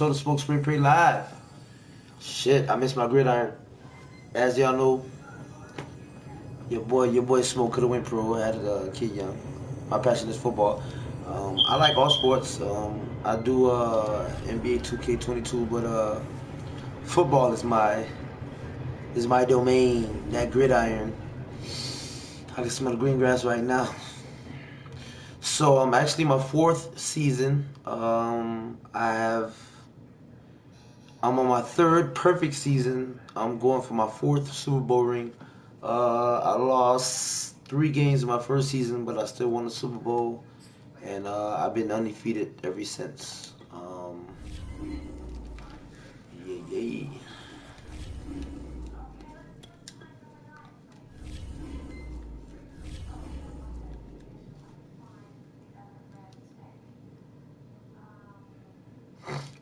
Minnesota Smoke Spring Parade live. Shit, I miss my gridiron. As y'all know, your boy Smoke could have went pro. I had a kid young. My passion is football. I like all sports. I do NBA 2K22, but football is my domain. That gridiron. I can smell the green grass right now. So actually my fourth season. I'm on my third perfect season. I'm going for my fourth Super Bowl ring. I lost 3 games in my first season, but I still won the Super Bowl, and I've been undefeated ever since. Yeah.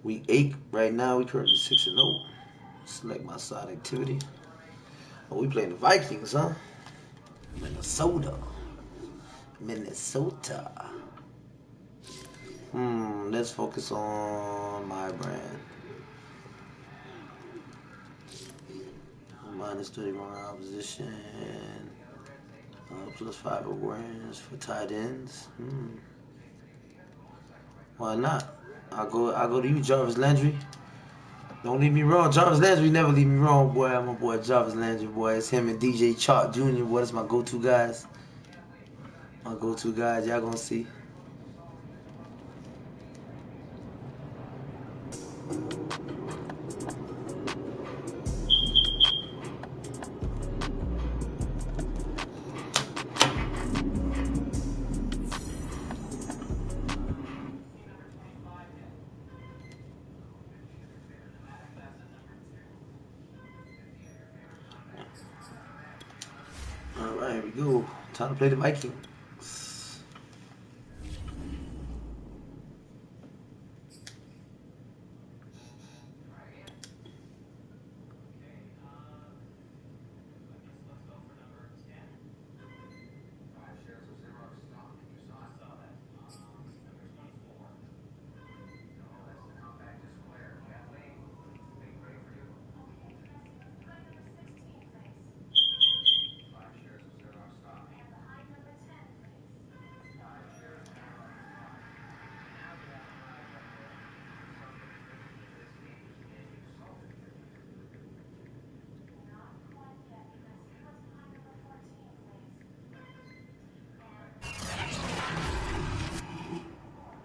Week 8 right now. We currently 6-0. Select my side activity. Oh, we playing the Vikings, huh? Minnesota. Let's focus on my brand. Minus 31 opposition. Plus 5 awareness for tight ends. Why not? I'll go to you, Jarvis Landry. Don't leave me wrong. Jarvis Landry never leave me wrong, boy. I'm my boy Jarvis Landry, boy. It's him and DJ Chalk Jr., boy. That's my go-to guys. Y'all gonna see. All right, here we go. Time to play the Vikings.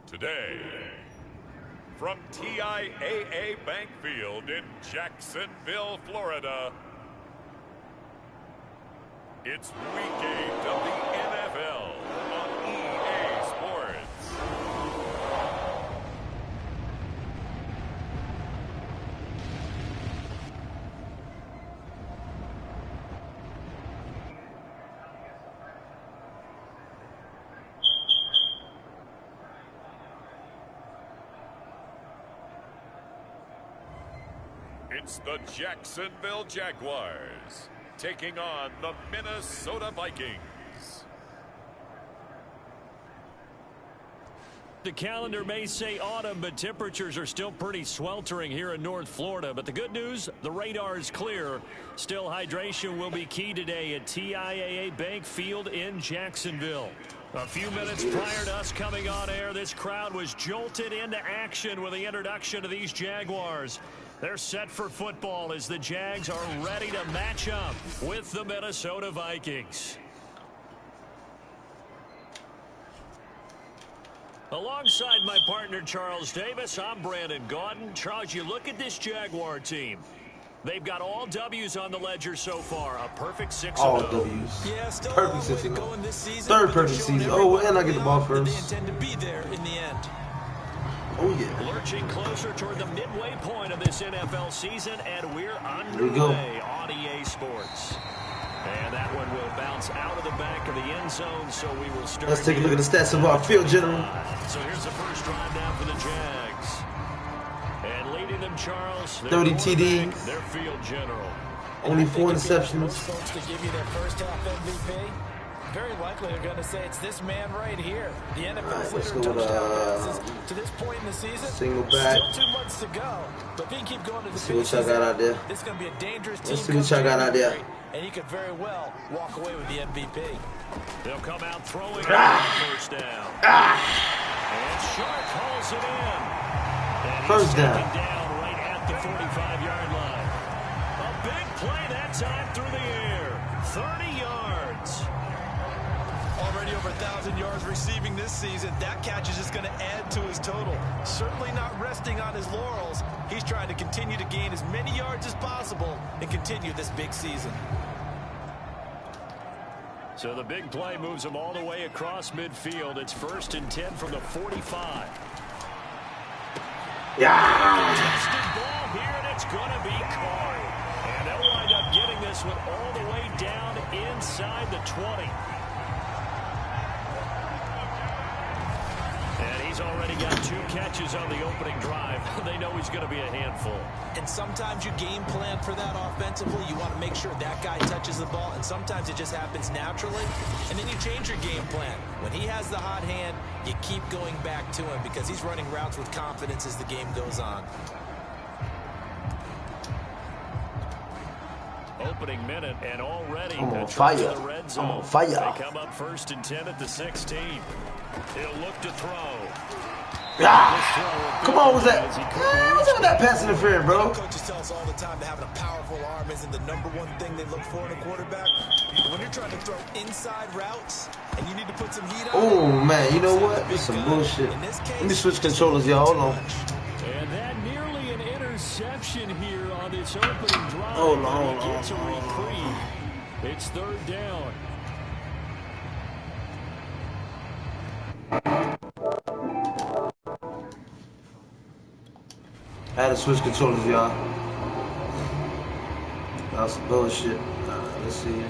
Today, from TIAA Bank Field in Jacksonville, Florida, it's Week 8 of the NFL on EA Sports. It's the Jacksonville Jaguars taking on the Minnesota Vikings. The calendar may say autumn, but temperatures are still pretty sweltering here in North Florida. But the good news, the radar is clear. Still, hydration will be key today at TIAA Bank Field in Jacksonville. A few minutes prior to us coming on air, this crowd was jolted into action with the introduction of these Jaguars. They're set for football as the Jags are ready to match up with the Minnesota Vikings. Alongside my partner, Charles Davis, I'm Brandon Gaudin. Charles, you look at this Jaguar team. They've got all W's on the ledger so far. A perfect 6-0. All W's. Yeah, perfect 6-0. Third perfect season. Oh, and I get the ball first. They intend to be there in the end. Oh, yeah. Lurching closer toward the midway point of this NFL season, and we're underway on EA Sports. And that one will bounce out of the back of the end zone, so we will start. Let's take a look at the stats of our field general. So here's the first drive down for the Jags. And leading them, Charles, 30 TDs. Their field general. Only 4 interceptions. Most folks to give you their first half MVP, very likely they're going to say it's this man right here. The NFL's let's leader in go with, touchdown passes to this point in the season. single back. Still 2 months to go. But if he can keep going to the Let's see what y'all got out there. this is going to be a dangerous team. Let's see what y'all got out there. And he could very well walk away with the MVP. They'll come out throwing first down. And Sharp hauls it in. And First down. Down right at the 45-yard line. A big play that time through the air. 30 yards. Already over 1,000 yards receiving this season. That catch is just going to add to his total. Certainly not resting on his laurels. He's trying to continue to gain as many yards as possible and continue this big season. So the big play moves him all the way across midfield. It's 1st and 10 from the 45. Yeah. Contested ball here, and it's going to be caught. And they'll wind up getting this one all the way down inside the 20. And he's already got 2 catches on the opening drive. They know he's going to be a handful. And sometimes you game plan for that offensively. You want to make sure that guy touches the ball, and sometimes it just happens naturally. And then you change your game plan. When he has the hot hand, you keep going back to him because he's running routes with confidence as the game goes on. Opening minute, and already I'm on a trip fire. to the red zone. I'm on fire. They come up 1st and 10 at the 16. He'll look to throw. Ah. Come on, what's that? What's up with that pass interference, bro? Coaches tell us all the time that having a powerful arm isn't the #1 thing they look for in a quarterback. When you're trying to throw inside routes and you need to put some heat on. Oh man, you know what? This is some bullshit. Let me switch controllers, y'all. Hold on. And that nearly an interception here on this opening drive. Hold on, He gets a reprieve. It's 3rd down. I had to switch controllers, y'all. That was some bullshit. Let's see.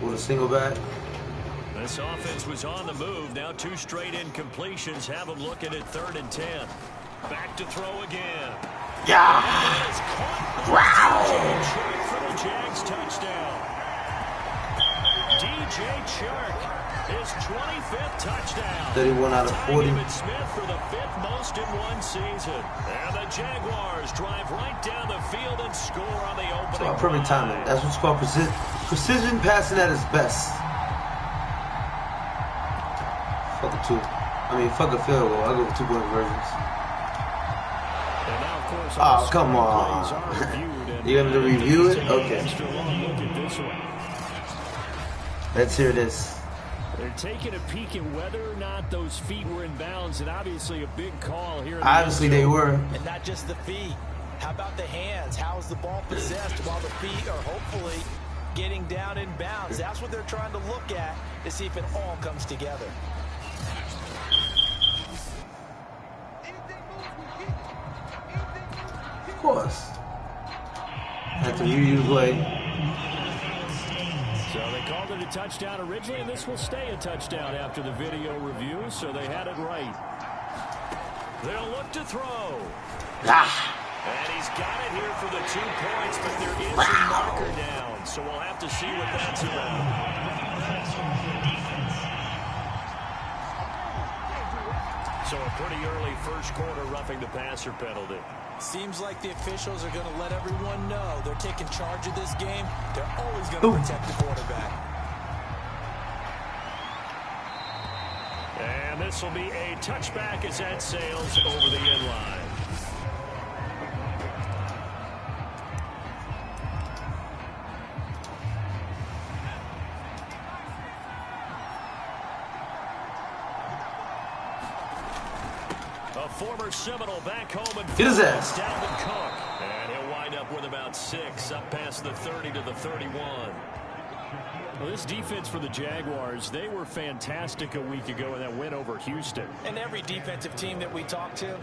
With a single back. This offense was on the move. Now 2 straight incompletions have them looking at 3rd and 10. Back to throw again. Yeah. Wow. For the Jags touchdown. DJ Chark. His 25th touchdown. 31 out of 40. David Smith for the 5th most in 1 season. And the Jaguars drive right down the field and score on the opening. Perfect timing. That's what's called precision passing at its best. Fuck a 2. I mean, fuck a field goal. I go with 2-point versions. And now, of course, oh, come on. You're going to review it? Okay. Let's hear this. They're taking a peek at whether or not those feet were in bounds, and obviously a big call here. Obviously they were. And not just the feet. How about the hands? How is the ball possessed while the feet are hopefully getting down in bounds? That's what they're trying to look at to see if it all comes together. Of course. Have to review the play. So they called it a touchdown originally, and this will stay a touchdown after the video review, so they had it right. They'll look to throw. And he's got it here for the 2 points, but there is a marker down, so we'll have to see what that's about. So a pretty early first quarter roughing the passer penalty. Seems like the officials are going to let everyone know they're taking charge of this game. They're always going to protect the quarterback. And this will be a touchback as that sails over the end line. A former Seminole back home and get his ass. Dalvin Cook. And he'll wind up with about 6 up past the 30 to the 31. Well, this defense for the Jaguars, they were fantastic a week ago in that win over Houston. And every defensive team that we talk to,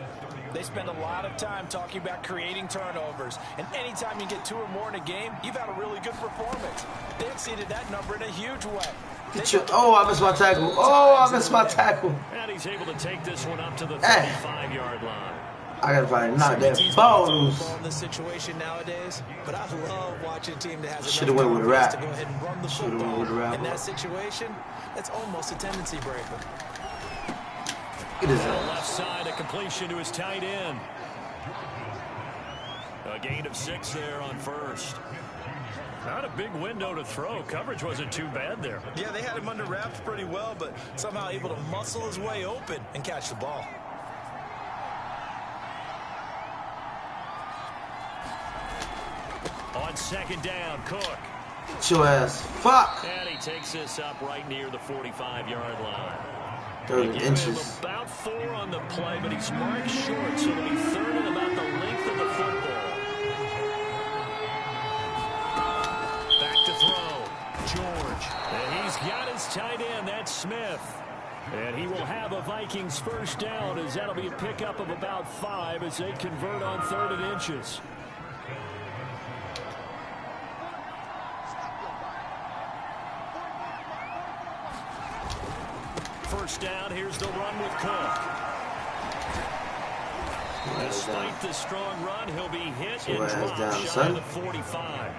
they spend a lot of time talking about creating turnovers. And anytime you get 2 or more in a game, you've had a really good performance. They exceeded that number in a huge way. Oh, I missed my tackle. Oh, I missed my tackle. And he's able to take this one up to the 35-yard line. I gotta probably knock Some that teams ball can loose. ball in this situation nowadays, but I love watching a team that has Should've enough went with a confidence wrap. to go ahead and run the Should've went football. with a wrap. In that situation, that's almost a tendency breaker. It is Left side, a completion to his tight end. A gain of 6 there on first. Not a big window to throw. Coverage wasn't too bad there. Yeah, they had him under wraps pretty well, but somehow able to muscle his way open and catch the ball. On second down, Cook. Get your ass. Fuck. And he takes this up right near the 45-yard line. 30 Give inches. him about 4 on the play, but he's marked short, so it'll be third and about the length of the football. Back to throw. George. And he's got his tight end. That's Smith. And he will have a Vikings first down, as that'll be a pickup of about 5 as they convert on 3rd and inches. First down, here's the run with Cook. Despite the strong run, he'll be hit and dropped shy of the 45.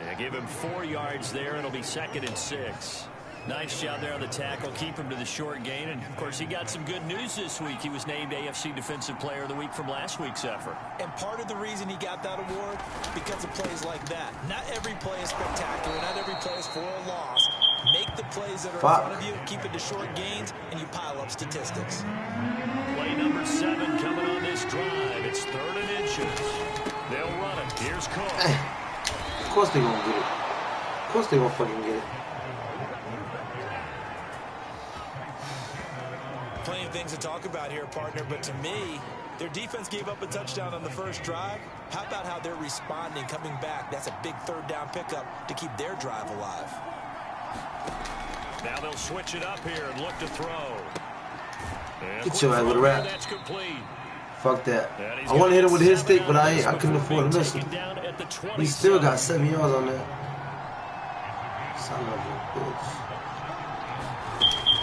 Yeah, give him 4 yards there. It'll be 2nd and 6. Nice job there on the tackle. Keep him to the short gain. And, of course, he got some good news this week. He was named AFC Defensive Player of the Week from last week's effort. And part of the reason he got that award, because of plays like that. Not every play is spectacular. Not every play is for a loss. Make the plays that are in front of you, keep it to short gains, and you pile up statistics. Play number 7 coming on this drive. It's 3rd and inches. They'll run it. Here's Cook. Of course they're going to get it. Of course they're going to fucking get it. Plenty of things to talk about here, partner, but to me, their defense gave up a touchdown on the first drive. How about how they're responding, coming back? That's a big 3rd down pickup to keep their drive alive. Now they'll switch it up here and look to throw. And Get your ass with a wrap. that's complete. Fuck that. I want to hit him with his stick, but I couldn't afford to miss him. He still got 7 yards on that. Son of a bitch.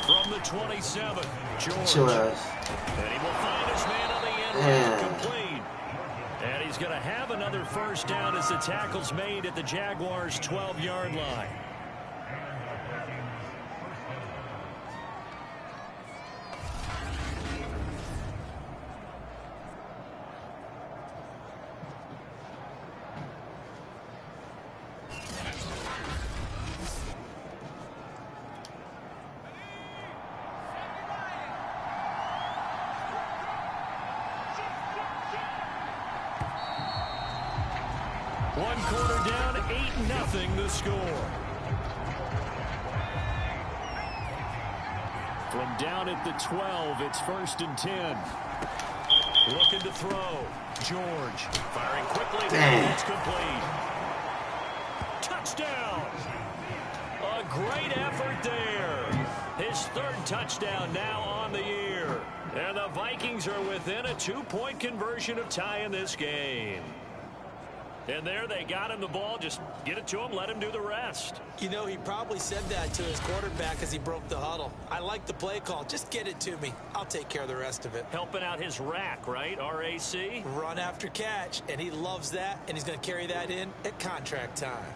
From the 27, George. Get your ass. And he will find his man on the end line, complete. And he's going to have another first down as the tackle's made at the Jaguars' 12-yard line. One quarter down, 8-0 the score. From down at the 12, it's 1st and 10. Looking to throw. George firing quickly. It's complete. Touchdown. A great effort there. His 3rd touchdown now on the year. And the Vikings are within a 2-point conversion of tying this game. And there they got him the ball. Just get it to him, let him do the rest. You know, he probably said that to his quarterback as he broke the huddle. I like the play call. Just get it to me. I'll take care of the rest of it. Helping out his rack, right? RAC? Run after catch, and he loves that, and he's going to carry that in at contract time.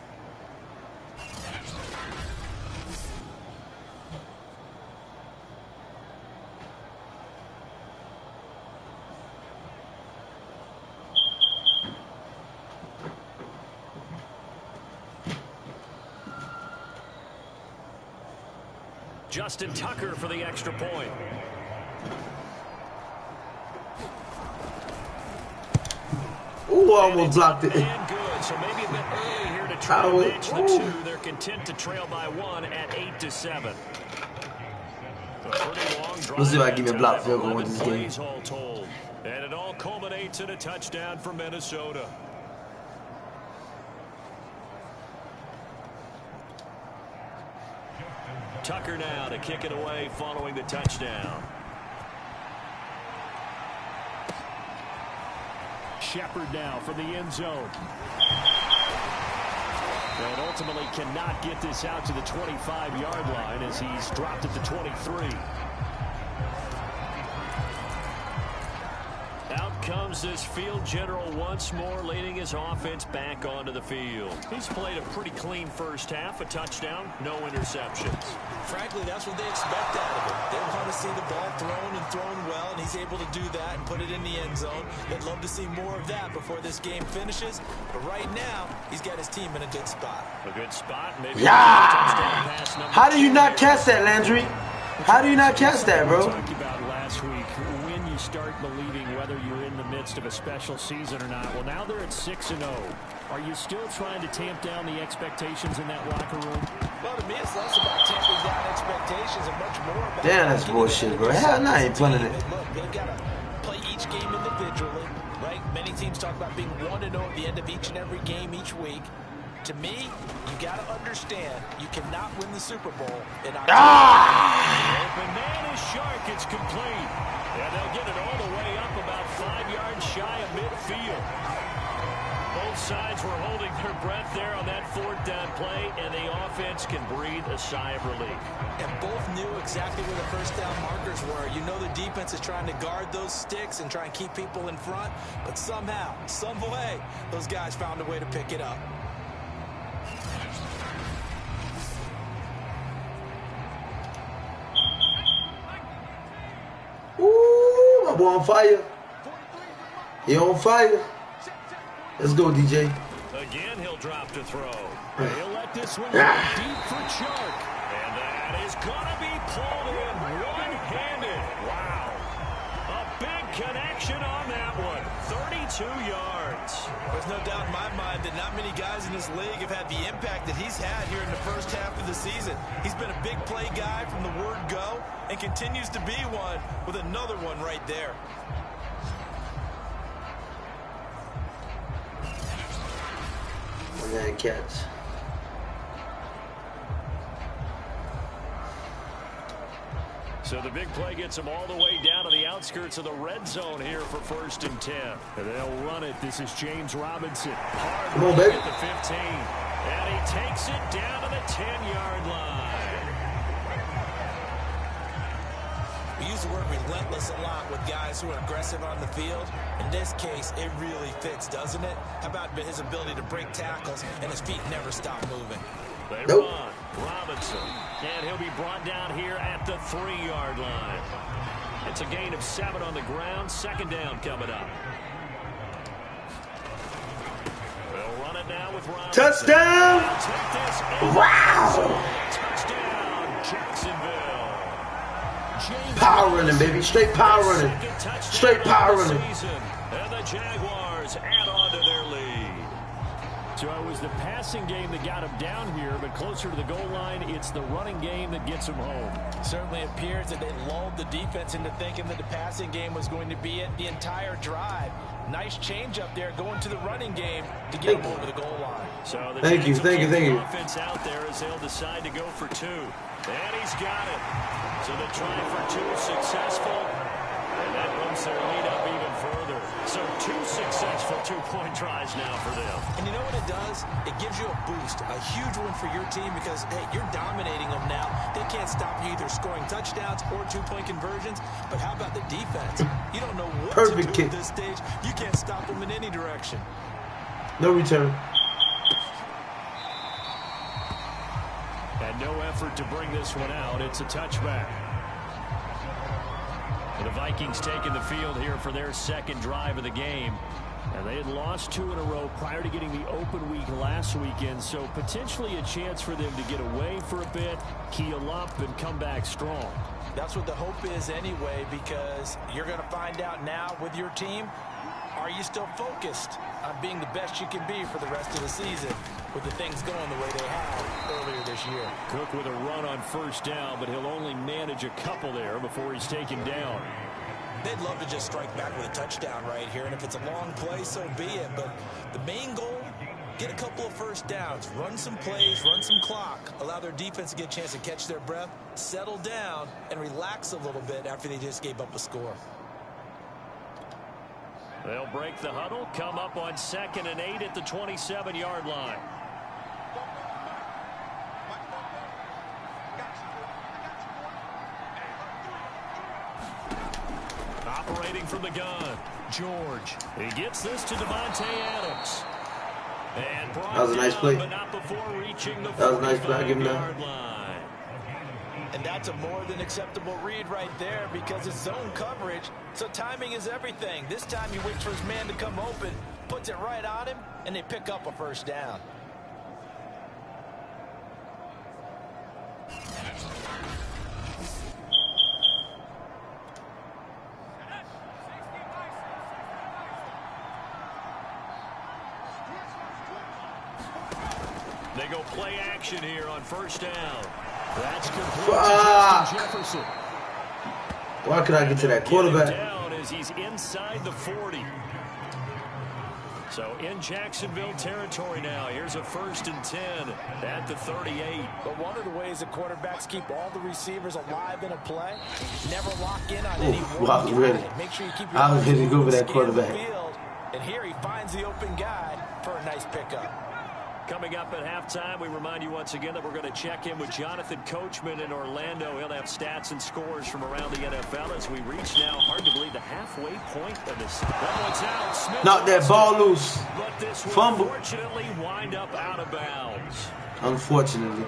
Justin Tucker for the extra point. Ooh, I almost blocked it. And good. So maybe a bit early here to try to match the 2. They're content to trail by 1 at 8-7. Let's see if I can give me a block field goal in this game. All told. And it all culminates in a touchdown for Minnesota. Tucker now to kick it away following the touchdown. Shepard now from the end zone. And ultimately cannot get this out to the 25-yard line as he's dropped at the 23. Out comes this field general once more, leading his offense back onto the field. He's played a pretty clean first half, a touchdown, no interceptions. Frankly, that's what they expect out of him. They want to see the ball thrown and thrown well, and he's able to do that and put it in the end zone. They'd love to see more of that before this game finishes, but right now, he's got his team in a good spot. A good spot. Maybe Yeah! How do you not catch that, Landry? How do you not catch that, bro? We talked about last week when you start believing whether you're in the midst of a special season or not. Well, now they're at 6-0. Are you still trying to tamp down the expectations in that locker room? Well, to me, it's less about tamping down expectations and much more about... Damn, that's bullshit, bro. Hell no, I ain't playing it. Look, they've got to play each game individually, right? Many teams talk about being 1-0 at the end of each and every game each week. To me, you got to understand, you cannot win the Super Bowl in October. Open man is shark. It's complete. And they'll get it all the way up about 5 yards shy of midfield. Both sides were holding their breath there on that fourth down play, and the offense can breathe a sigh of relief. And both knew exactly where the first down markers were. You know the defense is trying to guard those sticks and try and keep people in front, but somehow, some way, those guys found a way to pick it up. Ooh, my boy on fire. He on fire. Let's go, DJ. Again, he'll drop to throw. He'll let this one go deep for Chark. And that is going to be pulled in one-handed. Wow. A big connection on that one. 32 yards. There's no doubt in my mind that not many guys in this league have had the impact that he's had here in the first half of the season. He's been a big play guy from the word go and continues to be one with another one right there. One-hand catch. So the big play gets them all the way down to the outskirts of the red zone here for 1st and 10. And they'll run it. This is James Robinson. Hard Come on, baby. at the 15. And he takes it down to the 10-yard line. We use the word relentless a lot with guys who are aggressive on the field. In this case, it really fits, doesn't it? How about his ability to break tackles and his feet never stop moving? They Nope. run. Robinson. And he'll be brought down here at the 3-yard line. It's a gain of 7 on the ground. 2nd down coming up. They'll run it now with Robinson. Touchdown! Take this. Wow! Touchdown, Jacksonville. James Power running, baby. Straight power running. second touchdown Straight power of the running. season. And the Jaguars add on to their lead. So it was the passing game that got him down here, but closer to the goal line, it's the running game that gets him home. Certainly appears that they lulled the defense into thinking that the passing game was going to be it the entire drive. Nice change up there going to the running game to get him over the goal line. So the Thank you, Jags will thank you, keep thank the you. offense out there as they'll decide to go for 2. And he's got it. So the try for 2 successful. And that bumps their lead up even further. So 2 successful 2-point tries now for them. And you know what it does? It gives you a boost, a huge one for your team because, hey, you're dominating them now. They can't stop you either scoring touchdowns or 2-point conversions. But how about the defense? You don't know what Perfect to do kick. at this stage. You can't stop them in any direction. No return. And no effort to bring this one out. It's a touchback. The Vikings taking the field here for their 2nd drive of the game. And they had lost 2 in a row prior to getting the open week last weekend. So potentially a chance for them to get away for a bit, heal up, and come back strong. That's what the hope is anyway, because you're going to find out now with your team, are you still focused on being the best you can be for the rest of the season with the things going the way they have earlier this year? Cook with a run on 1st down, but he'll only manage a couple there before he's taken down. They'd love to just strike back with a touchdown right here, and if it's a long play, so be it. But the main goal, get a couple of 1st downs, run some plays, run some clock, allow their defense to get a chance to catch their breath, settle down, and relax a little bit after they just gave up a score. They'll break the huddle, come up on 2nd and 8 at the 27-yard line. Operating from the gun, George. He gets this to Devontae Adams. And That was a nice play. but not before reaching the That was a nice play. I give him that. 45-yard line. And that's a more than acceptable read right there because it's zone coverage, so timing is everything. This time he waits for his man to come open, puts it right on him, and they pick up a first down. They go play action here on first down. That's complete Fuck. to Justin Jefferson. Why could I get to that quarterback? Down as he's inside the 40. So in Jacksonville territory now. Here's a 1st and 10 at the 38. But one of the ways that quarterbacks keep all the receivers alive in a play, never lock in on any one I was guy. ready. Make sure you keep your I was ready to go for that scan the quarterback. field. And here he finds the open guy for a nice pickup. Coming up at halftime, we remind you once again that we're going to check in with Jonathan Coachman in Orlando. He'll have stats and scores from around the NFL as we reach now, hard to believe, the halfway point of this. That one's out. Smith Knock that ball loose. But this will Fumble. unfortunately wind up out of bounds. Unfortunately.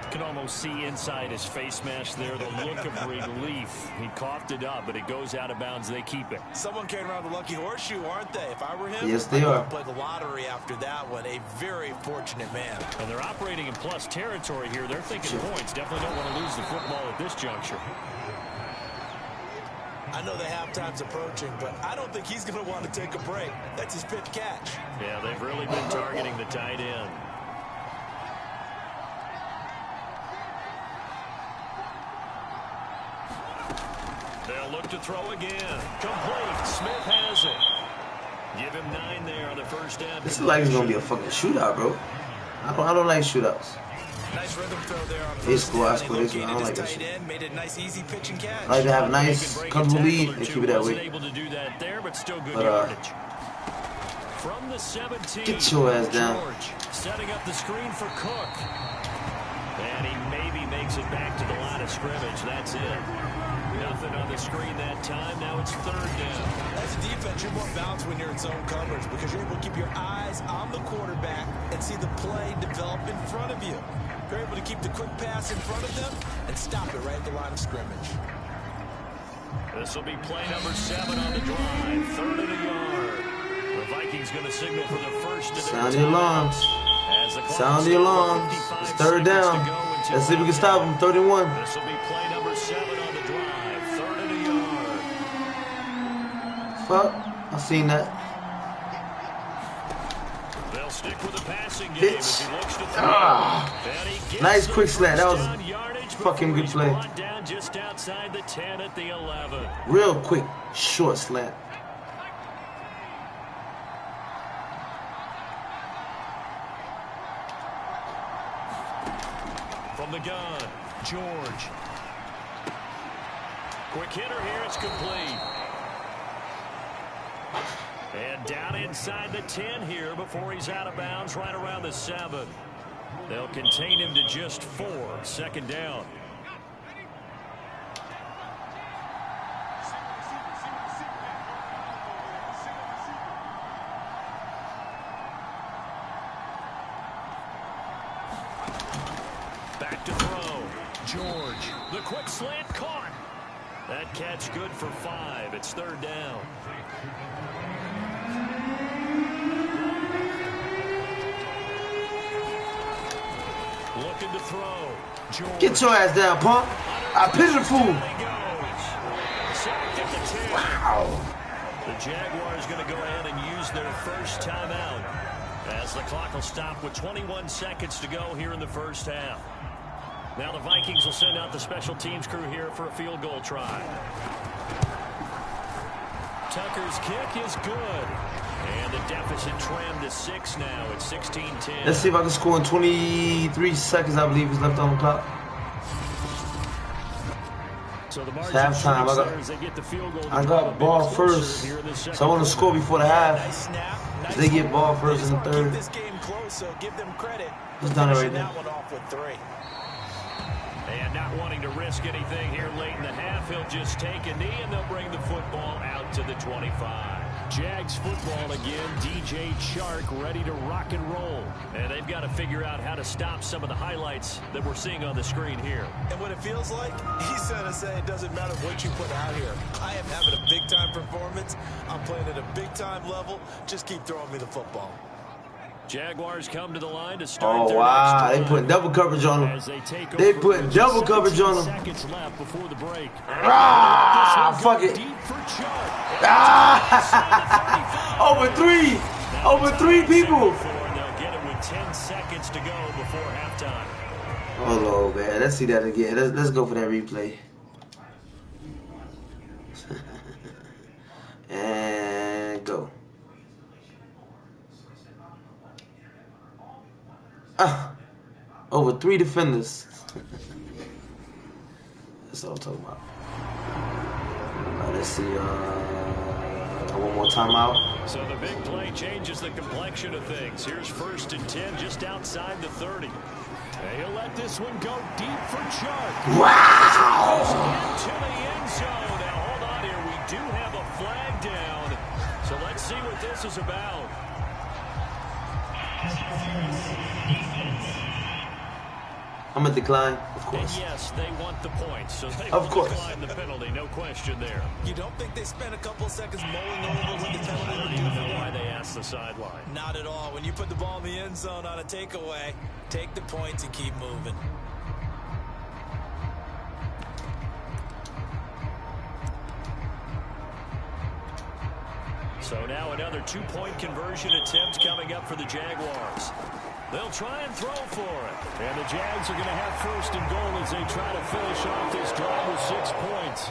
You can almost see inside his face mask there the look of relief. He coughed it up, but it goes out of bounds. They keep it. Someone came around the lucky horseshoe, aren't they? If I were him, Yes, they are. I'd play the lottery after that one. A very fortunate man. And they're operating in plus territory here. They're thinking points. Definitely don't want to lose the football at this juncture. I know the halftime's approaching, but I don't think he's going to want to take a break. That's his 5th catch. Yeah, they've really been targeting the tight end. They'll look to throw again. Complete. Smith has it. Give him 9 there on the first down. This is like it's gonna be a fucking shootout, bro. I don't like shootouts. Nice rhythm throw there on They first score, I down. score He this one. I don't located like his that tight shit. end, made a nice easy pitch and catch. I like to have a nice, Break a comfortable tackle lead or and two. keep it that Wasn't way. able to do that there, but still good But, yardage. From the 17. Get your ass down. George setting up the screen for Cook. And he maybe makes it back to the line of scrimmage. That's it. Nothing on the screen that time. Now it's 3rd down. As a defense, you're more balanced when you're in zone coverage because you're able to keep your eyes on the quarterback and see the play develop in front of you. You're able to keep the quick pass in front of them and stop it right at the line of scrimmage. This will be play number 7 on the drive. 3rd and a yard. The Vikings going to signal for the first of their Sound the alarms. As the clock Sound the stops, alarms. 55 It's 3rd seconds down. to go until Let's see if we can stop them. 3rd and 1. This will be play number 7 on the drive. 3rd and a yard. Fuck. I seen that. They'll stick with the passing game Bitch. as he looks to throw. Ah. And he gets Nice the quick slant. That was first down yardage fucking before good he's play. brought down just outside the 10 at the 11. Real quick, short slant. From the gun, George. Quick hitter here, it's complete. And down inside the 10 here before he's out of bounds, right around the 7. They'll contain him to just 4. 2nd down. Back to throw. George, the quick slant caught. That catch good for 5. It's 3rd down. Looking to throw. George. Get your ass down, punk. I pigeon fool. Wow. The Jaguars going to go ahead and use their first timeout as the clock will stop with 21 seconds to go here in the first half. Now the Vikings will send out the special teams crew here for a field goal try. Tucker's kick is good. And the deficit trimmed to 6 now. It's 16-10. Let's see if I can score in 23 seconds, I believe, is left on the clock. So the It's halftime. I got ball first, so I want to score before the half. They get ball first in the 3rd. This game close, so give them credit. Just done it right there. That one off with 3. And not wanting to risk anything here late in the half, he'll just take a knee, and they'll bring the football out to the 25. Jags football again. DJ Chark ready to rock and roll. And they've got to figure out how to stop some of the highlights that we're seeing on the screen here. And what it feels like, he's going to say it doesn't matter what you put out here. I am having a big-time performance. I'm playing at a big-time level. Just keep throwing me the football. Jaguars come to the line to start. Oh, wow. They put double coverage on him. They put double coverage on him. Seconds left before the break. Ah, fuck it. Ah, over three. Over 3 people. They'll get it with 10 seconds to go before halftime. Oh, Lord, man. Let's see that again. Let's go for that replay. And go. Over 3 defenders. That's what I'm talking about. Let's see. One more timeout. So the big play changes the complexion of things. Here's 1st and 10 just outside the 30. He'll let this one go deep for Chark. Wow! Into the end zone. Now hold on here. We do have a flag down. So let's see what this is about. I'm gonna decline, of course. And yes, they want the points, so they of course decline the penalty, no question there. You don't think they spent a couple seconds mulling over what the penalty I don't even know why they asked the sideline. Not at all. When you put the ball in the end zone on a takeaway, take the points and keep moving. So now another 2-point conversion attempt coming up for the Jaguars. They'll try and throw for it. And the Jags are going to have 1st and goal as they try to finish off this drive with 6 points.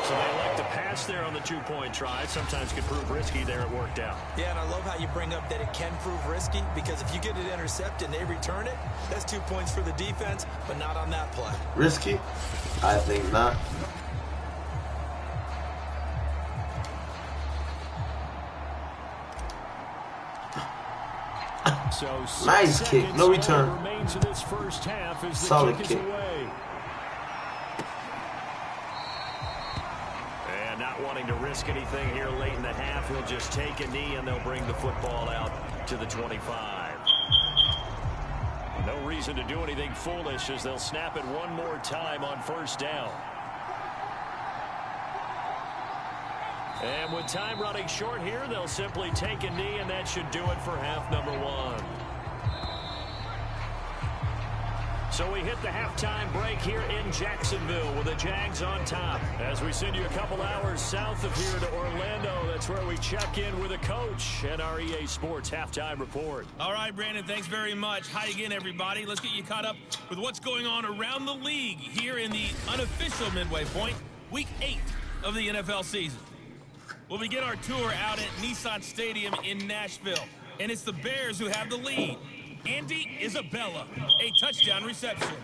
So they elect to pass there on the 2-point try. Sometimes can prove risky there. It worked out. Yeah, and I love how you bring up that it can prove risky, because if you get it intercepted and they return it, that's 2 points for the defense, but not on that play. Risky? I think not. So nice kick, no return. Remains in this first half as the solid kick kick. is away. And not wanting to risk anything here late in the half, he'll just take a knee and they'll bring the football out to the 25. No reason to do anything foolish as they'll snap it one more time on 1st down. And with time running short here, they'll simply take a knee, and that should do it for half number 1. So we hit the halftime break here in Jacksonville with the Jags on top. As we send you a couple hours south of here to Orlando, that's where we check in with a coach and our EA Sports halftime report. All right, Brandon, thanks very much. Hi again, everybody. Let's get you caught up with what's going on around the league here in the unofficial midway point, week 8 of the NFL season. We'll begin our tour out at Nissan Stadium in Nashville, and it's the Bears who have the lead. Andy Isabella, a touchdown reception.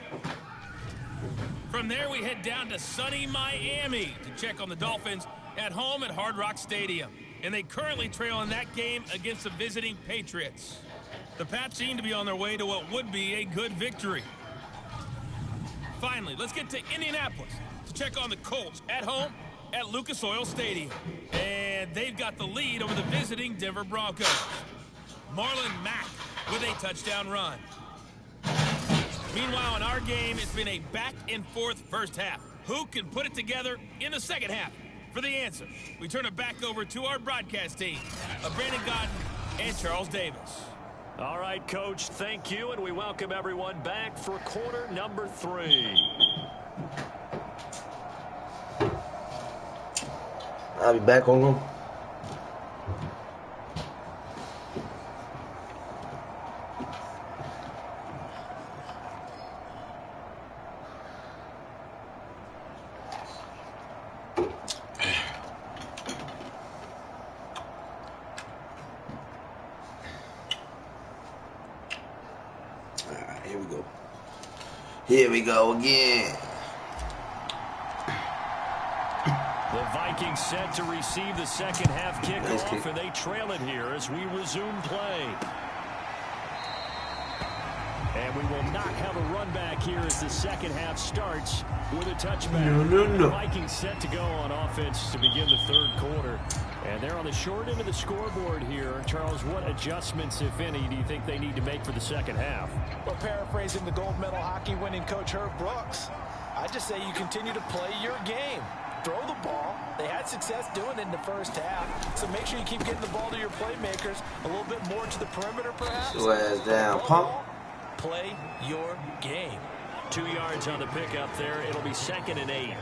From there, we head down to sunny Miami to check on the Dolphins at home at Hard Rock Stadium. And they currently trail in that game against the visiting Patriots. The Pats seem to be on their way to what would be a good victory. Finally, let's get to Indianapolis to check on the Colts at home at Lucas Oil Stadium. And they've got the lead over the visiting Denver Broncos. Marlon Mack with a touchdown run. Meanwhile, in our game, it's been a back-and-forth first half. Who can put it together in the second half? For the answer, we turn it back over to our broadcast team of Brandon Godden and Charles Davis. All right, Coach, thank you, and we welcome everyone back for quarter number 3. I'll be back on them. Here we go again. The Vikings set to receive the second half kickoff, Nice kick. and they trail it here as we resume play. And we will not have a run back here as the second half starts with a touchback. No. The Vikings set to go on offense to begin the third quarter. And they're on the short end of the scoreboard here. Charles, what adjustments, if any, do you think they need to make for the second half? Well, paraphrasing the gold medal hockey winning coach Herb Brooks, I just say you continue to play your game. Throw the ball. They had success doing it in the first half. So make sure you keep getting the ball to your playmakers. A little bit more to the perimeter, perhaps. Slow ass down, pump. Play your game. 2 yards on the pickup there. It'll be 2nd and 8.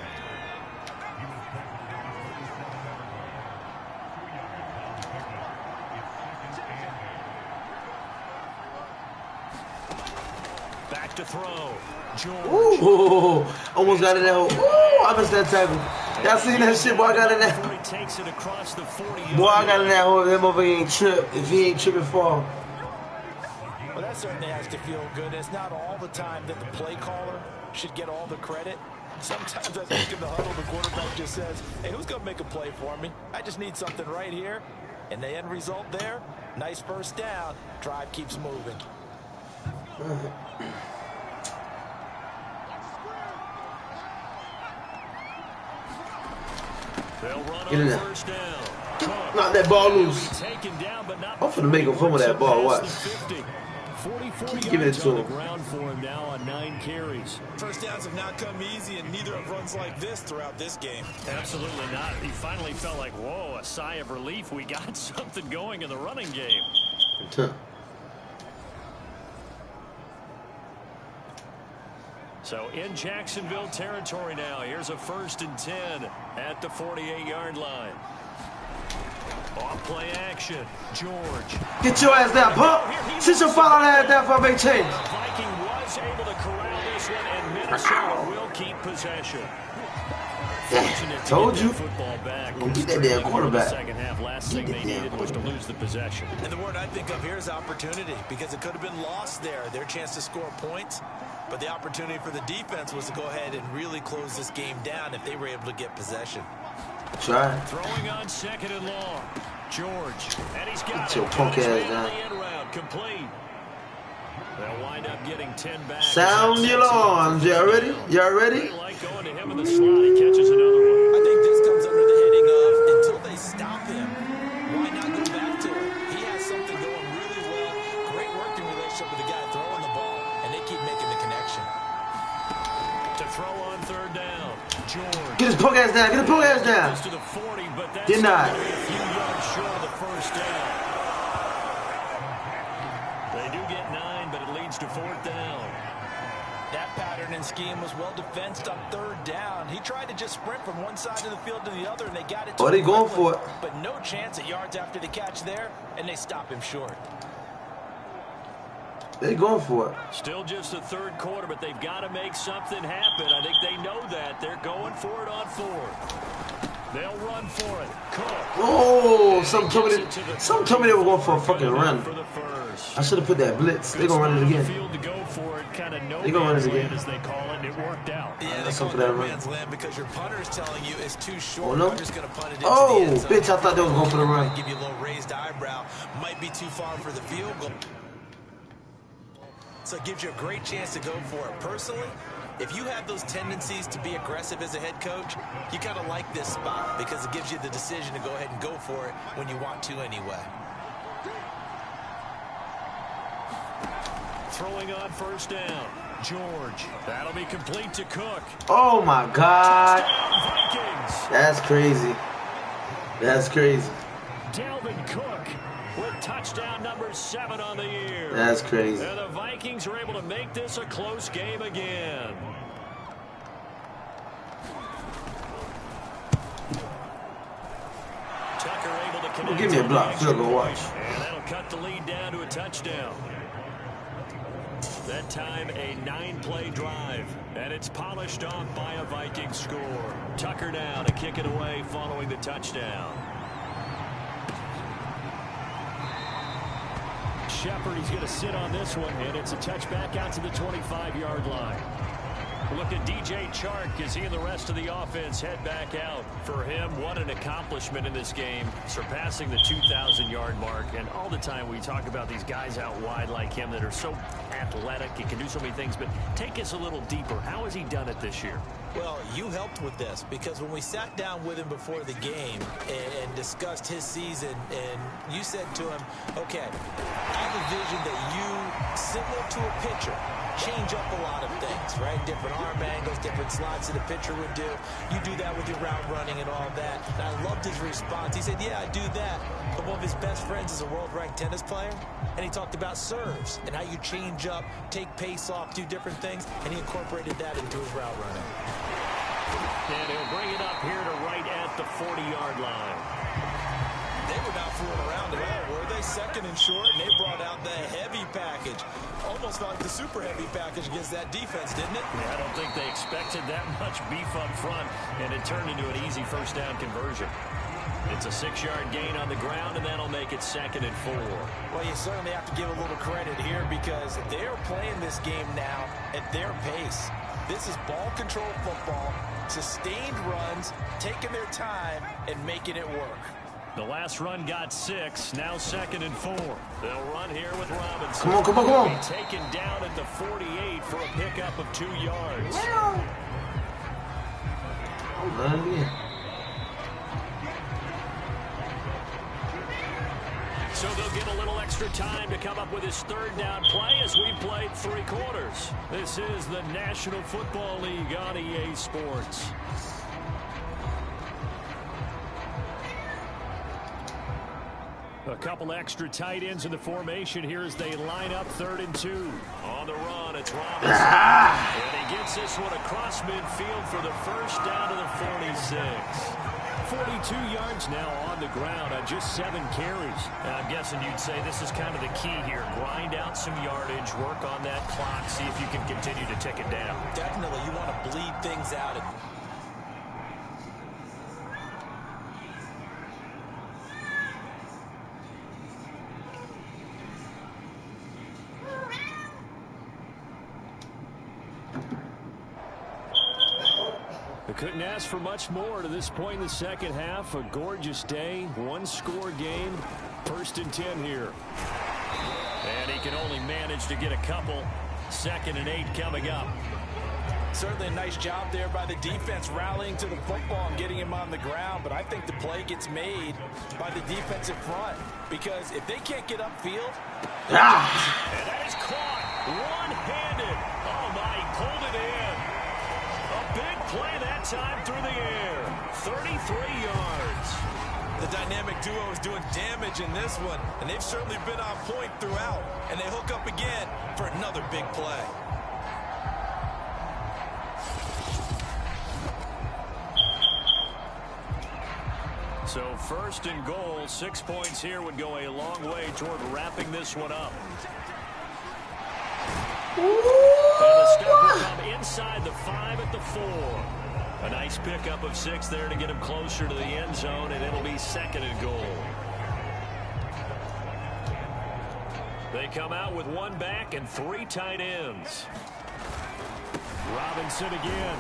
Back to throw. George. Ooh, almost got in that hole. Ooh, I missed that tackle. Y'all seen that shit, boy? I got in that. He takes it across the 40. Boy, I got in that hole. That motherfucker ain't trip. If he ain't tripping, fall. Well, that certainly has to feel good. It's not all the time that the play caller should get all the credit. Sometimes I think in the huddle, the quarterback just says, hey, who's going to make a play for me? I just need something right here. And the end result there, nice first down. Drive keeps moving. They'll run Get in on there. first down. Knock that ball loose. Taken down, but not I'm finna make him fumble that ball. Watch. 44 Give it yards to on the him. ground for him now on 9 carries. First downs have not come easy, and neither have runs like this throughout this game. Absolutely not. He finally felt like, whoa, a sigh of relief. We got something going in the running game. So in Jacksonville territory now. Here's a 1st and 10 at the 48-yard line. Off play action. George. Get your ass down, pump. Sit your foul ass down for a big change. The Viking was able to corral this one, and Minnesota will keep possession. Yeah, told you. Football back. Gonna get that damn quarterback. Second half, last thing they needed was to lose the possession. And the word I think of here is opportunity, because it could have been lost there. Their chance to score points. But the opportunity for the defense was to go ahead and really close this game down if they were able to get possession. Try. Throwing on 2nd and long. George. And he's got Get your punk ass down. The end round complete. They'll wind up getting 10 back. Sound the alarms. Y'all ready? Y'all ready? They like going to him in the slot. He catches another one. I think this comes under the heading of until they stop him, why not go back to him? He has something going really well. Great working relationship with the guy throwing the ball, and they keep making the connection. To throw on 3rd down. George. Get his punk ass down. Get his punk ass down. To the 40, but that's Did not. going to be a few yards short of the first down. They do get 9, but it leads to 4th down. That pattern and scheme was well defensed on 3rd down. He tried to just sprint from one side of the field to the other, and they got it to Oh, they him going quickly. for it. But no chance at yards after the catch there, and they stop him short. They going for it. Still just the 3rd quarter, but they've got to make something happen. I think they know that. They're going for it on 4th. They'll run for it. Cook. Oh, some told me they were going for a fucking run. For the first. I should have put that blitz. They gonna run it again. Field to go for it, kind of no They gonna run it man's land, again. as they call it. It worked out. Yeah, they That's call for it that no run. man's land because your punter is telling you it's too short. Oh, no? They're just going to punt it into Oh, the end zone. bitch, I thought they was going for the run. Give you a little raised eyebrow. Might be too far for the field goal. So it gives you a great chance to go for it. Personally, if you have those tendencies to be aggressive as a head coach, you kind of like this spot because it gives you the decision to go ahead and go for it when you want to anyway. Throwing on 1st down. George. That'll be complete to Cook. Oh my God. Vikings. That's crazy. That's crazy. Dalvin Cook with touchdown number 7 on the year. That's crazy. And the Vikings are able to make this a close game again. Tucker able to connect. Give me a block. Field goal, watch. And that'll cut the lead down to a touchdown. That time a 9-play drive. And it's polished off by a Viking score. Tucker now to kick it away following the touchdown. Shepard, he's going to sit on this one, and it's a touchback out to the 25-yard line. Look at DJ Chark as he and the rest of the offense head back out. For him, what an accomplishment in this game, surpassing the 2,000-yard mark. And all the time we talk about these guys out wide like him that are so athletic and can do so many things. But take us a little deeper. How has he done it this year? Well, you helped with this because when we sat down with him before the game and discussed his season, and you said to him, okay, I have a vision that you, similar to a pitcher, change up a lot of things, right? Different arm angles, different slots that a pitcher would do. You do that with your route running and all that. And I loved his response. He said, yeah, I do that. But one of his best friends is a world-ranked tennis player, and he talked about serves and how you change up, take pace off, do different things, and he incorporated that into his route running. And he'll bring it up here to right at the 40-yard line. They were not fooling around at all, were they? Second and short, and they brought out the heavy package. Almost like the super heavy package against that defense, didn't it? Yeah, I don't think they expected that much beef up front, and it turned into an easy first down conversion. It's a 6-yard gain on the ground, and that'll make it 2nd and 4. Well, you certainly have to give a little credit here because they're playing this game now at their pace. This is ball control football, sustained runs, taking their time, and making it work. The last run got 6, now 2nd and 4. They'll run here with Robinson. Come on, come on, come on. He'll be taken down at the 48 for a pickup of 2 yards. So they'll get a little extra time to come up with his 3rd down play as we played 3 quarters. This is the National Football League on EA Sports. A couple extra tight ends in the formation here as they line up 3rd and 2. On the run, it's Robinson. And he gets this one across midfield for the first down to the 46. 42 yards now on the ground on just 7 carries. I'm guessing you'd say this is kind of the key here. Grind out some yardage, work on that clock, see if you can continue to tick it down. Definitely, you want to bleed things out. They couldn't ask for much more to this point in the second half. A gorgeous day, 1-score game, 1st and 10 here. And he can only manage to get a couple. 2nd and 8 coming up. Certainly a nice job there by the defense rallying to the football and getting him on the ground. But I think the play gets made by the defensive front because if they can't get upfield. And that is caught one-handed. Oh, my, he pulled it in. A big play that time through the air. 33 yards. The dynamic duo is doing damage in this one, and they've certainly been on point throughout. And they hook up again for another big play. So 1st and goal, 6 points here would go a long way toward wrapping this one up. And the step will come inside the 5 at the 4. A nice pickup of 6 there to get him closer to the end zone, and it'll be 2nd and goal. They come out with 1 back and 3 tight ends. Robinson again.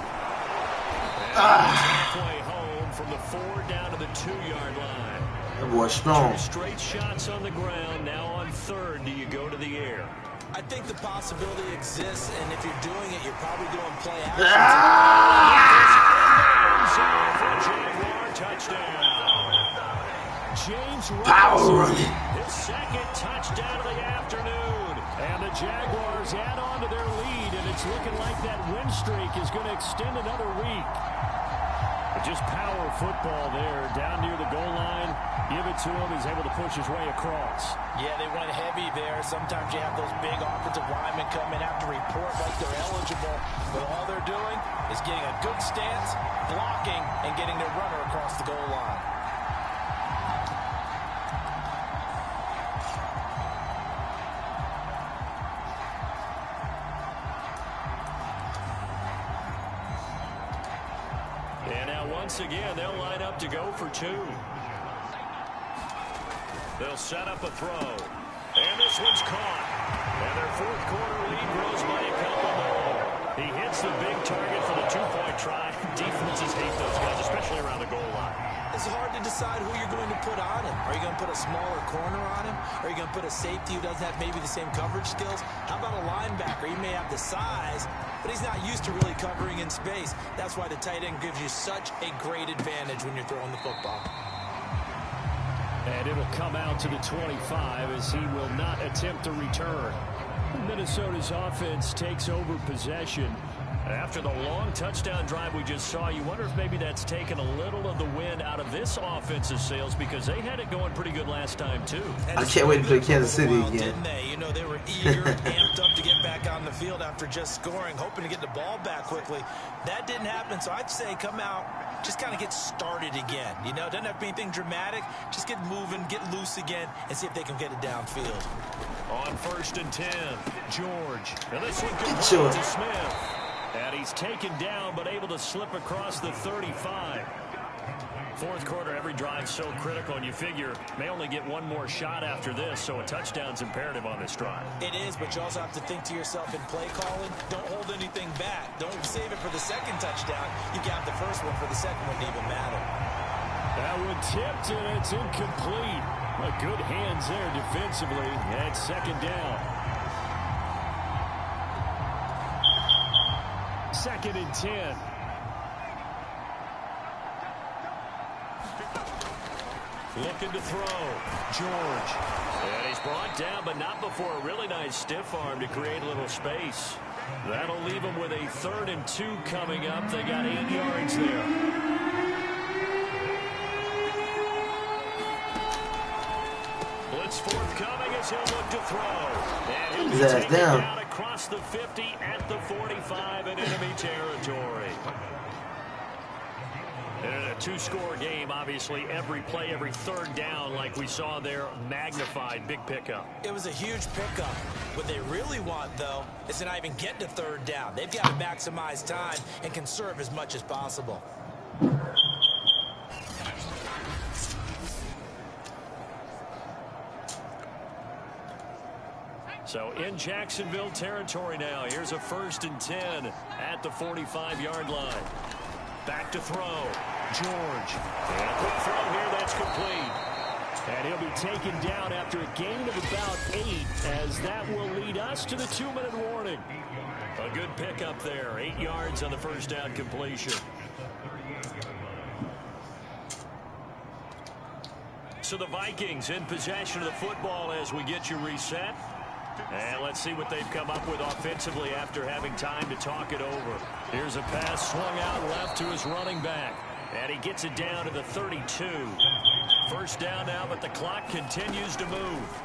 And he's halfway home from the 4 down to the 2-yard line. That boy's strong. 2 straight shots on the ground. Now on 3rd, do you go to the air? I think the possibility exists, and if you're doing it, you're probably doing play action. Jaguar touchdown. James Power Robinson, running. his 2nd touchdown of the afternoon. And the Jaguars add on to their lead, and it's looking like that win streak is going to extend another week. Just power football there, down near the goal line. Give it to him. He's able to push his way across. Yeah, they went heavy there. Sometimes you have those big offensive linemen come in, have to report like they're eligible. But all they're doing is getting a good stance, blocking, and getting their runner across the goal line. And now once again, they'll line up to go for 2. They'll set up a throw. And this one's caught. And their 4th quarter lead grows by a couple more. He hits the big target for the two-point try. Defenses hate those guys, especially around the goal line. It's hard to decide who you're going to put on him. Are you going to put a smaller corner on him? Are you going to put a safety who doesn't have maybe the same coverage skills? How about a linebacker? He may have the size, but he's not used to really covering in space. That's why the tight end gives you such a great advantage when you're throwing the football. And it'll come out to the 25 as he will not attempt to return. Minnesota's offense takes over possession. After the long touchdown drive we just saw, you wonder if maybe that's taken a little of the wind out of this offensive sails because they had it going pretty good last time, too. I can't wait to play Kansas City again. Didn't they? You know, they were eager, amped up to get back on the field after just scoring, hoping to get the ball back quickly. That didn't happen, so I'd say come out, just kind of get started again. You know, doesn't have to be anything dramatic. Just get moving, get loose again, and see if they can get it downfield. On 1st and 10, George. And this one Get goes George. to Smith. And he's taken down, but able to slip across the 35. Fourth quarter, every drive so critical, and you figure may only get one more shot after this, so a touchdown's imperative on this drive. It is, but you also have to think to yourself in play calling, don't hold anything back. Don't save it for the second touchdown. You got the first one for the second one to even matter. That one tipped, and it's incomplete. Good hands there defensively at second down. 2nd and 10. Looking to throw. George. And he's brought down, but not before a really nice stiff arm to create a little space. That'll leave him with a 3rd and 2 coming up. They got 8 yards there. Blitz forthcoming as he'll look to throw. And he'll be taken down across the 50 at the 45 in enemy territory. And in a 2-score game, obviously, every play, every 3rd down, like we saw there, magnified. Big pickup. It was a huge pickup. What they really want, though, is to not even get to 3rd down. They've got to maximize time and conserve as much as possible. So in Jacksonville territory now. Here's a 1st and 10 at the 45-yard line. Back to throw. George. And a quick throw here that's complete. And he'll be taken down after a gain of about 8, as that will lead us to the 2-minute warning. A good pickup there. 8 yards on the first down completion. So the Vikings in possession of the football as we get you reset. And let's see what they've come up with offensively after having time to talk it over. Here's a pass swung out left to his running back. And he gets it down to the 32. First down now, but the clock continues to move.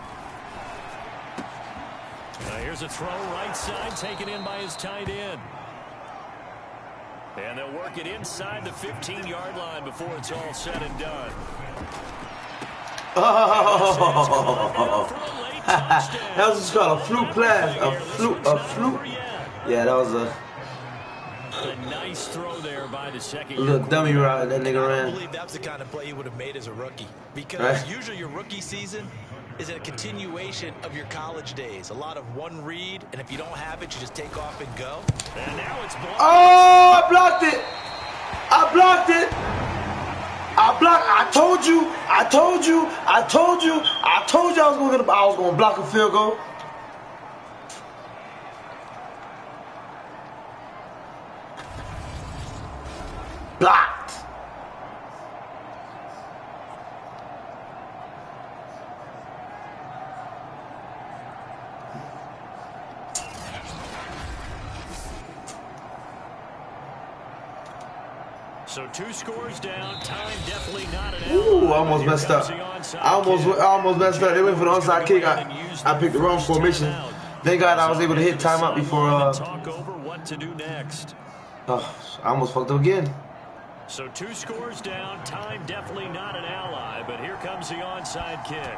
Now here's a throw right side, taken in by his tight end. And they'll work it inside the 15-yard line before it's all said and done. That was just called a fluke pass. A fluke. Yeah, that was a nice throw there by the second. A little dummy route that nigga ran. I believe that's the kind of play he would have made as a rookie. Because usually your rookie season is a continuation of your college days. A lot of one read, and if you don't have it, you just take off and go. And now it's blocked. Oh, I blocked it. I blocked it. I told you I was gonna block a field goal. Blocked. So 2 scores down, time definitely not an Ooh, I almost messed up. I almost messed up. They went for the onside kick. I picked the wrong formation. Thank God I was able to hit timeout before. Talk over what to do next. I almost fucked up again. So 2 scores down, time definitely not an ally, but here comes the onside kick.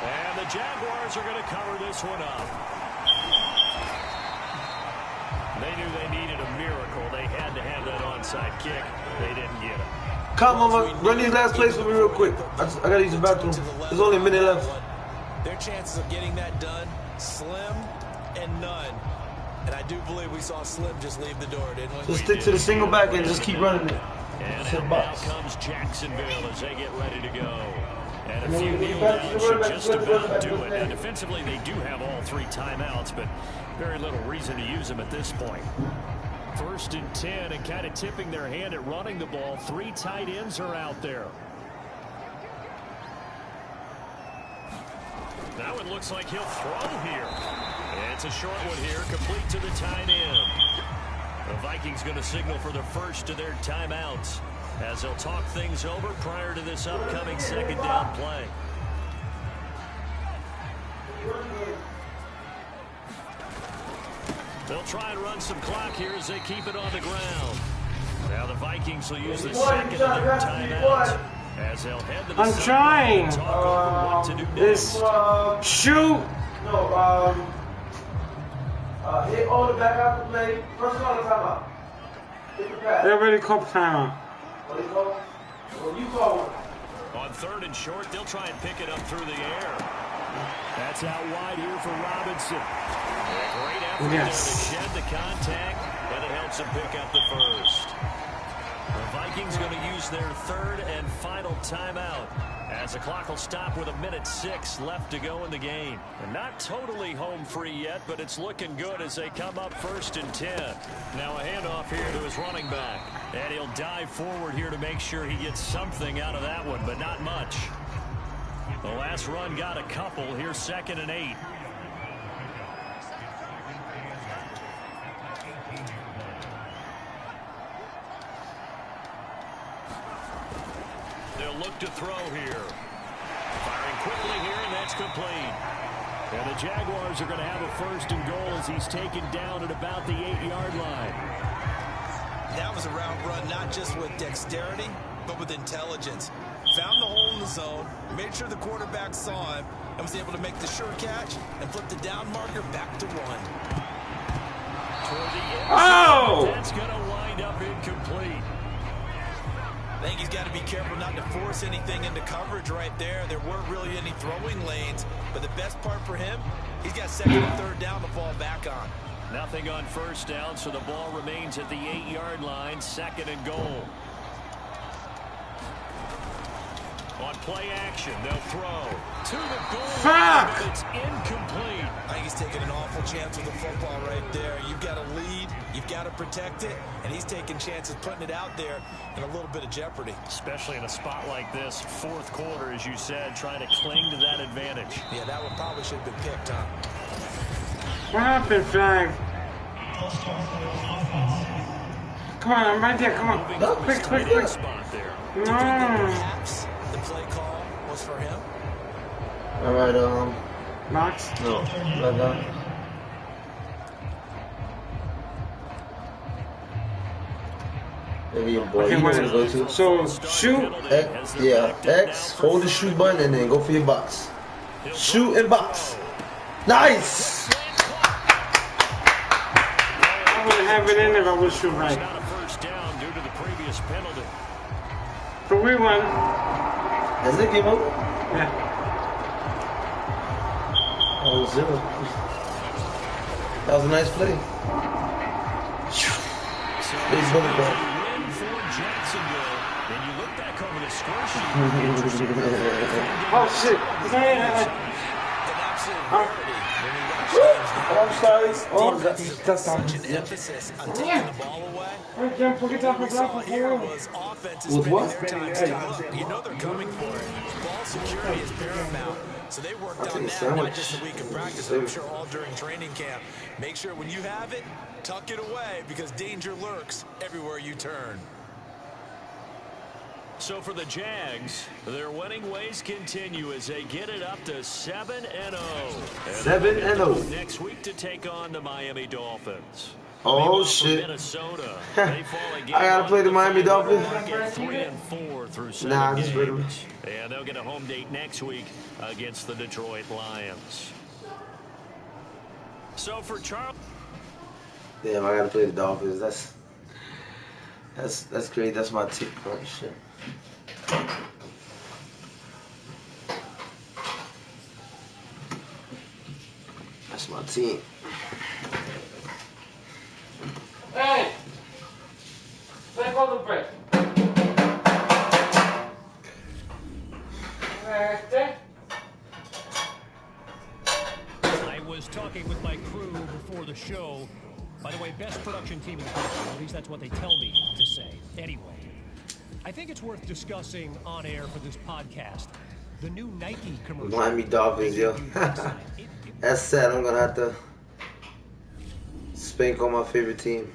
And the Jaguars are going to cover this one up. They knew they needed a miracle. They had to have that onside kick. They didn't get it. Come on, run these last plays for me real quick. I gotta use the bathroom. There's only a minute left. Their chances of getting that done, slim and none. And I do believe we saw Slim just leave the door, didn't we? Just stick to the single back and just keep running it. And Sit now box. comes Jacksonville as they get ready to go. And a few kneel downs should just about do it. Now, defensively, they do have all 3 timeouts, but very little reason to use them at this point. 1st and 10, and kind of tipping their hand at running the ball. 3 tight ends are out there. Now it looks like he'll throw here. And it's a short one here, complete to the tight end. The Vikings going to signal for the first of their timeouts as they'll talk things over prior to this upcoming 2nd down play. They'll try and run some clock here as they keep it on the ground. Now the Vikings will use the 2nd of their timeouts as they'll head to the I'm trying. This Shoot. No, hit all the back out the play. First call the timeout. Hit the pass. They already called timeout. What do you call? Well, you call one. on 3rd and short, they'll try and pick it up through the air. That's out wide here for Robinson. Great effort there to shed the contact, and it helps him pick up the first. The Vikings going to use their 3rd and final timeout as the clock will stop with 1:06 left to go in the game. And not totally home free yet, but it's looking good as they come up 1st and 10. Now a handoff here to his running back. And he'll dive forward here to make sure he gets something out of that one, but not much. The last run got a couple. Here's 2nd and 8. They'll look to throw here. Firing quickly here, and that's complete. And the Jaguars are going to have a 1st and goal as he's taken down at about the 8-yard line. That was a route run not just with dexterity, but with intelligence. Found the hole in the zone, made sure the quarterback saw him, and was able to make the sure catch and flip the down marker back to 1. Toward the end. Oh! That's going to wind up incomplete. I think he's got to be careful not to force anything into coverage right there. There weren't really any throwing lanes, but the best part for him, he's got 2nd and 3rd down to fall back on. Nothing on 1st down, so the ball remains at the 8-yard line, 2nd and goal. On play action, they'll throw to the goal. Fuck! But it's incomplete. I think he's taking an awful chance with the football right there. You've got to lead, you've got to protect it, and he's taking chances putting it out there in a little bit of jeopardy. Especially in a spot like this, 4th quarter, as you said, trying to cling to that advantage. Yeah, that one probably should have been picked, huh? What happened, flag? Come on, I'm right there. Come on. Moving Quick, from his quick, tight quick. end spot there. Do you think that perhaps the play call was for him? All right, Max? no, not that. Maybe your boy, Okay, you know wait. where to go to. So, shoot. X, yeah, X, hold the shoot button and then go for your box. Shoot and box. Nice! I wouldn't have it in if I was shoot It's right. not a 1st down due to the previous penalty. So we won. Has it game over? Yeah. Oh, 0. That was a nice play. Big bullet ball. Win for Jacksonville. And you look back over the score sheet. Oh, shit. An absolute rarity when we watch games now. I'm sorry. Oh, That's Such an emphasis on taking the ball away. What we saw here was offenses With what? spending their time. Look, you know they're coming for it. Ball security is paramount. So they worked on that not just a week of practice, but I'm sure all during training camp. Make sure when you have it, tuck it away because danger lurks everywhere you turn. So for the Jags, their winning ways continue as they get it up to 7-0. 7-0. Next week to take on the Miami Dolphins. Oh, Meanwhile, for shit. Minnesota, they fall again I gotta play the Miami Dolphins. at 3-4 through 7 Nah, just wait a minute. games. And they'll get a home date next week against the Detroit Lions. So for Charles. Damn, I gotta play the Dolphins. That's great. That's my team. Oh, shit. That's my team. I was talking with my crew before the show. By the way, best production team in the country. At least that's what they tell me to say. Anyway, I think it's worth discussing on air for this podcast. The new Nike commercial. Miami Dolphins, yo. That's sad. I'm gonna have to spank on my favorite team.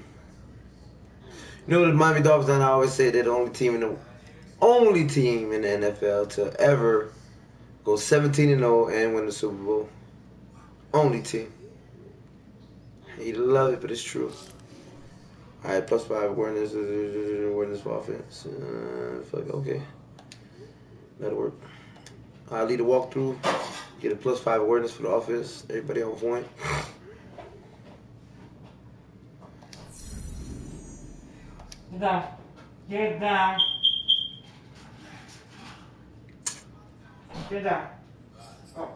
You know the Miami Dolphins, and I always say they're the only team in the NFL to ever go 17-0 and win the Super Bowl. Only team. You love it, but it's true. All right, +5 awareness for offense. Fuck, okay, that'll work. I'll lead a walkthrough. Get a +5 awareness for the offense. Everybody on point. Get down. Get down. Get down. Oh.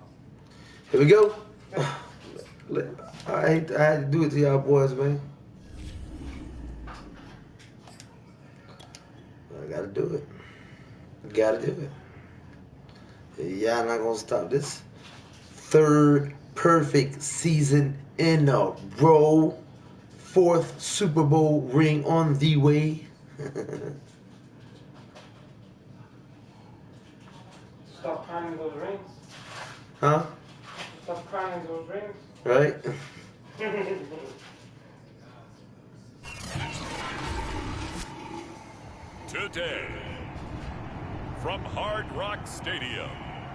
Here we go. I had to do it to y'all boys, man. I gotta do it. Gotta do it. Y'all not gonna stop this. Third perfect season in a row. 4th Super Bowl ring on the way. Stop crying those rings. Huh? Stop crying those rings. Right? Today, from Hard Rock Stadium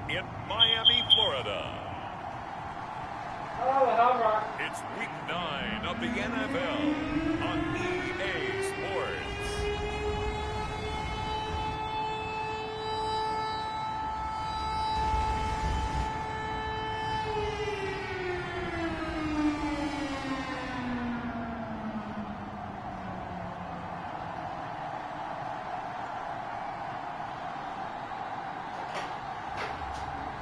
in Miami, Florida, Oh, the Hard Rock. it's Week 9 of the NFL on EA Sports.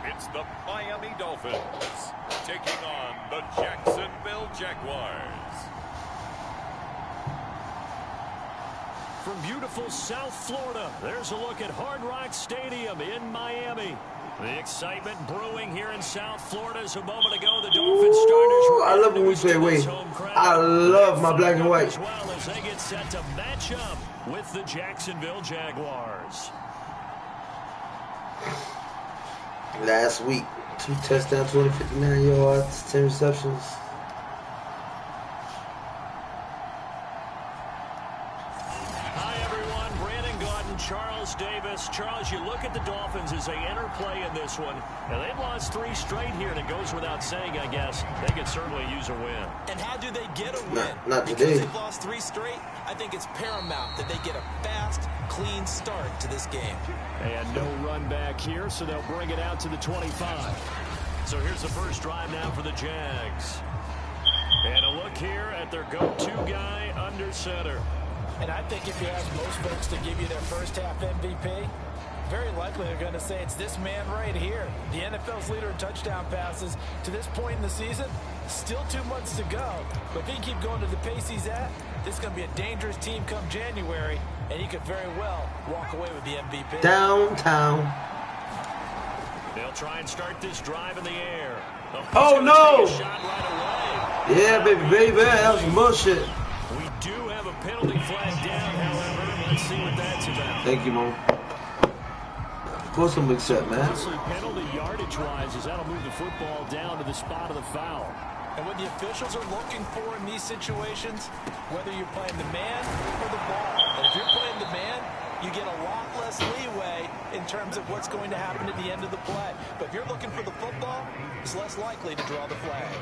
It's the Miami Dolphins taking on the Jacksonville Jaguars. From beautiful South Florida, there's a look at Hard Rock Stadium in Miami. The excitement brewing here in South Florida as a moment ago. The Dolphins starters were I love when we play away. I love my black and white. As well as they get set to match up with the Jacksonville Jaguars. Last week, 2 touchdowns, 259 yards, 10 receptions. Hi, everyone. Brandon Gaudin, Charles Davis. Charles, you look at the Dolphins as they enter play in this one. Now, they've lost 3 straight here, and it goes without saying, I guess. They could certainly use a win. And how do they get a win? Not because today. they've lost 3 straight, I think it's paramount that they get a fast, clean start to this game. And no run back here, so they'll bring it out to the 25. So here's the first drive now for the Jags. And a look here at their go-to guy under center. And I think if you ask most folks to give you their first half MVP, very likely they're going to say it's this man right here. The NFL's leader in touchdown passes to this point in the season. Still 2 months to go. But if he can keep going to the pace he's at, this is going to be a dangerous team come January. And he could very well walk away with the MVP. Downtown. They'll try and start this drive in the air. Oh, no. Shot right away. Yeah, baby. That was some bullshit. We do have a penalty flag down, however. Let's see what that's about. Thank you, Mo. Put some accept, man. Honestly, penalty yardage-wise, is that'll move the football down to the spot of the foul. And what the officials are looking for in these situations, whether you're playing the man or the ball, and if you're playing the man, you get a lot less leeway in terms of what's going to happen at the end of the play. But if you're looking for the football, it's less likely to draw the flag.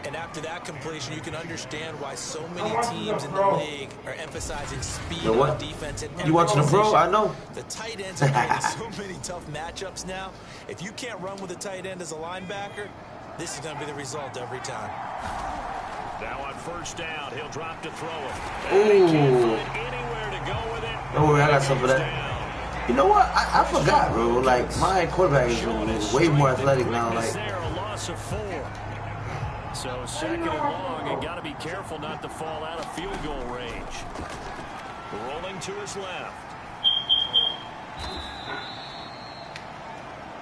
And after that completion, you can understand why so many teams in the league are emphasizing speed on defense. And you watching the pro? I know. The tight ends are getting so many tough matchups now. If you can't run with a tight end as a linebacker, this is going to be the result every time. Now on first down, he'll drop to throw it. Ooh. Anywhere to go with it. Don't worry, I got some for that. You know what? I forgot, bro. Like, my quarterback is way more athletic now. Like, There, a loss of 4. So second and long, and got to be careful not to fall out of field goal range. Rolling to his left.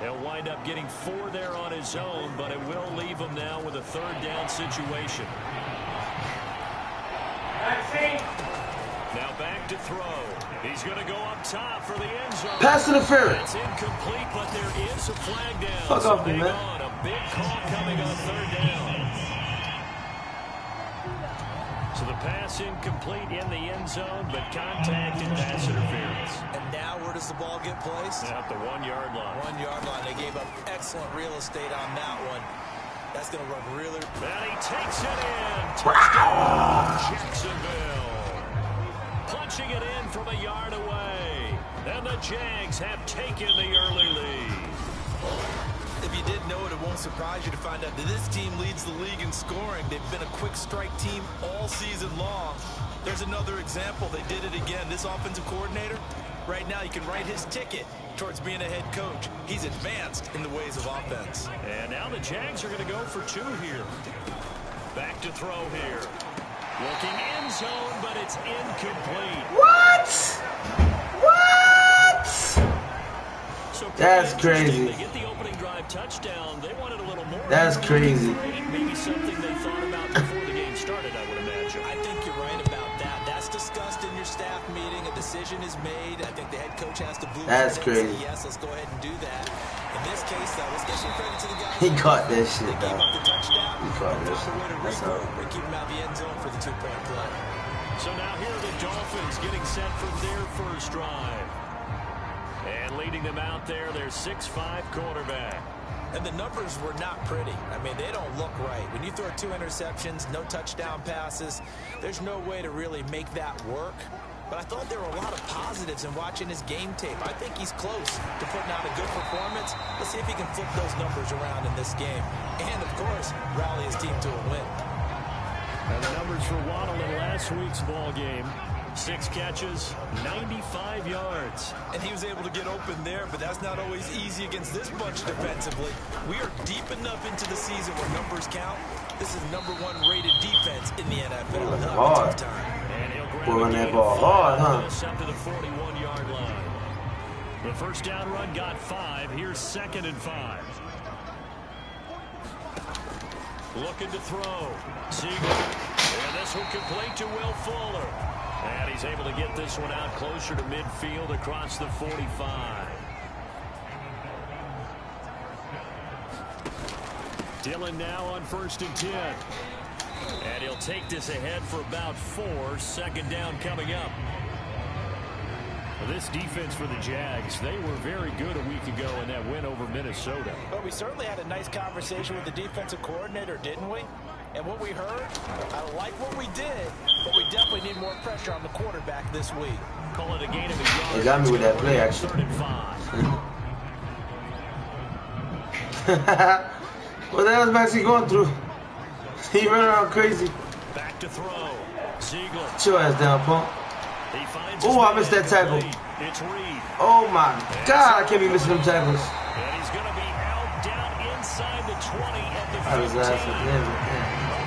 He'll wind up getting 4 there on his own, but it will leave him now with a 3rd down situation. Now back to throw. He's going to go up top for the end zone. Pass interference. That's incomplete, but there is a flag down. Fuck off me, man. On. A big call coming on 3rd down. So the pass incomplete in the end zone, but contact and pass interference. And now where does the ball get placed? At the 1-yard line. 1-yard line. They gave up excellent real estate on that one. That's going to run really... And he takes it in. Touchdown, Jacksonville. Punching it in from a yard away. And the Jags have taken the early lead. If you didn't know it, it won't surprise you to find out that this team leads the league in scoring. They've been a quick strike team all season long. There's another example. They did it again. This offensive coordinator, right now, you can write his ticket towards being a head coach. He's advanced in the ways of offense. And now the Jags are going to go for 2 here. Back to throw here. Looking end zone, but it's incomplete. What? What? So That's crazy. They get the opening drive touchdown. They wanted a little more. That's crazy. Maybe something they thought about before the game started, I would imagine. I think you're right about that. That's discussed in your staff meeting. A decision is made. I think the head coach has to blueprint. That's crazy. Say, yes, let's go ahead and do that. In this case, let's give some credit to the guys. He caught that shit, They gave dog. up the touchdown. He caught that Found a way to shit. That's regroup all. and keep him out of the end zone for the 2-point play. So now here are the Dolphins getting set for their first drive. And leading them out there, their 6'5" quarterback. And the numbers were not pretty. I mean, they don't look right. When you throw 2 interceptions, no touchdown passes, there's no way to really make that work. But I thought there were a lot of positives in watching his game tape. I think he's close to putting out a good performance. Let's see if he can flip those numbers around in this game. And, of course, rally his team to a win. And the numbers for Waddle in last week's ball game. 6 catches, 95 yards. And he was able to get open there, but that's not always easy against this bunch defensively. We are deep enough into the season where numbers count. This is #1 rated defense in the NFL. He'll have a tough time. And he'll grab Boy, run a that gain ball of hard, 5, huh? this up to the 41-yard line. The first down run got 5. Here's 2nd and 5. Looking to throw. Ziegler. And this one complete to Will Fuller. And he's able to get this one out closer to midfield across the 45. Dillon now on 1st and 10. And he'll take this ahead for about 4. 2nd down coming up. This defense for the Jags, they were very good a week ago in that win over Minnesota. But we certainly had a nice conversation with the defensive coordinator, didn't we? And what we heard, I like what we did, but we definitely need more pressure on the quarterback this week. Call it a gain of a yard. They got me with that play, actually. 3rd and 5. What the hell is Maxie going through? He running around crazy. Back to throw. Ziegler. Get your ass down, punk. He finds Oh, I missed that tackle. It's Reed. Oh my God, I can't be missing them tackles. And he's going to be out down inside the 20 at the 15. I was asking him. A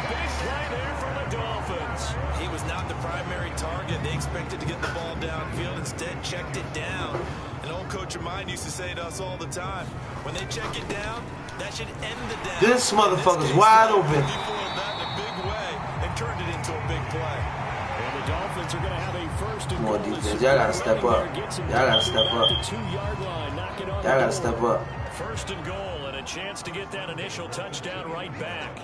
big play there for the Dolphins. He was not the primary target. They expected to get the ball downfield. Instead, checked it down. An old coach of mine used to say to us all the time, when they check it down, that should end the down. This motherfucker's wide open. He pulled that in a big way and turned it into a big play. And the Dolphins are going to have a 1st and More goal. defense. Y'all gotta step up. Y'all gotta step up. Y'all gotta step up. 1st and goal and a chance to get that initial touchdown right back.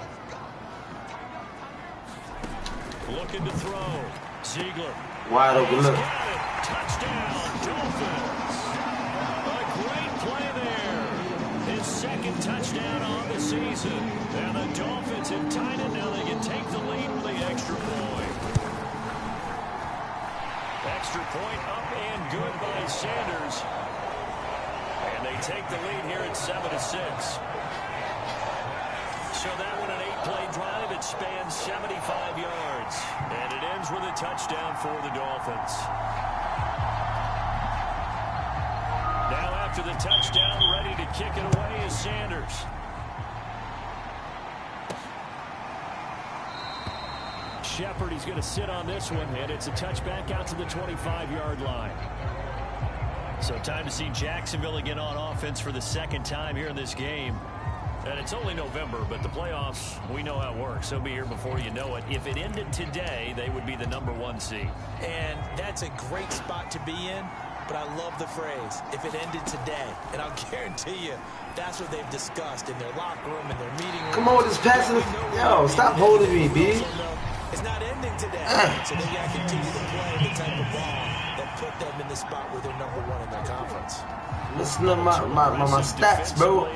Looking to throw. Ziegler. Wide open, He's look. got it. Touchdown, Dolphins. A great play there. His 2nd touchdown on the season. And the Dolphins have tied it. Now they can take the lead with the extra point. Extra point up and good by Sanders. And they take the lead here at 7-6. So that one an 8-play drive. It spans 75 yards. And it ends with a touchdown for the Dolphins. Now after the touchdown, ready to kick it away is Sanders. Shepard, he's going to sit on this one, and it's a touchback out to the 25-yard line. So time to see Jacksonville again on offense for the second time here in this game. And it's only November, but the playoffs, we know how it works. They'll be here before you know it. If it ended today, they would be the #1 seed. And that's a great spot to be in, but I love the phrase, if it ended today. And I'll guarantee you, that's what they've discussed in their locker room, in their meeting room. Come on with this passing. Yo, stop holding me, B. It's not ending today. So they got to continue to play the type of ball that put them in the spot where they're #1 in their conference. Listen to my stats, bro.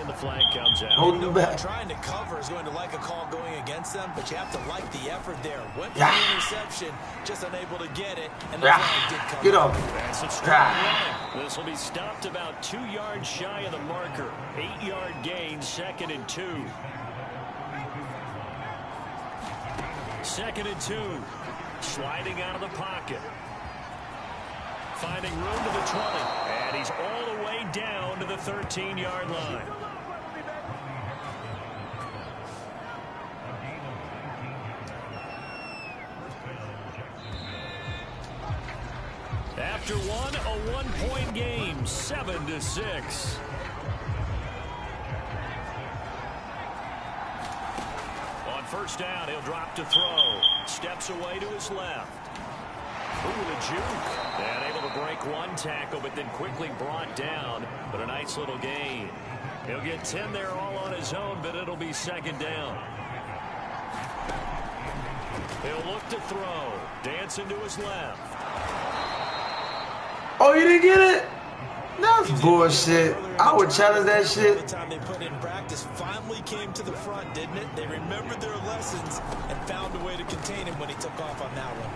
Holding you back. Trying to cover is going to like a call going against them, but you have to like the effort there. Went for the interception, just unable to get it, and the flag did come. Get up. This will be stopped about 2 yards shy of the marker. 8-yard gain, 2nd and 2. 2nd and 2. Sliding out of the pocket. Finding room to the 20. And he's all the way down to the 13-yard line. After one, a 1-point game, 7-6. On first down, he'll drop to throw. Steps away to his left. Ooh, the juke. And able to break one tackle, but then quickly brought down. But a nice little gain. He'll get 10 there all on his own, but it'll be 2nd down. He'll look to throw. Dancing to his left. Oh, you didn't get it? That's bullshit. I would challenge that shit. The time they put in practice finally came to the front, didn't it? They remembered their lessons and found a way to contain him when he took off on that one.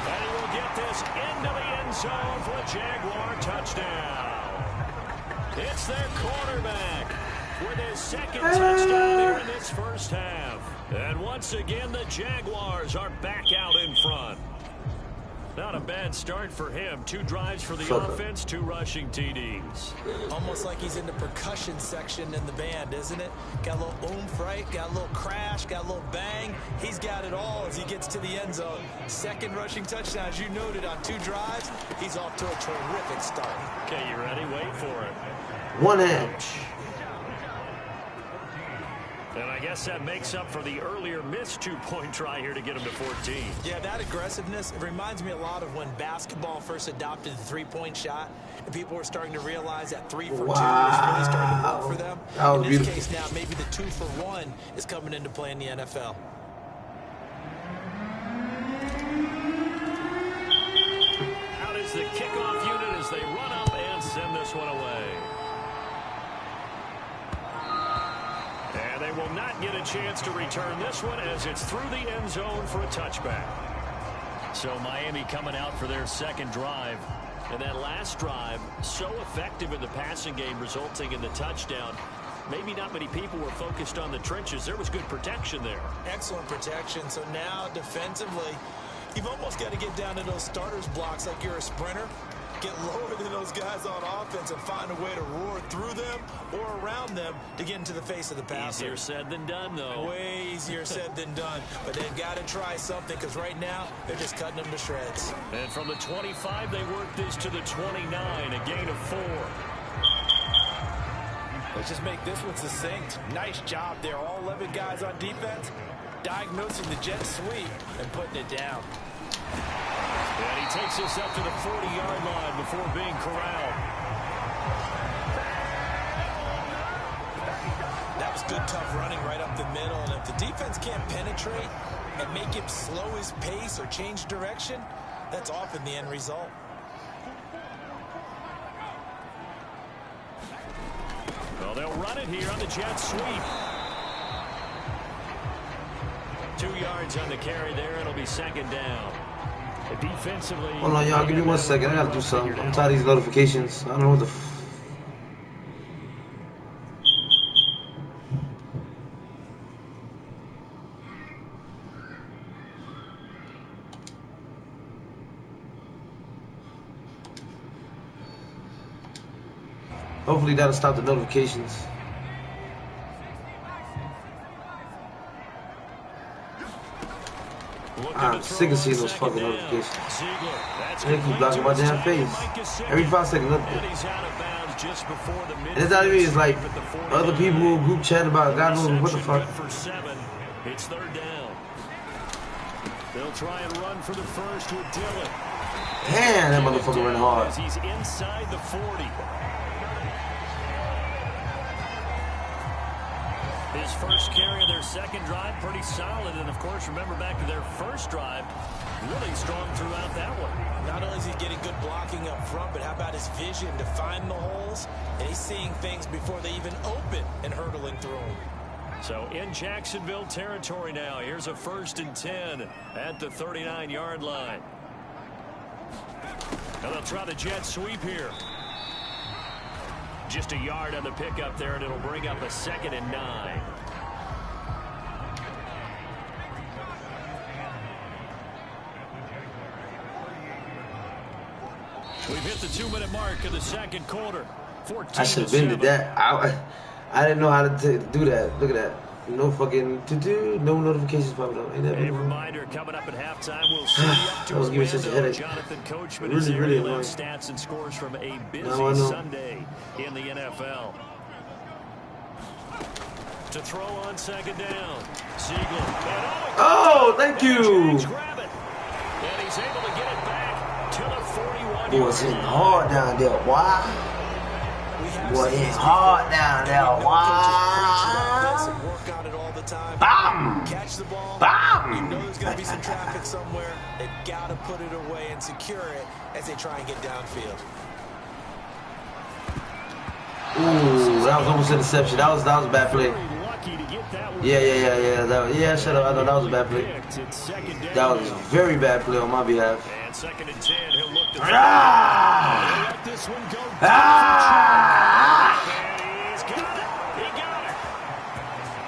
And he will get this into the end zone for a Jaguar touchdown. It's their quarterback with his 2nd touchdown here in this first half. And once again, the Jaguars are back out in front. Not a bad start for him. 2 drives for the offense, 2 rushing TDs. Almost like he's in the percussion section in the band, isn't it? Got a little oomph, right? Got a little crash, got a little bang. He's got it all as he gets to the end zone. 2nd rushing touchdown, as you noted, on 2 drives. He's off to a terrific start. Okay, you ready? Wait for it. 1 inch. And I guess that makes up for the earlier missed 2-point try here to get him to 14. Yeah, that aggressiveness, it reminds me a lot of when basketball first adopted the 3-point shot, and people were starting to realize that 3 for 2 was really starting to work for them. In this case now, maybe the 2 for 1 is coming into play in the NFL. Out is the kickoff unit as they run up and send this one away. And they will not get a chance to return this one as it's through the end zone for a touchback. So Miami coming out for their 2nd drive. And that last drive, so effective in the passing game, resulting in the touchdown. Maybe not many people were focused on the trenches. There was good protection there. Excellent protection. So now defensively, you've almost got to get down to those starters blocks like you're a sprinter. Get lower than those guys on offense and find a way to roar through them or around them to get into the face of the passer. Easier said than done, though. Way easier said than done. But they've got to try something because right now they're just cutting them to shreds. And from the 25, they work this to the 29, a gain of 4. Let's just make this one succinct. Nice job there. All 11 guys on defense diagnosing the jet sweep and putting it down. And he takes us up to the 40-yard line before being corralled. That was good, tough running right up the middle. And if the defense can't penetrate and make him slow his pace or change direction, that's often the end result. Well, they'll run it here on the jet sweep. 2 yards on the carry there. It'll be 2nd down. Defensively. Hold on, y'all. Give me 1 second. I gotta do something. I'm tired of these notifications. I don't know what the. Hopefully that'll stop the notifications. I'm sick of seeing those fucking notifications. They keep blocking my damn face. Every 5 seconds, nothing. And it's not even, it's like other people who group chat about God knows what the fuck. It's third down. They'll try and run for the first with Dillon. Damn, that motherfucker ran hard. He's inside the 40. His first carry of their second drive, pretty solid. And, of course, remember back to their first drive, really strong throughout that one. Not only is he getting good blocking up front, but how about his vision to find the holes? And he's seeing things before they even open and hurdling through them. So in Jacksonville territory now. Here's a 1st and 10 at the 39-yard line. And they'll try the jet sweep here. Just a yard on the pickup there, and it'll bring up a 2nd and 9. We've hit the 2-minute mark of the second quarter. I should have been to that. I didn't know how to do that. Look at that. No fucking no notifications popping up. Ain't that a reminder coming up at halftime. We'll see up to giving such a headache. Jonathan Coachman really annoying. Stats and scores from a busy Sunday in the NFL. To throw on 2nd down. Ziegler. Oh, thank you. Grab it. And he's able to get it back to the 41. Boy, it's hitting hard down there. Why? Boy, it's hard down there. Why? Work on it all the time. Bam! Catch the ball. Bam! You know there's going to be some traffic somewhere. They've got to put it away and secure it as they try and get downfield. Ooh, that was almost an interception. That was a bad play. Yeah. Shut up. I thought that was a bad play. That was a very bad play on my behalf. And 2nd and 10. He'll look to Ah! let this one go. Ah! And he's got it. He got it.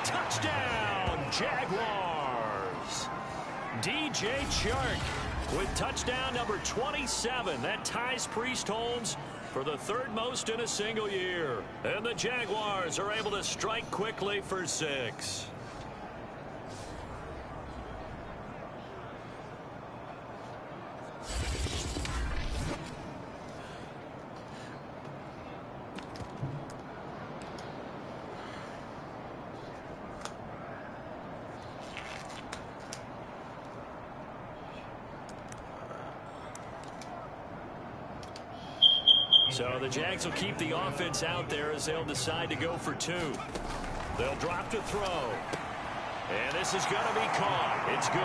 Touchdown, Jaguars. DJ Chark with touchdown number 27. That ties Priest Holmes for the 3rd most in a single year. And the Jaguars are able to strike quickly for 6. So the Jags will keep the offense out there as they'll decide to go for 2. They'll drop to throw. And this is going to be caught. It's good.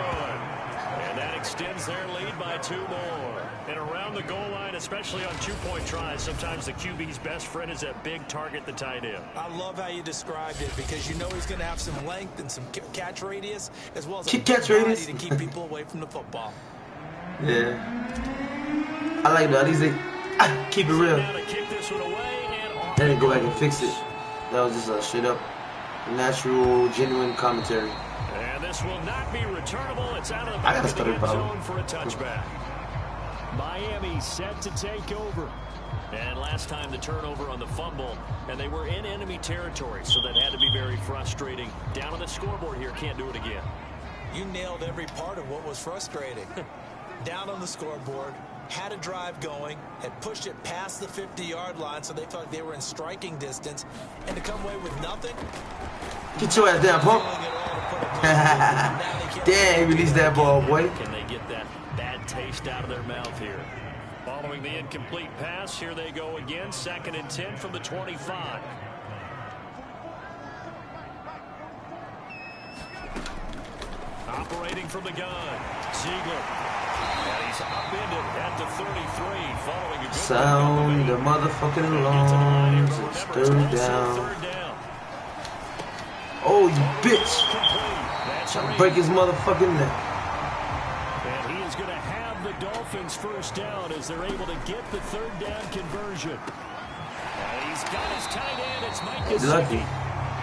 And that extends their lead by 2 more. And around the goal line, especially on 2-point tries, sometimes the QB's best friend is that big target, the tight end. I love how you described it because you know he's going to have some length and some catch radius as well as a catch radius to keep people away from the football. Yeah. I like that. He's like, keep it real. And then go back and fix it. That was just a straight up, natural, genuine commentary. And this will not be returnable. It's out of the I gotta back of the stutter end problem. zone for a touchback. Miami set to take over. And last time the turnover on the fumble, and they were in enemy territory, so that had to be very frustrating. Down on the scoreboard here, can't do it again. You nailed every part of what was frustrating. Down on the scoreboard, had a drive going, had pushed it past the 50-yard line, so they thought they were in striking distance, and to come away with nothing. Get your ass down, punk. Damn, he released that ball, boy. Can they get that bad taste out of their mouth here? Following the incomplete pass, here they go again. 2nd and 10 from the 25. Operating from the gun, Ziegler. And he's upended at the 33 following a good Sound the motherfucking alarms. It's 3rd down. Oh, you bitch. Trying to break his motherfucking neck. And he is going to have the Dolphins 1st down as they're able to get the 3rd down conversion. And he's got his tight end. It's Mike Lucky. Gesicki.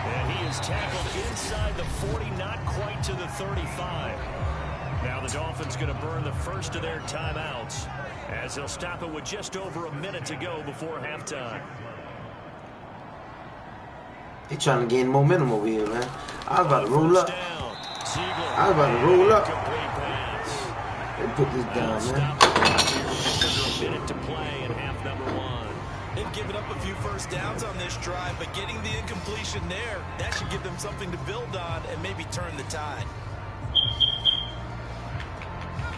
And he is tackled inside the 40, not quite to the 35. Now the Dolphins going to burn the first of their timeouts as they'll stop it with just over a minute to go before halftime. They trying to gain momentum over here, man. I was about to roll up. I was about to roll up. And put this down, Stop man. the clock here with just under a minute to play in half number 1. They've given up a few first downs on this drive, but getting the incompletion there, that should give them something to build on and maybe turn the tide.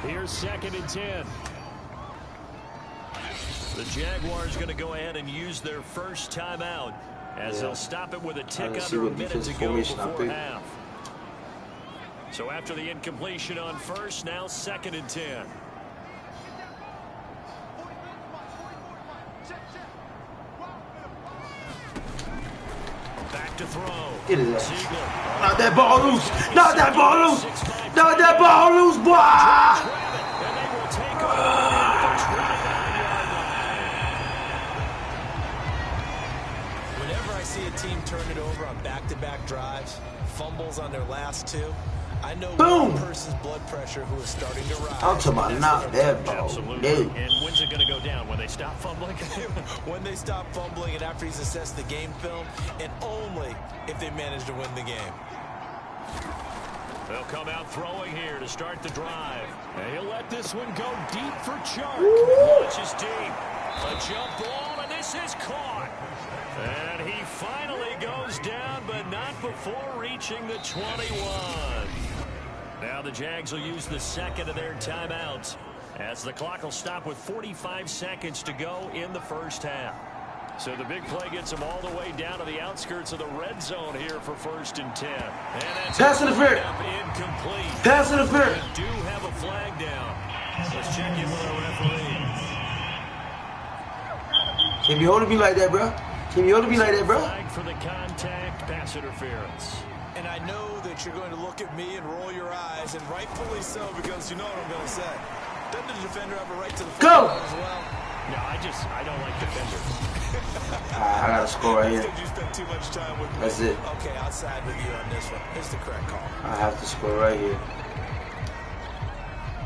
Here's 2nd and 10. The Jaguars going to go ahead and use their first timeout as they'll stop it with a tick under a minute to go before half. So after the incompletion on first, now 2nd and 10. Back to throw. Get it there. Ziegler. Knock that ball loose. Knock that ball loose. Knock that ball loose, boy. And they will take over at the 29-yard line. Whenever I see a team turn it over on back-to-back drives, fumbles on their last 2, I know Boom. one person's blood pressure who is starting to rise. I'm talking about knock that ball. Absolutely. Dude. And when's it going to go down? When they stop fumbling? When they stop fumbling and after he's assessed the game film, and only if they manage to win the game. They'll come out throwing here to start the drive. And he'll let this one go deep for Chark. Launches deep. A jump ball, and this is caught. And he finally goes down, but not before reaching the 21. Now the Jags will use the 2nd of their timeouts as the clock will stop with 45 seconds to go in the first half. So the big play gets them all the way down to the outskirts of the red zone here for 1st and 10. And that's Pass interference. Incomplete. Pass interference. We do have a flag down. Let's check in with our referee. Can't be holding me like that, bro. Can't be holding me like that, bro. Flag for the contact, pass interference. And I know that you're going to look at me and roll your eyes, and rightfully so, because you know what I'm going to say. Doesn't the defender have a right to the Go! football as well? No, I don't like defenders. I got a score right here. You spent too much time with me. That's it. Okay, I'll side with you on this one. Here's the correct call. I have to score right here.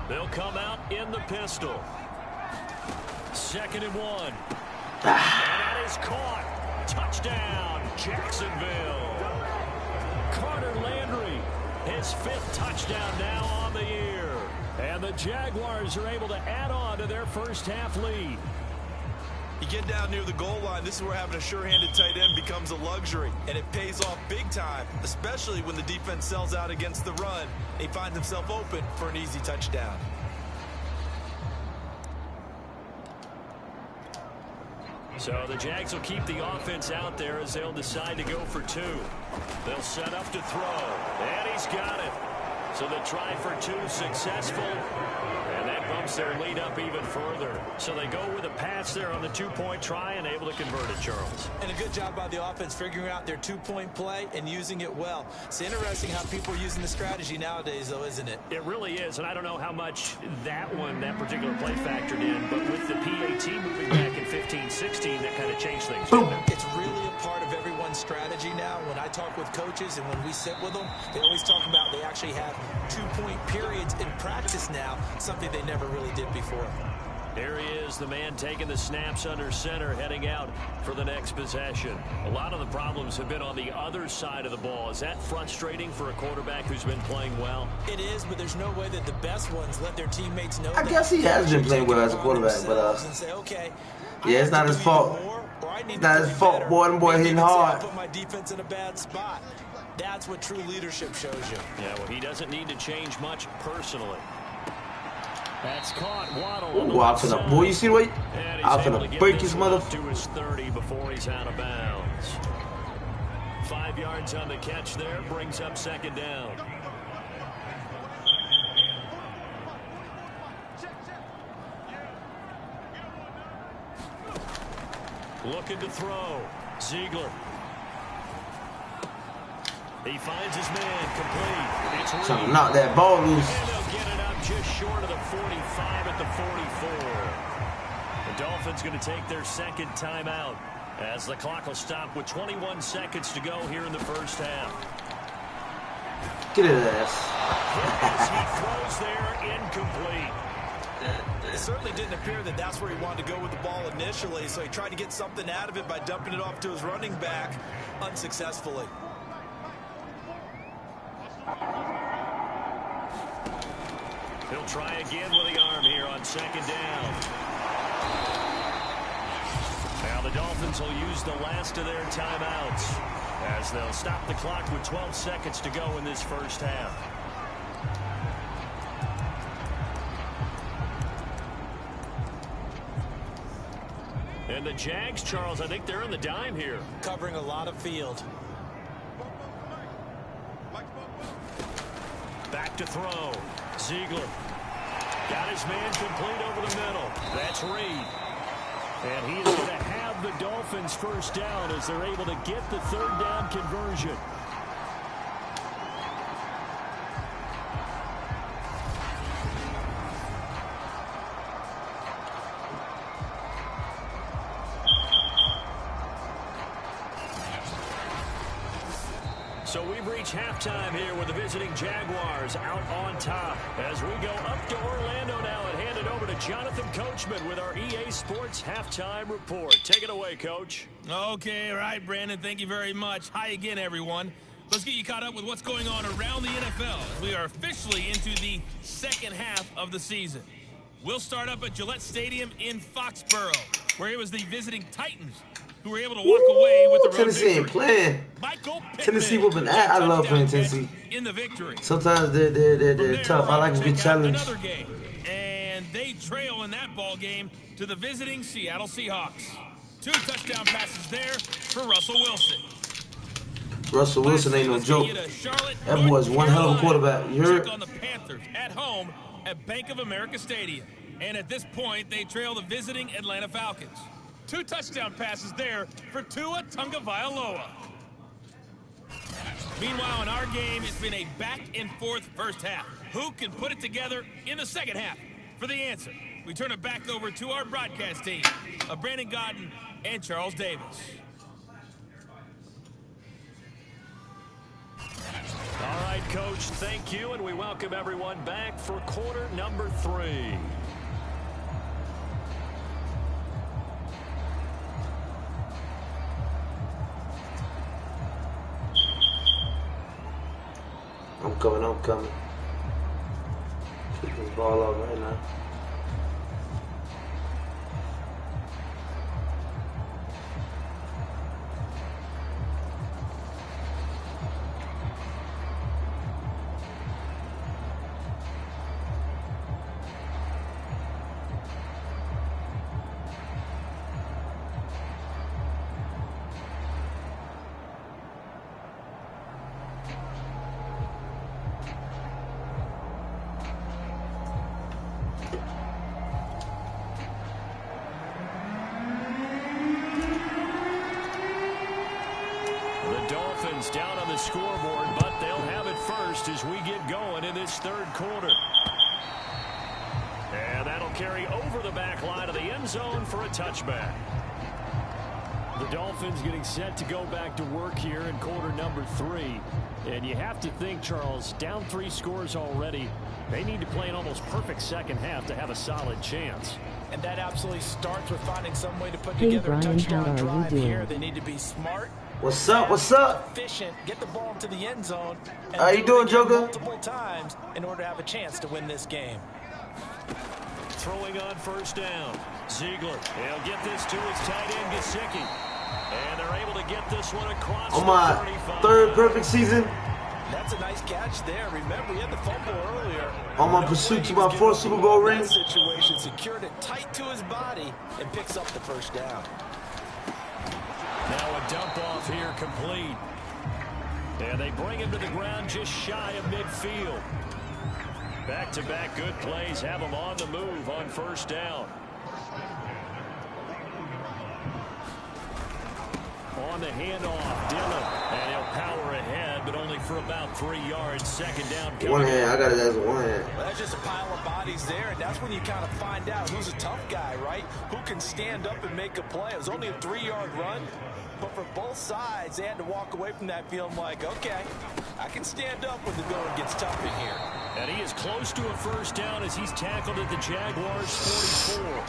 They'll come out in the pistol. 2nd and 1. And that is caught. Touchdown, Jacksonville. Carter Landry, his 5th touchdown now on the year. And the Jaguars are able to add on to their first half lead. You get down near the goal line, this is where having a sure-handed tight end becomes a luxury, and it pays off big time, especially when the defense sells out against the run. He finds himself open for an easy touchdown. So the Jags will keep the offense out there as they'll decide to go for 2. They'll set up to throw, and he's got it. So the try for 2 successful, and that bumps their lead up even further. So they go with a pass there on the 2-point try and able to convert it, Charles. And a good job by the offense figuring out their 2-point play and using it well. It's interesting how people are using the strategy nowadays, though, isn't it? It really is, and I don't know how much that particular play factored in, but with the PAT moving back in 15-16, that kind of changed things. It's really a part of everyone's strategy now. When I talk with coaches and when we sit with them, they always talk about they actually have 2-point periods in practice now, something they never really did before. There he is, the man taking the snaps under center, heading out for the next possession. A lot of the problems have been on the other side of the ball. Is that frustrating for a quarterback who's been playing well? It is, but there's no way that the best ones let their teammates know. I guess he has been playing well as a quarterback, but say, okay, yeah, it's not his fault. It's not his fault, boy. Them boy hitting hard. I put my defense in a bad spot. That's what true leadership shows you. Yeah, well, he doesn't need to change much personally. That's caught. Waddle on the Wow, finna, boy, you see what? I'm finna break his mother. To his 30 before he's out of bounds. 5 yards on the catch there, brings up 2nd down. Looking to throw. Ziegler. He finds his man complete. It's Trying to knock that ball loose. and they'll get it up just short of the 45 at the 44. The Dolphins going to take their 2nd timeout as the clock will stop with 21 seconds to go here in the first half. Get his ass. He throws there, incomplete. It certainly didn't appear that that's where he wanted to go with the ball initially, so he tried to get something out of it by dumping it off to his running back unsuccessfully. He'll try again with the arm here on second down. Now the Dolphins will use the last of their timeouts as they'll stop the clock with 12 seconds to go in this first half. And the Jags, Charles, I think they're in the dime here. Covering a lot of field. Back to throw. Ziegler. Got his man complete over the middle. That's Reed. And he is going to have the Dolphins first down as they're able to get the third down conversion. So we've reached halftime here with the visiting Jaguars out on top. As we go up to Orlando now and hand it over to Jonathan Coachman with our EA Sports Halftime Report. Take it away, Coach. Okay, all right, Brandon. Thank you very much. Hi again, everyone. Let's get you caught up with what's going on around the NFL as we are officially into the second half of the season. We'll start up at Gillette Stadium in Foxborough, where it was the visiting Titans who were able to walk away with the road Tennessee ain't victory. playing. Tennessee whooping ass. I love playing Tennessee. In the victory. Sometimes they're tough. I like to get challenged. Another game, and they trail in that ball game to the visiting Seattle Seahawks. 2 touchdown passes there for Russell Wilson. Russell Wilson ain't no joke. That boy's one hell of a quarterback. You heard? Took on the Panthers at home at Bank of America Stadium. And at this point, they trail the visiting Atlanta Falcons. 2 touchdown passes there for Tua Tagovailoa. Meanwhile, in our game, it's been a back-and-forth first half. Who can put it together in the second half? For the answer, we turn it back over to our broadcast team of Brandon Godden and Charles Davis. All right, Coach, thank you, and we welcome everyone back for quarter number 3. I'm coming. Keep this ball up right now. Down on the scoreboard, but they'll have it first as we get going in this third quarter. And that'll carry over the back line of the end zone for a touchback. The Dolphins getting set to go back to work here in quarter number 3. And you have to think, Charles, down 3 scores already. They need to play an almost perfect second half to have a solid chance. And that absolutely starts with finding some way to put together a touchdown drive here. They need to be smart. What's up? What's up? Efficient, get the ball into the end zone. And how you doing, Joker? Multiple times in order to have a chance to win this game. Throwing on first down. Ziegler. He'll get this to his tight end, Gesicki. And they're able to get this one across on my 35. Third perfect season. That's a nice catch there. Remember, he had the fumble earlier. On my pursuit to my 4th Super Bowl ring. Situation secured it tight to his body and picks up the first down. Now a dump off here complete. And they bring him to the ground just shy of midfield. Back-to-back good plays have him on the move on first down. On the handoff, Dillon. And he'll power ahead, but only for about 3 yards. Second down. One hand. I got it as a one hand. Well, that's just a pile of bodies there, and that's when you kind of find out who's a tough guy, right? Who can stand up and make a play. It was only a 3-yard run, but for both sides, they had to walk away from that feeling like, okay, I can stand up when the going gets tough in here. And he is close to a first down as he's tackled at the Jaguars' 44.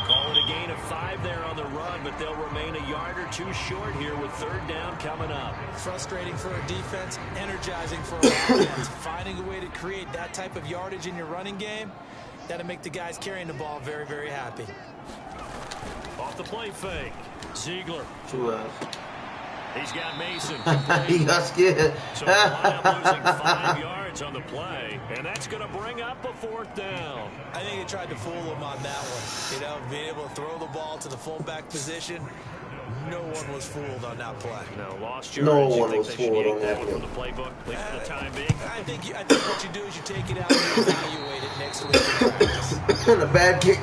Call it a gain of 5 there on the run, but they'll remain a yard or two short here with 3rd down coming up. Frustrating for a defense, energizing for an offense. Finding a way to create that type of yardage in your running game, that'll make the guys carrying the ball very, very happy. Off the play fake. Ziegler. True. He's got Mason. He got scared. So the lineup losing 5 yards on the play, and that's going to bring up a 4th down. I think they tried to fool him on that one. You know, being able to throw the ball to the fullback position. No one was fooled on that play. No, lost No yards. one was fooled on that one play. from the playbook, at least for the time being. I think what you do is you take it out and you evaluate it next week in practice. And a bad kick.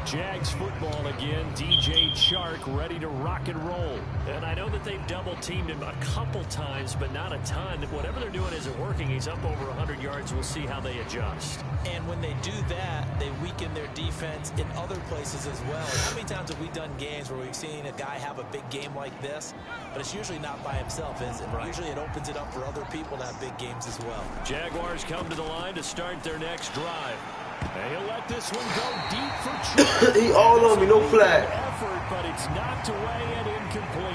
Jags football again. DJ Chark ready to rock and roll. And I know that they've double-teamed him a couple times, but not a ton. Whatever they're doing isn't working. He's up over 100 yards. We'll see how they adjust. And when they do that, they weaken their defense in other places as well. How many times have we done games where we've seen a guy have a big game like this, but it's usually not by himself, is it? Right. Usually it opens it up for other people to have big games as well. Jaguars come to the line to start their next drive. And he'll let this one go deep for Chark. He all on me, no flag. Effort, but it's knocked away and incomplete.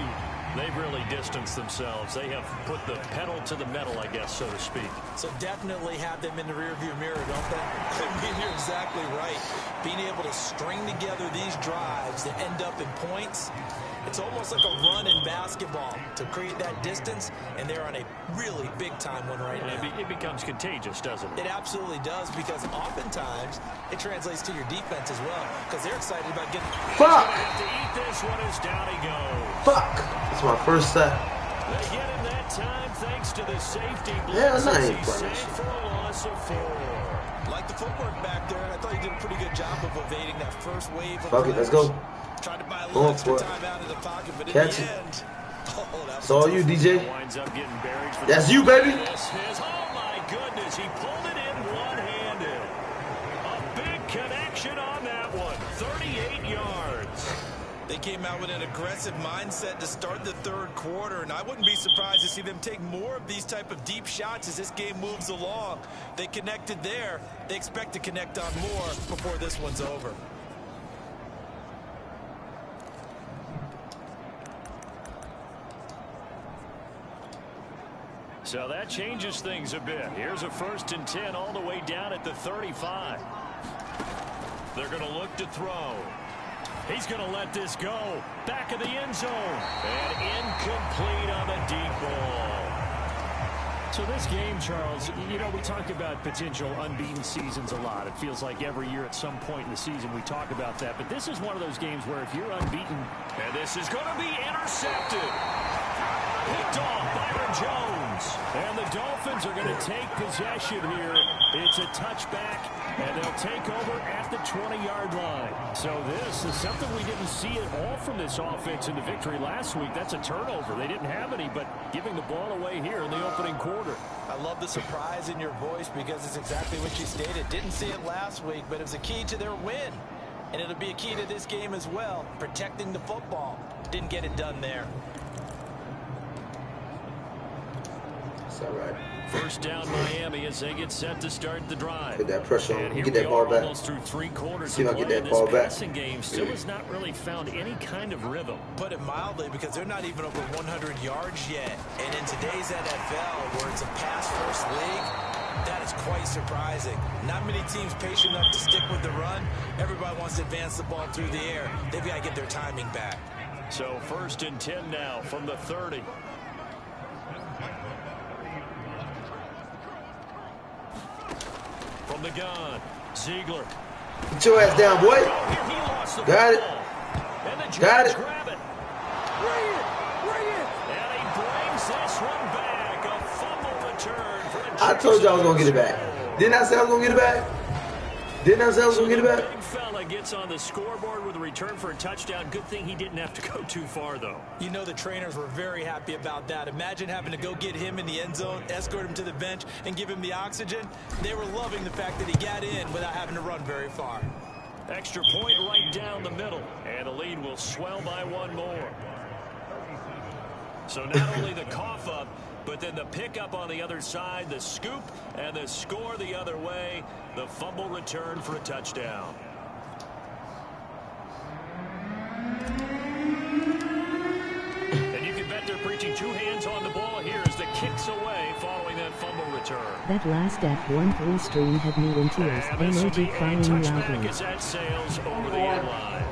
They've really distanced themselves. They have put the pedal to the metal, I guess, so to speak. So definitely have them in the rearview mirror, don't they? I mean, you're exactly right. Being able to string together these drives that end up in points, it's almost like a run in basketball to create that distance, and they're on a really big-time one right now. It becomes contagious, doesn't it? It absolutely does, because oftentimes it translates to your defense as well, because they're excited about getting... Fuck! To eat this one as down he goes. Fuck! It's my first sack. They get him that time thanks to the safety Yeah, blitz. nice. He's safe for a loss of 4. Like the footwork back there, I thought he did a pretty good job of evading that first wave of Fuck it, let's go. Tried to buy a little extra time out of the pocket, but Catch in it. the end, It's all you, DJ. Winds up getting buried for That's you, baby. This is, oh my goodness, he pulled it in one-handed. A big connection on that one, 38 yards. they came out with an aggressive mindset to start the 3rd quarter, and I wouldn't be surprised to see them take more of these type of deep shots as this game moves along. They connected there. They expect to connect on more before this one's over. So that changes things a bit. Here's a 1st and 10 all the way down at the 35. They're going to look to throw. He's going to let this go. Back of the end zone. And incomplete on the deep ball. So this game, Charles, you know, we talk about potential unbeaten seasons a lot. It feels like every year at some point in the season we talk about that. But this is one of those games where if you're unbeaten... And this is going to be intercepted. Picked off Byron Jones. And the Dolphins are going to take possession here. It's a touchback, and they'll take over at the 20-yard line. So this is something we didn't see at all from this offense in the victory last week. That's a turnover. They didn't have any, but giving the ball away here in the opening quarter. I love the surprise in your voice because it's exactly what you stated. Didn't see it last week, but it was a key to their win. And it'll be a key to this game as well, protecting the football. Didn't get it done there. It's all right. 1st down Miami as they get set to start the drive. Get that pressure on. And here Get we that ball are back. almost through 3 quarters. See if I of can play. get that ball This back. passing game still has not really found any kind of rhythm. Put it mildly, because they're not even over 100 yards yet. And in today's NFL, where it's a pass-first league, that is quite surprising. Not many teams patient enough to stick with the run. Everybody wants to advance the ball through the air. They've got to get their timing back. So 1st and 10 now from the 30. From the gun, Ziegler. Get your ass down, boy. He lost the Got it. football. And the Got Jags it. grab it. Bring it. And he brings this one back. A fumble return for a I told you I was going to get it back. Didn't I say I was going to get it back? Didn't I say I was going to get it back? Big fella gets on the scoreboard with a return for a touchdown. Good thing he didn't have to go too far, though. You know the trainers were very happy about that. Imagine having to go get him in the end zone, escort him to the bench, and give him the oxygen. They were loving the fact that he got in without having to run very far. Extra point right down the middle. And the lead will swell by 1 more. So not only the cough up, but then the pickup on the other side, the scoop, and the score the other way. The fumble return for a touchdown. And you can bet they're preaching two hands on the ball here as the kicks away following that fumble return. That last F1 stream had me in tears. And this will be Emoji a crying touchback loudly. as that sails over the end line.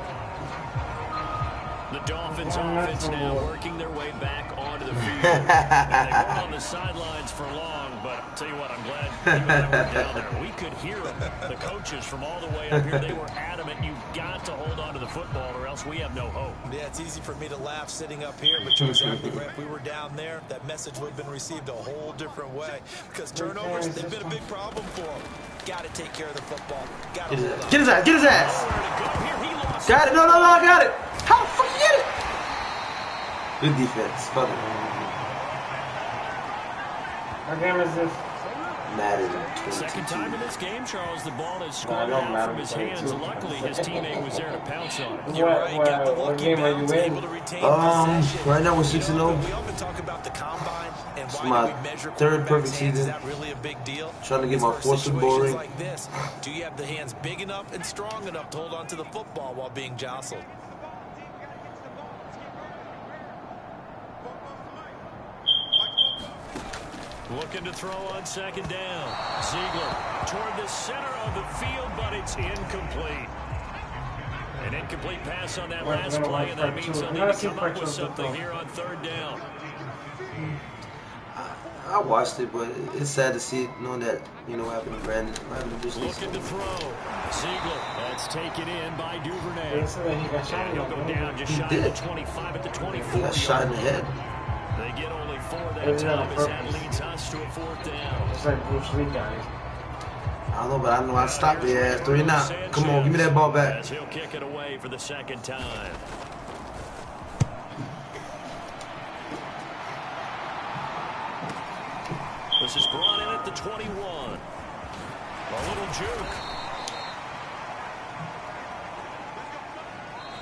The Dolphins offense now working their way back onto the field. And they weren't on the sidelines for long, but I'll tell you what, I'm glad you and I were down there. We could hear them, the coaches from all the way up here. They were adamant, you've got to hold on to the football or else we have no hope. Yeah, it's easy for me to laugh sitting up here, but you're exactly right. If we were down there, that message would have been received a whole different way. Because turnovers, they've been a big problem for them. Got to take care of the football. Got to hold on. Get his ass. Get his ass. Got it. No, I got it. How the fuck you get it? Good defense. Fuck it. What game is this? Madden 22. Second time in this game, Charles, the ball is squirted out from his hands. Luckily, his teammate was there to pounce on it. You're right. Got the What lucky game are you bounce, in? able to retain possession. Right now we're 6-0. We often talk about the combine and It's why my do we measure third quarterbacks' perfect hands? Is season. that really a big deal? Trying to get my It's for fourth Super Bowl situations ring. like this. Do you have the hands big enough and strong enough to hold on to the football while being jostled? Looking to throw on second down. Ziegler toward the center of the field, but it's incomplete. An incomplete pass on that last play, and that means they'll need to come up with something here on third down. I watched it, but it's sad to see it, knowing that, you know, what happened to Brandon. Looking to throw. Ziegler. That's taken in by Duvernay. They said that he got shot And he'll in go the down just shy of the 25 at the 24. He got shot in the head. They get only 4 that It was time on as that purpose. leads us to a fourth down. It's like Bruce Lee guys. I don't know, but I know I stopped the ass. 3 now. Come on, give me that ball back. As he'll kick it away for the second time. This is brought in at the 21. A little juke.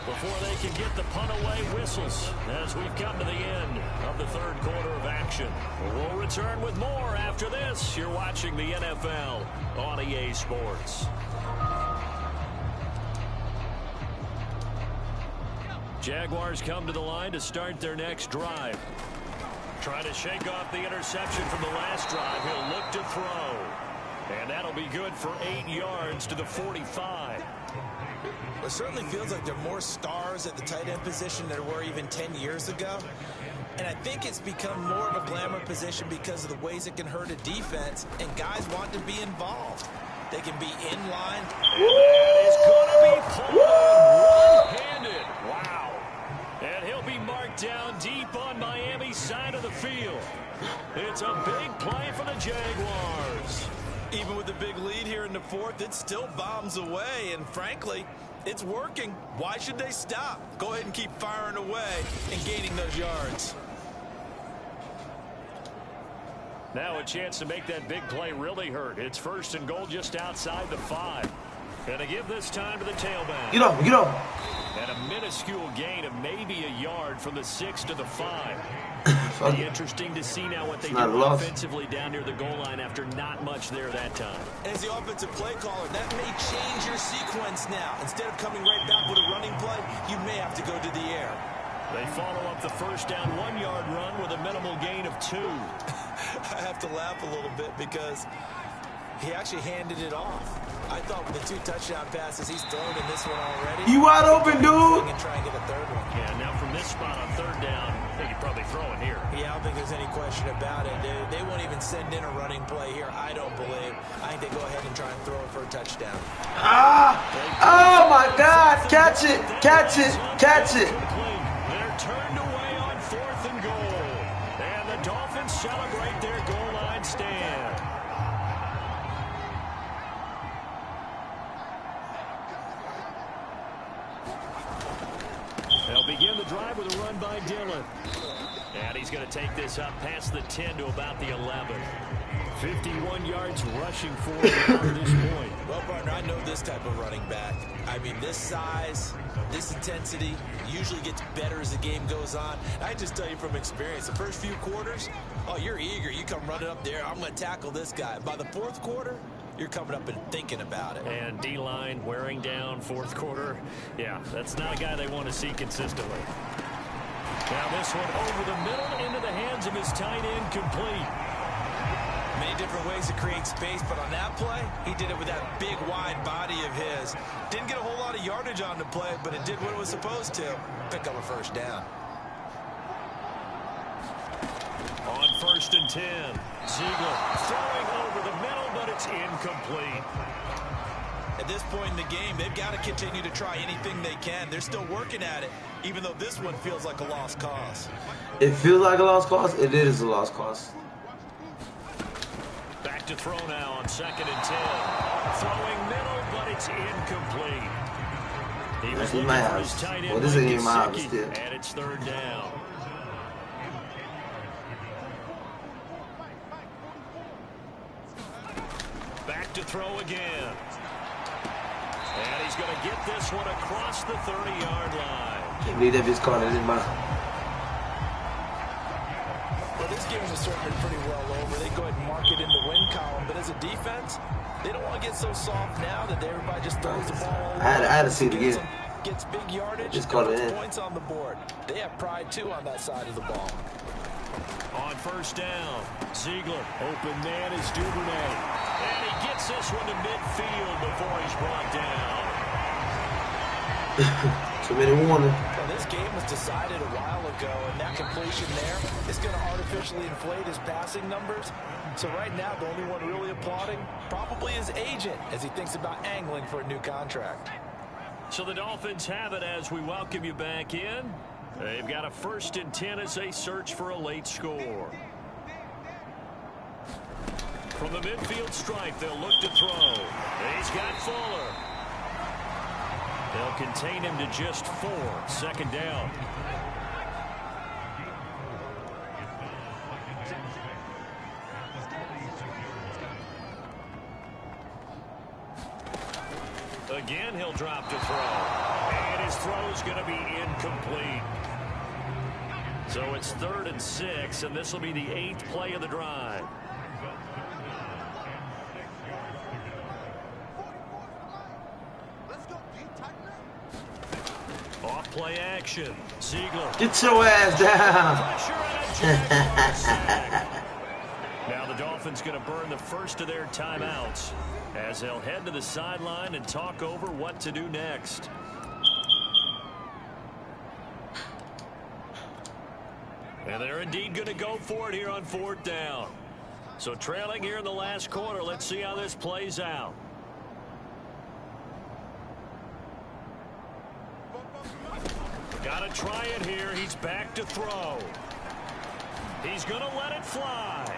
Before they can get the punt away, whistles as we've come to the end of the third quarter of action. We'll return with more after this. You're watching the NFL on EA Sports. Jaguars come to the line to start their next drive. Trying to shake off the interception from the last drive. He'll look to throw. And that'll be good for 8 yards to the 45. It certainly feels like there are more stars at the tight end position than there were even 10 years ago. And I think it's become more of a glamour position because of the ways it can hurt a defense, and guys want to be involved. They can be in line. And that is going to be pulled one-handed. Wow. And he'll be marked down deep on Miami's side of the field. It's a big play for the Jaguars. Even with the big lead here in the fourth, it still bombs away, and frankly, it's working. Why should they stop? Go ahead and keep firing away and gaining those yards. Now a chance to make that big play really hurt. It's first and goal just outside the 5. And to give this time to the tailback. Get up, get up. And a minuscule gain of maybe a yard from the 6 to the 5. Fuck Be it. interesting to see now what they It's not a do loss. offensively down near the goal line after not much there that time. As the offensive play caller, that may change your sequence now. Instead of coming right back with a running play, you may have to go to the air. They follow up the first down 1-yard run with a minimal gain of 2. I have to laugh a little bit because he actually handed it off. I thought with the 2 touchdown passes he's thrown in this one already. You wide open, dude. And try and get a third one. Yeah, now from this spot on third down, they could probably throw it here. Yeah, I don't think there's any question about it, dude. They won't even send in a running play here, I don't believe. I think they go ahead and try and throw it for a touchdown. Oh my God. Catch it, catch it, catch it. They're turned away on 4th and goal. And the Dolphins celebrate their goal line stand. They'll begin the drive with a run by Dillon. And he's going to take this up past the 10 to about the 11. 51 yards rushing for him at this point. Well, partner, I know this type of running back. I mean, this size, this intensity usually gets better as the game goes on. I just tell you from experience, the first few quarters, oh, you're eager. You come running up there, I'm going to tackle this guy. By the fourth quarter, you're coming up and thinking about it. And D-line wearing down fourth quarter. Yeah, that's not a guy they want to see consistently. Now this one over the middle into the hands of his tight end, complete. Many different ways to create space, but on that play, he did it with that big, wide body of his. Didn't get a whole lot of yardage on the play, but it did what it was supposed to. Pick up a first down. On 1st and 10, Ziegler throwing over the middle, but it's incomplete. At this point in the game, they've got to continue to try anything they can. They're still working at it, even though this one feels like a lost cause. It feels like a lost cause. It is a lost cause. Back to throw now on 2nd and 10. Throwing middle, but it's incomplete. He was looking for his tight end, well, this ain't my house still. And it's 3rd down. Back to throw again. And he's going to get this one across the 30-yard line. Can't believe that bitch caught it in my... Well, this game is certainly pretty well over. They go ahead and mark it in the win column, but as a defense, they don't want to get so soft now that everybody just throws the ball over. I had to see it again. Gets big yardage, just caught it in. Points on the board. They have pride, too, on that side of the ball. On 1st down, Ziegler, open man is Duvernay. And he gets this one to midfield before he's brought down. Too many warning. Well, this game was decided a while ago, and that completion there is going to artificially inflate his passing numbers. So right now, the only one really applauding probably his agent as he thinks about angling for a new contract. So the Dolphins have it as we welcome you back in. They've got a 1st and 10 as they search for a late score. From the midfield stripe, they'll look to throw. He's got Fuller. They'll contain him to just 4. 2nd down. Again, he'll drop to throw. And his throw's going to be incomplete. So it's 3rd and 6, and this will be the 8th play of the drive. Off play action. Ziegler. Get your ass down. Now the Dolphins going to burn the first of their timeouts as they'll head to the sideline and talk over what to do next. And they're indeed going to go for it here on 4th down. So trailing here in the last quarter, let's see how this plays out. Got to try it here. He's back to throw. He's going to let it fly.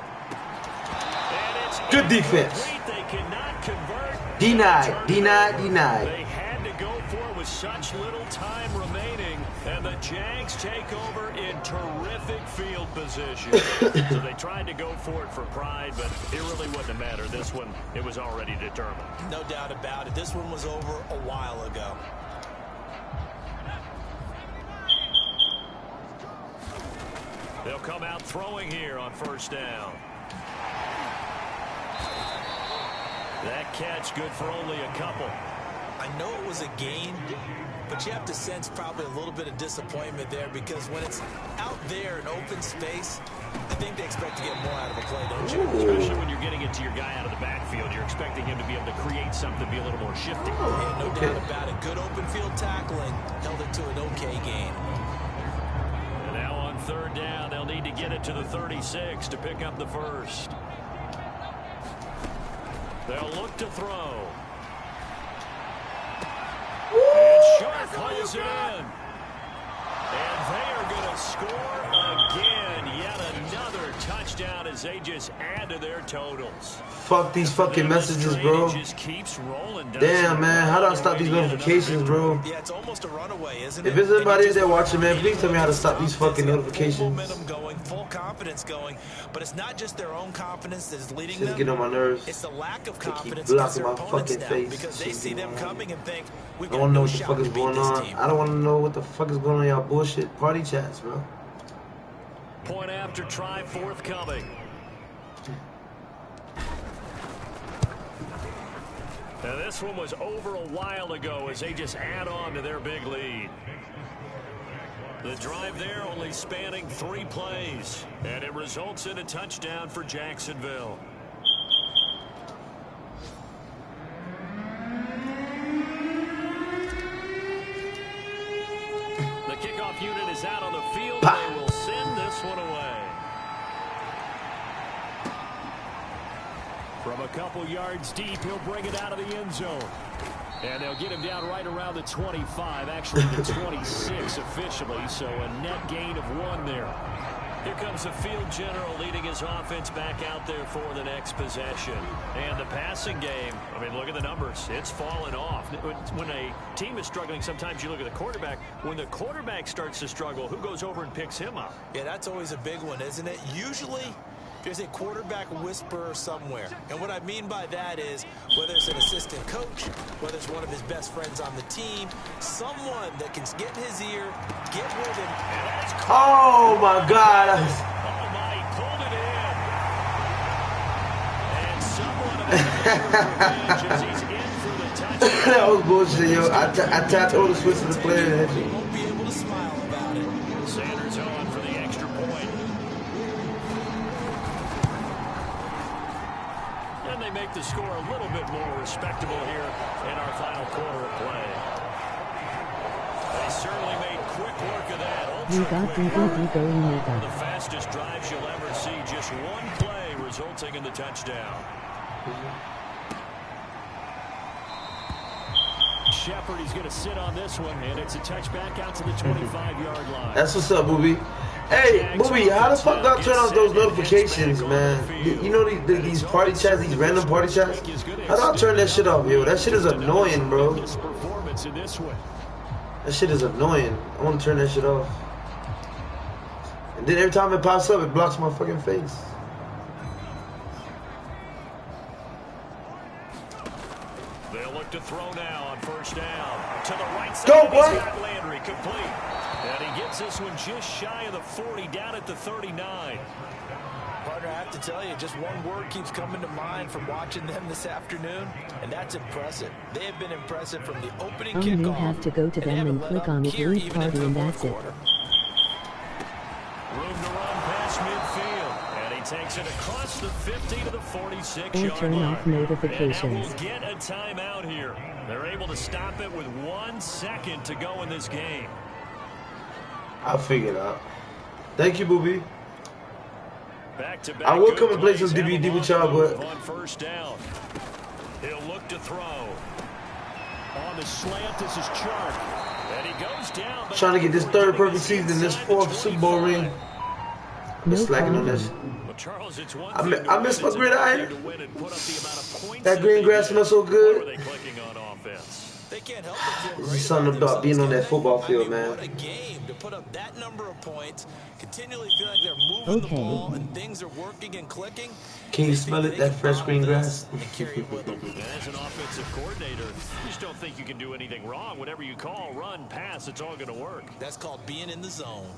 And it's good defense. They cannot convert. Denied, denied, denied. They had to go for it with such little time remaining, and the Jags take over in terrific field position. So they tried to go for it for pride, but it really wouldn't have mattered. This one, it was already determined. No doubt about it. This one was over a while ago. They'll come out throwing here on 1st down. That catch good for only a couple. I know it was a gain, but you have to sense probably a little bit of disappointment there because when it's out there in open space, I think they expect to get more out of a play, don't you? Especially when you're getting it to your guy out of the backfield. You're expecting him to be able to create something, be a little more shifty. Yeah, no doubt about it. Good open field tackling. Held it to an okay gain. And now on 3rd down, they'll need to get it to the 36 to pick up the first. They'll look to throw. And Sharp holds it in. And they are going to score again. Yet another touchdown as as they just add to their totals. Fuck these fucking messages, bro. Just keeps rolling, Damn, man. How do I stop these notifications, bro? Yeah, it's almost a runaway, isn't If it? there's anybody out there watching, man, please tell me how to stop these fucking notifications. Momentum going, full confidence going, but it's not just their own confidence that is leading Shit's them. getting on my nerves. It's the lack of They keep confidence blocking against my their opponents fucking now face. because they see them coming and think, we I got don't want to know no what the shot fuck to is beat going this on. team. I don't want to know what the fuck is going on in y'all bullshit party chats, bro. Point after try forthcoming. Now this one was over a while ago as they just add on to their big lead. The drive there only spanning 3 plays, and it results in a touchdown for Jacksonville. The kickoff unit is out on the field. They will send this one away. From a couple yards deep, he'll bring it out of the end zone. And they'll get him down right around the 25, actually the 26 officially, so a net gain of 1 there. Here comes the field general leading his offense back out there for the next possession. And the passing game, I mean, look at the numbers. It's fallen off. When a team is struggling, sometimes you look at the quarterback. When the quarterback starts to struggle, who goes over and picks him up? Yeah, that's always a big one, isn't it? Usually, there's a quarterback whisperer somewhere. And what I mean by that is, whether it's an assistant coach, whether it's one of his best friends on the team, someone that can get in his ear, get with him. Oh, my God. Oh, my, he pulled it in. And somewhat of a revenge as he's in for the touchdown. That was bullshit, yo. I tapped all the switch to the player. He won't be able to smile about it. Sanders on for the extra point. And they make the score a little bit more respectable here in our final quarter of play. They certainly made quick work of that. You got DVD going One of mega. the fastest drives you'll ever see. Just one play resulting in the touchdown. Shepard, he's going to sit on this one, and it's a touchback out to the 25-yard line. That's what's up, Booby. Hey, Booby, how the fuck do I turn off those notifications, man? You know these party chats, these random party chats? How do I turn that shit off, yo? That shit is annoying, bro. Performance in this one. That shit is annoying. I want to turn that shit off. And then every time it pops up, it blocks my fucking face. They'll look to throw now on first down. To the right side. Go, boy! He's got Landry complete. And he gets this one just shy of the 40, down at the 39. Partner, I have to tell you, just one word keeps coming to mind from watching them this afternoon, and that's impressive. They have been impressive from the opening You kickoff. have to go to them and click on it, leave party, and that's it. Room to run past midfield. And he takes it across the 50 to the 46-yard Or turn off notifications. And we'll get a timeout here. They're able to stop it with 1 second to go in this game. I'll figure it out. Thank you, Booby. Back-to-back I will come good and play some plays. DVD Have with a y'all, move but on first down. He'll look to throw. On the slant, this is Chark. And he goes down. But trying to get this third perfect season, this fourth Super Bowl ring. No Slacking on this. Well, Charles, it's one I thing miss to my win, gridiron. it's another to win and put up the amount of points That green they grass did. smells so What good. were they clicking on offense? They can't help but feel There's great something about about being on that themselves, football can't field, they? I mean, man. what a game to put up that number of points, continually feel like they're moving the ball and things are working and clicking. Can you smell it, that fresh green grass? And carry it with them. As an offensive coordinator, you just don't think you can do anything wrong. Whatever you call, run, pass, it's all going to work. That's called being in the zone.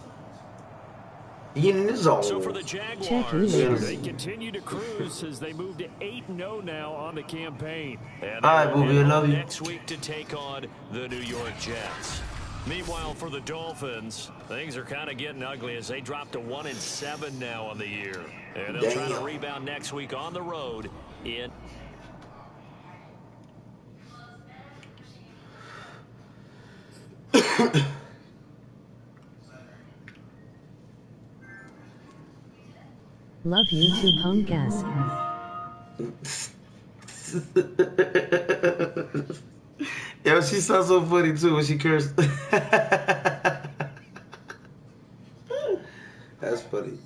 In the zone. So for the Check you Jaguars, later. they continue to cruise as they move to 8-0 now on the campaign. And All right, they will Booby, I head love home you. next week to take on the New York Jets. Meanwhile, for the Dolphins, things are kind of getting ugly as they drop to 1-7 now on the year. And they'll try to Damn. rebound next week on the road in... Love you too, punk ass. Yo, she sounds so funny too when she cursed. That's funny.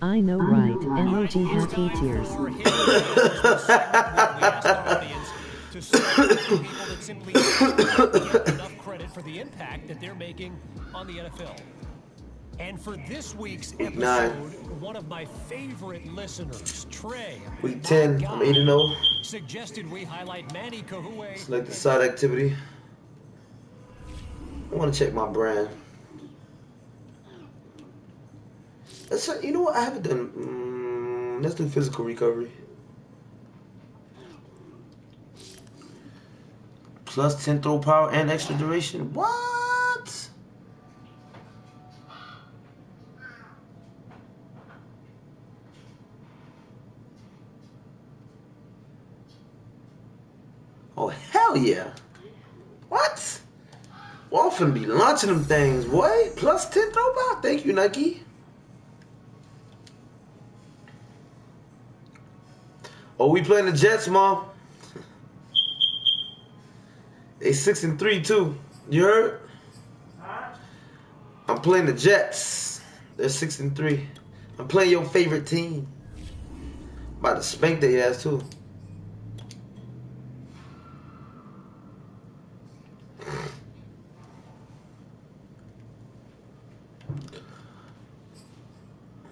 I know, right? Emoji happy tears. To celebrate the people that simply don't get enough credit for the impact that they're making on the NFL. And for this week's Week episode, 9. one of my favorite listeners, Trey, Week 10. I'm 8-0. suggested we highlight Manny Kahue. Select the side activity. I want to check my brand. You know what? I haven't done. Let's do physical recovery. Plus 10 throw power and extra duration. What? Oh, hell yeah. What? Well, I'm finna be launching them things, boy. Plus 10 throw power. Thank you, Nike. Oh, we playing the Jets, Mom. They 6-3 too. You heard? I'm playing the Jets. They're 6-3. I'm playing your favorite team. About to spank their ass too.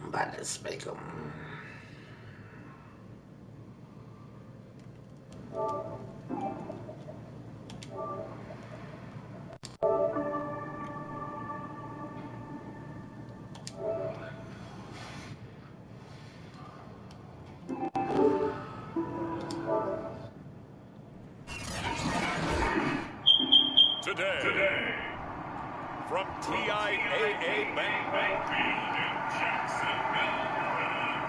I'm about to spank them. Today, from TIAA Bank in Jacksonville,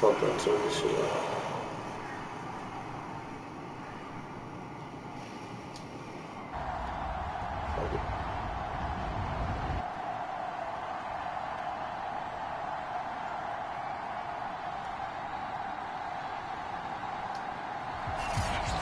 Fuck up, turn this shit off. Fuck it.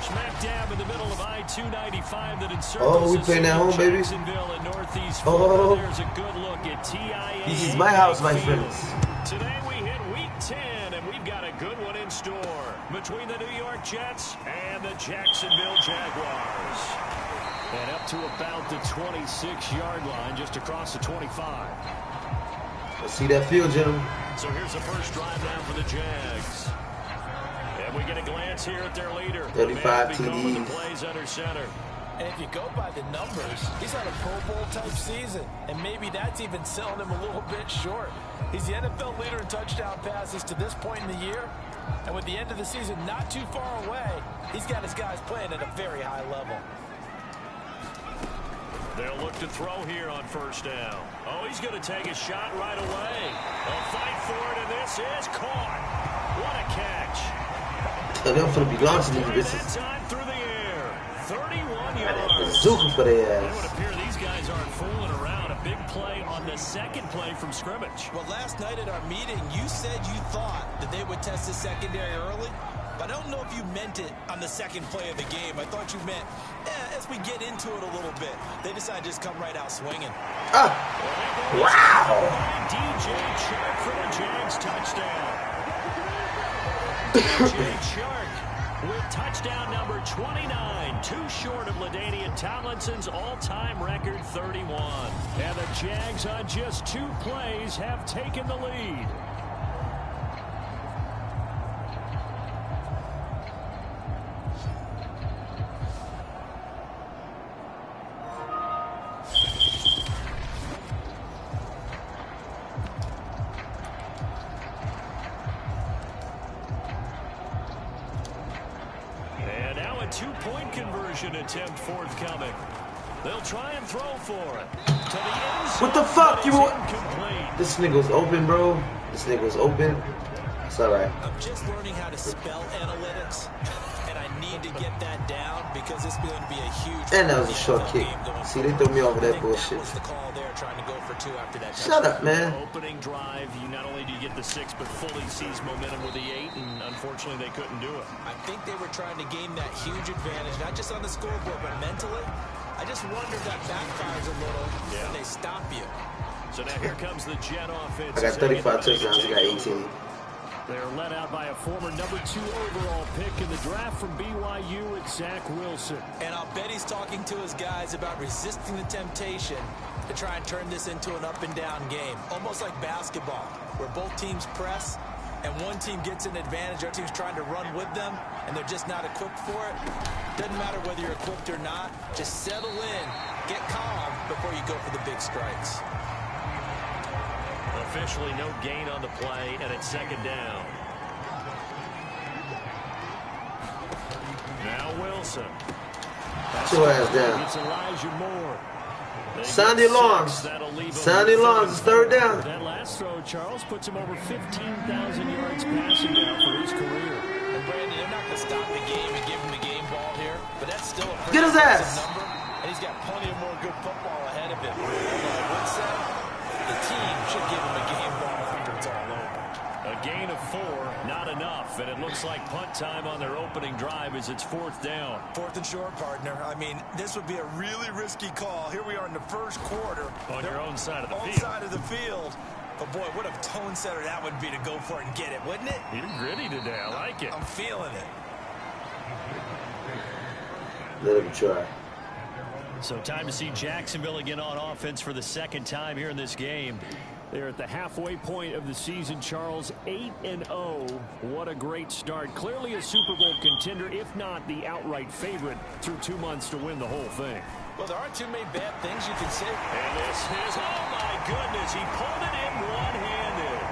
Smack dab in the middle of I-295 that encircles Oh, we playing at home, baby. Jacksonville in Northeast Oh. Florida. There's a good look at TIAA. This is my house, my Field. friends. Today we hit Week 10, and we've got a good one in store between the New York Jets and the Jacksonville Jaguars. And up to about the 26-yard line, just across the 25. Let's see that field, gentlemen. So here's the first drive down for the Jags. And we get a glance here at their leader. 35 the man who began TDs. the plays under center. And if you go by the numbers, he's had a Pro Bowl type season. And maybe that's even selling him a little bit short. He's the NFL leader in touchdown passes to this point in the year. And with the end of the season not too far away, he's got his guys playing at a very high level. They'll look to throw here on first down. Oh, he's going to take a shot right away. They'll fight for it, and this is caught. What a catch. They're finna be launching these That bitches. time through the air. 31 They're yards. bazooka for their It would ass. appear these guys aren't fooling around. A big play on the second play from scrimmage. Well, last night at our meeting, you said you thought that they would test the secondary early. But I don't know if you meant it on the second play of the game. I thought you meant, as we get into it a little bit, they decided to just come right out swinging. Ah! Wow! DJ Chark for the Jags touchdown. DJ Chark with touchdown number 29, too short of LaDainian Tomlinson's all-time record 31. And the Jags on just 2 plays have taken the lead. And now a 2-point conversion attempt forthcoming. They'll try and throw for it. To the end zone. What the fuck? But You it's what? incomplete. This nigga's open, bro. This nigga's open. It's alright. I'm just learning how to spell analytics, and I need to get that down because it's going to be a huge. And that was a short kick. See, they threw me off with that bullshit. That was the call there, trying to go for 2 after that. Shut up, man. Opening drive, you not only do you get the 6, but fully seize momentum with the 8, and unfortunately they couldn't do it. I think they were trying to gain that huge advantage, not just on the scoreboard, but mentally. I just wonder if that backfires a little when they stop you. So now here comes the Jet offense. I got 35 touchdowns. He got 18. They're led out by a former #2 overall pick in the draft from BYU, it's Zach Wilson. And I'll bet he's talking to his guys about resisting the temptation to try and turn this into an up-and-down game. Almost like basketball, where both teams press, and one team gets an advantage, the other team's trying to run with them, and they're just not equipped for it. Doesn't matter whether you're equipped or not. Just settle in, get calm before you go for the big strikes. Officially no gain on the play, and it's second down. Now Wilson. Two ass down. It's Elijah Moore. Sound the alarms. Sound the alarms. It's third down. That last throw, Charles, puts him over 15,000 yards passing now for his career. And Brandon, they're not going to stop the game and give him the game ball here, but that's still a pretty Get his ass. number, and he's got plenty of more good football ahead of him. What's that? The team should give him a game ball after it's all over. A gain of 4, not enough, and it looks like punt time on their opening drive as it's fourth down. Fourth and short, partner. I mean, this would be a really risky call. Here we are in the first quarter. On your own side of the field. Side of the field. But, boy, what a tone setter that would be to go for it and get it, wouldn't it? You're gritty today. I like it. I'm feeling it. Let him try. So time to see Jacksonville again on offense for the second time here in this game. They're at the halfway point of the season, Charles, 8-0. What a great start. Clearly a Super Bowl contender, if not the outright favorite, through 2 months to win the whole thing. Well, there aren't too many bad things you can say. And this is, oh my goodness, he pulled it in one-handed.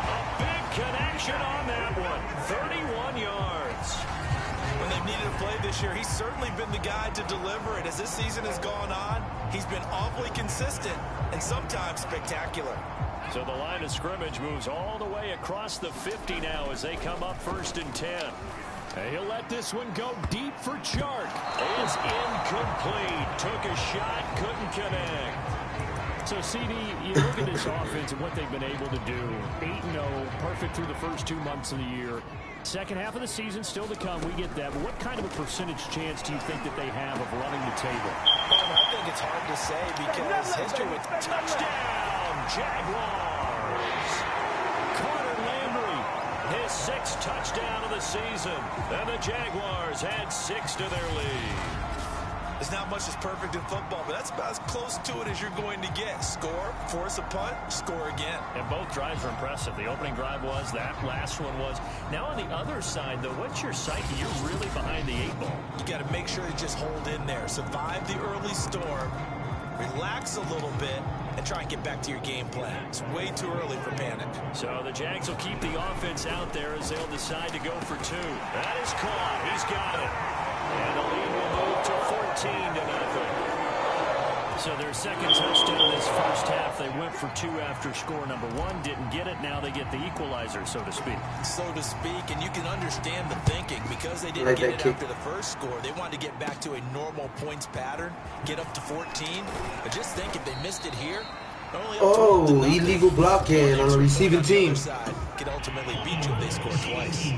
A big connection on that one, 31 yards. When they've needed a play this year, he's certainly been the guy to deliver it. As this season has gone on, he's been awfully consistent and sometimes spectacular. So the line of scrimmage moves all the way across the 50 now as they come up 1st and 10. And he'll let this one go deep for Chark. It's incomplete. Took a shot, couldn't connect. So, CD, you look at this offense and what they've been able to do. 8-0, perfect through the first 2 months of the year. Second half of the season still to come. We get that. But what kind of a percentage chance do you think that they have of running the table? I think it's hard to say because history with Touchdown, Jaguars. Carter Landry, his 6th touchdown of the season. And the Jaguars had 6 to their lead. There's not much that's perfect in football, but that's about as close to it as you're going to get. Score, force a punt, score again. And both drives were impressive. The opening drive was, that last one was. Now on the other side, though, what's your psyche? You're really behind the 8 ball. You got to make sure you just hold in there. Survive the early storm, relax a little bit, and try and get back to your game plan. It's way too early for panic. So the Jags will keep the offense out there as they'll decide to go for 2. That is caught. He's got it. And the lead will move to 14-0. So their second touchdown this first half. They went for 2 after score number 1. Didn't get it. Now they get the equalizer, so to speak. So to speak, and you can understand the thinking. Because they didn't get it after the first score, they wanted to get back to a normal points pattern, get up to 14. But just think, if they missed it here, oh, illegal blocking on the receiving team. Could ultimately beat you if they score twice.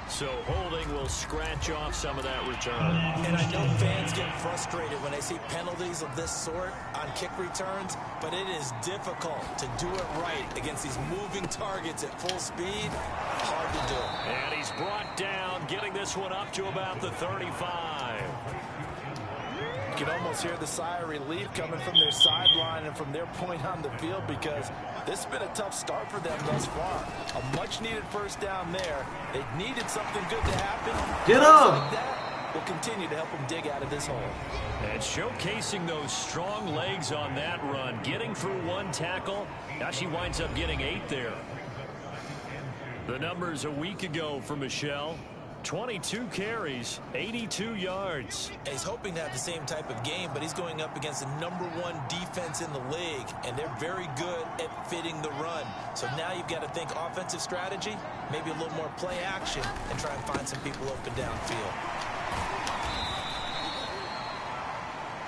So holding will scratch off some of that return. And I know fans get frustrated when they see penalties of this sort on kick returns, but it is difficult to do it right against these moving targets at full speed. Hard to do. And he's brought down, getting this one up to about the 35. You can almost hear the sigh of relief coming from their sideline and from their point on the field, because this has been a tough start for them thus far. A much-needed first down there. They needed something good to happen. Get up! Like that will continue to help them dig out of this hole. And showcasing those strong legs on that run, getting through 1 tackle. Now she winds up getting 8 there. The numbers a week ago for Michelle. 22 carries, 82 yards. He's hoping to have the same type of game, but he's going up against the #1 defense in the league, and they're very good at fitting the run. So now you've got to think offensive strategy, maybe a little more play action, and try and find some people open downfield.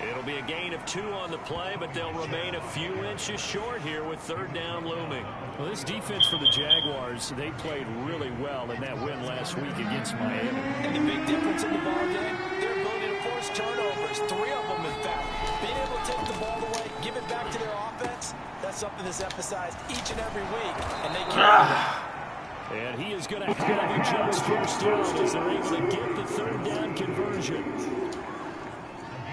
It'll be a gain of 2 on the play, but they'll remain a few inches short here with 3rd down looming. Well, this defense for the Jaguars, they played really well in that win last week against Miami. And the big difference in the ball game, their forced turnovers, 3 of them in fact. Being able to take the ball away, give it back to their offense, that's something that's emphasized each and every week, and they can't do that. And he is going to have a chance first down as they're able to get the 3rd down conversion.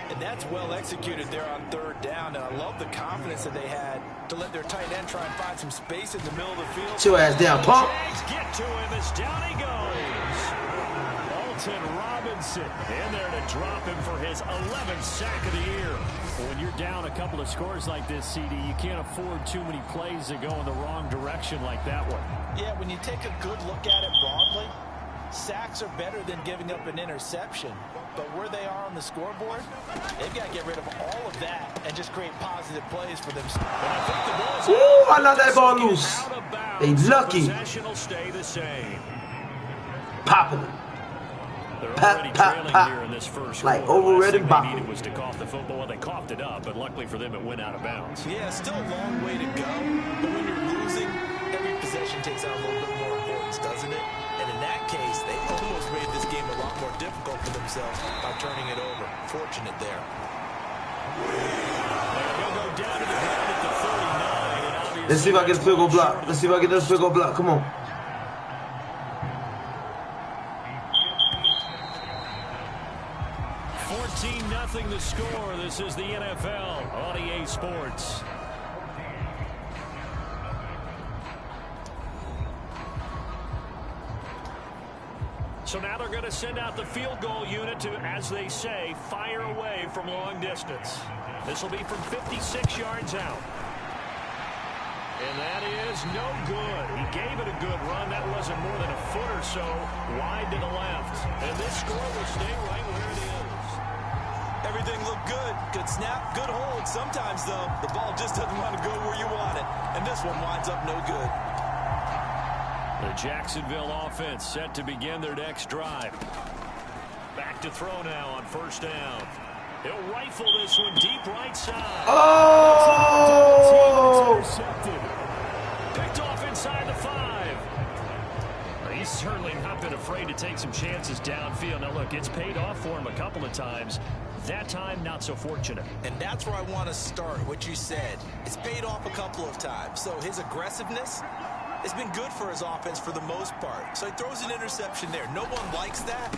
And that's well executed there on 3rd down, and I love the confidence that they had to let their tight end try and find some space in the middle of the field. Sit your ass down, punk. Jags get to him as down he goes. Alton Robinson in there to drop him for his 11th sack of the year. Well, when you're down a couple of scores like this, CD, you can't afford too many plays that go in the wrong direction like that one. Yeah, when you take a good look at it broadly, sacks are better than giving up an interception. But where they are on the scoreboard, they've got to get rid of all of that and just create positive plays for themselves. Ooh, I love that ball loose. They lucky. Possession will stay the same. Popping it. They're Pop, already pop, trailing pop. here in this first Like quarter. overread Last and thing bop. they needed was to cough the football. Well, they coughed it up, but luckily for them, it went out of bounds. Yeah, still a long way to go. But when you're losing, every possession takes on a little bit more importance, doesn't it? And in that case, they almost made this game a lot more difficult for themselves by turning it over. Fortunate there. He'll go down to the ground at the 39. And obviously Let's see if I get a field goal block. Let's see if I get this field goal block. Come on. 14-0 the score. This is the NFL on EA Sports. So now they're going to send out the field goal unit to, as they say, fire away from long distance. This will be from 56 yards out. And that is no good. He gave it a good run. That wasn't more than a foot or so wide to the left. And this score will stay right where it is. Everything looked good. Good snap, good hold. Sometimes, though, the ball just doesn't want to go where you want it. And this one winds up no good. The Jacksonville offense set to begin their next drive. Back to throw now on 1st down. He'll rifle this one deep right side. Oh! Intercepted. Picked off inside the 5. He's certainly not been afraid to take some chances downfield. Now, look, it's paid off for him a couple of times. That time, not so fortunate. And that's where I want to start, what you said. It's paid off a couple of times. So his aggressiveness has been good for his offense for the most part. So he throws an interception there. No one likes that,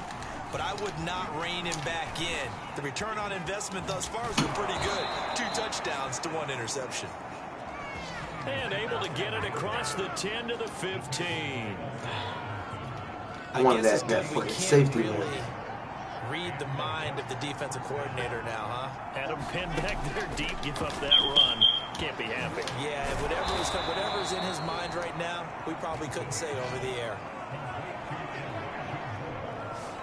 but I would not rein him back in. The return on investment thus far has been pretty good. 2 touchdowns to 1 interception. And able to get it across the 10 to the 15. I wanted guess that it's good we fucking can't safety, really man. read the mind of the defensive coordinator now, huh? Had him pinned back there deep, give up that run. Can't be happy. Yeah, whatever's in his mind right now, we probably couldn't say over the air.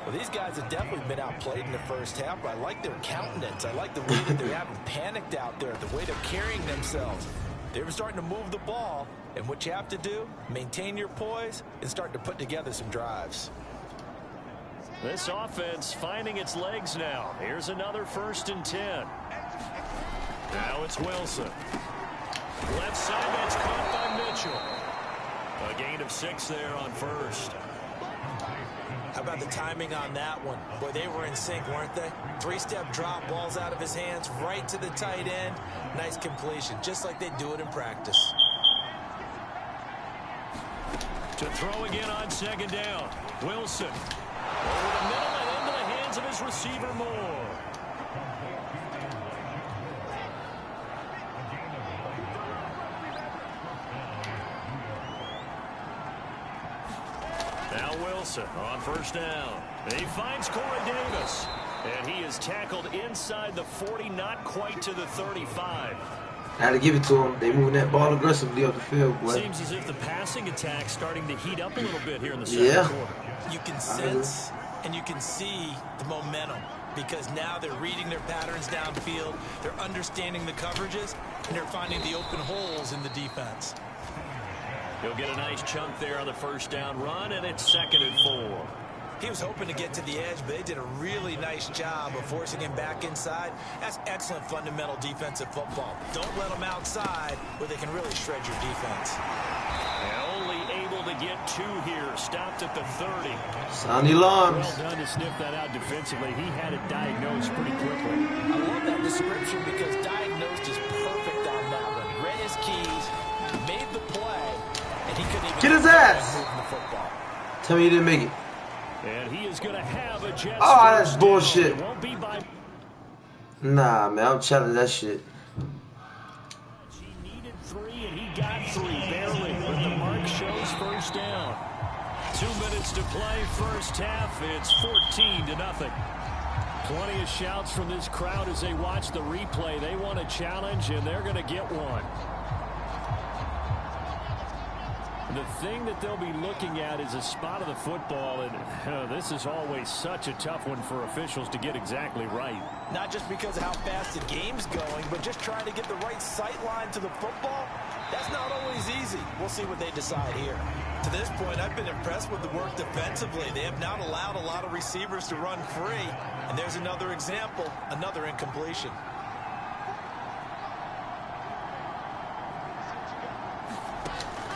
Well, these guys have definitely been outplayed in the first half, but I like their countenance. I like the way that they haven't panicked out there, the way they're carrying themselves. They were starting to move the ball, and what you have to do, maintain your poise and start to put together some drives. This offense finding its legs now. Here's another 1st and 10. Now it's Wilson. Left side, that's caught by Mitchell. A gain of 6 there on 1st. How about the timing on that one? Boy, they were in sync, weren't they? 3-step drop, balls out of his hands, right to the tight end. Nice completion, just like they do it in practice. To throw again on 2nd down. Wilson. Over the middle and into the hands of his receiver, Moore. Now Wilson on 1st down. He finds Corey Davis. And he is tackled inside the 40, not quite to the 35. I had to give it to them. They moving that ball aggressively up the field, boy. Seems as if the passing attack's starting to heat up a little bit here in the second quarter. You can sense and you can see the momentum because now they're reading their patterns downfield, they're understanding the coverages, and they're finding the open holes in the defense. He'll get a nice chunk there on the 1st down run, and it's 2nd and 4. He was hoping to get to the edge, but they did a really nice job of forcing him back inside. That's excellent fundamental defensive football. Don't let them outside where they can really shred your defense. And only able to to get 2 here. Stopped at the 30. Sound the alarms. Well done to sniff that out defensively. He had it diagnosed pretty quickly. I love that description because diagnosed is perfect on that one. Read his keys, made the play, and he couldn't even get his ass. move the football. Tell me you didn't make it. And he is going to have a Jets. Oh, that's bullshit. It won't be by... Nah, man, I'm challenging that shit. He needed 3, and he got 3, barely. But the mark shows first down. 2 minutes to play, first half. It's 14-0. Plenty of shouts from this crowd as they watch the replay. They want a challenge, and they're going to get one. The thing that they'll be looking at is a spot of the football, and this is always such a tough one for officials to get exactly right. Not just because of how fast the game's going, but just trying to get the right sight line to the football. That's not always easy. We'll see what they decide here. To this point, I've been impressed with the work defensively. They have not allowed a lot of receivers to run free. And there's another example, another incompletion.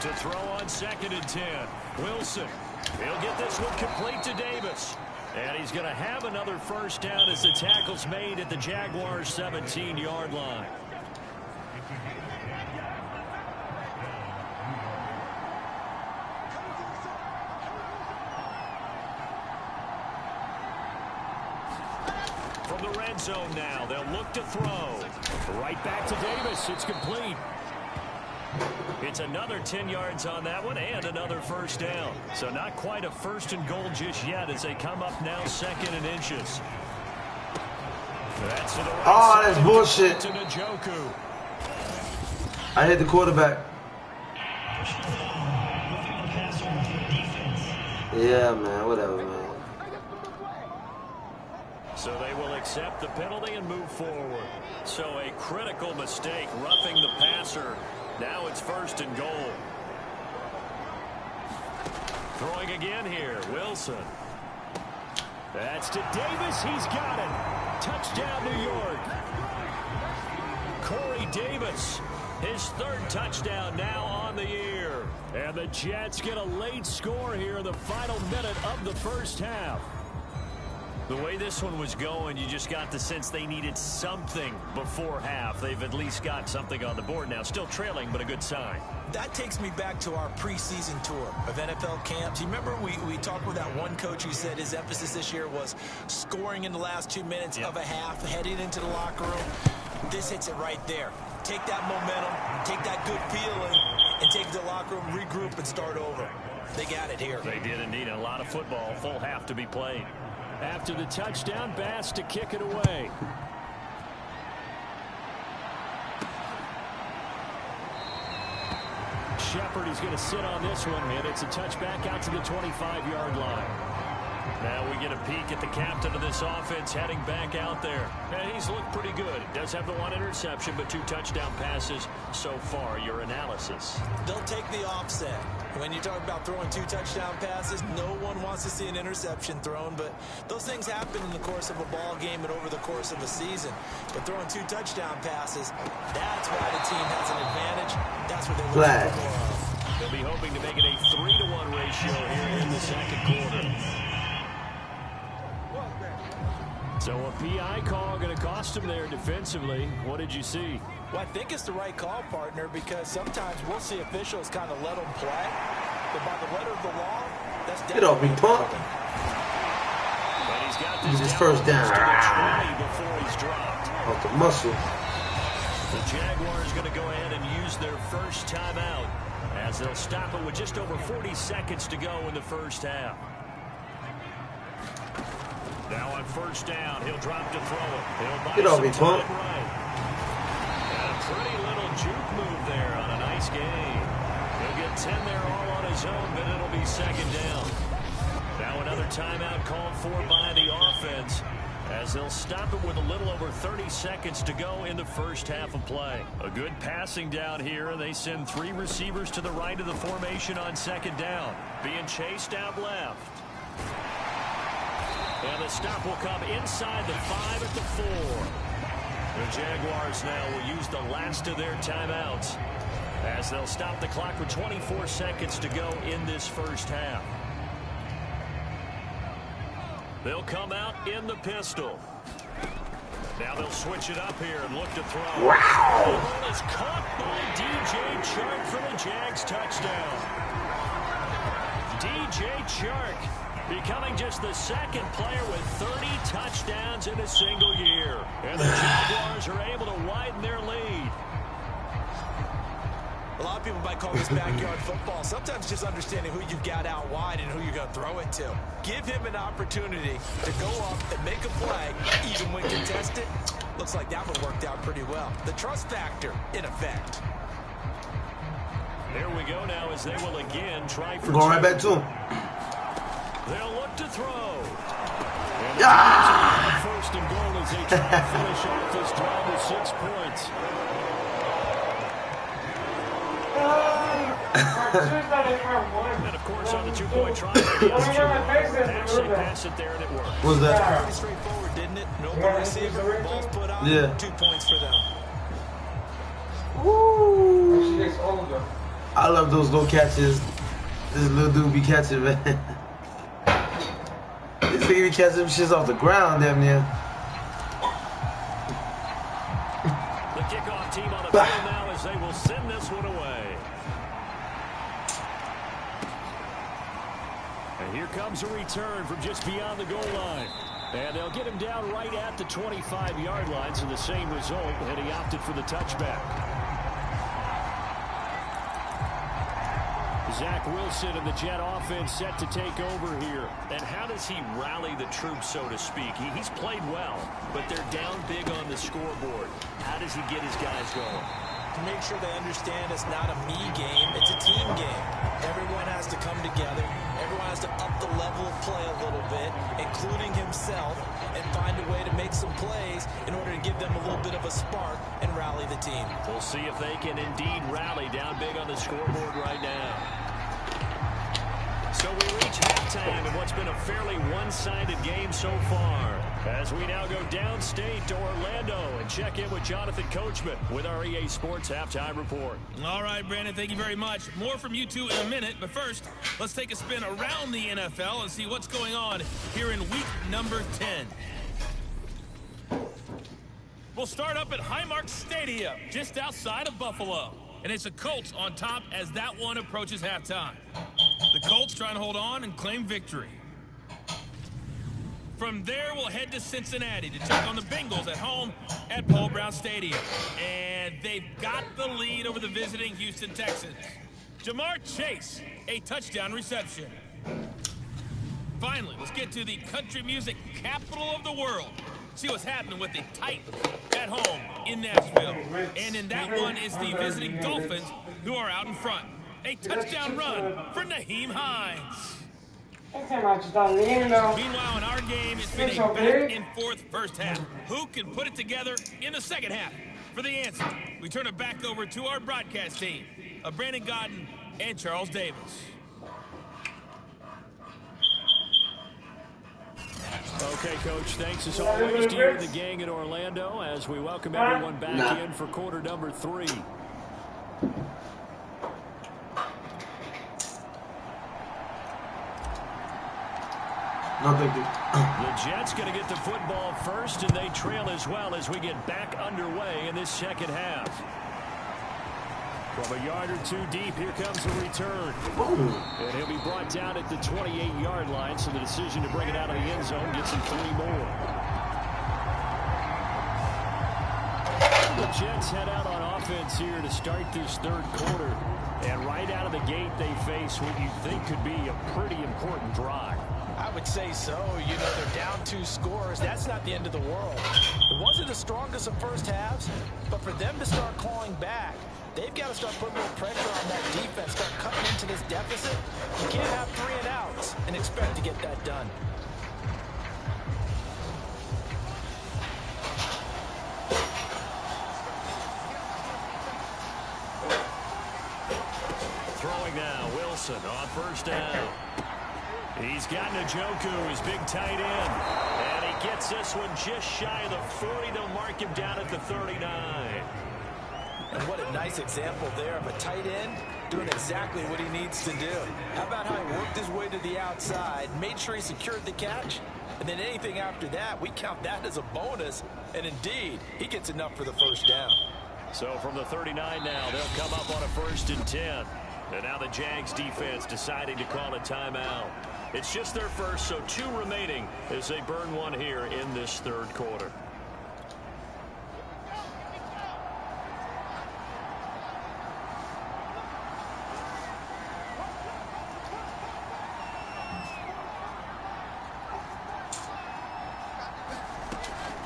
To throw on 2nd and 10. Wilson. He'll get this one complete to Davis. And he's going to have another first down as the tackle's made at the Jaguars' 17-yard line. From the red zone now, they'll look to throw. Right back to Davis. It's complete. It's another 10 yards on that one and another first down. So not quite a 1st and goal just yet as they come up now 2nd and inches. That's to the right that's bullshit. To Njoku. I hit the quarterback. Yeah, man, whatever, man. So they will accept the penalty and move forward. So a critical mistake, roughing the passer. Now it's 1st and goal. Throwing again here, Wilson. That's to Davis. He's got it. Touchdown, New York. Corey Davis, his 3rd touchdown now on the year. And the Jets get a late score here in the final minute of the first half. The way this one was going, you just got the sense they needed something before half. They've at least got something on the board now. Still trailing, but a good sign. That takes me back to our preseason tour of NFL camps. You remember we talked with that one coach who said his emphasis this year was scoring in the last 2 minutes of a half, heading into the locker room. This hits it right there. Take that momentum, take that good feeling, and take the locker room, regroup, and start over. They got it here. They did indeed. A lot of football, full half to be played. After the touchdown, Bass to kick it away. Shepard is going to sit on this one, and it's a touchback out to the 25-yard line. Now we get a peek at the captain of this offense heading back out there. And he's looked pretty good. Does have the 1 interception, but 2 touchdown passes so far. Your analysis? They'll take the offset. When you talk about throwing 2 touchdown passes, no one wants to see an interception thrown, but those things happen in the course of a ball game and over the course of a season. But throwing 2 touchdown passes, that's why the team has an advantage. That's what they're looking for more of. They'll be hoping to make it a 3-to-1 ratio here in the 2nd quarter. So a PI call going to cost him there defensively. What did you see? Well, I think it's the right call, partner, because sometimes we'll see officials kind of let them play. But by the letter of the law, that's definitely... Get off me, punk. But he's got this first down. Before he's dropped. Off the muscle. The Jaguars going to go ahead and use their first timeout as they'll stop it with just over 40 seconds to go in the first half. Now on first down, he'll drop to throw it. Get off me, punk. Right. And a pretty little juke move there on a nice game. He'll get 10 there all on his own, but it'll be 2nd down. Now another timeout called for by the offense as they'll stop it with a little over 30 seconds to go in the first half of play. A good passing down here, and they send 3 receivers to the right of the formation on 2nd down. Being chased out left. And the stop will come inside the 5 at the 4. The Jaguars now will use the last of their timeouts As they'll stop the clock with 24 seconds to go in this first half. They'll come out in the pistol. Now they'll switch it up here and look to throw. Wow. The ball is caught by DJ Chark for the Jags touchdown. DJ Chark becoming just the second player with 30 touchdowns in a single year. And the Jaguars are able to widen their lead. A lot of people might call this backyard football. Sometimes just understanding who you've got out wide and who you're going to throw it to. Give him an opportunity to go up and make a play, even when contested. Looks like that one worked out pretty well. The trust factor, in effect. There we go now as they will again try for Going right back to him. They'll look to throw. Ah! First and goal as they try to finish off this drive with 6 points. And of course on the 2-point try, actually pass it there and it worked. What was that? Pretty straightforward, didn't it? No ball receiver, ball's put on. Yeah. 2 points for them. Woo! I love those little catches. This little dude be catching, man. This nigga be catching them shits off the ground, damn near. The kickoff team on the field now as they will send this one away. And here comes a return from just beyond the goal line. And they'll get him down right at the 25-yard line, so the same result, and he opted for the touchback. Zach Wilson and the Jet offense set to take over here. And how does he rally the troops, so to speak? He's played well, but they're down big on the scoreboard. How does he get his guys going? To make sure they understand it's not a me game, it's a team game. Everyone has to come together. Everyone has to up the level of play a little bit, including himself, and find a way to make some plays in order to give them a little bit of a spark and rally the team. We'll see if they can indeed rally down big on the scoreboard right now. So we reach halftime in what's been a fairly one-sided game so far. As we now go downstate to Orlando and check in with Jonathan Coachman with our EA Sports Halftime Report. All right, Brandon, thank you very much. More from you two in a minute, but first, let's take a spin around the NFL and see what's going on here in week number 10. We'll start up at Highmark Stadium, just outside of Buffalo. And it's the Colts on top as that one approaches halftime. The Colts trying to hold on and claim victory. From there, we'll head to Cincinnati to take on the Bengals at home at Paul Brown Stadium. And they've got the lead over the visiting Houston Texans. Jamar Chase, a touchdown reception. Finally, let's get to the country music capital of the world. See what's happening with the Titans at home in Nashville. And in that one is the visiting Dolphins who are out in front. A touchdown run for Naheem Hines. Meanwhile, in our game, it's been a back-and-forth first half. Who can put it together in the second half? For the answer, we turn it back over to our broadcast team of Brandon Godden and Charles Davis. Okay, Coach, thanks as always to you and the gang in Orlando as we welcome everyone back in for quarter number 3. No, thank you. The Jets going to get the football first, and they trail as well as we get back underway in this second half. From a yard or two deep, here comes the return. And he'll be brought down at the 28-yard line, so the decision to bring it out of the end zone gets him 3 more. The Jets head out on offense here to start this third quarter. And right out of the gate, they face what you think could be a pretty important drive. I would say so. You know, they're down 2 scores. That's not the end of the world. It wasn't the strongest of first halves, but for them to start clawing back, they've got to start putting more pressure on that defense, start cutting into this deficit. You can't have 3 and outs and expect to get that done. Throwing now, Wilson on first down. He's got Njoku, his big tight end. And he gets this one just shy of the 40. They'll mark him down at the 39. And what a nice example there of a tight end doing exactly what he needs to do. How about how he worked his way to the outside, made sure he secured the catch, and then anything after that, we count that as a bonus. And indeed, he gets enough for the first down. So from the 39 now, they'll come up on a 1st and 10. And now the Jags defense deciding to call a timeout. It's just their first, so 2 remaining as they burn one here in this 3rd quarter.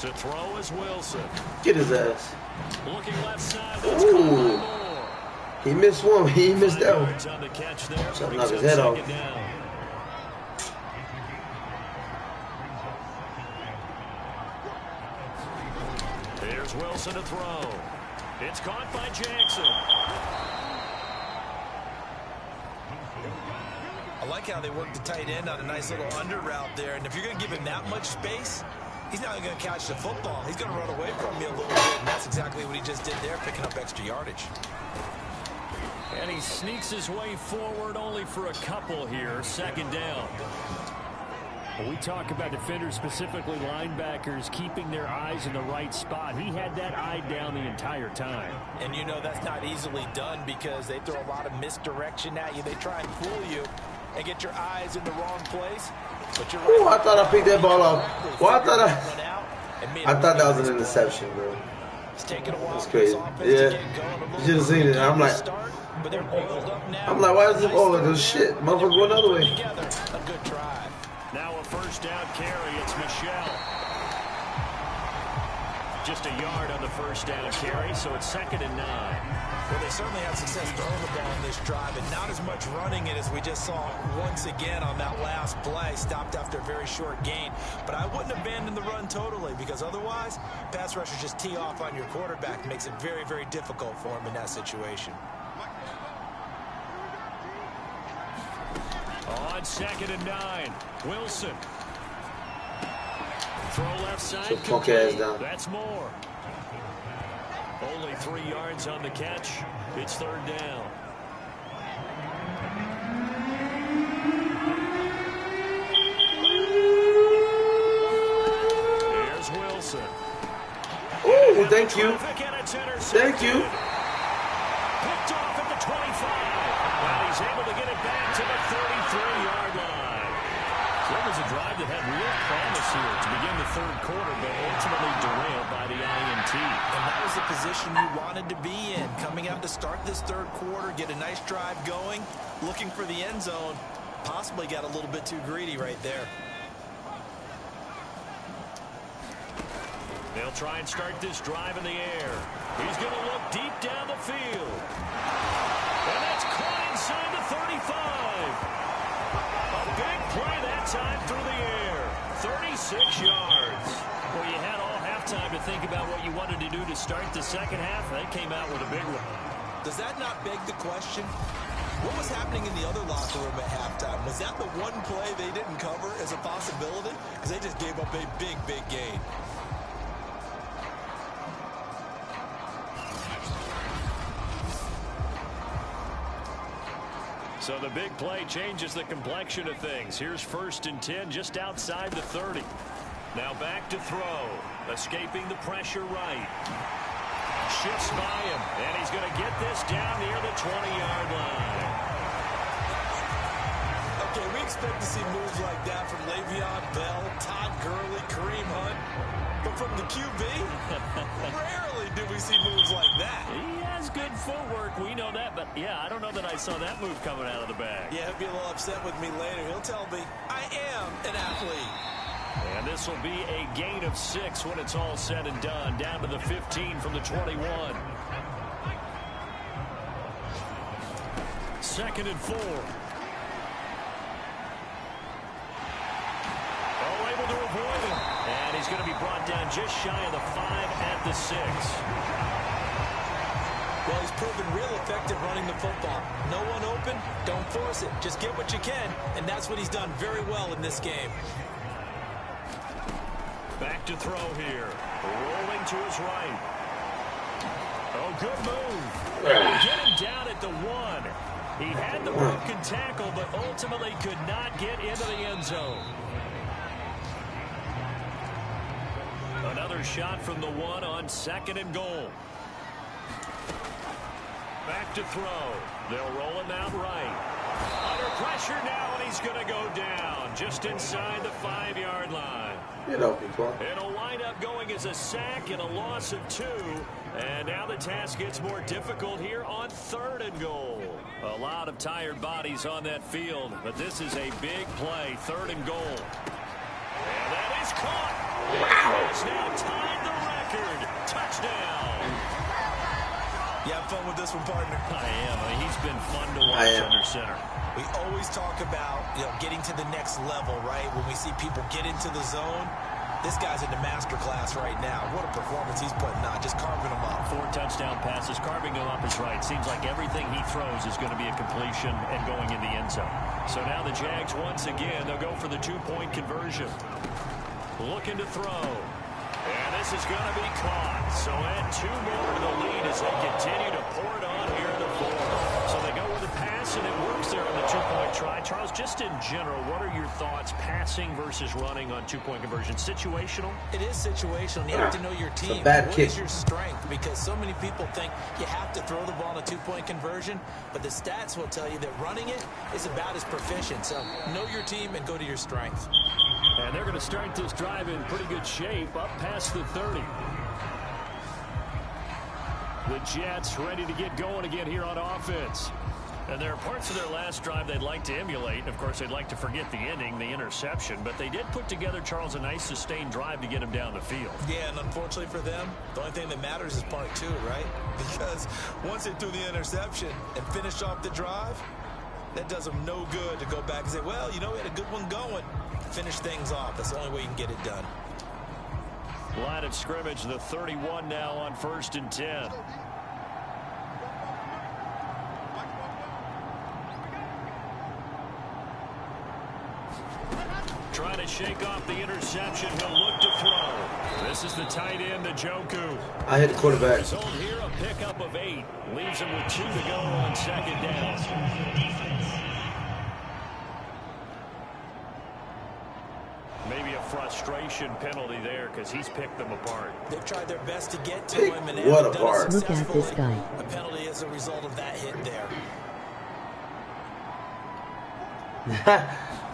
To throw is Wilson. Get his ass. Looking left side. That's caught by Moore. He missed one. He missed that one. On the catch there. Something knocked his head off. Down. Here's Wilson to throw. It's caught by Jackson. I like how they work the tight end on a nice little under route there. And if you're going to give him that much space, he's not going to catch the football. He's going to run away from you a little bit. And that's exactly what he just did there, picking up extra yardage. And he sneaks his way forward only for a couple here. 2nd down. When we talk about defenders, specifically linebackers, keeping their eyes in the right spot. He had that eye down the entire time. And you know that's not easily done because they throw a lot of misdirection at you. They try and fool you and get your eyes in the wrong place. But you're right. Ooh, I thought I picked that ball up. Well, I thought that was an interception, bro. That's crazy. Yeah, you should have seen it. I'm like, why is this all this shit? Motherfucker, go another way. A good drive. Now a 1st down carry. It's Michelle. Just a yard on the 1st down carry, so it's 2nd and 9. Well, they certainly had success throwing the ball in this drive, and not as much running it as we just saw once again on that last play. Stopped after a very short gain. But I wouldn't abandon the run totally, because otherwise, pass rushers just tee off on your quarterback. Makes it very, very difficult for him in that situation. On 2nd and 9, Wilson. Throw left side. So punk ass down. That's Moore. Only 3 yards on the catch. It's 3rd down. Here's Wilson. Ooh, thank you. Thank you. Picked off at the 25. Well, he's able to get it back to the 33-yard line. So that was a drive that had real promise here to begin the 3rd quarter, but ultimately derailed by the INT. And that was the position you wanted to be in. Coming out to start this 3rd quarter, get a nice drive going, looking for the end zone. Possibly got a little bit too greedy right there. They'll try and start this drive in the air. He's going to look deep down the field. And that's caught inside the 35. A big play that time through the air. 36 yards. Well, you had all halftime to think about what you wanted to do to start the 2nd half. They came out with a big one. Does that not beg the question? What was happening in the other locker room at halftime? Was that the one play they didn't cover as a possibility? Because they just gave up a big, big gain. So the big play changes the complexion of things. Here's 1st and 10 just outside the 30. Now back to throw. Escaping the pressure right. Shifts by him. And he's going to get this down near the 20-yard line. Okay, we expect to see moves like that from Le'Veon Bell, Todd Gurley, Kareem Hunt. But from the QB, rarely do we see moves like that. He has good footwork. We know that. But, yeah, I don't know that I saw that move coming out of the bag. Yeah, he'll be a little upset with me later. He'll tell me, I am an athlete. And this will be a gain of 6 when it's all said and done. Down to the 15 from the 21. 2nd and 4. Oh, able to avoid him. And he's going to be brought down just shy of the 5 at the 6. Well, he's proven real effective running the football. No one open, don't force it. Just get what you can, and that's what he's done very well in this game. Back to throw here. Rolling to his right. Oh, good move. Get him down at the 1. He had the broken tackle, but ultimately could not get into the end zone. Another shot from the 1 on 2nd and goal. Back to throw. They'll roll him out right. Under pressure now, and he's going to go down just inside the 5-yard line. It'll wind up going as a sack and a loss of 2. And now the task gets more difficult here on 3rd and goal. A lot of tired bodies on that field, but this is a big play. 3rd and goal. And that is caught. Wow. He's now tied the record. Touchdown. You have fun with this one, partner? I am. He's been fun to watch under center. We always talk about, getting to the next level, right? When we see people get into the zone, this guy's in the master class right now. What a performance he's putting on, just carving them up. 4 touchdown passes, carving them up is right. Seems like everything he throws is going to be a completion and going in the end zone. So now the Jags, once again, they'll go for the 2-point conversion. Looking to throw. And this is going to be caught. So add 2 more to the lead as they continue to pour it on here in the 4th. So they go with the pass, and it works there on the 2-point try. Charles, just in general, what are your thoughts passing versus running on 2-point conversion? Situational? It is situational. You have to know your team. What is your strength? Because so many people think you have to throw the ball in a 2-point conversion, but the stats will tell you that running it is about as proficient. So know your team and go to your strength. And they're going to start this drive in pretty good shape, up past the 30. The Jets ready to get going again here on offense. And there are parts of their last drive they'd like to emulate. Of course, they'd like to forget the ending, the interception. But they did put together, Charles, a nice sustained drive to get him down the field. Yeah, and unfortunately for them, the only thing that matters is part 2, right? Because once they threw the interception and finished off the drive, that does them no good to go back and say, well, we had a good one going. Finish things off. That's the only way you can get it done. Line of scrimmage, the 31 now on 1st and 10. Trying to shake off the interception. He'll look to throw. This is the tight end, Njoku. I hit the quarterback. Result here, a pickup of 8. Leaves him with 2 to go on 2nd down. Maybe a frustration penalty there because he's picked them apart. They've tried their best to get to him. And what apart. Look at this guy. A penalty as a result of that hit there.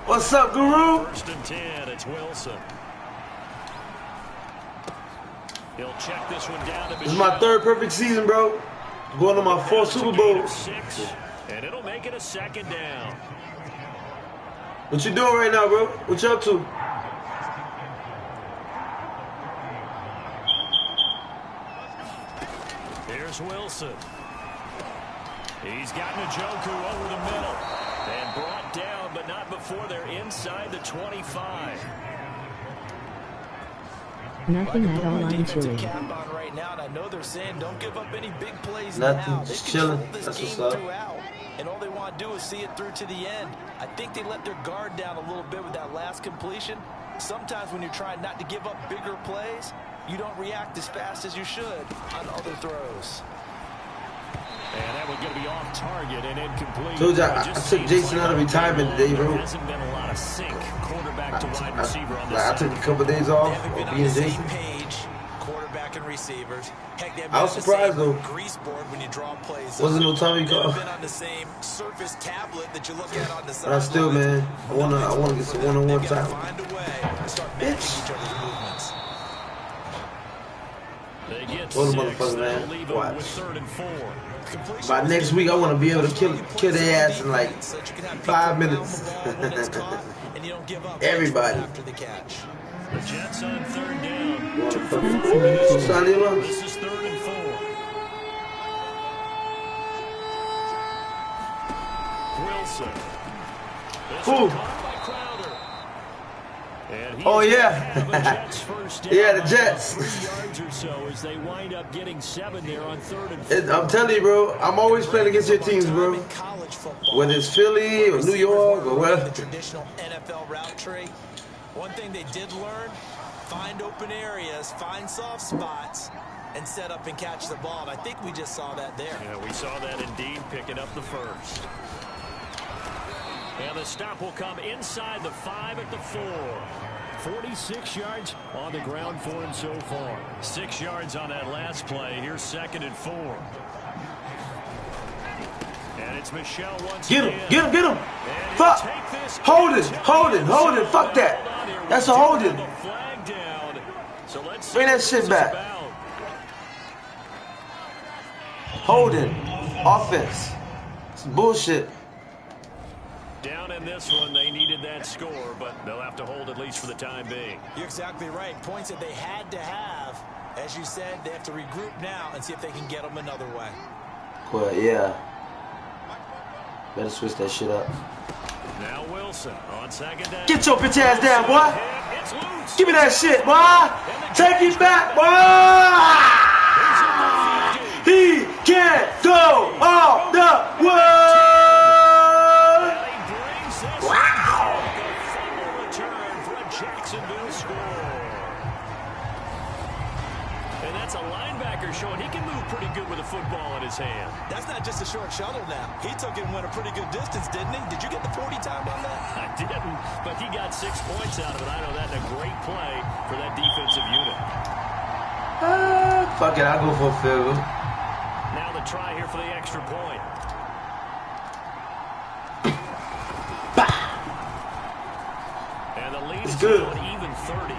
What's up, Guru? 1st and 10, it's Wilson. He'll check this one down to This is my 3rd perfect season, bro. Going to my 4th Super Bowl. 6, and it'll make it a 2nd down. What you doing right now, bro? What you up to? Here's Wilson. He's got Njoku over the middle. And brought down, but not before they're inside the 25. Nothing at all, I'm chilling. Right now, and I know they're saying don't give up any big plays Nothing, now. just chilling. That's what's up. And all they want to do is see it through to the end. I think they let their guard down a little bit with that last completion. Sometimes when you're trying not to give up bigger plays, you don't react as fast as you should on other throws. And that was going to be off target and incomplete. Told you, I took Jason out of retirement today, bro. There hasn't been a lot of sync quarterback to wide receiver on this I took a couple of days off. They haven't been on the same page, quarterback and receivers. Heck, I was surprised though. Grease board when you draw plays. Wasn't no time you called. Been on the same surface tablet that you look at on the side. But I still, man, I wanna get some one-on-one time. Find a way to start matching each other's movements. They get What a 6, motherfucker, man. leave them Watch. with 3rd and 4. By next week, I want to be able to kill their ass in like 5 minutes. Everybody. The Jets on 3rd down. This is 3rd and 4. Wilson. Ooh. Oh yeah. Yeah, the Jets. 3 yards or so as they wind up getting 7 there on 3rd and 4. I'm telling you, bro. I'm always playing against your teams, bro. Whether it's Philly or New York or whatever. The traditional NFL route tree. One thing they did learn: find open areas, find soft spots, and set up and catch the ball. And I think we just saw that there. Yeah, we saw that indeed, picking up the first. And the stop will come inside the 5 at the 4. 46 yards on the ground for him so far. 6 yards on that last play. Here's 2nd and 4. And it's Michelle once Get him, again. get him, get him. Fuck. Hold it, hold it, hold it. Fuck that. That's a holding. Bring that shit back. Holding. Offense. It's bullshit. Down in this one, they needed that score, but they'll have to hold at least for the time being. You're exactly right. Points that they had to have. As you said, they have to regroup now and see if they can get them another way. Well, yeah. Better switch that shit up. Now Wilson on 2nd down. Get your bitch ass down, boy. Give me that shit, boy. Take it back, boy. He can't go off the wood. Wow. Return for a Jacksonville score. And that's a linebacker showing he can move pretty good with a football in his hand. That's not just a short shuttle now. He took it and went a pretty good distance, didn't he? Did you get the 40 time on that? I didn't, but he got 6 points out of it. I know that's a great play for that defensive unit. Fuck it, I'll go for a field goal. Now the try here for the extra point. And the lead is good. an even 30.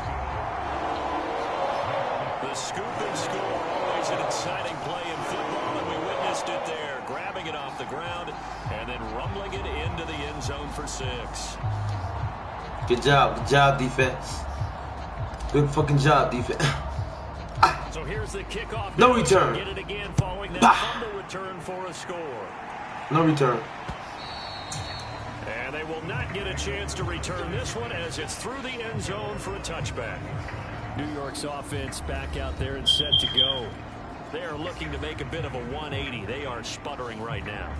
The scoop and score, always an exciting play in football, and we witnessed it there. Grabbing it off the ground and then rumbling it into the end zone for 6. Good job, defense. Good fucking job, defense. So here's the kickoff. No return. Get it again following that fumble return for a score. No return. And they will not get a chance to return this one as it's through the end zone for a touchback. New York's offense back out there and set to go. They are looking to make a bit of a 180. They are sputtering right now.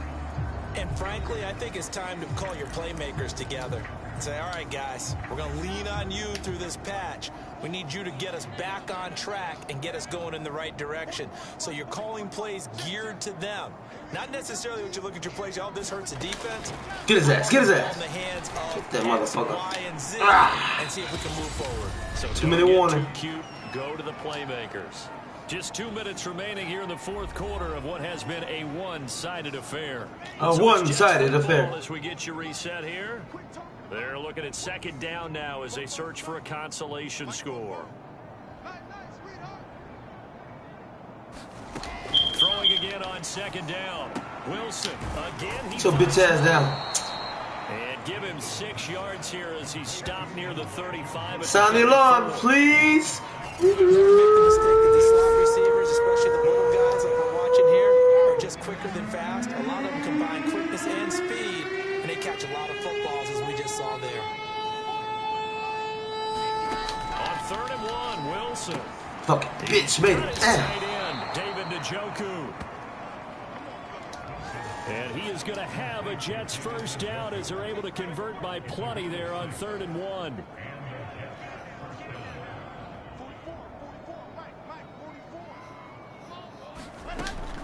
And frankly, I think it's time to call your playmakers together and say, all right, guys, we're going to lean on you through this patch. We need you to get us back on track and get us going in the right direction. So you're calling plays geared to them. Not necessarily what you look at your plays, oh, this hurts the defense. Get his ass, get his ass. On the hands of Get that motherfucker. Y and Z and see if we can move forward. So 2-minute warning. Too cute, go to the playmakers. Just 2 minutes remaining here in the 4th quarter of what has been a one-sided affair. A one-sided affair. As we get you reset here, they're looking at 2nd down now as they search for a consolation score. Throwing again on 2nd down. Wilson again. Get your bitch ass down. And give him 6 yards here as he stopped near the 35. Sound the alarm, please. You ever make the mistake that these slot receivers, especially the little guys like we're watching here, are just quicker than fast? A lot of them combine quickness and speed, and they catch a lot of footballs, as we just saw there. On 3rd and 1, Wilson. Fucking bitch, made it. Tight end, David Njoku. And he is going to have a Jets first down as they're able to convert by plenty there on 3rd and 1.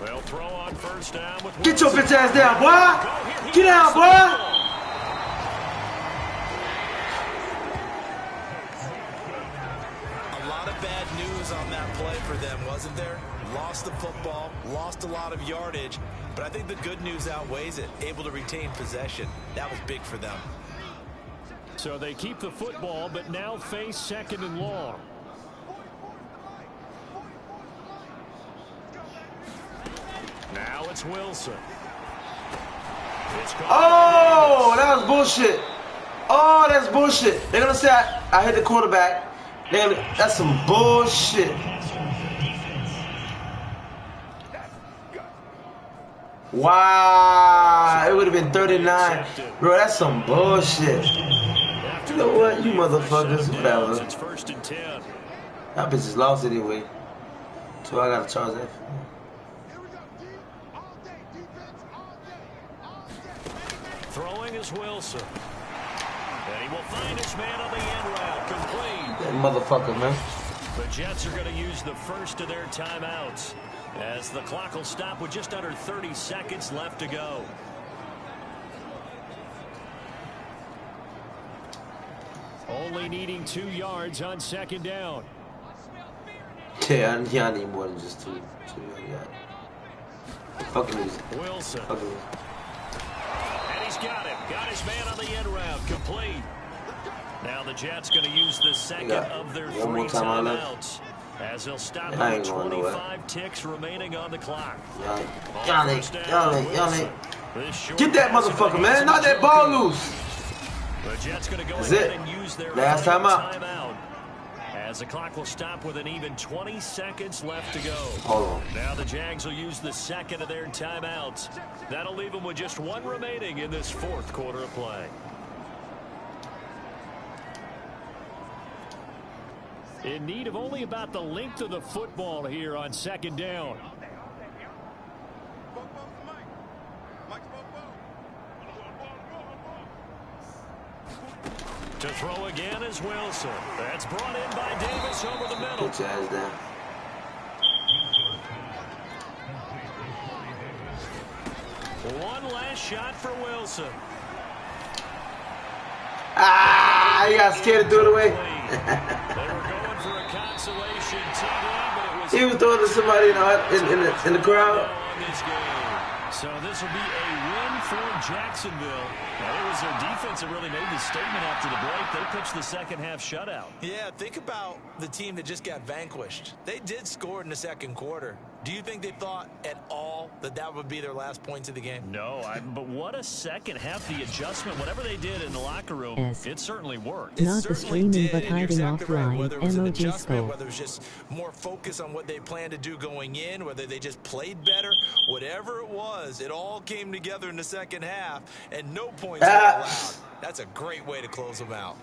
They'll throw on 1st down with Get your Wilson. bitch ass down, boy. Get down, boy. A lot of bad news on that play for them, wasn't there? Lost the football, lost a lot of yardage, but I think the good news outweighs it. Able to retain possession. That was big for them. So they keep the football, but now face 2nd and long. Now it's Wilson. Oh, that was bullshit. Oh, that's bullshit. They're going to say I hit the quarterback. That's some bullshit. Wow. It would have been 39. Bro, that's some bullshit. You know what? You motherfuckers. Whatever. It's 1st and 10. That bitch is lost anyway. So I got to charge that. Throwing is Wilson. And he will find his man on the end route. Complete. That motherfucker, man. The Jets are going to use the first of their timeouts as the clock will stop with just under 30 seconds left to go. Only needing 2 yards on second down. Yeah, I need more than just two. Yeah. Fucking easy. Wilson. Fucking easy. And he's got him. Got his man on the end route. Complete. Now the Jets going to use the second of their 3 timeouts as they'll stop with 25 ticks remaining on the clock. Y'all get that motherfucker, man. Not that ball loose. The Jets going to go That's ahead it. and use their Last timeout. As the clock will stop with an even 20 seconds left to go. Hold on. Now the Jags will use the second of their timeouts. That'll leave them with just 1 remaining in this 4th quarter of play. In need of only about the length of the football here on second down. To throw again is Wilson. That's brought in by Davis over the middle. Get your ass down. One last shot for Wilson. Ah, he got scared to throw it away. They were going for a consolation TD, but it was He was throwing to somebody in the crowd. this game. So this will be a win for Jacksonville. Now, it was their defense that really made the statement after the break. They pitched the second half shutout. Yeah, think about the team that just got vanquished. They did score in the second quarter. Do you think they thought at all that that would be their last points of the game? No, but what a second half. The adjustment, whatever they did in the locker room, it certainly worked. Not the streaming but hiding offline. Whether it was an Emoji adjustment, skull. whether it was just more focus on what they planned to do going in, whether they just played better, whatever it was, it all came together in the second half, and no points were allowed. That's a great way to close them out.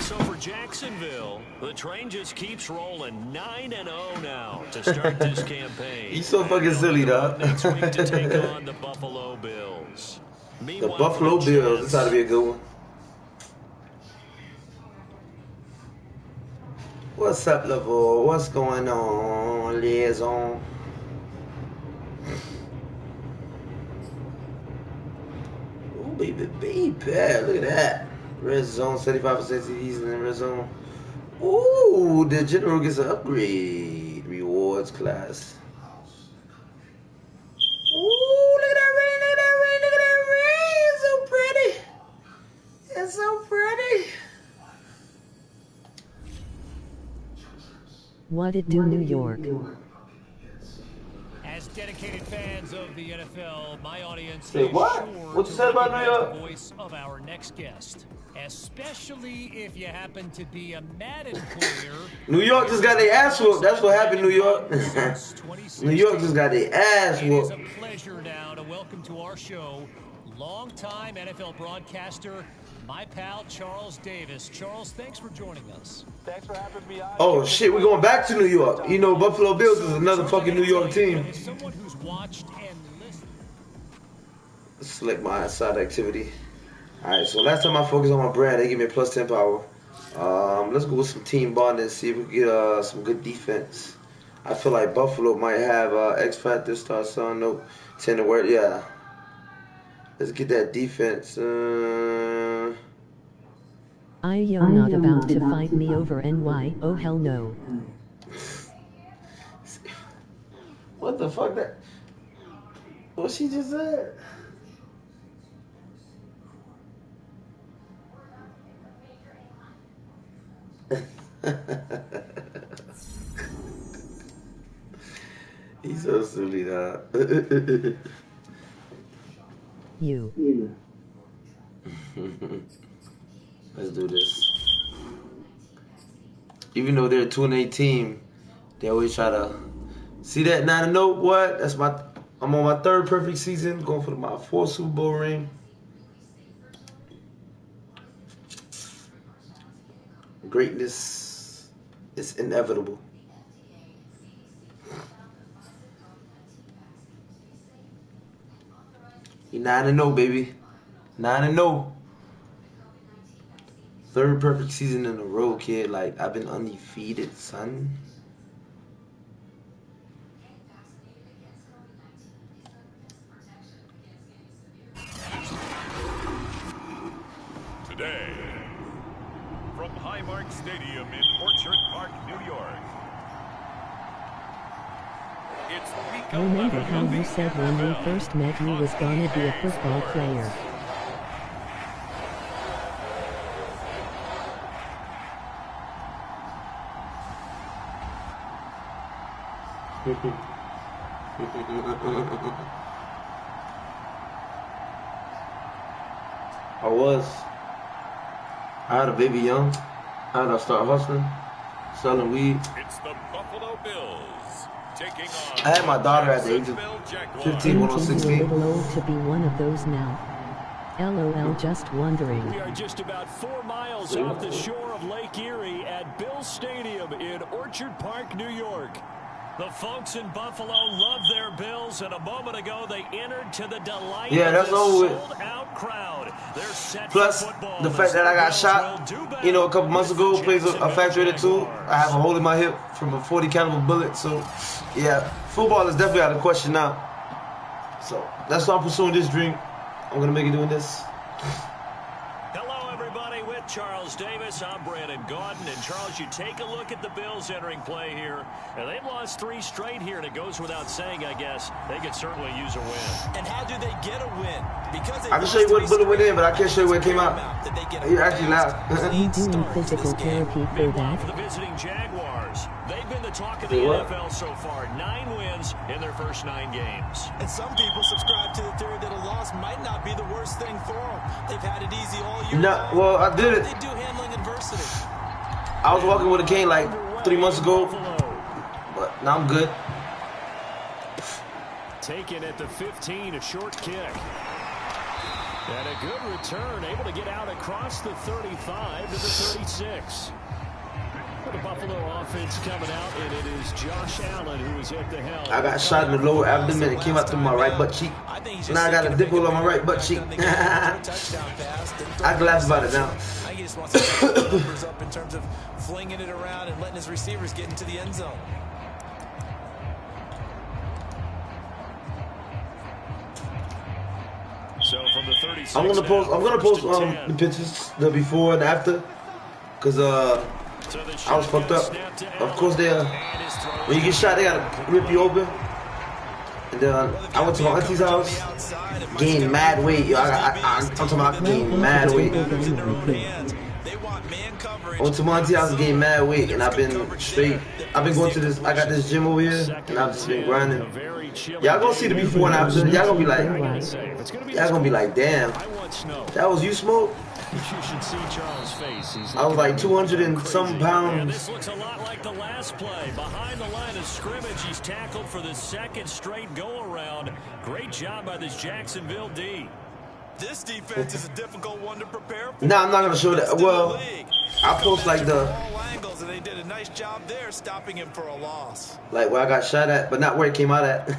So for Jacksonville, the train just keeps rolling. 9-0 now to start this campaign. He's so fucking silly, dog. Next week to take on the Buffalo Bills. The Buffalo Bills. This ought to be a good one. What's up, Lavore? What's going on, liaison? Oh, baby. Look at that. Red zone, 75% CDs in the red zone. Ooh, the general gets an upgrade. Rewards class. Ooh, look at that ring, look at that ring, look at that ring. It's so pretty. It's so pretty. What it do, New York? As dedicated fans of the NFL, my audience Say is what? sure What you to said about New recognize York? the voice of our next guest, especially if you happen to be a Madden player. New York just got their ass whooped. That's what happened, New York. New York just got their ass It is whooped. a pleasure now to welcome to our show longtime NFL broadcaster, my pal Charles Davis. Charles, thanks for joining us. Thanks for having me on. Oh shit, we're going back to New York. You know, Buffalo Bills is another fucking New York team. As someone who's watched and listened. Select my side activity. Alright, so last time I focused on my brand, they gave me a plus 10 power. Let's go with some team bonding and see if we can get some good defense. I feel like Buffalo might have X Factor, star son, nope, 10 to work, yeah. Let's get that defense. You're not about to fight me over NY, oh hell no. What the fuck that? What she just said? He's so silly, dog. You. Let's do this. Even though they're a 2-8 team, they always try to see that 9-0. What? I'm on my 3rd perfect season, going for my 4th Super Bowl ring. Greatness is inevitable. You 9-0, baby. 9-0. Third perfect season in a row, kid. Like, I've been undefeated, son. Today, from Highmark Stadium in Orchard Park, New York, it's week Remember 11 how of the you said when they NFL first met you was gonna be a football player? I was. I had a baby young. I had to start hustling, selling weed. It's the Buffalo Bills taking on I had my daughter at the age of Jacksonville Jaguars. 15 when I was Ain't you a 16. little old to be one of those now? LOL, just wondering. We are just about 4 miles off the shore of Lake Erie at BowL Stadium in Orchard Park, New York. The folks in Buffalo love their Bills, and a moment ago they entered to the delight Yeah, of that's the over with. sold-out crowd. They're set Plus, for football. the fact that I got shot, you know, a couple months ago plays a factor in it too. I have a hole in my hip from a 40 caliber bullet, so yeah, football is definitely out of the question now. So that's why I'm pursuing this dream. I'm gonna make it doing this. Hello, everybody. With Charles Davis, I'm Brandon Gaudin. And Charles, you take a look at the Bills entering play here. And they've lost 3 straight here, and it goes without saying, I guess. They could certainly use a win. And how do they get a win? Because I can show you what bullet went in, but I can't show you where it came out. You actually loud. You doing physical therapy for Meanwhile, that? for the visiting Jaguars, they've been the talk of the Say what? NFL so far. 9 wins in their first 9 games. And some people subscribe to the theory that a loss might not be the worst thing for them. They've had it easy all year No, long. well, I did it. They do handling adversity. I was walking with a cane like 3 months ago, but now I'm good. Taken at the 15, a short kick. And a good return, able to get out across the 35 to the 36. The Buffalo offense coming out, and it is Josh Allen who is at the helm. I got shot in the lower abdomen and it came out through my right butt cheek. Now I got a dimple on my right butt cheek. I can laugh about it now. I think he just wants to get the numbers up in terms of flinging it around and letting his receivers get into the end zone. So from the 36 I'm gonna post now, first and 10. the pictures, the before and after, cause I was fucked up. Of course they when you get shot they gotta rip you open. And then I went to my auntie's house, gained mad weight. Yo, I'm talking about gained mad weight. I went to my auntie's house, gained mad weight, and I've been straight. I've been going to this. I got this gym over here, and I've just been grinding. Y'all gonna see the before and after. Y'all gonna be like, damn, that was you, Smoke. You should see Charles' face. He's I was like 200 and some And pounds. this looks a lot like the last play. Behind the line of scrimmage, he's tackled for the second straight go-around. Great job by this Jacksonville D. This defense is a difficult one to prepare for. Nah, I'm not gonna show that. Well, I'll post like the All angles, and they did a nice job there stopping him for a loss. like where I got shot at, but not where it came out at.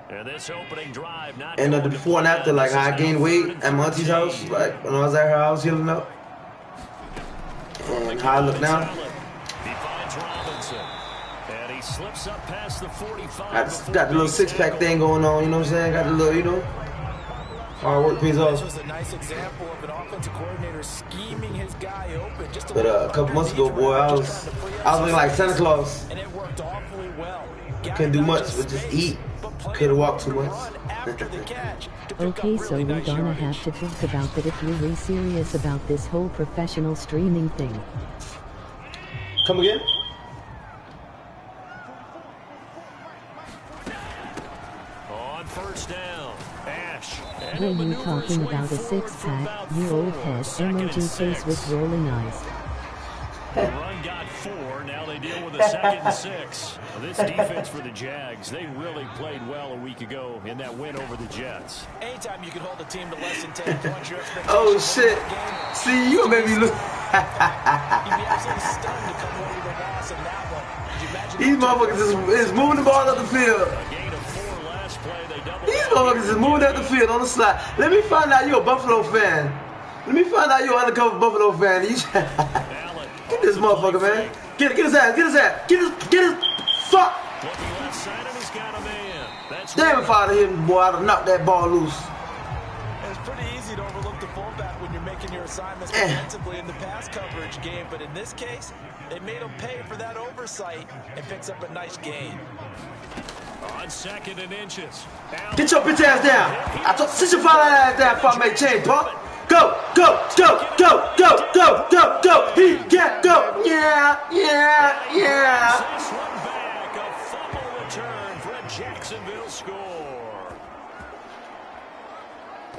And this opening drive not And the going to before and plan. after, like This how I is gained now weight 3rd at and my auntie's 13. house, like when I was at her house healing up, and how I look now. He finds Robinson. And he slips up past the 45. Got the little 6-pack thing going on, you know what I'm saying? Got the little, you know, hard work pays This off. was a nice example of an offensive coordinator scheming his guy open. Just But a couple months ago, boy, I was looking like Santa Claus. And it worked awfully well. Couldn't do much but just eat. Couldn't walk too much. Okay, so we're gonna have to talk about that if you're really serious about this whole professional streaming thing. Come again? On first down, Ash. Were you talking about a 6-pack, you old head, emoji face with rolling eyes? The run got 4. Now they deal with a 2nd and 6. This defense for the Jags, they really played well a week ago in that win over the Jets. Anytime you can hold a team to less than 10 points, your expectations Oh shit! See, you made me look. you'd be absolutely stunned to come away with a loss in that one. Could you imagine These motherfuckers is moving the ball up the field. A gain of 4 last play. They doubled These up. motherfuckers is moving up the field on the slide. Let me find out you're a Buffalo fan. Let me find out you're undercover Buffalo fan. Get this motherfucker, man. Get his ass. Get his ass. Get his. Fuck. Looking left side, and he's got a man. That's Damn, if I'd have hit him, boy, I'd have knocked that ball loose. It's pretty easy to overlook the fullback when you're making your assignments defensively in the pass coverage game, but in this case, they made him pay for that oversight and picks up a nice gain. On 2nd and inches. Get your bitch ass down. I told sit your fine ass down before I make change, punk. Go, go, go, go, go, go, go, go. He can't go. Yeah, yeah, yeah. This one back, a fumble return for a Jacksonville score.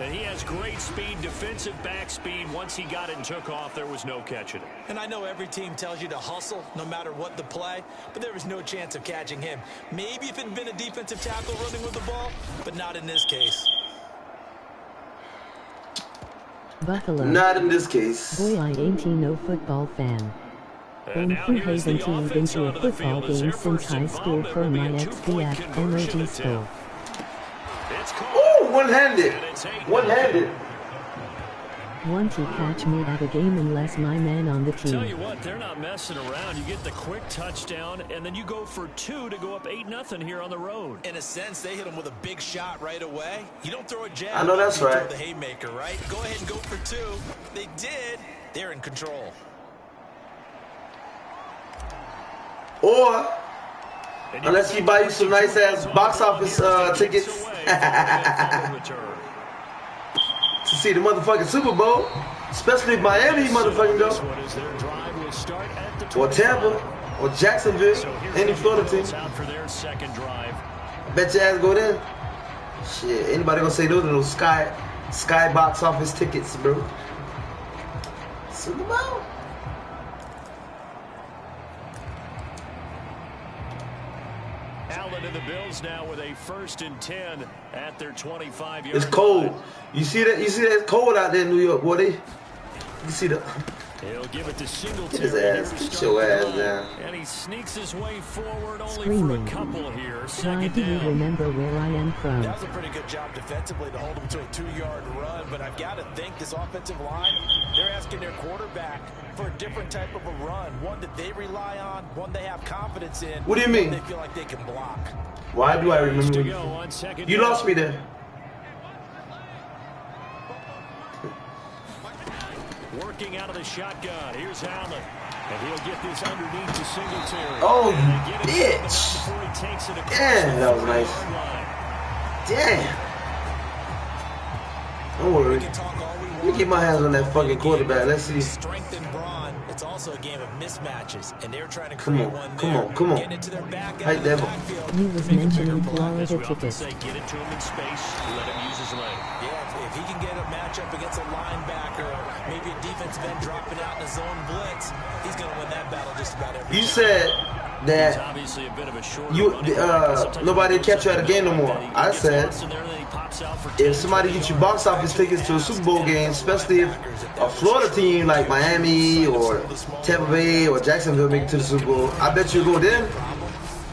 And he has great speed, defensive back speed. Once he got it and took off, there was no catching it. And I know every team tells you to hustle no matter what the play, but there was no chance of catching him. Maybe if it had been a defensive tackle running with the ball, but not in this case. Buffalo. Not in this case. Boy, I ain't no football fan. Been through haven't even been to a football game since high school for my XBF MOG school. Ooh, one-handed. One-handed. Want to catch me at a game unless my man on the Tell you team. what, they're not messing around. You get the quick touchdown, and then you go for 2 to go up 8-0 here on the road. In a sense, they hit him with a big shot right away. You don't throw a jab. I know that's you right. Throw the haymaker, right? Go ahead and go for 2. They did. They're in control. Or, unless he buy you some nice-ass box office tickets to see the motherfucking Super Bowl, especially if Miami motherfucking go, or Tampa, or Jacksonville, any Florida team. Bet your ass go there. Shit, anybody gonna say no to those sky box office tickets, bro? Super Bowl. Allen and the Bills now with a 1st and 10 at their 25-yard line. It's cold. You see that? You see that? It's cold out there in New York, boy. You see the. He'll give it to Singletary. Get his ass. Get your ass down. And he sneaks his way forward only Screaming. for a couple here. Why Second do you down. remember where I am from? That was a pretty good job defensively to hold him to a 2-yard run, but I've got to think this offensive line, they're asking their quarterback for a different type of a run, one that they rely on, one they have confidence in. What do you mean? They feel like they can block. Why do I To remember? go on 2nd You down. lost me there. Working out of the shotgun. Here's Allen. And he'll get this underneath to Singletary. Oh, And they get it bitch. before he takes it across Damn, the that was nice. 40-yard line. Damn. Don't worry. We can talk all we Let want. me get my hands on that fucking quarterback. Let's see. Strength and brawn. It's also a game of mismatches, and they're trying to Come create on, one come there. on, come on. Getting it to their back Hey, out of the devil. backfield. He was Make a mentioning bigger play. Florida As we often tickets. say, get it to him in space, let him use his leg. Yeah, if he can get a matchup against a linebacker, or maybe a defensive end dropping out in a zone blitz, he's going to win that battle just about every You time. said He's that obviously a bit of a shorter you running back. Sometimes nobody he catch you at a game no more. He I gets said lost in there, and then he pops out for 10, if somebody 20 gets you yards. box office tickets to a Super Bowl game, especially if a Florida team like Miami or Tampa Bay or Jacksonville make it to the Super Bowl, I bet you go then.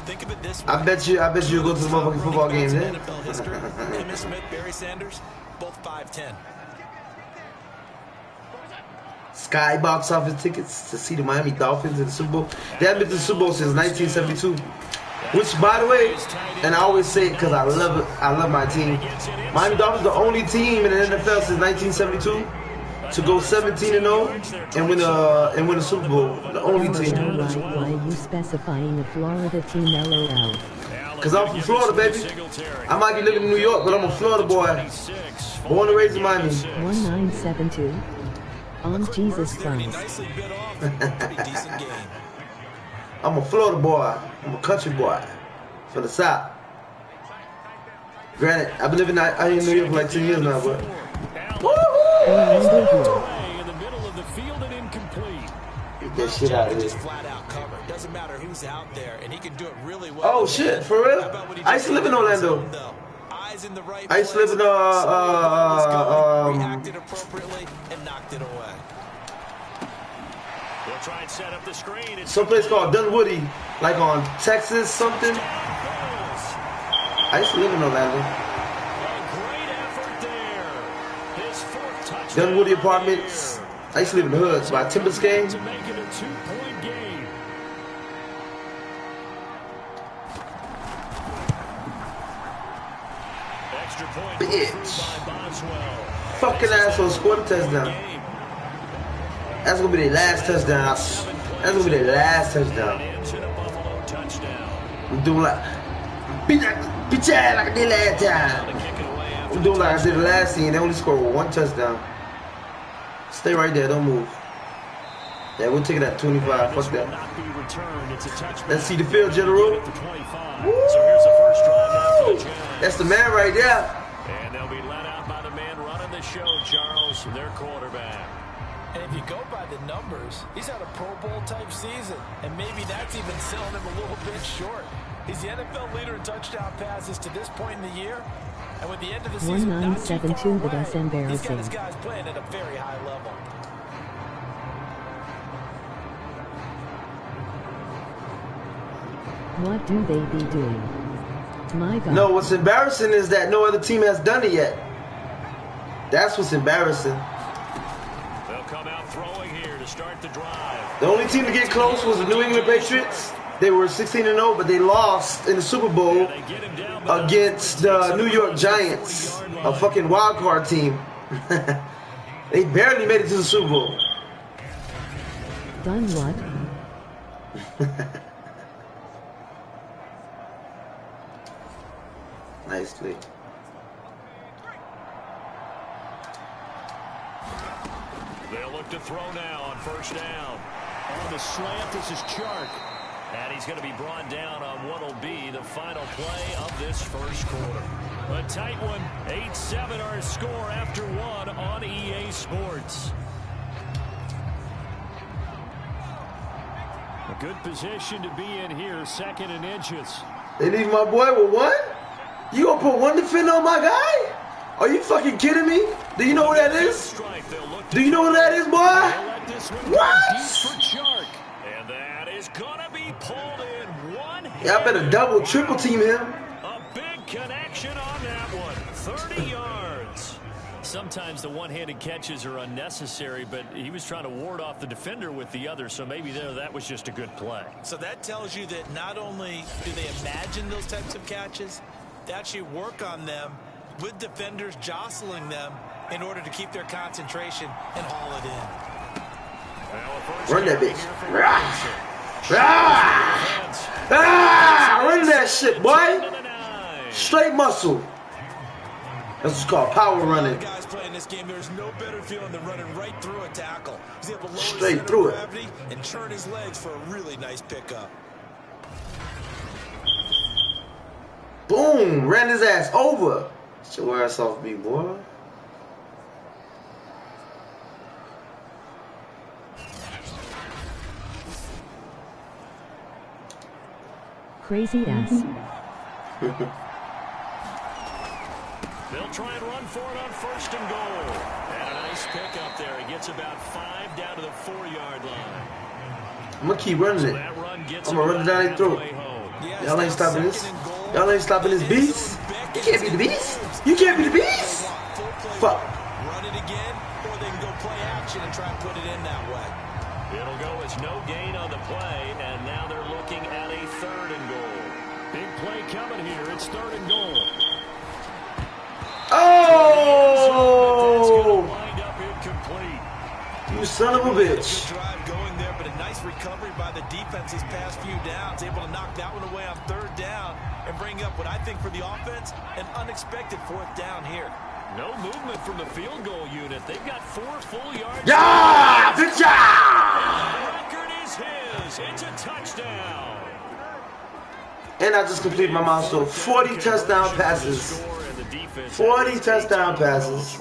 Think of it this way. I bet you go to the motherfucking football game then. NFL history, Emmitt Smith, Barry Sanders, both 5'10". Sky box office tickets to see the Miami Dolphins in the Super Bowl. They haven't been to the Super Bowl since 1972. Which, by the way, and I always say it because I love it. I love my team. Miami Dolphins, the only team in the NFL since 1972 to go 17-0 and win a Super Bowl. The only team. Alright, why you specifying a Florida team LOL? Cause I'm from Florida, baby. I might be living in New York, but I'm a Florida boy. Born and raised in Miami. 1972. On Jesus Christ. Nicely bit off, pretty decent game. I'm a Florida boy. I'm a country boy from the South. Granted, I've been living out here in New York for like 10 years now, but Orlando here. Away in the middle of the field and incomplete. get that shit out of Just here. flat out cover. Doesn't matter who's out there, and he can do it really well. Oh shit, for real? How about when he I used to live in Orlando. Eyes in the right I used to live in reacted appropriately and knocked it away. We'll try and set up the screen. It's someplace called Dunwoody, like on Texas something. I used to live in Orlando. a great effort there. His 4th touchdown Dunwoody Apartments. I used to live in the hood, so by Timberscape. To make it a 2-point game. Extra point Bitch. by Boswell. Fucking asshole scored a touchdown. That's gonna be their last touchdown. That's gonna be their last touchdown. I'm doing like bitch ass like I did last time. I'm doing like I did the last scene. They only scored one touchdown. Stay right there, don't move. Yeah, we'll take it at 25. Fuck that. Let's see the field, General. Woo! That's the man right there. And they'll be let out by the man running the show, Charles, their quarterback. And if you go by the numbers, he's had a Pro Bowl type season, and maybe that's even selling him a little bit short. He's the NFL leader in touchdown passes to this point in the year, and with the end of the season, 1972, but that's he's got embarrassing. his guys playing at a very high level. What do they be doing? My God. No, what's embarrassing is that no other team has done it yet. That's what's embarrassing. They'll come out throwing here to start the drive. The only team to get close was the New England Patriots. They were 16-0, but they lost in the Super Bowl against the New York Giants, a fucking wild card team. They barely made it to the Super Bowl. Done what? Nicely. They'll look to throw now on first down. On the slant, this is Chark. And he's going to be brought down on what will be the final play of this first quarter. A tight one, 8-7 our score after one on EA Sports. A good position to be in here, 2nd and inches. They leave my boy with one? You gonna put one defender on my guy? Are you fucking kidding me? Do you know what that is? Do you know what that is, boy? What? And that is gonna be pulled in one. Yeah, I better double, triple team him. A big connection on that one. 30 yards. Sometimes the one-handed catches are unnecessary, but he was trying to ward off the defender with the other, so maybe that was just a good play. So that tells you that not only do they imagine those types of catches, they actually work on them with defenders jostling them in order to keep their concentration and haul it in. Run that bitch. Run that shit, boy. Straight muscle. That's what's called power running. Guys playing this game, there's no better feeling than running right through a tackle. He's able to lower straight through it and turn his legs for a really nice pickup. Boom, ran his ass over. Get your ass off me, boy. Crazy ass. They'll try and run for it on 1st and goal. And a nice pickup there. He gets about 5 down to the 4-yard line. I'm gonna keep running it. I'm gonna run it down their throat. Y'all ain't stopping this. Y'all ain't stopping this beast. You can't be the beast. You can't be the beast. Fuck. Run it again, or they can go play action and try and put it in that way. It'll go as no gain on the play, and now they're looking at a 3rd and goal. Big play coming here. It's 3rd and goal. Oh! Lined up incomplete. You son of a bitch. Good drive going there, but a nice recovery by the defense these past few downs. Able to knock that one away on 3rd down and bring up what I think for the offense, an unexpected 4th down here. No movement from the field goal unit. They've got 4 full yards. Yeah! Good job! The record is his. It's a touchdown. And I just completed my milestone. 40 touchdown passes. 40 touchdown passes.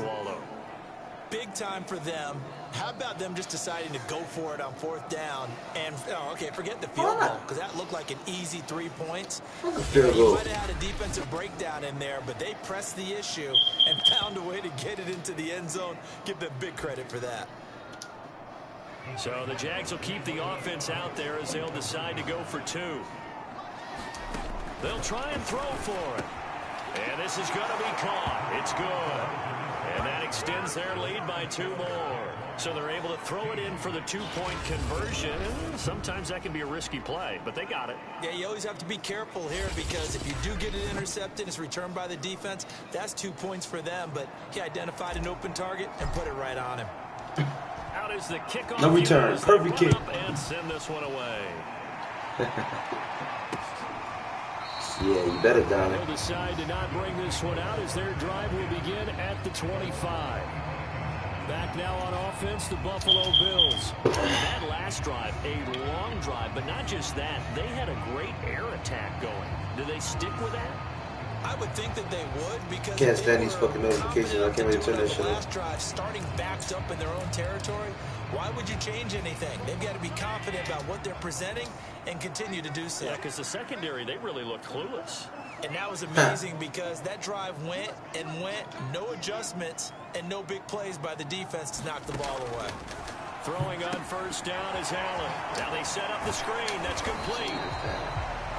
Big time for them. How about them just deciding to go for it on 4th down? And, okay, forget the field goal, because that looked like an easy 3 points. Field goal. You might have had a defensive breakdown in there, but they pressed the issue and found a way to get it into the end zone. Give them big credit for that. So the Jags will keep the offense out there as they'll decide to go for 2. They'll try and throw for it. And this is going to be caught. It's good. And that extends their lead by 2 more. So they're able to throw it in for the 2-point conversion. Sometimes that can be a risky play, but they got it. Yeah, you always have to be careful here because if you do get it intercepted, it's returned by the defense. That's 2 points for them, but he identified an open target and put it right on him. Out is the kickoff. No return. Perfect kick. And send this one away. Yeah, you better down They'll it. decide to not bring this one out as their drive will begin at the 25. Back now on offense, the Buffalo Bills. That last drive, a long drive, but not just that. They had a great air attack going. Do they stick with that? I would think that they would because Can't stand these fucking notifications. I can't wait to turn that shit last off. drive starting backed up in their own territory. Why would you change anything? They've got to be confident about what they're presenting and continue to do so. Yeah, because the secondary, they really look clueless. And that was amazing because that drive went and went, no adjustments and no big plays by the defense to knock the ball away. Throwing on first down is Allen. Now they set up the screen. That's complete.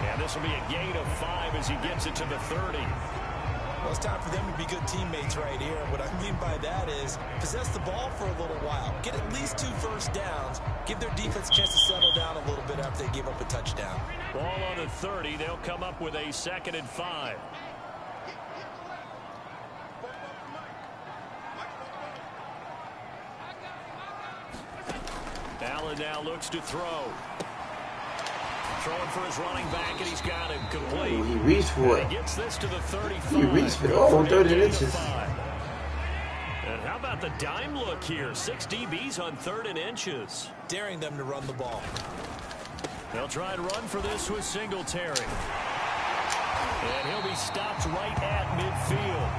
And this will be a gain of 5 as he gets it to the 30. Well, it's time for them to be good teammates right here. What I mean by that is possess the ball for a little while. Get at least 2 first downs. Give their defense a chance to settle down a little bit after they give up a touchdown. Ball on the 30. They'll come up with a 2nd and 5. Allen now looks to throw. Throwing for his running back, and he's got him complete. Ooh, he reached for it. He gets this to the 35. He reached for it. Oh, 30 inches. And how about the dime look here? 6 DBs on 3rd and inches. Daring them to run the ball. They'll try to run for this with Singletary. And he'll be stopped right at midfield.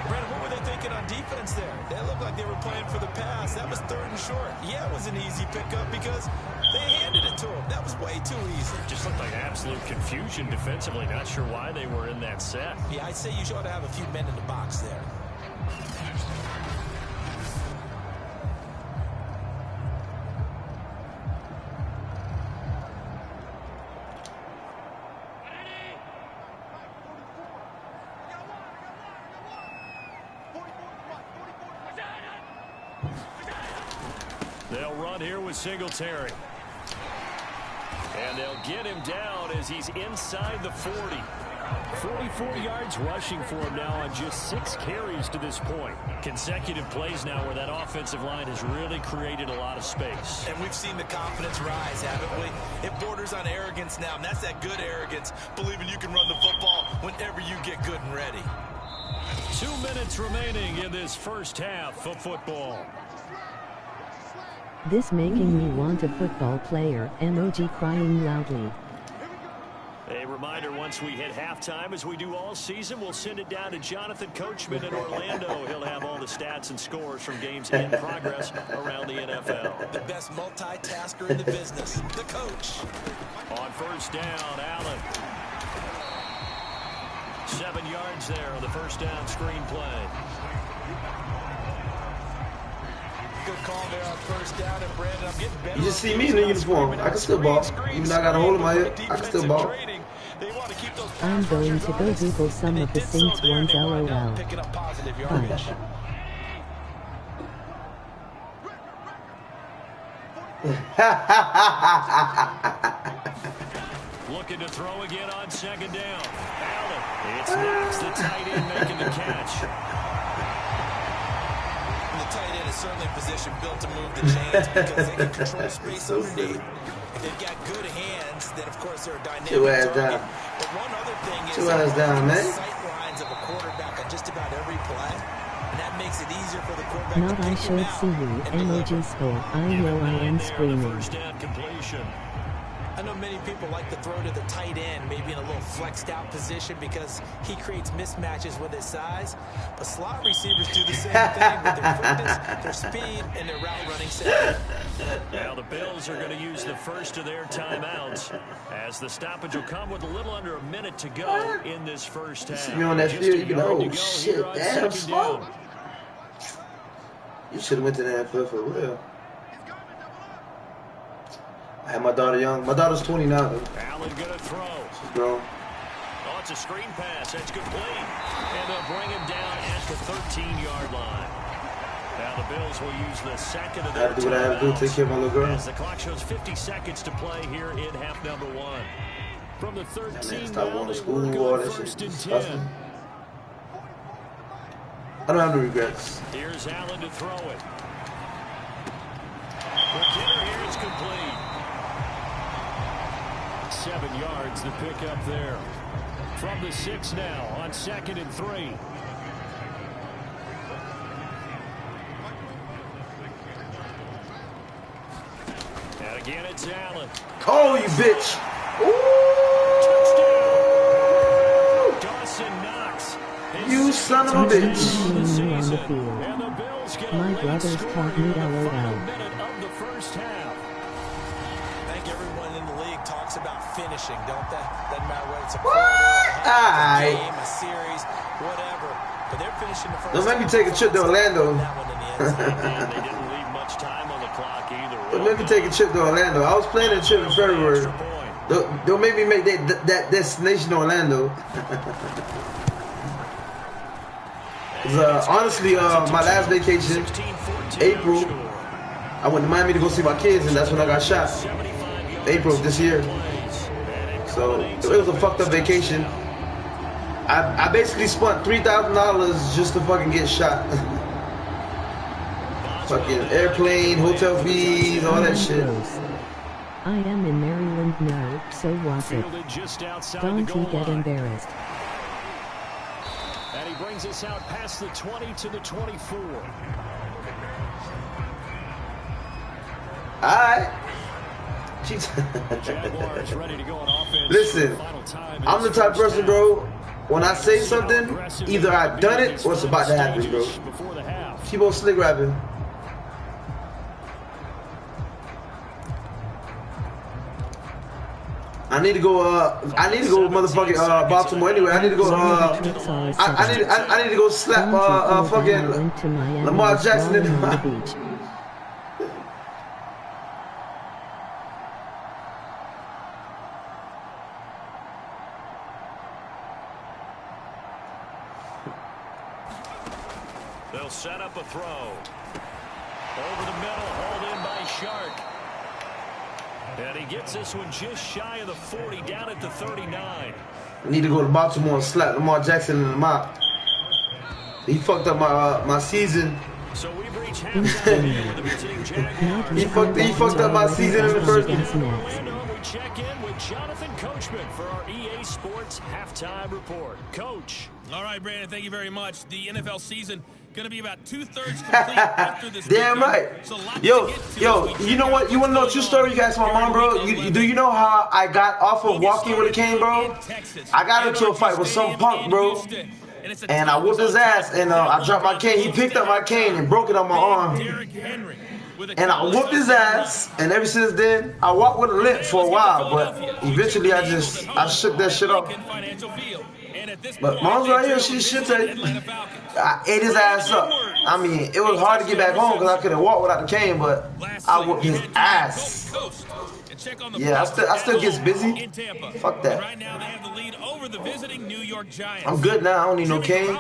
Brandon, what were they thinking on defense there? They looked like they were playing for the pass. That was 3rd and short. Yeah, it was an easy pickup because they handed it to him. That was way too easy. Just looked like absolute confusion defensively. Not sure why they were in that set. Yeah, I'd say you ought to have a few men in the box there. They'll run here with Singletary. And they'll get him down as he's inside the 40. 44 yards rushing for him now on just 6 carries to this point. Consecutive plays now where that offensive line has really created a lot of space. And we've seen the confidence rise, haven't we? It borders on arrogance now, and that's that good arrogance, believing you can run the football whenever you get good and ready. 2 minutes remaining in this first half of football. This making me want a football player, emoji crying loudly. A reminder, once we hit halftime, as we do all season, we'll send it down to Jonathan Coachman in Orlando. He'll have all the stats and scores from games in progress around the NFL. The best multitasker in the business, the coach. On first down, Allen. 7 yards there on the first down screen play. Good call there on first down, and Brandon, I'm getting better. You just see me in the uniform. I can still ball. Even though I got a hole in my head, I can still ball. I'm going to go Google some of the Saints ones, LOL. Picking up positive yardage. Looking to throw again on 2nd down. Allen. It's Knox, the tight end, making the catch. Tight end is certainly a position built to move the chains because they can control space So underneath. If they've got good hands, then of course they're a dynamic Two ass target. down. But one other thing is Two ass down, man. sight lines of a quarterback on just about every play, and that makes it easier for the quarterback Not to I pick him should out see you, and deliver. emoji skull. I know I am screaming. First down completion. I know many people like to throw to the tight end, maybe in a little flexed out position because he creates mismatches with his size. But slot receivers do the same thing with their quickness, their speed, and their route running set. Now the Bills are going to use the first of their timeouts as the stoppage will come with a little under a minute to go in this first half. See me on that Just field, a you can, yard to oh go shit, here on damn, 2nd smoke. down. You should have went to the NFL for real. I had my daughter young. My daughter's 20 now, though. Allen going to throw. She's grown. Oh, it's a screen pass. That's complete. And they'll bring him down at the 13-yard line. Now the Bills will use the second of I their have to do what I have to do. Take care of my little girl. as the clock shows 50 seconds to play here in half number 1. From the 13 Stop now, going to they school, work all on that shit. first and Disgusting. 10. I don't have no regrets. Here's Allen to throw it. The kicker here is complete. 7 yards the pick up there. From the 6 now on 2nd and 3. And again it's Allen. Oh, you bitch. Ooh. Dawson Knox. You son of a bitch. Me on the field. And the Bills get My a late brothers score taught here me in the LOL. final minute of the first half. I think everyone in the league talks about finishing, don't they? Doesn't matter whether it's a What? quarter, a Aight. game, a series, whatever. But they're finishing the first. Don't make me take a trip to Orlando. That one in the end zone. And they didn't leave much time on the clock either. Don't make me take a trip to Orlando. I was planning a trip in February. Extra point. Don't make me make that destination Orlando. Honestly, my last vacation, 16-14 April, score. I went to Miami to go see my kids, and that's when I got shot. 75 yards, April of this year. So it was a fucked up vacation. I basically spent $3,000 just to fucking get shot. Fucking airplane, hotel fees, all that shit. I am in Maryland now, so watch it. Fielded just outside Don't the you goal get line. embarrassed. And he brings us out past the 20 to the 24. Alright. Jaguars ready to go on offense. Listen, Final time in I'm the this type of first person, half. bro. When I say something, either I done it or it's about to happen, bro. Before the half. Keep on slick rapping. I need to go. I need to go, motherfucking Baltimore. Anyway, I need to go. I need to go slap fucking Lamar Jackson in the mouth. They'll set up a throw. Over the middle, hauled in by Shark. And he gets this one just shy of the 40, down at the 39. I need to go to Baltimore and slap Lamar Jackson in the mouth. He fucked up my season. So we've reached halftime here with the visiting Jaguars. He fucked up my season in the first. Orlando, we check in with Jonathan Coachman for our EA Sports halftime report. Coach. All right, Brandon, thank you very much. The NFL season going to be about 2/3 complete after this Damn weekend. right. So lots to Yo, get to yo, as we you know check what? out You want to know a what's true going story? on You guys, my here mom, in bro. week Do 11. you know how I got off of We'll get walking with a cane, bro? in Texas. I got into a fight with some punk, bro. And I whooped his ass, and I dropped my cane. He picked up my cane and broke it on my arm. And I whooped his ass, and ever since then, I walked with a limp for a while, but eventually I shook that shit off. But mom's right here, she'll tell you. I ate his ass up. I mean, it was hard to get back home because I couldn't walk without the cane, but I whooped his ass. Yeah, I still gets busy. Fuck that. Right now they have the lead over the visiting New York Giants. I'm good now. I don't need no cane.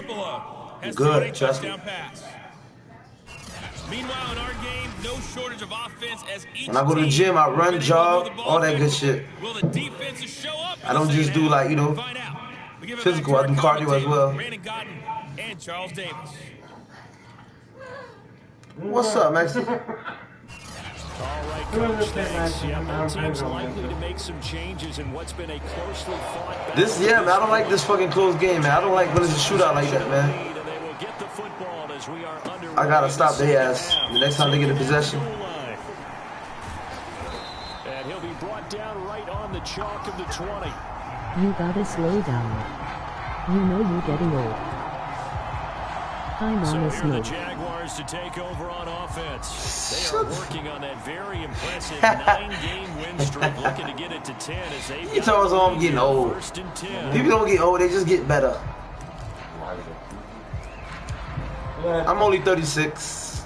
I'm good, trust me. Meanwhile, in our game, no shortage of offense as each When I go to the gym, I run, jog, all that good shit. Will the defenses show up? I don't just do like, Find out. We give it physical. back I to do our cardio as well. Brandon Cotton and Charles Davis. What's up, Maxie? All right, Coach, thanks. Yeah, both teams likely to make some changes in what's been a closely fought battle. Man, I don't like this fucking close game, man. I don't like when it's a shootout like that, man. And they will get the football as we are underway. I gotta stop their ass the next time they get in possession. And he'll be brought down right on the chalk of the 20. You gotta slow down. You know you're getting old. I'm So on a here are the smoke. Jaguars to take over on offense. They are working on that very impressive 9-game win streak, looking to get it to 10 as they've You told us I'm getting old. first and 10. People don't get old, they just get better. I'm only 36.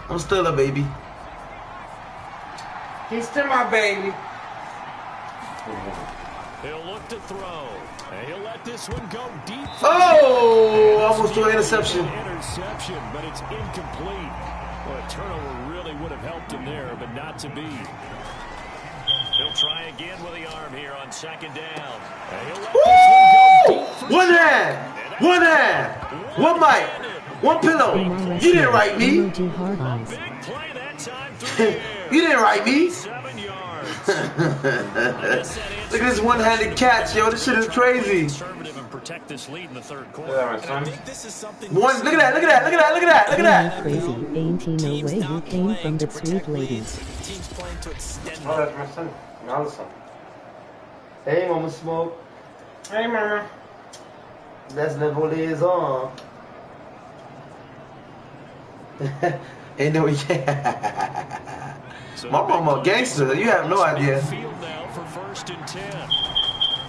I'm still a baby. He's still my baby. He'll look to throw. He'll let this one go deep. Oh, almost threw an interception. Interception, but it's incomplete. Well, a turnover really would have helped him there, but not to be. He'll try again with the arm here on second down. He'll let this one go deep for One hand, one hand, one mic, one pillow. You didn't write me. big play that time through the air. You didn't write me. 7 yards. Look at this one-handed catch, yo. This shit is crazy. Conservative and protect this lead in the third quarter. Is that my And I son? think this is something One, look at that, look at that, look at that, look at that, look at that. Crazy, ain't he no way you came from the sweet ladies. teams playing to extend Oh, that's my son. Another son. Hey, Mama Smoke. Hey, mama. That's level is on. Ain't no way. So My mama a big play. gangster. You have no idea. Field now for 1st and 10.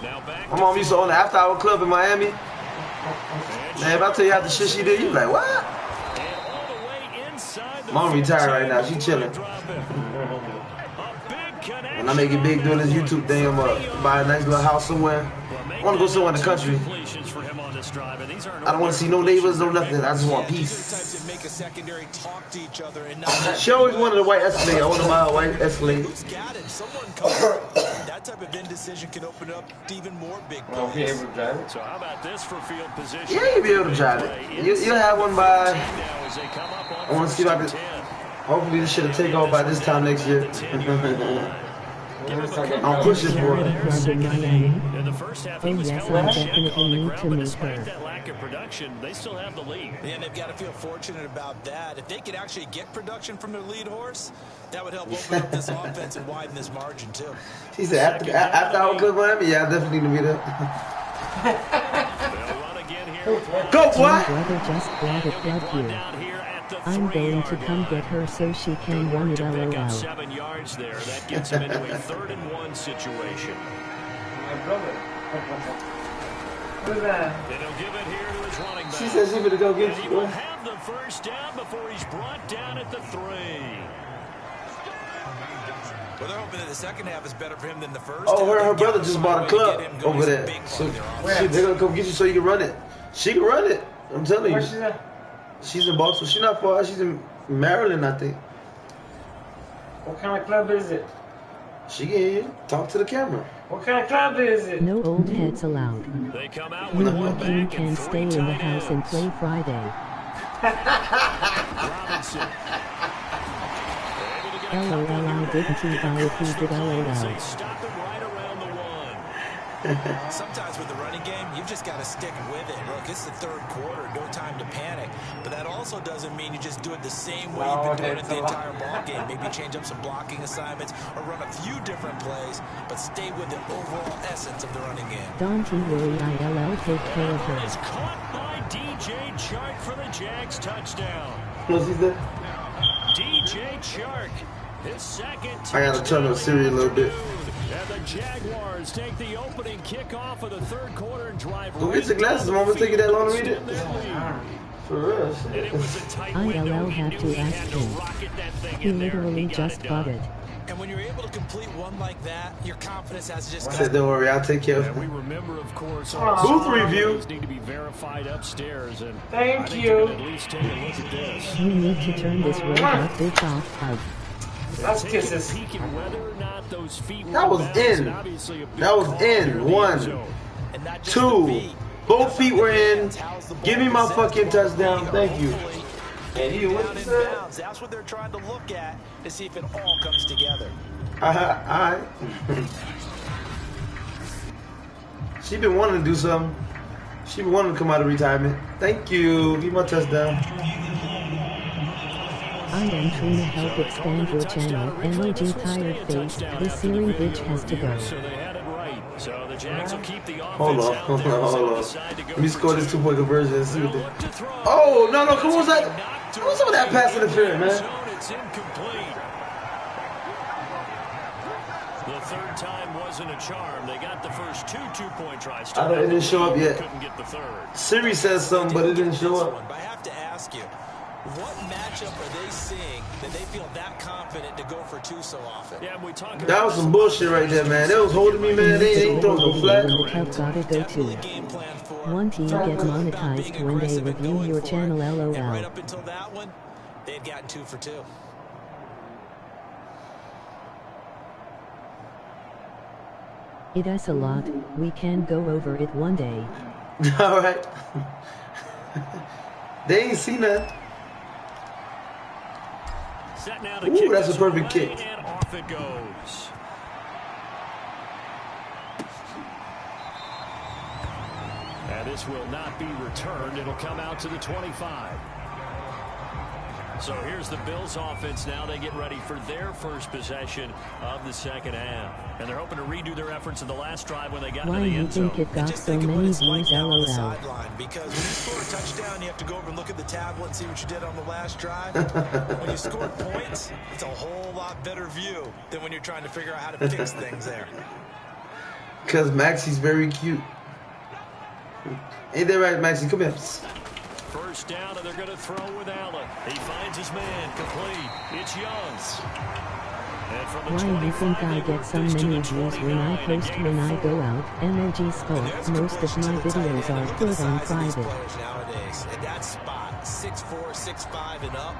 Now back My mom used to own the After Hour Club in Miami. Man, if I tell you how the shit she did, you be like, what? And all the way inside the Mom retired right now. She 15 chilling. drop it. A big connection. When I make it big doing this YouTube thing, I'm gonna buy a nice little house somewhere. I want to go somewhere in the country. Completions for him on this drive, and these aren't I don't want to see no neighbors, no nothing. I just want These are the peace. types that make a secondary talk to each other and not She always wanted a white Escalade. I want to buy a white Escalade. who's got it. Someone comes. That type of indecision can open up to even more big Well, he plays. able to drive it. So how about this for field position? Yeah, you'll be able to drive it. You'll have one by, Now as they come up on I want to see if I can, hopefully this shit will take off by this time next year. I'm pushing for it. In the first half, he Oh was yes, held I in check definitely on the need ground, to but meet despite her. that lack of production, they still have the lead. And they've got to feel fortunate about that. If they could actually get production from their lead horse, that would help open up this offense and widen this margin too. She said, after our good Miami, yeah, I definitely need to be there. They'll run again here. Go, My boy! brother just brought a plug here. Down here at the I'm going to 3-yard come line. get her so she can Good run work it to pick up LOL. 7 yards there. That gets him into a 3rd and 1 situation. My brother. Who's that? And he'll give it here to his running back. She said she finna go get And he you, will boy. have the first down before he's brought down at the 3. Well, they're hoping that the second half is better for him than the first. Oh, half. her They've brother got just to bought a find way to club get him going. over He's a there. big So, part of their offense. shit, they're gonna come get you so you can run it. She can run it. I'm telling Where's you. she at? She's in Baltimore. She's not far. She's in Maryland, I think. What kind of club is it? She can talk to the camera. What kind of club is it? No old heads allowed. They come out You with one working back can and stay 3 in the tight house and ends. play Friday. Robinson. LOL, I didn't see why if he did LOL. They stop it right around the 1. Sometimes with the running game, you've just got to stick with it. Look, it's the third quarter, no time to panic. But that also doesn't mean you just do it the same way you've been doing it the entire ball game. Maybe change up some blocking assignments or run a few different plays, but stay with the overall essence of the running game. Don't you worry, ILL take care of Is her. caught by DJ Chark for the Jags touchdown. No, she's there. DJ Chark, his second I gotta turn up Siri a little bit. And the Jaguars take the opening kickoff of the third quarter and drive Go get your glasses, Mama. Take it that long to read it. For real. And it was a tight ILL window. had He to knew he ask had to him. rocket that thing He in there. literally He got just it got done. it. And when you're able to complete one like that, your confidence has just I said, don't worry, I'll take care of And we it. remember, of course, Booth review. need to be verified upstairs. And Thank I think you. you can at least take a look at this. You need to turn this robot bitch off, Tug. That's Take a kisses. peek at whether or not those feet were That was bounced, in. and obviously a big That was call in. there in the end 1, zone. And not just the 2. feet. Both feet were in. How's the ball Give me my possessed fucking while touchdown. they Thank are you. hopefully And you, what down you in said? bounds. That's what they're trying to look at to see if it all comes together. Alright. She been wanting to do something. She been wanting to come out of retirement. Thank you. Give me my touchdown. I am trying to help expand your channel. Emoji tired face. This Siri bitch has to go. So they had it right. So the Jags will keep the offense Hold on, out hold there on, as they hold on. decide to go Let me for score this two. 2-point conversion and see what They'll they... look to throw. Oh, no, come on, was that? What was some of that pass interference, man? It's incomplete. The third time wasn't a charm. They got the first two-point tries. I know it didn't show up yet. Couldn't get the third. Siri says something, but it didn't show up. But I have to ask you, What matchup are they seeing that they feel that confident to go for two so often? Yeah, we talk That was some bullshit right there, man. They was holding me, man. They ain't throwing no flag. When the cup gotta go to. One team get monetized when they review your channel, And right LOL. up until that one, they had gotten 2 for 2. It is a lot, we can go over it one day. All right. They ain't seen that. Set now to Ooh, kick that's a this perfect away, kick. and off it goes. And this will not be returned. It'll come out to the 25. So here's the Bills offense now. They get ready for their first possession of the second half. And they're hoping to redo their efforts in the last drive when they got Why to the you end zone. think it got Just so think of what many it's like views, now on the LOL? sideline, because when you score a touchdown, you have to go over and look at the tablet and see what you did on the last drive. When you score points, it's a whole lot better view than when you're trying to figure out how to fix things there. Because Maxie's very cute. Ain't that right, Maxie? Come here. First down, and they're going to throw with Allen. He finds his man, complete. It's Youngs. And from the Why you think I get so many views when I post when I go out? MOG Skull. Most of my videos are put on private. Nowadays, at that spot, 6'4", 6'5", and up.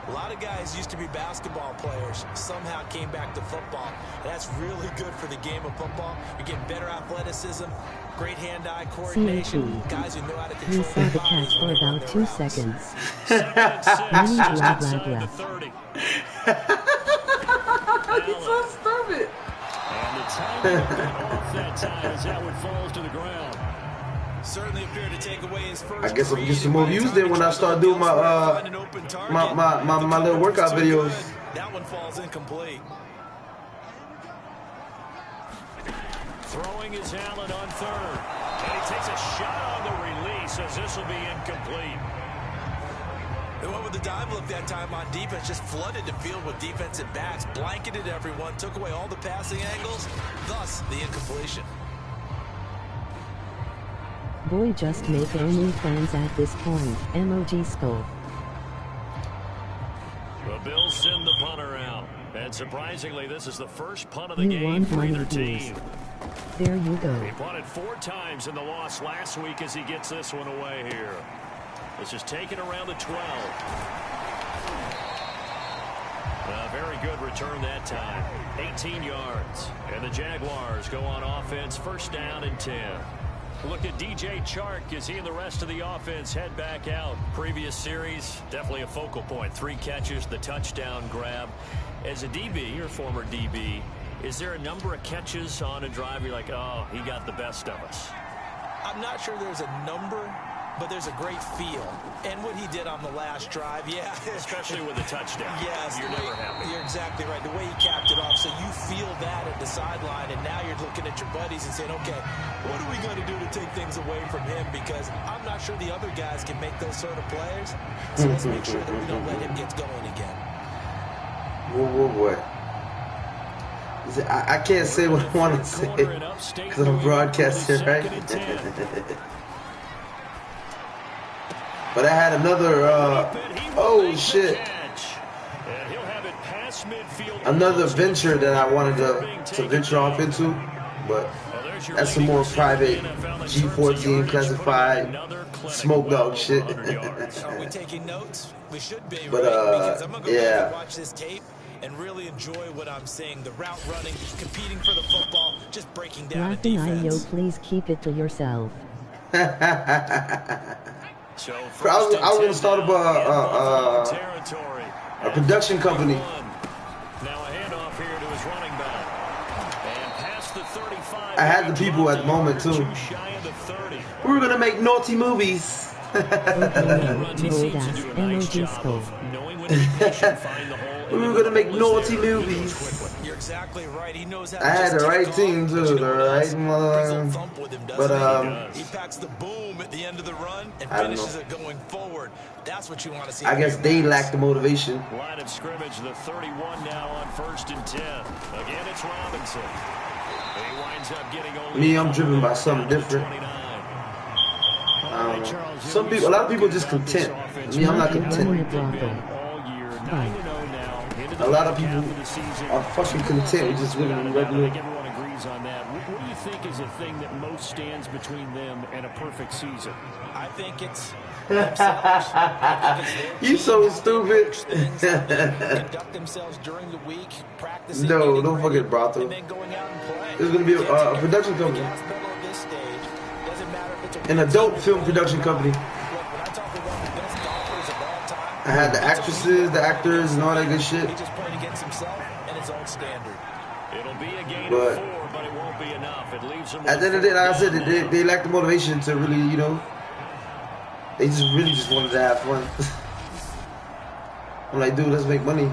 A lot of guys used to be basketball players, somehow came back to football. That's really good for the game of football. You're getting better athleticism, great hand-eye coordination, guys who know how to We control saw their the bodies catch for when they're about on 2 their seconds. Many Many blah blah blah. He's so stupid. And the timing will get off that time as that one falls to the ground. Certainly appear to take away his first. I guess I'm gonna get some more views then when I start doing my my little workout videos. That one falls incomplete. Throwing is Allen on third. And he takes a shot on the release as this will be incomplete. They went with the dive look that time on defense, just flooded the field with defensive backs, blanketed everyone, took away all the passing angles, thus the incompletion. Boy, just make OnlyFans at this point. MOG Skull. The Bills send the punter out. And surprisingly, this is the first punt of the You game want for money either views. team. There you go. He punted 4 times in the loss last week as he gets this one away here. This is taken around the 12. A very good return that time. 18 yards. And the Jaguars go on offense, first down and 10. Look at DJ Chark as he and the rest of the offense head back out. Previous series, definitely a focal point. 3 catches, the touchdown grab. As a DB, or former DB, is there a number of catches on a drive you're like, oh, he got the best of us? I'm not sure there's a number, but there's a great feel. And what he did on the last drive, yeah. Especially with a touchdown. Yes. You're never happy. You're exactly right. The way he capped it off, so you feel that at the sideline, and now you're looking at your buddies and saying, okay, what are we going to do to take things away from him? Because I'm not sure the other guys can make those sort of plays. So let's make sure that we don't let him get going again. Whoa, boy. I can't say what I want to say because I'm broadcasting, right? But I had another, oh shit, another venture that I wanted to venture off into, but that's some more private G14 classified smoke dog shit. Are we taking notes? We should be, but because I'm gonna go yeah. back and watch this tape and really enjoy what I'm seeing. The route running, competing for the football, just breaking down a Laughing defense. Io, please keep it to yourself. So I was going to start up a production company. Now a handoff here to his running back. And past the 35. I had the people at the moment too. We were going to make naughty movies. Bold ass MOG Skull. We were going to make naughty movies. You're exactly right. He knows how to I had just the right take team off, too, the right thump with him, but he packs the boom at the end of the run and I don't finishes know. it going forward. That's what you want to see. I guess they lack the motivation. Line of scrimmage, the 31 now on 1st and 10. Again, it's Robinson. He winds up getting only Me, I'm driven by something different. don't know. Some people, a lot of people just content. Me, I'm not content. A lot of people are fucking content with just living regular. Everyone agrees on that. What do you think is the thing that most stands between them and a perfect season? I think it's You so stupid. conduct themselves during the week, practicing. No, don't forget brothel. And then going out and playing. There's gonna be a production company, an adult film production company. I had the actresses, the actors, and all that good shit. He just played against himself and his own standard. It'll be a gain But of 4, but it won't be enough. It leaves them at the end of the day, like I said, they lack the motivation to really, you know, they just really just wanted to have fun. I'm like, dude, let's make money.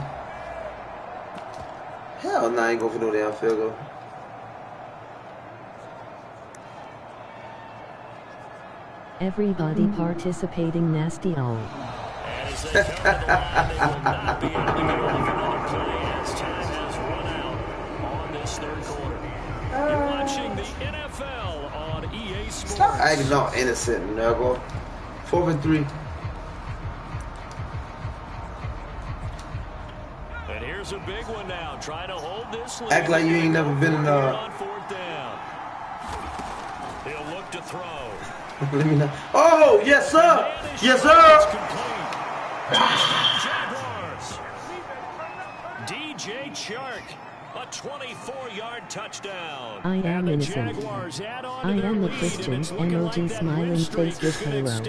Hell nah, I ain't going for no damn field goal. Everybody participating nasty all. And as they come to the line, they will not be able to get off another play as time has run out on this third quarter. You're watching the NFL on EA Sports. Stop acting all innocent, Nuggle. 4th and 3. And here's a big one now. Trying to hold this lead. Act like you ain't never been in on 4th down. He'll look to throw. Let me know. Oh, yes, sir. Yes, sir. DJ Chark, a 24-yard touchdown. I am innocent. I am the Christian emoji smiling face with halo.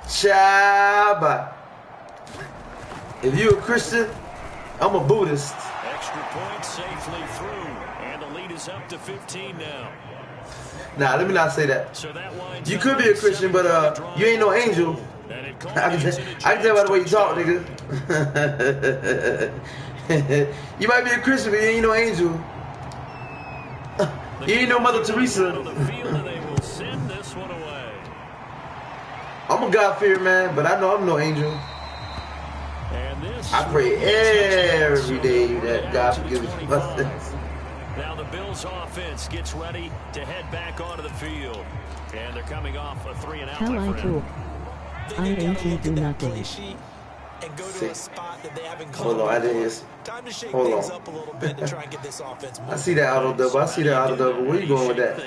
Chaba. If you a Christian, I'm a Buddhist. Extra point safely through, and the lead is up to 15 now. Nah, let me not say that. So that you could be a Christian, but you ain't no angel. I can tell by the way you talk, nigga. You might be a Christian, but you ain't no angel. You ain't no Mother Teresa. I'm a God-fearing man, but I know I'm no angel. I pray every day that God forgives me my sins. Now the Bills offense gets ready to head back onto the field. And they're coming off a 3-and-out. How I cool. I ain't do nothing. And go to a spot that they haven't Hold on, I didn't hear. Time to shake Hold things on. up a little bit to try and get this offense moving. I see that auto double. I see that auto double. Where you going with that?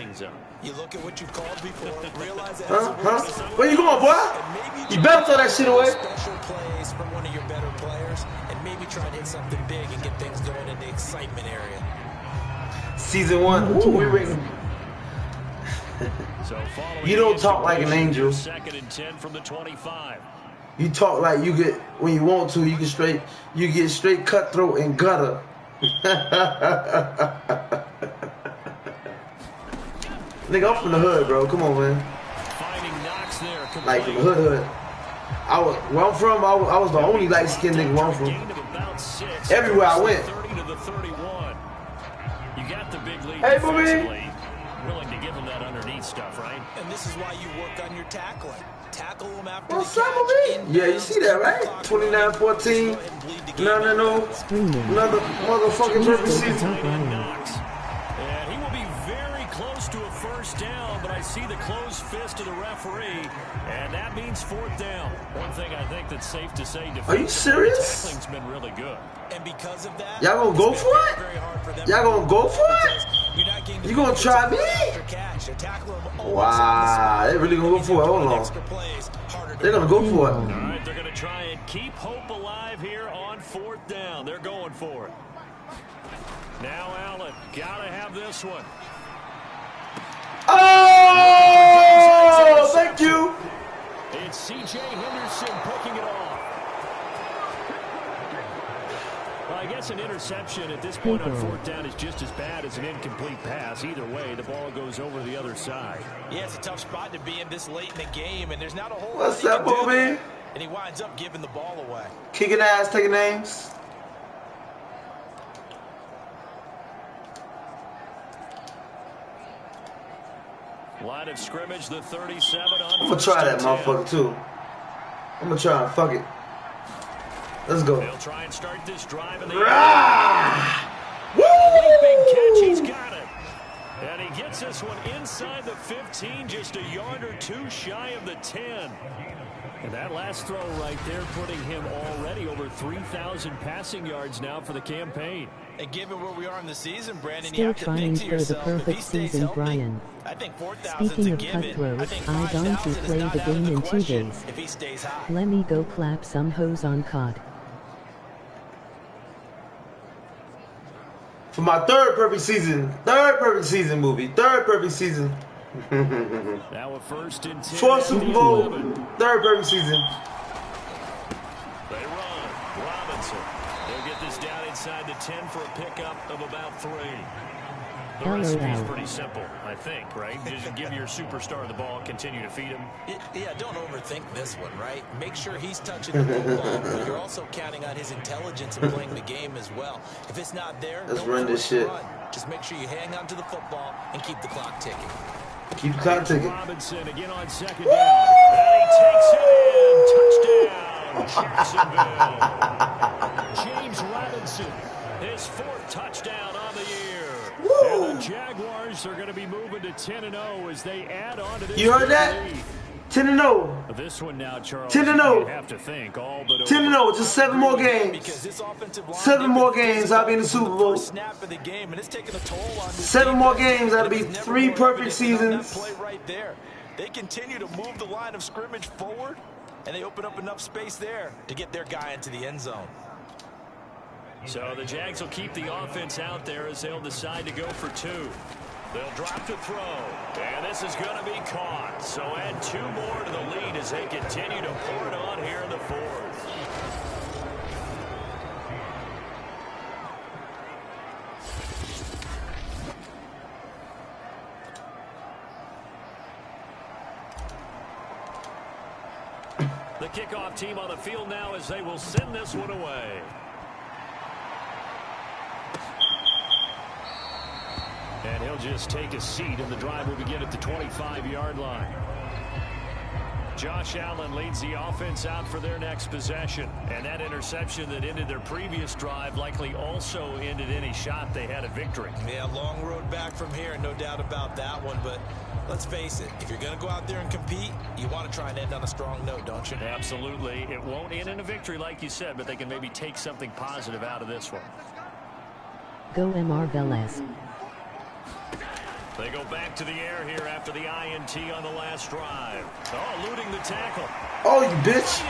You look at what you called before, realize that Huh? Where you going, boy? You better throw that shit away. Special plays from one of your better players, and maybe try and hit something big and get things going in the excitement area. Season 1. Ooh, we ring. You don't talk like an angel. 2nd and 10 from the 25. You talk like you get when you want to. You get straight cutthroat and gutter. Nigga, I'm from the hood, bro. Come on, man. Like from the hood. Where I'm from, I was the only light-skinned nigga where I'm from. Everywhere I went. Hey, booby. Willing to give him that underneath stuff, right? And this is why you work on your tackling. Tackle them after What's the up catch. with me? Yeah, you see that, right? 29-14. No. Another motherfucking perfect season. And he will be very close to a first down, but I see the closed fist of the referee, and that means 4th down. One thing I think that's safe to say, are you serious? tackling's been really good. And because of that, y'all gonna go for it? Y'all gonna go for it? You gonna try me? Wow, they really gonna go for it. Hold on. They're gonna go for it. All right, they're gonna try and keep hope alive here on 4th down. They're going for it. Now Allen, gotta have this one. Oh, thank you. It's C.J. Henderson picking it off. Well, I guess an interception at this point on 4th down is just as bad as an incomplete pass. Either way, the ball goes over to the other side. Yeah, it's a tough spot to be in this late in the game, and there's not a whole What's lot up, he can do. booby? And he winds up giving the ball away. Kicking ass, taking names. Line of scrimmage, the 37 on. I'm gonna try that motherfucker too. I'm gonna try and fuck it. Let's go. They'll try and start this drive in the Rah! leaping catch, he's got it. And he gets Gets this one inside the 15, just a yard or two shy of the 10. And that last throw right there putting him already over 3,000 passing yards now for the campaign. And given where we are in the season, Brandon, Still you have to trying think to for the yourself, if he perfect stays season, healthy, Brian. I think 4,000 is a Speaking of given. I cutthroat, think I gone to 5,000 is play not the out of game the in 2 question days. if he stays high. Let me go clap some hoes on COD. For my third perfect season movie, third perfect season. Now a first and 10. Fourth Super Bowl, third perfect season. They run. Robinson. They'll get this down inside the 10 for a pickup of about 3. The recipe is pretty simple, I think, right? Just give your superstar the ball, continue to feed him. Yeah, don't overthink this one, right? Make sure he's touching the football, but you're also counting on his intelligence in playing the game as well. If it's not there, let's don't run this shit. run. Just make sure you hang on to the football and keep the clock ticking. Keep the clock ticking. Robinson again on second down. And he takes it in. Touchdown, Jacksonville. James Robinson, his 4th touchdown on the year. Woo. And the Jaguars are going to be moving to 10-0 as they add on to this. You heard that? lead. 10-0. This one now, Charles. 10-0. You have to think all but 10-0. Just 7 more games. 7 more games. I'll be in the Super Bowl. 7 more games. That'll be 3 perfect seasons. They continue to move the line of scrimmage forward, and they open up enough space there to get their guy into the end zone. So the Jags will keep the offense out there as they'll decide to go for 2. They'll drop to throw, and this is going to be caught. So add 2 more to the lead as they continue to pour it on here in the 4th. The kickoff team on the field now as they will send this one away. And he'll just take a seat, and the drive will begin at the 25-yard line. Josh Allen leads the offense out for their next possession. And that interception that ended their previous drive likely also ended any shot they had at victory. Yeah, long road back from here, no doubt about that one. But let's face it, if you're going to go out there and compete, you want to try and end on a strong note, don't you? Absolutely. It won't end in a victory like you said, but they can maybe take something positive out of this one. Go MR Velez. They go back to the air here after the INT on the last drive. Oh, eluding the tackle. Oh, you bitch.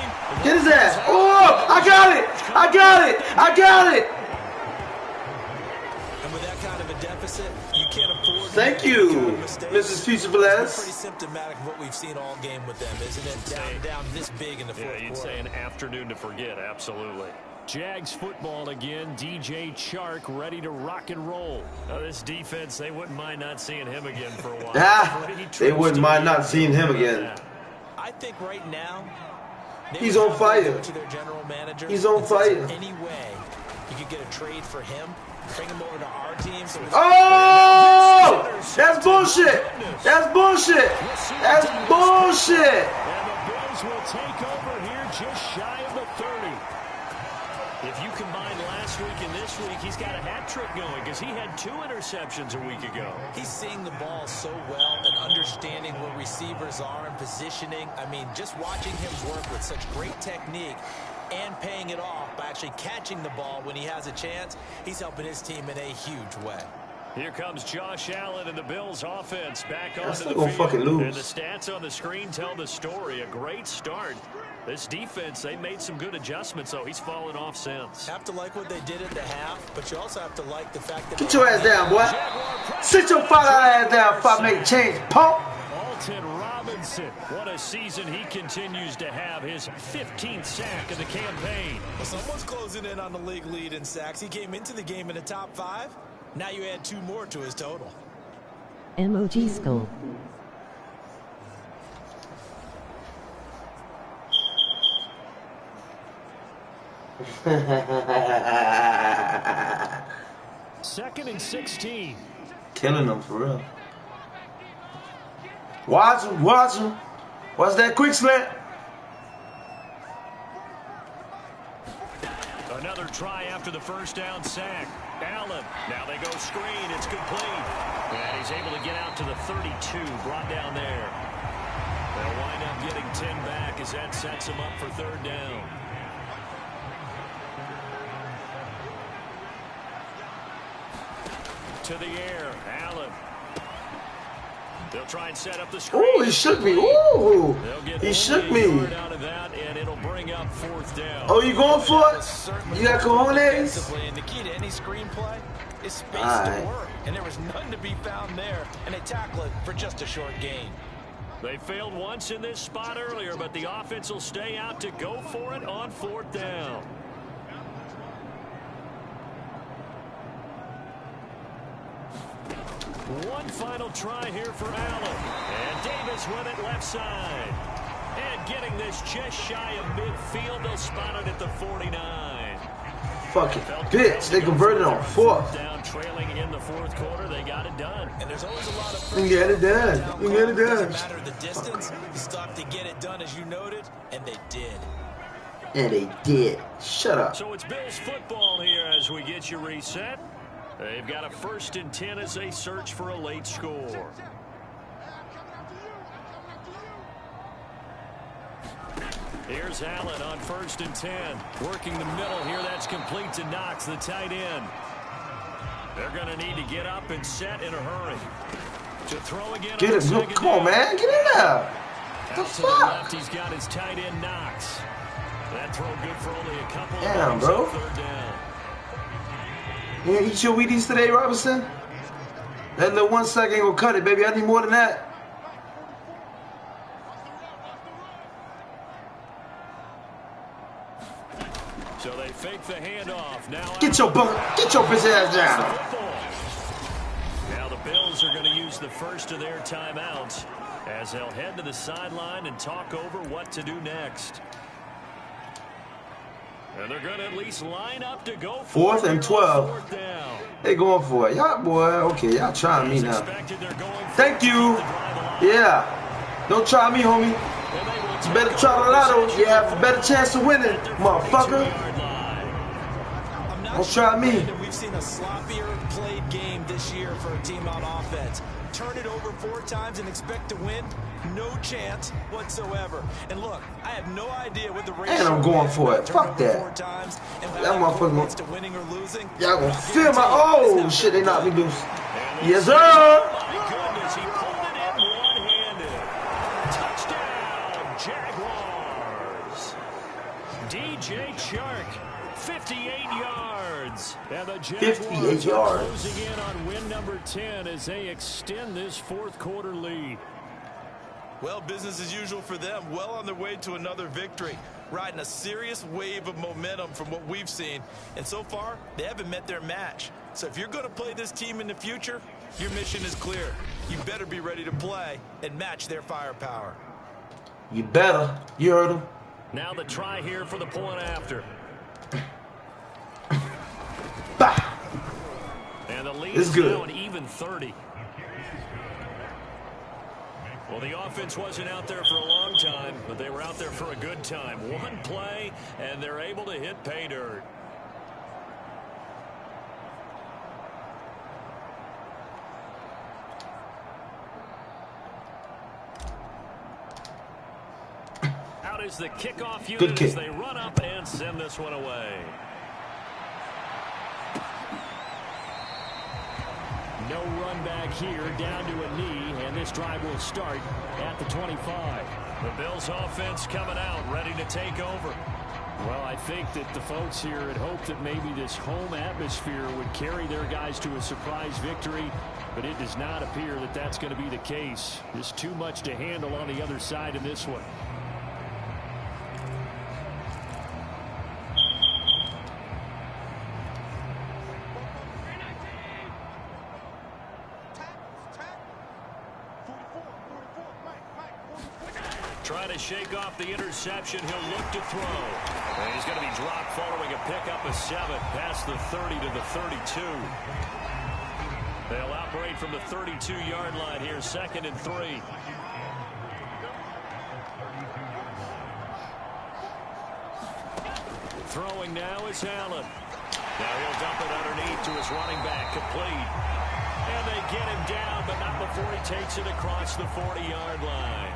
Get his ass. Oh, I got it. I got it. I got it. And with that kind of a deficit, you can't afford. Thank you, Mrs. Future Bless. It's pretty symptomatic of what we've seen all game with them, isn't it? Down this big in the 4th quarter. Yeah, you'd say an afternoon to forget. Absolutely. Jags football again. DJ Chark ready to rock and roll. Now, this defense, they wouldn't mind not seeing him again for a while. They wouldn't mind not seeing him again. I think right now, he's on fire. To their general manager, he's on fire. Any way you could get a trade for him, bring him over to our team. So oh, that's bullshit. That's bullshit. That's bullshit. And the Bills will take over here just shy of the 30. If you combine last week and this week, he's got a hat trick going because he had 2 interceptions a week ago. He's seeing the ball so well and understanding where receivers are and positioning. I mean, just watching him work with such great technique and paying it off by actually catching the ball when he has a chance, he's helping his team in a huge way. Here comes Josh Allen and the Bills offense back onto the field. fucking lose. And the stats on the screen tell the story. A great start. This defense, they made some good adjustments, though. He's fallen off since. Have to like what they did at the half, but you also have to like the fact that... Get your ass down, boy. Sit your father ass down if I make change, punk. Alton Robinson, what a season he continues to have. His 15th sack of the campaign. Well, someone's closing in on the league lead in sacks. He came into the game in the top 5. Now you add 2 more to his total. MOG Skull. Second and 16. Killing them for real. Watch him, watch him. Watch that quick slant. Another try after the first down sack. Allen. Now they go screen. It's complete. And he's able to get out to the 32. Brought down there. They'll wind up getting 10 back as that sets him up for third down. To the air. Allen. They'll try and set up the screen. Ooh, he shook me. Ooh, he shook me. Out of that, and it'll bring up fourth down. Oh, you going for it? You got cojones? And the key to any screenplay is space to work. And there was none to be found there. And they tackle it for just a short gain. They failed once in this spot earlier, but the offense will stay out to go for it on fourth down. One final try here for Allen. And Davis with it left side. And getting this just shy of midfield. They'll spot it at the 49. Fucking bitch. They converted on fourth. Down trailing in the fourth quarter. They got it done. And there's always a lot of You get it done. You get it done. Doesn't matter the distance. You stop to get it done as you noted. And they did. And they did. Shut up. So it's Bills football here as we get you reset. They've got a 1st and 10 as they search for a late score. Here's Allen on 1st and 10. Working the middle here. That's complete to Knox, the tight end. They're going to need to get up and set in a hurry. To throw again. Get him. Come on, man. Get in there. What the fuck? Left, he's got his tight end Knox. That throw good for only a couple of Damn, yards. bro. Third down. You gonna eat your Wheaties today, Robinson? That little 1 second ain't gonna cut it, baby. I need more than that. So they fake the handoff. Now Get your bitch ass down. Now the Bills are going to use the first of their timeouts as they'll head to the sideline and talk over what to do next. And they're going to at least line up to go for 4th and 12. They going for it. Y'all, boy, okay, y'all trying me now. Thank you. Yeah. Don't try me, homie. You better try the lotto. You have a better chance of winning, motherfucker. Don't try me. We've seen a sloppier played game this year for a team on offense. Turn it over 4 times and expect to win? No chance whatsoever. And look, I have no idea what the ratio is. And I'm going for it. Fuck that. That motherfucker. Y'all gonna feel my. Oh, shit, they knocked me loose. Yes, sir. My goodness, he pulled it in one-handed. Touchdown, Jaguars. DJ Chark, 58 yards. And the Jaguars 58 yards. closing in on win number 10 as they extend this fourth quarter lead. Well, business as usual for them. Well on their way to another victory. Riding a serious wave of momentum from what we've seen. And so far, they haven't met their match. So if you're going to play this team in the future, your mission is clear. You better be ready to play and match their firepower. You better. You heard him. Now the try here for the point after. Bah. And the lead It's is good. now an even 30. Well, the offense wasn't out there for a long time, but they were out there for a good time. One play, and they're able to hit pay dirt. Out is the kickoff unit Good kick. as they run up and send this one away. No run back here, down to a knee, and this drive will start at the 25. The Bills offense coming out, ready to take over. Well, I think that the folks here had hoped that maybe this home atmosphere would carry their guys to a surprise victory, but it does not appear that that's going to be the case. There's too much to handle on the other side in this one. Trying to shake off the interception. He'll look to throw. And he's going to be dropped following a pickup of 7 past the 30 to the 32. They'll operate from the 32-yard line here, 2nd and 3. Throwing now is Allen. Now he'll dump it underneath to his running back, complete. And they get him down, but not before he takes it across the 40-yard line.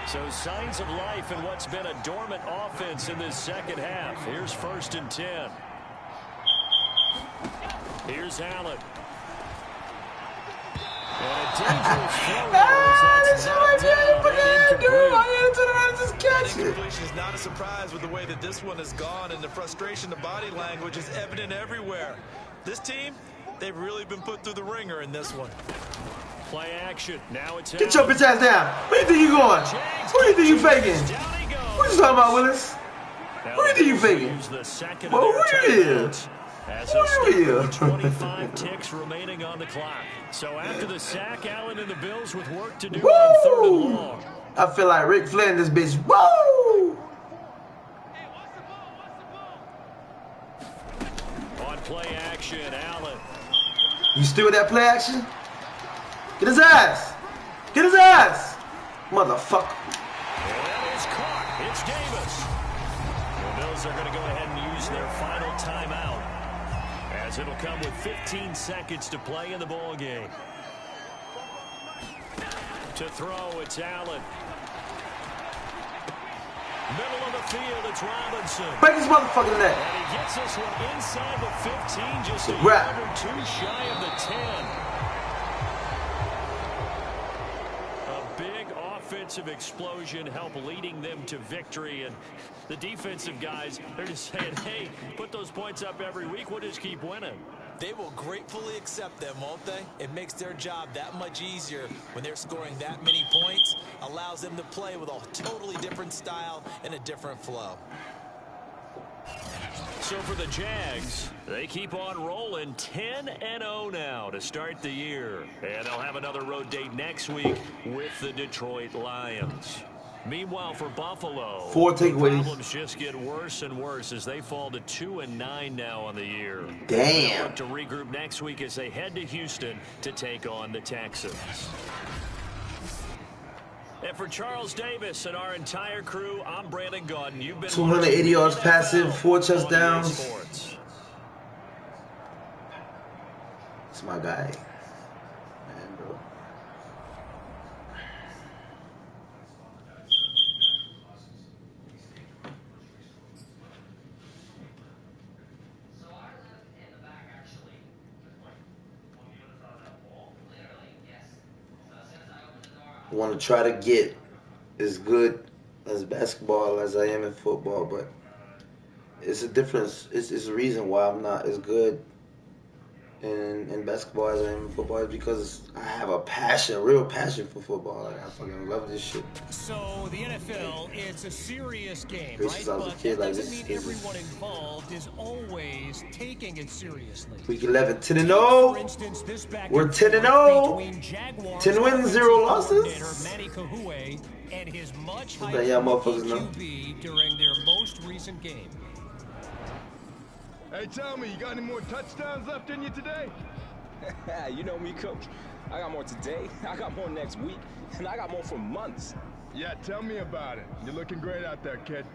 So signs of life in what's been a dormant offense in this second half. Here's 1st and 10. Here's Allen. And a dangerous throw. That's what I did. I just catch it. Incompletion is not a surprise with the way that this one has gone, and the frustration, the body language is evident everywhere. This team, they've really been put through the ringer in this one. Play action. Now it's Get your bitch ass down. Where you think you going? Who do you think you faking? What you talking about, Willis? Who do you think you faking? Well, who you is? As a 25 ticks remaining on the clock. So after the sack, Allen and the Bills with work to do on 3rd and long. I feel like Ric Flair in this bitch. Whoa! On play action, Allen. You still with that play action? Get his ass! Get his ass! Motherfucker. And it's caught. It's Davis. The Bills are going to go ahead and use their final timeout, as it'll come with 15 seconds to play in the ball game. To throw, it's Allen. Middle of the field, it's Robinson. Break his motherfucking neck. And he gets this one inside the 15, just a Wrap. yard or 2 shy of the 10. A big offensive explosion help leading them to victory, and the defensive guys, they're just saying, hey, put those points up every week, we'll just keep winning. They will gratefully accept them, won't they? It makes their job that much easier when they're scoring that many points, allows them to play with a totally different style and a different flow. So for the Jags, they keep on rolling 10-0 now to start the year. And they'll have another road date next week with the Detroit Lions. Meanwhile, for Buffalo, 4 takeaways. Problems just get worse and worse as they fall to 2-9 now on the year. Damn. They'll look to regroup next week as they head to Houston to take on the Texans. And for Charles Davis and our entire crew, I'm Brandon Gaudin. You've been 280 yards passive, 4 touchdowns. It's my guy. Man, bro. I want to try to get as good as basketball as I am in football, but it's a difference. It's a reason why I'm not as good in basketball as I am in football. Is because I have a passion, real passion for football. Like, I fucking love this shit. So the NFL, it's a serious game, Gracious, right? I was a But kid, that like, doesn't this mean is- everyone involved is always taking it seriously. Week 11, For 10-0. instance, this back We're and 10-0. forth between Jaguars 10 wins, 0 losses. coordinator Manny Kahue and his much Bet hyped y'all rookie motherfuckers know. QB during their most recent game. Hey, tell me, you got any more touchdowns left in you today? You know me, Coach. I got more today, I got more next week, and I got more for months. Yeah, tell me about it. You're looking great out there, kid.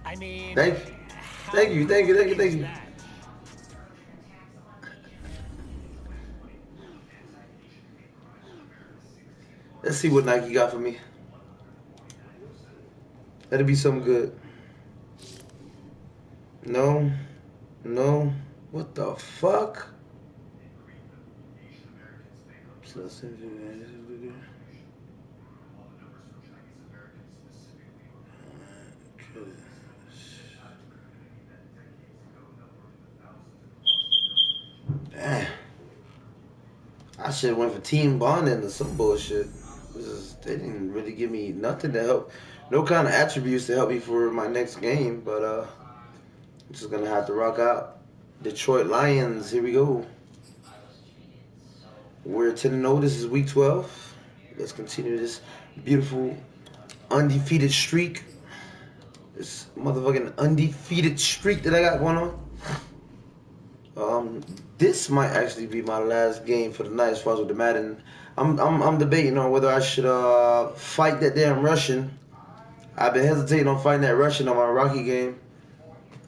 I mean, Thank you. Thank you. Let's see what Nike got for me. That'll be something good. No. What the fuck? Damn. I should have went for team bonding or some bullshit. They didn't really give me nothing to help. No kind of attributes to help me for my next game. But I'm just going to have to rock out. Detroit Lions, here we go. We're 10-0. This is week 12. Let's continue this beautiful undefeated streak. This motherfucking undefeated streak that I got going on. This might actually be my last game for the night as far as with the Madden. I'm debating on whether I should fight that damn Russian. I've been hesitating on fighting that Russian on my Rocky game.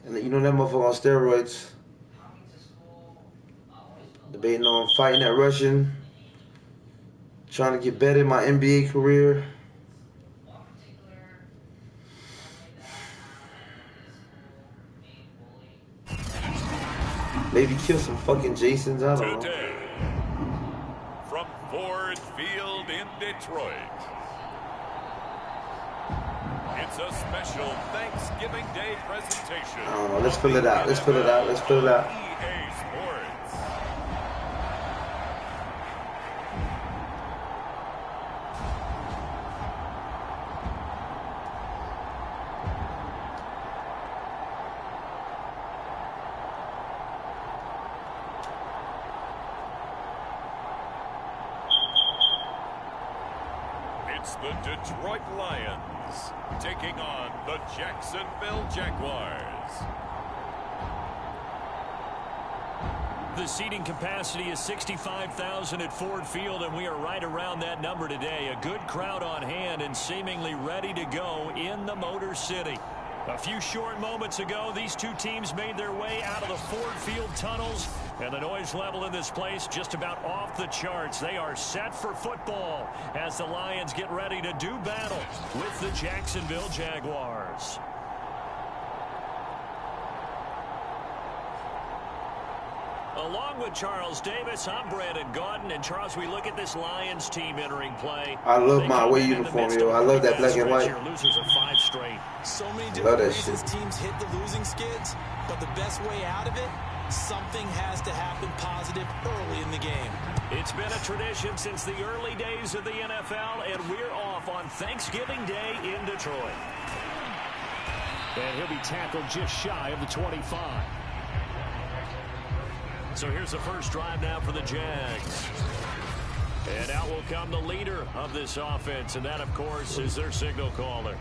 And you know that motherfucker on steroids. Debating on fighting that Russian. Trying to get better in my NBA career. Maybe kill some fucking Jasons, I don't know. Today, from Ford Field in Detroit, it's a special Thanksgiving Day presentation. I don't know. Let's fill it out. Let's fill it out. Let's fill it out. EA Sports. It's the Detroit Lions taking on the Jacksonville Jaguars. The seating capacity is 65,000 at Ford Field, and we are right around that number today. A good crowd on hand and seemingly ready to go in the Motor City. A few short moments ago, these two teams made their way out of the Ford Field tunnels, and the noise level in this place just about off the charts. They are set for football as the Lions get ready to do battle with the Jacksonville Jaguars. Along with Charles Davis, I'm Brandon Gaudin. And Charles, we look at this Lions team entering play. I love my away uniform, yo. I love that black and white. Losers of 5 straight. So many different reasons teams hit the losing skids, but the best way out of it, something has to happen positive early in the game. It's been a tradition since the early days of the NFL, and we're off on Thanksgiving Day in Detroit. And he'll be tackled just shy of the 25. So here's the first drive now for the Jags. And out will come the leader of this offense, and that, of course, is their signal caller.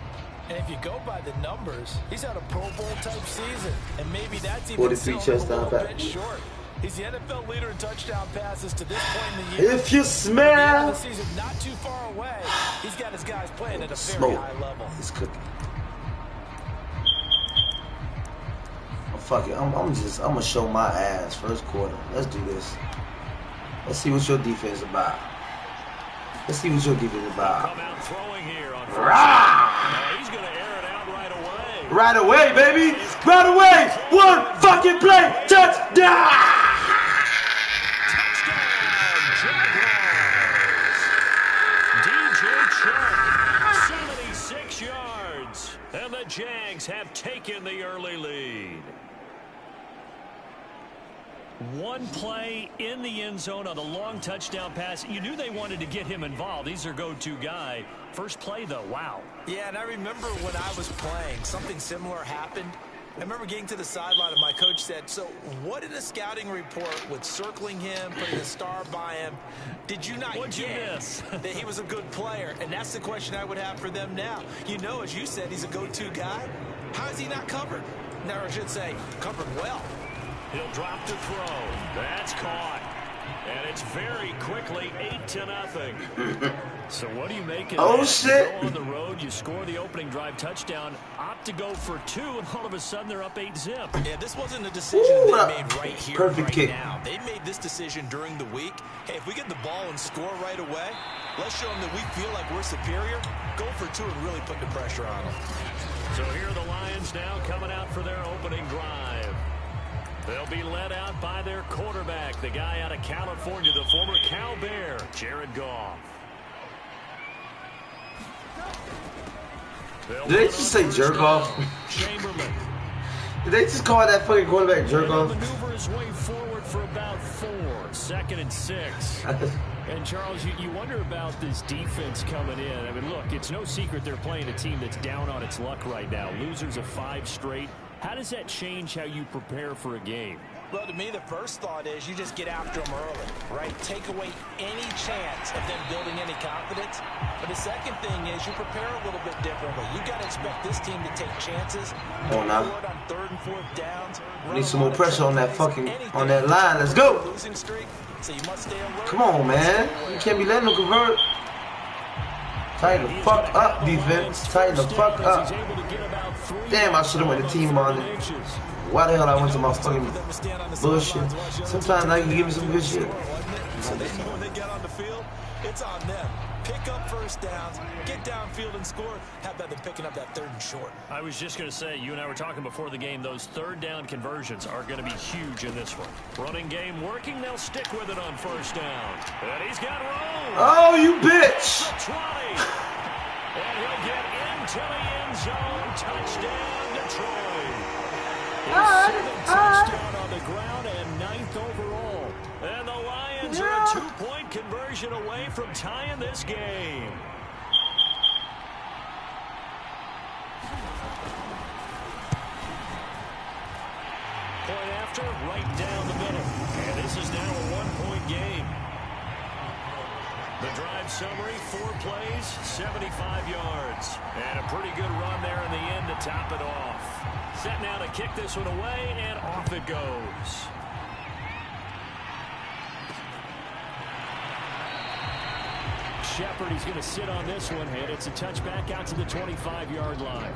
And if you go by the numbers, he's had a Pro Bowl-type season, and maybe that's even 43 touchdown bit short. He's the NFL leader in touchdown passes to this point in the year. If you smell the season not too far away, he's got his guys playing at a very high level. It's cooking. Fuck it, I'm gonna show my ass first quarter. Let's do this. Let's see what your defense is about. Let's see what your defense is about. Come out throwing here on he's gonna air it out right away. Right away, baby. Right away. One fucking play. Touchdown. Touchdown, Jaguars. DJ Chark, 76 yards. And the Jags have taken the early lead. One play in the end zone on the long touchdown pass. You knew they wanted to get him involved. He's their go-to guy. First play, though, wow. Yeah, and I remember when I was playing, something similar happened. I remember getting to the sideline and my coach said, so what in a scouting report with circling him, putting a star by him, did you not get that he was a good player? And that's the question I would have for them now. You know, as you said, he's a go-to guy. How is he not covered? Now, I should say, covered well. He'll drop to throw. That's caught. And it's very quickly 8-0. So what do you make of that? Shit. You go on the road, you score the opening drive touchdown, opt to go for 2, and all of a sudden they're up 8-zip. Yeah, this wasn't a decision they made right here, perfect kick. Now. They made this decision during the week. Hey, if we get the ball and score right away, let's show them that we feel like we're superior. Go for 2 and really put the pressure on them. So here are the Lions now coming out for their opening drive. They'll be led out by their quarterback, the guy out of California, the former Cal Bear, Jared Goff. Did they just say jerk off? Chamberlain. Did they just call that fucking quarterback jerk off? Maneuver his way forward for about 4, 2nd and 6. And Charles, you wonder about this defense coming in. I mean, look, it's no secret they're playing a team that's down on its luck right now. Losers of 5 straight. How does that change how you prepare for a game? Well, to me, the first thought is you just get after them early, right? Take away any chance of them building any confidence. But the second thing is you prepare a little bit differently. You got to expect this team to take chances. Oh, now. On 3rd and 4th downs. We need some more pressure on that on that line. Let's go. Losing streak, so you must stay alert. Come on, man. You can't be letting them convert. Tighten the fuck up, defense. Tighten the fuck up. He's able to get about Damn, I should have went to team bonding. Why the hell I went to my fucking bullshit? Sometimes I can give me some good shit. So they know when they get on the field, it's on them. Pick up first downs, get downfield and score. How about them picking up that 3rd and short? I was just going to say, you and I were talking before the game, those 3rd down conversions are going to be huge in this one. Running game working, they'll stick with it on 1st down. And he's got room. Oh, you bitch. The 20. And he'll get into the end zone. Touchdown, Detroit. His 7th touchdown on the ground and 9th overall. And the Lions are a 2-point conversion away from tying this game. Point after, right down the middle. And this is now a 1-point game. The drive summary, 4 plays, 75 yards. And a pretty good run there in the end to top it off. Set now to kick this one away, and off it goes. Shepard, he's going to sit on this one, and it's a touchback out to the 25-yard line.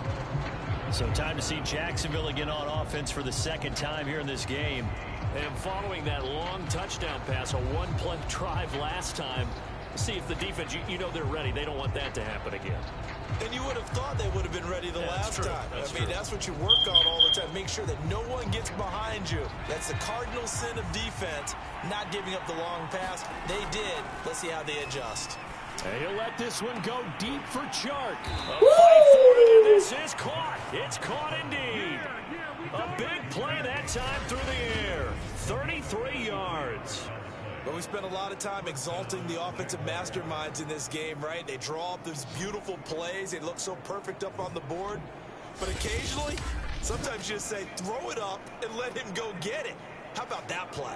So time to see Jacksonville again on offense for the 2nd time here in this game. And following that long touchdown pass, a 1-play drive last time, see if the defense, you know they're ready. They don't want that to happen again. And you would have thought they would have been ready the last time. I mean, that's what you work on all the time. Make sure that no one gets behind you. That's the cardinal sin of defense, not giving up the long pass. They did. Let's see how they adjust. And he'll let this one go deep for Chark. A fight for it, and this is caught. It's caught indeed. A big play that time through the air. 33 yards. But we spent a lot of time exalting the offensive masterminds in this game, right? They draw up these beautiful plays. They look so perfect up on the board. But occasionally, sometimes you just say, throw it up and let him go get it. How about that play?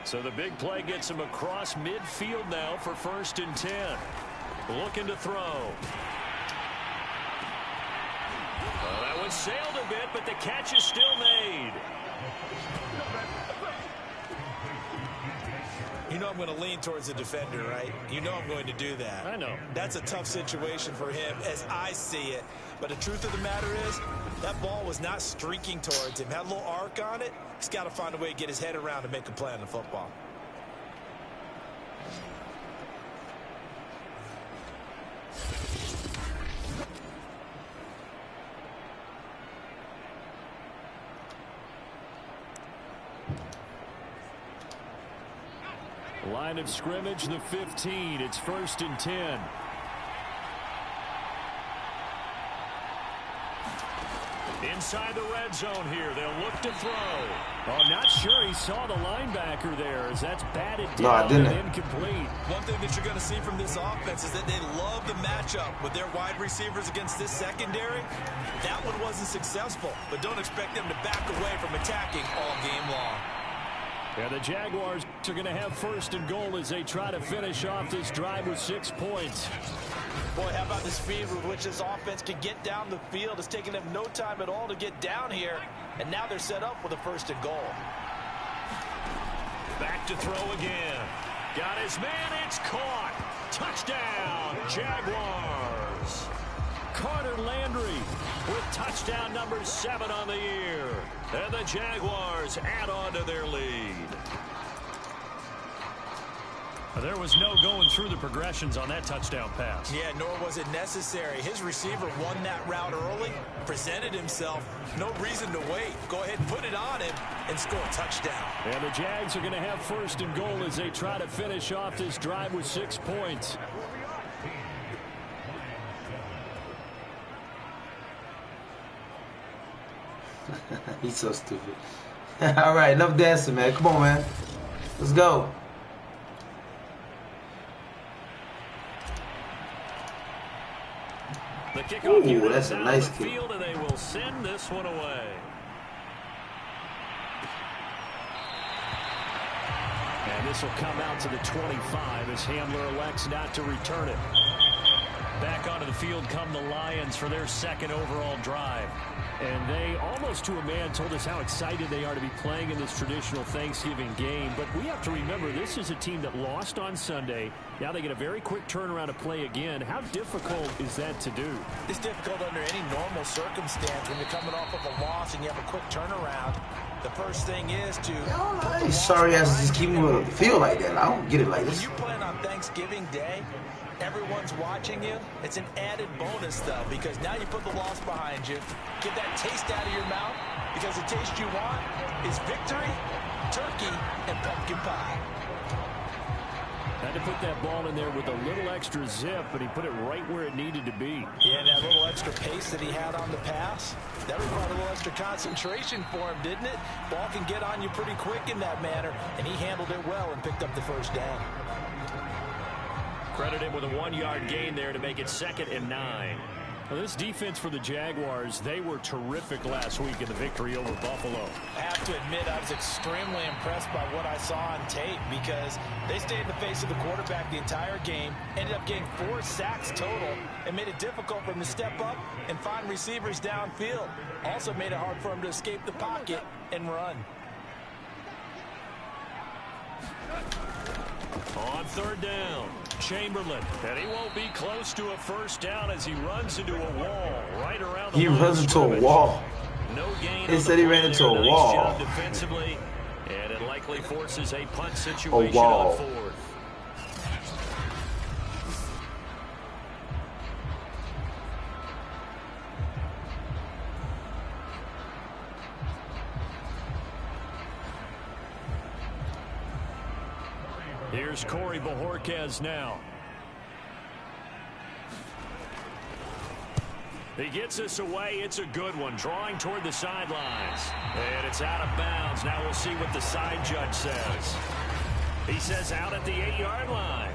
So the big play gets him across midfield now for 1st and 10. Looking to throw. Well, that one sailed a bit, but the catch is still made. You know I'm going to lean towards the defender, right? You know I'm going to do that. I know. That's a tough situation for him as I see it. But the truth of the matter is, that ball was not streaking towards him. Had a little arc on it. He's got to find a way to get his head around and make a play on the football. Line of scrimmage, the 15. It's 1st and 10. Inside the red zone here. They'll look to throw. Oh, not sure he saw the linebacker there as that's batted down. No, I didn't. And incomplete. One thing that you're going to see from this offense is that they love the matchup with their wide receivers against this secondary. That one wasn't successful, but don't expect them to back away from attacking all game long. Yeah, the Jaguars are going to have 1st and goal as they try to finish off this drive with 6 points. Boy, how about the speed with which this offense can get down the field? It's taking them no time at all to get down here, and now they're set up with a 1st and goal. Back to throw again. Got his man. It's caught. Touchdown, Jaguars. Carter Landry with touchdown number 7 on the year. And the Jaguars add on to their lead. There was no going through the progressions on that touchdown pass. Yeah, nor was it necessary. His receiver won that route early, presented himself. No reason to wait. Go ahead and put it on him and score a touchdown. And the Jags are going to have 1st and goal as they try to finish off this drive with 6 points. He's so stupid. All right, enough dancing, man. Come on, man. Let's go. The kickoff Ooh, that's a nice kick. Field, and they will send this one away. And this will come out to the 25 as Hamler elects not to return it. Back onto the field come the Lions for their second overall drive. And they, almost to a man, told us how excited they are to be playing in this traditional Thanksgiving game. But we have to remember, this is a team that lost on Sunday. Now they get a very quick turnaround to play again. How difficult is that to do? It's difficult under any normal circumstance when you're coming off of a loss and you have a quick turnaround. The first thing is to... These sorry asses just keep moving on the field like that. I don't get it like this. When you're playing on Thanksgiving Day, everyone's watching you. It's an added bonus, though, because now you put the loss behind you. Get that taste out of your mouth, because the taste you want is victory, turkey, and pumpkin pie. Had to put that ball in there with a little extra zip, but he put it right where it needed to be. Yeah, and that little extra pace that he had on the pass, that required a little extra concentration for him, didn't it? Ball can get on you pretty quick in that manner, and he handled it well and picked up the first down. Credited with a 1-yard gain there to make it 2nd and 9. Well, this defense for the Jaguars, they were terrific last week in the victory over Buffalo. I have to admit, I was extremely impressed by what I saw on tape, because they stayed in the face of the quarterback the entire game, ended up getting 4 sacks total, and made it difficult for him to step up and find receivers downfield. Also made it hard for him to escape the pocket and run. On 3rd down, Chamberlain, and he won't be close to a first down as he runs into a wall right around the line. He runs into a wall. No gain. He said he ran into a wall. Nice job defensively, and it likely forces a punt situation on 4th. Here's Corey Bojorquez now. He gets this away. It's a good one. Drawing toward the sidelines. And it's out of bounds. Now we'll see what the side judge says. He says out at the 8-yard line.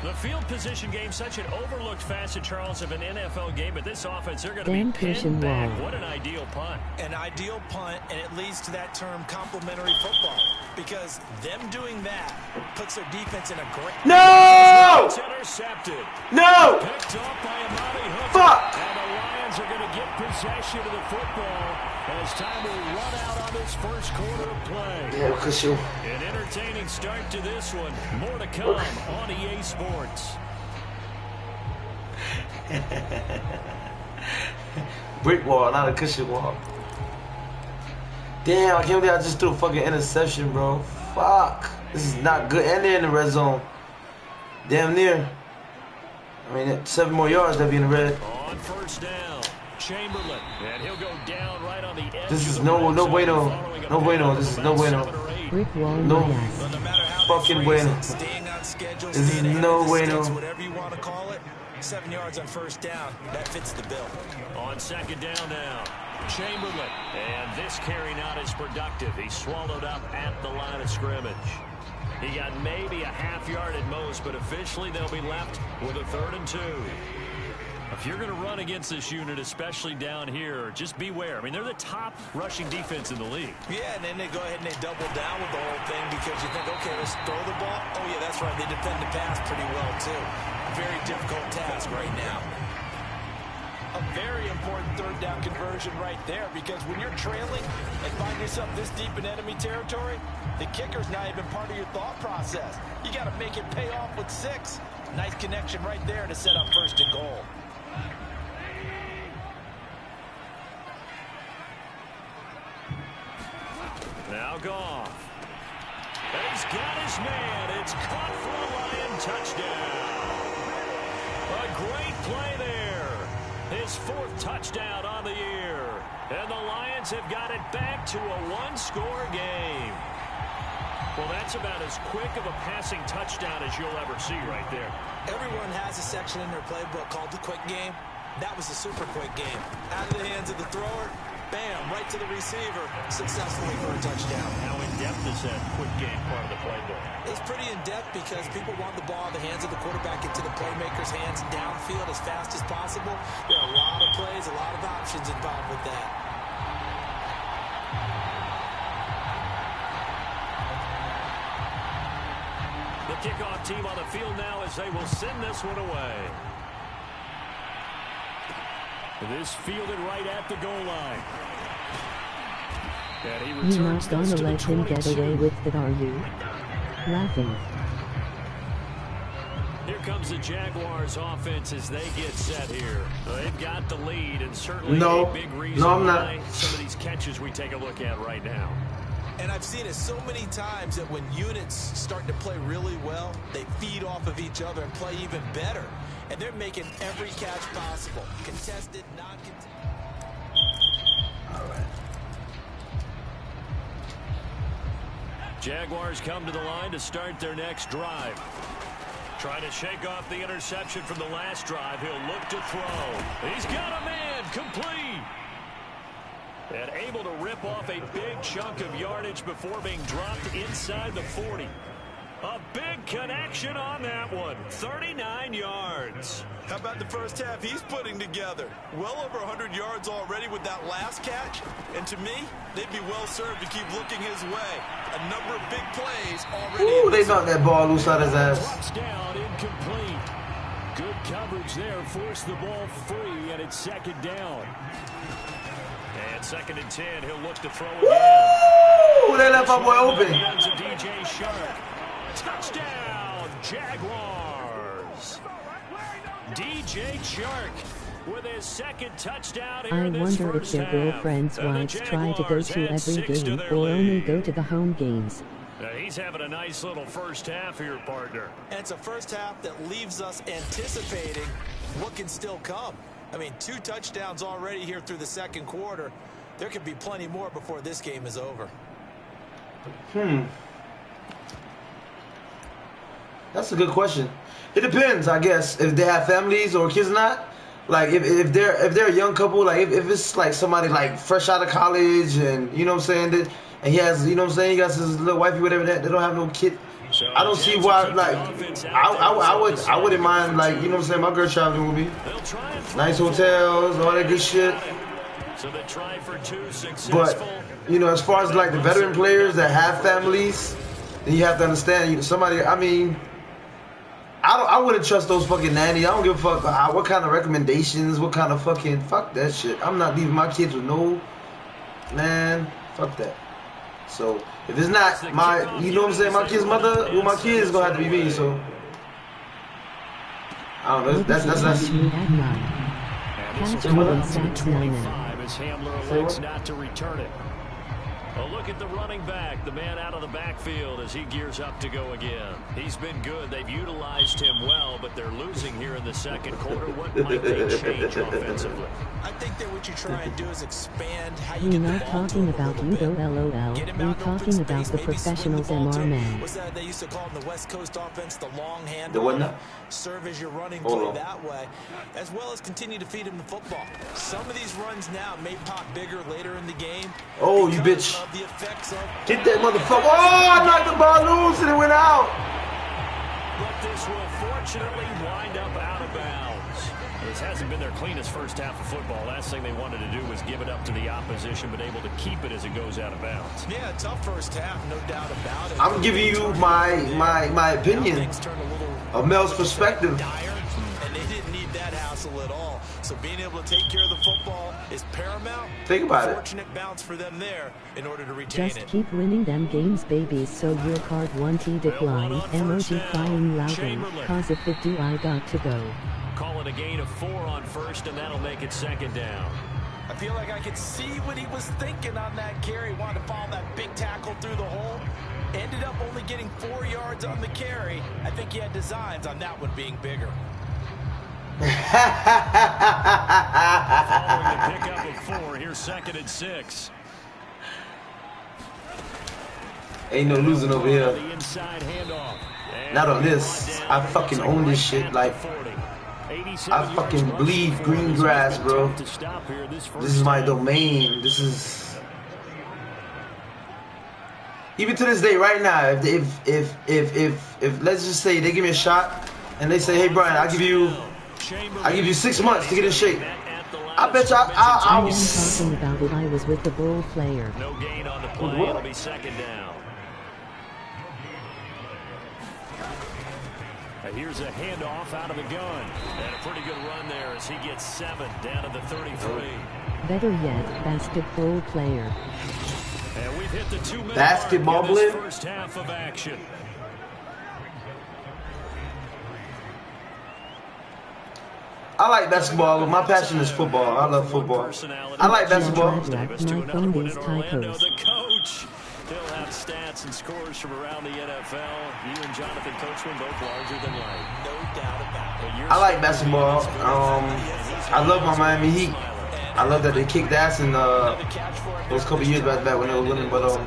The field position game, such an overlooked facet, Charles, of an NFL game. But this offense, they're going to be pinned back. What an ideal punt. An ideal punt, and it leads to that term complementary football. Because them doing that puts their defense in a great... No! It's intercepted. No! Picked up by Amari Hooker. Fuck! And the Lions are going to get possession of the football as time will run out on this first quarter of play. Yeah, because you... An entertaining start to this one. More to come on EA Sports. Brick wall, not a cushion wall. Damn, I can't believe I just threw a fucking interception, bro. Fuck. This is not good. And they're in the red zone. Damn near. I mean, 7 more yards, they'll be in the red. On 1st down, Chamberlain. And he'll go down right on the edge. This is no bueno. No bueno. This is no bueno. Brick wall, no fucking bueno. Schedule, this is no bueno. Whatever you want to call it. 7 yards on 1st down. That fits the bill. On 2nd down now, Chamberlain. And this carry not as productive. He swallowed up at the line of scrimmage. He got maybe a half-yard at most, but officially they'll be left with a 3rd and 2. If you're going to run against this unit, especially down here, just beware. I mean, they're the top rushing defense in the league. Yeah, and then they go ahead and they double down with the whole thing because you think, okay, let's throw the ball. Oh, yeah, that's right. They defend the pass pretty well, too. Very difficult task right now. A very important 3rd down conversion right there, because when you're trailing and find yourself this deep in enemy territory, the kicker's not even part of your thought process. You got to make it pay off with 6. Nice connection right there to set up 1st and goal. Now Goff. And he's got his man. It's caught for a Lion touchdown. A great play there. His 4th touchdown on the year. And the Lions have got it back to a 1-score game. Well, that's about as quick of a passing touchdown as you'll ever see right there. Everyone has a section in their playbook called the quick game. That was a super quick game. Out of the hands of the thrower, bam, right to the receiver, successfully for a touchdown. How in-depth is that quick game part of the playbook? It's pretty in-depth because people want the ball in the hands of the quarterback into the playmaker's hands downfield as fast as possible. There are a lot of plays, a lot of options involved with that. The kickoff team on the field now as they will send this one away. This fielded right at the goal line. And he You're returns not gonna this to the let him get 22. away with it, are you? Laughing. Here comes the Jaguars offense as they get set here. They've got the lead and certainly a big reason I'm why not. some of these catches we take a look at right now. And I've seen it so many times that when units start to play really well, they feed off of each other and play even better. And they're making every catch possible. Contested, non-contested. All right. Jaguars come to the line to start their next drive. Trying to shake off the interception from the last drive. He'll look to throw. He's got a man. Complete. And able to rip off a big chunk of yardage before being dropped inside the 40. A big connection on that one. 39 yards. How about the first half he's putting together? Well over 100 yards already with that last catch. And to me, they'd be well served to keep looking his way. A number of big plays already. Ooh, they knocked that ball loose out his ass. Touchdown, incomplete. Good coverage there. Forced the ball free, and it's second down. And second and 10, he'll look to throw again. Woo! They left my boy open. DJ Shark. Touchdown, Jaguars. DJ Shark with his second touchdown here I in this wonder if first their half. girlfriends' And the wives try to go Jaguars to add every 6 to game their or only lead. go to the home games. Now, he's having a nice little first half here, partner. And it's a first half that leaves us anticipating what can still come. I mean, 2 touchdowns already here through the second quarter. There could be plenty more before this game is over. That's a good question. It depends, I guess, if they have families or kids or not. Like if they're a young couple, like if it's like somebody like fresh out of college and you know what I'm saying, and he has, you know what I'm saying, he got his little wifey, whatever, that they don't have no kid. I don't see why. Like I wouldn't mind, like, you know what I'm saying, my girl traveling with me. Nice hotels, all that good shit. So they try for 2 successful. But you know, as far as like the veteran players that have families, then you have to understand, you know, somebody. I mean, I wouldn't trust those fucking nannies. I don't give a fuck what kind of recommendations, what kind of fucking fuck that shit. I'm not leaving my kids with no, man. Fuck that. So if it's not my, you know what I'm saying, my kid's mother, well, my kid's gonna have to be me. So I don't know. That's. Catch one sacks 9. As Hamler elects not to return it. A look at the running back, the man out of the backfield as he gears up to go again. He's been good. They've utilized him well, but they're losing here in the second quarter. What might they change offensively? I think that what you try and do is expand how you We're get the not ball talking to him a about little you, bit. though, LOL. Get him We're out in open talking about space, the maybe swing professionals, the ball to him. MR man. What's that they used to call in the West Coast offense, the long hand. The what now? Serve as your running Hold play on. that way, as well as continue to feed him the football. Some of these runs now may pop bigger later in the game. Oh, you because bitch. of the effects of Get that motherfucker. Oh, I knocked the ball loose and it went out. But this will fortunately wind up out of bounds. This hasn't been their cleanest first half of football. Last thing they wanted to do was give it up to the opposition, but able to keep it as it goes out of bounds. Yeah, tough first half, no doubt about it. I'm giving you my opinion, Things turn a little a male's perspective. dire, and they didn't need that hassle at all. So being able to take care of the football is paramount. Think about it. Fortunate bounce for them there in order to retain Just it. keep winning them games, babies. So your card 1T decline. Emoji crying loudly. Cause if it do, I got to go. Call it a gain of 4 on first, and that'll make it second down. I feel like I could see what he was thinking on that carry. Wanted to follow that big tackle through the hole. Ended up only getting 4 yards on the carry. I think he had designs on that one being bigger. Following the pickup of 4, here's second and 6. Ain't no losing over here. The inside handoff. And Not on this. I fucking own this shit. Like, I fucking bleed green grass, bro. This is my domain. This is. Even to this day, right now, if let's just say they give me a shot and they say, hey Brian, I give you 6 months to get in shape. I bet you I I will. am talking about it. I was with the BowL player. No gain on the play. It'll be second down. Here's a handoff out of the gun. And a pretty good run there as he gets 7 down to the 33. Better yet, basketball player. And we've hit the 2-minute basketball mark in this player? first half of action. I like basketball. My passion is football. I love football. I like basketball. Davis to another win in Orlando. The coach. He'll have stats and scores from around the NFL. You and Jonathan Coachman both larger than life. No doubt about it. I like basketball. I love my Miami Heat. I love that they kicked ass in those couple years back when they were winning. But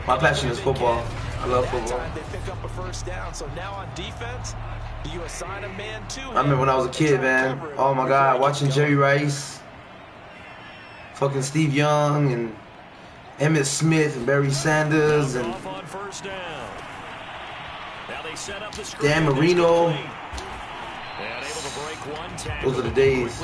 my passion is football. I love football. They pick up a first down. So now on defense, do you assign a man to him? I remember when I was a kid, man. Oh my God, watching Jerry Rice, fucking Steve Young, and Emmitt Smith, and Barry Sanders, and Dan Marino. Those are the days.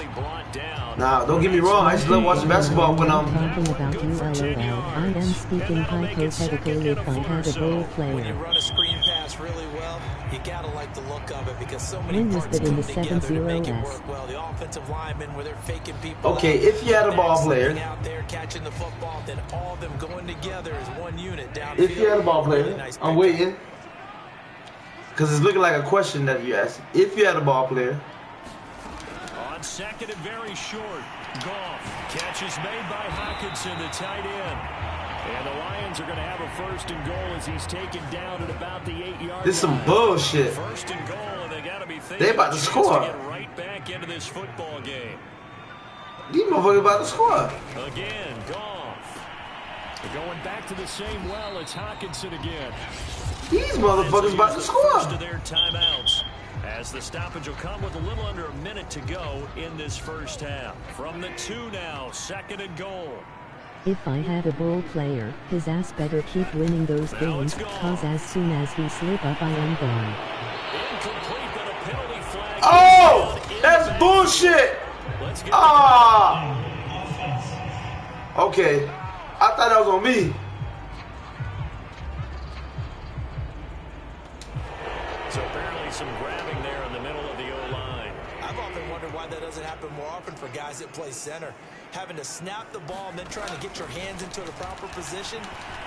Now, don't get me wrong. I just love watching basketball when I'm talking about ULOL. I am speaking hypothetically if I had a BowL player. When you run a screen pass really well, you gotta like the look of it because so many When was parts that in the come together to make it 7-0s? work well. The offensive linemen where they're faking people. okay. If you had a ball player, out there catching the football, then all of them going together as one unit downfield. if you had a ball player, Really nice I'm pickup. waiting because it's looking like a question that you asked. If you had a ball player. On second and very short, Goff. Catch is made by Hockenson, the tight end. And the Lions are going to have a first and goal as he's taken down at about the 8-yard line. This is some bullshit. First and goal, and they got to be thinking They about to score. to get right back into this football game. These motherfuckers about to score. Again, Goff. They're going back to the same well. It's Hockenson again. These motherfuckers about to score. First of their timeouts. As the stoppage will come with a little under a minute to go in this first half. From the 2 now, second and goal. If I had a BowL player, his ass better keep winning those games, cause as soon as he slip up I am gone. Incomplete, but a penalty flag. Oh! That's bullshit! Ah! Okay. I thought that was on me. So apparently some grabbing there in the middle of the O-line. I've often wondered why that doesn't happen more often for guys that play center. Having to snap the ball and then trying to get your hands into the proper position,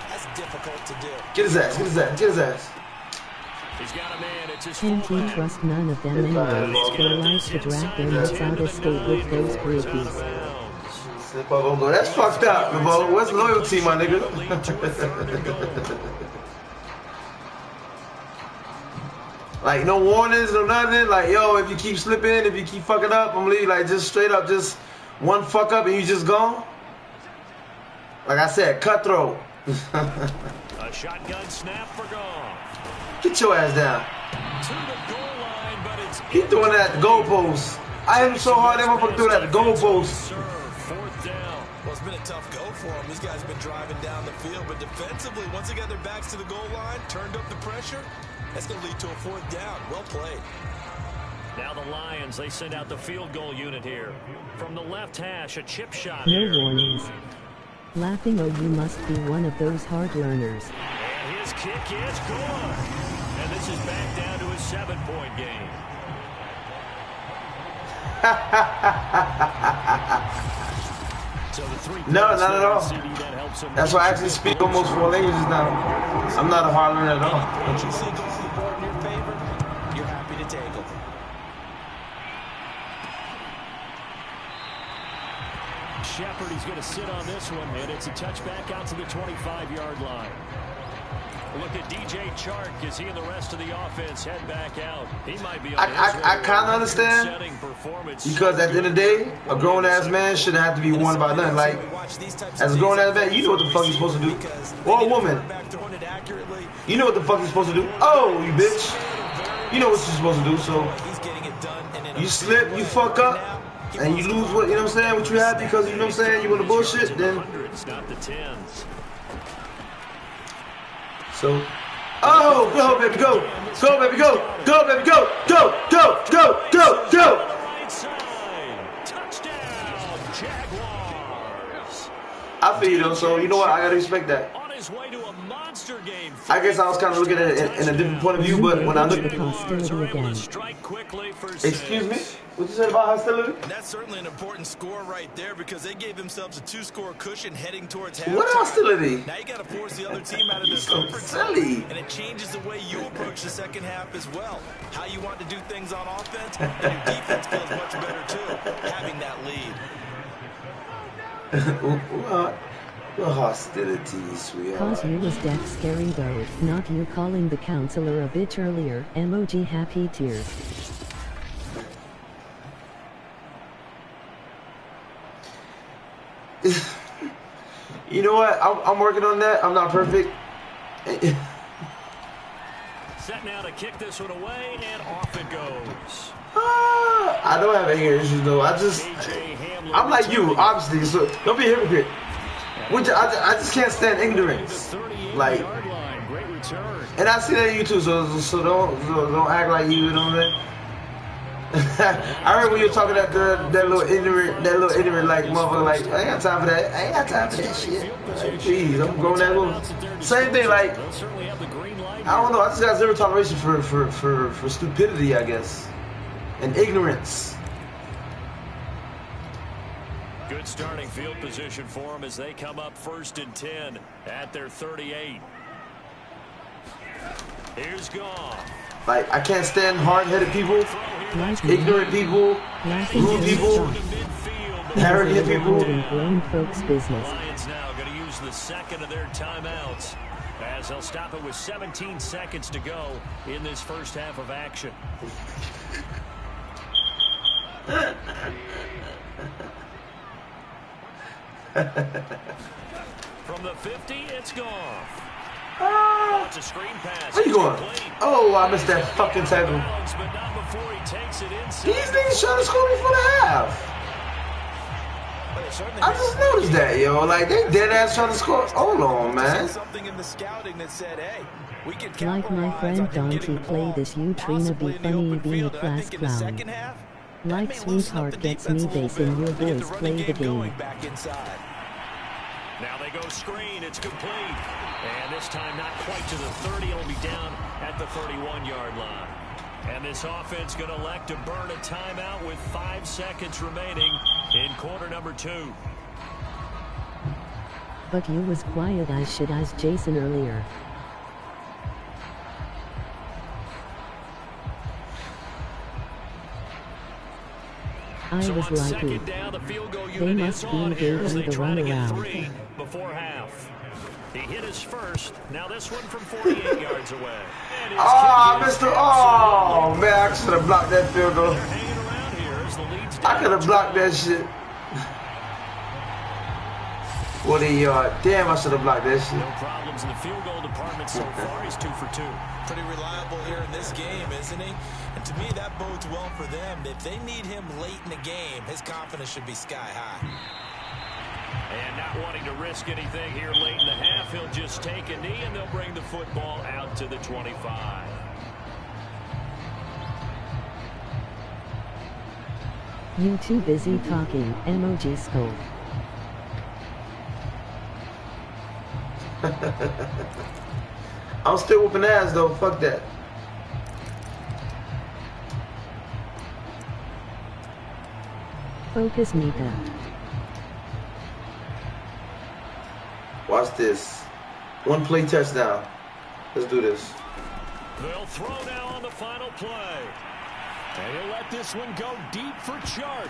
that's difficult to do. Get his ass, get his ass, get his ass. He's got a man, it's his Can't you fullback. trust none of them anyways? They like to drag their nuts out of state with those groupies. That's fucked up, Navola. Where's loyalty, my nigga? Like, no warnings, no nothing. Like, yo, if you keep slipping, if you keep fucking up, I'm leaving. Like, just straight up, just one fuck up and you just gone. Like I said, cutthroat. A shotgun snap for Goff. Get your ass down. To the goal line, but it's He throwing it at the goalpost. I hit him so hard, that motherfucker threw it at the goalpost. Fourth down. Well, it's been a tough go for them. These guys have been driving down the field, but defensively, once they got their backs to the goal line, turned up the pressure, that's going to lead to a fourth down. Well played. Now the Lions, they send out the field goal unit here. From the left hash, a chip shot No here. warnings. Laughing, oh, you must be one of those hard learners. And his kick is good. And this is back down to a 7-point game. So the 3 No, not at all. CD that helps him. That's why I actually speak almost 4 languages now. I'm not a hard learner at all. What you see going to the board in your favor, you're happy to take it. Shepard, he's going to sit on this one, and it's a touchback out to the 25-yard line. Look at DJ Chark as he and the rest of the offense head back out. He might be on I kind of understand, because at the end of the day, a grown-ass man shouldn't have to be warned about nothing. Like, as a grown-ass man, you know what the fuck you're supposed to do. Or a woman. You know what the fuck you're supposed to do. Oh, you bitch. You know what you're supposed to do, so you slip, you fuck up, and you lose what, you know what I'm saying, what you have because, you know what I'm saying, you want to bullshit, then. Not the 10s. So, oh, go, baby, go. Go, baby, go. Go, baby, go. Go, go, go, go, go. Right side. Touchdown, Jaguars. I feel you, though, so you know what? I got to respect that. On his his way to a monster game. I guess I was kind of looking at it in a different point of view, but when I look at excuse me? What you said about hostility? And that's certainly an important score right there because they gave themselves a 2-score cushion heading towards halftime. What hostility? Now you got to force the other team out of their so comfort silly. zone, and it changes the way you approach the second half as well. How you want to do things on offense, and your defense feels much better too, having that lead. What hostility, sweetheart? Cause you was death scary though, not you calling the counselor a bitch earlier. Emoji happy tears. You know what? I'm working on that. I'm not perfect. Set now to kick this one away, and off it goes. I don't have anger issues though. I'm like you, obviously. So don't be a hypocrite. Which I just can't stand ignorance. Like, and I see that in you too. So don't act like you know what I mean. I heard when you were talking that little ignorant like motherfucker, like I ain't got time for that. I ain't got time for that shit. Like, jeez, I'm grown that little. Same thing, like I don't know. I just got zero toleration for stupidity, I guess, and ignorance. Good starting field position for them as they come up 1st and 10 at their 38. Here's Goff. Like, I can't stand hard-headed people, ignorant people, rude people, arrogant people. Lions now going to use the second of their timeouts as they'll stop it with 17 seconds to go in this first half of action. From the 50, it's Goff. It's a screen pass. Where you going? Oh, I missed that fucking tackle. These niggas trying to score before the half. I just noticed that, yo. Like, they dead ass trying to score. Hold on, man. Like my friend Donkey play this you Trina be funny being a class clown. Like sweetheart gets me base in your voice play the game. Now they go screen, it's complete. And this time not quite to the 30, it'll be down at the 31-yard line. And this offense going to elect to burn a timeout with 5 seconds remaining in quarter number 2. But you was quiet as shit as Jason earlier. I was like, ooh, they must be engaging the runaround. Before half. He hit his first. Now this one from 48 yards away. Oh, Mr. Oh, man, I should have blocked that field goal. I could have blocked that shit. 40 yard. Damn, I should have blocked that shit. No problems in the field goal department so far. He's 2 for 2. Pretty reliable here in this game, isn't he? And to me, that bodes well for them. If they need him late in the game, his confidence should be sky high. And not wanting to risk anything here late in the half, he'll just take a knee and they'll bring the football out to the 25. You too busy talking, emoji skull. I'm still whooping ass though, fuck that. Focus Mika. Watch this. 1 play touchdown. Let's do this. They'll throw now on the final play. And he'll let this one go deep for Chark.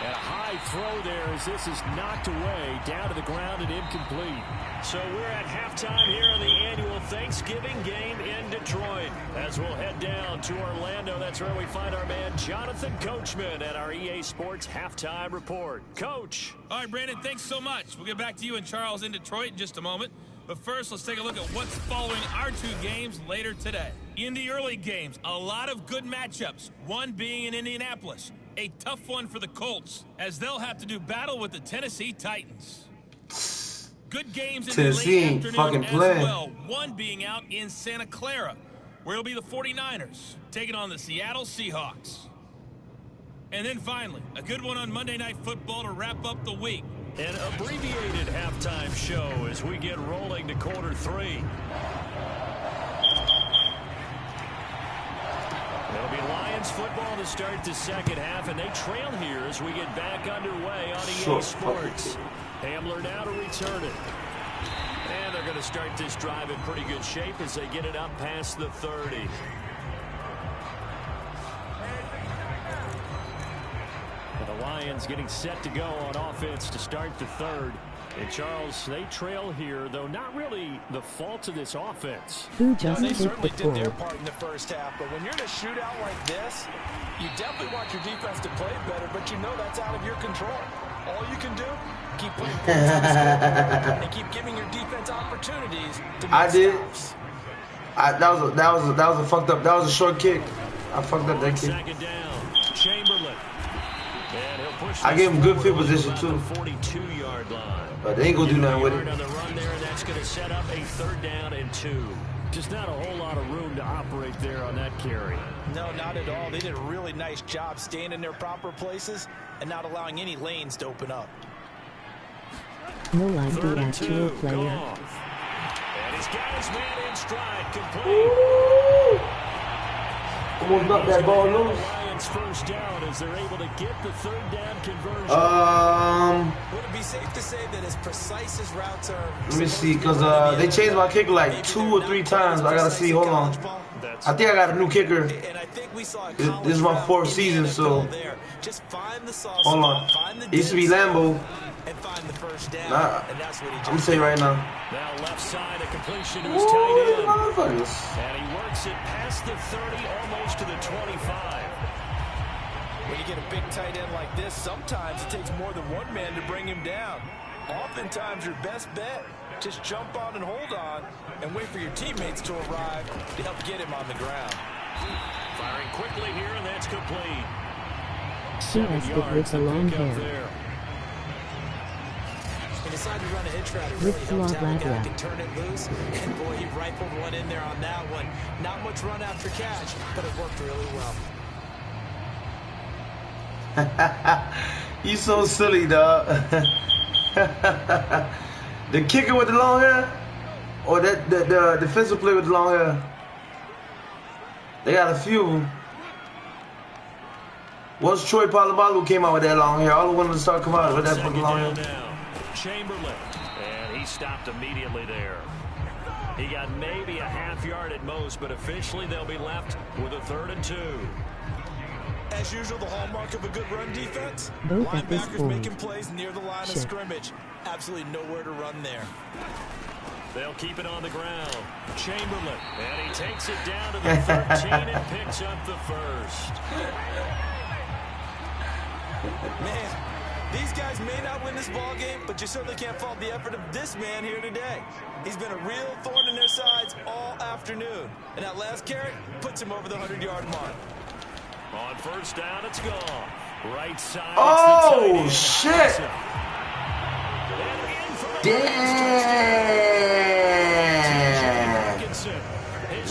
And a high throw there as this is knocked away, down to the ground and incomplete. So we're at halftime here in the annual Thanksgiving game in Detroit. As we'll head down to Orlando, that's where we find our man Jonathan Coachman at our EA Sports Halftime Report. Coach. All right, Brandon, thanks so much. We'll get back to you and Charles in Detroit in just a moment. But first, let's take a look at what's following our 2 games later today. In the early games, a lot of good matchups, one being in Indianapolis. A tough one for the Colts, as they'll have to do battle with the Tennessee Titans. Good games in Tennessee the late afternoon as playing. well, one being out in Santa Clara, where it'll be the 49ers taking on the Seattle Seahawks. And then finally, a good one on Monday Night Football to wrap up the week. An abbreviated halftime halftime show as we get rolling to quarter 3. It'll be Lions football to start the second half, and they trail here as we get back underway on EA Sports. Hamler now to return it. And they're going to start this drive in pretty good shape as they get it up past the 30. And the Lions getting set to go on offense to start the third. And Charles, they trail here, though not really the fault of this offense. Who just they hit certainly the did their ball? part in the first half, but when you're in a shootout like this, you definitely want your defense to play better, but you know that's out of your control. All you can do, keep putting points on the scoreboard and keep giving your defense opportunities to make stops. That was a fucked up. That was a short kick. I fucked up that kick. Second down, Chamberlain. And he'll push I gave him good field position too. 42-yard line. But they ain't gonna do nothing with it. On the run there, and that's going to set up a 3rd down and 2. Just not a whole lot of room to operate there on that carry. No, not at all. They did a really nice job staying in their proper places and not allowing any lanes to open up. Will I be actual player? And he's got his man in stride, complete. Almost got that ball loose. Lions first down as they're able to get the 3rd down conversion. Would it be safe to say that as precise as routes are? Let me see, because they changed my kicker like 2 or 3 times. I gotta see. Hold on. I think I got a new kicker. This is my 4th season, so hold on. It used to be Lambo. Nah, I'm gonna say right now. Now left side, a completion to his tight end. Motherfuckers. And he works it past the 30, almost to the 25. When you get a big tight end like this, sometimes it takes more than one man to bring him down. Oftentimes, your best bet, just jump on and hold on and wait for your teammates to arrive to help get him on the ground. Firing quickly here, and that's complete. She has the with the long hair. He decided to run a hitch route. It With really helps Flaw have a guy Bladra. can turn it loose. And boy, he rifled one in there on that one. Not much run after catch, but it worked really well. You so silly, dog. The kicker with the long hair, or the defensive player with the long hair. They got a few. Once Troy Polamalu came out with that long hair, all the ones start coming out with that fucking long hair. Now, Chamberlain, and he stopped immediately there. He got maybe a half yard at most, but officially they'll be left with a 3rd and 2. As usual, the hallmark of a good run defense. Both at this Linebackers point. making plays near the line of scrimmage. Absolutely nowhere to run there. They'll keep it on the ground. Chamberlain, and he takes it down to the 13 and picks up the 1st. Man, these guys may not win this ball game, but you certainly can't fault the effort of this man here today. He's been a real thorn in their sides all afternoon. And that last carry puts him over the 100-yard mark. On 1st down, it's gone. Right side. Oh, shit. Damn.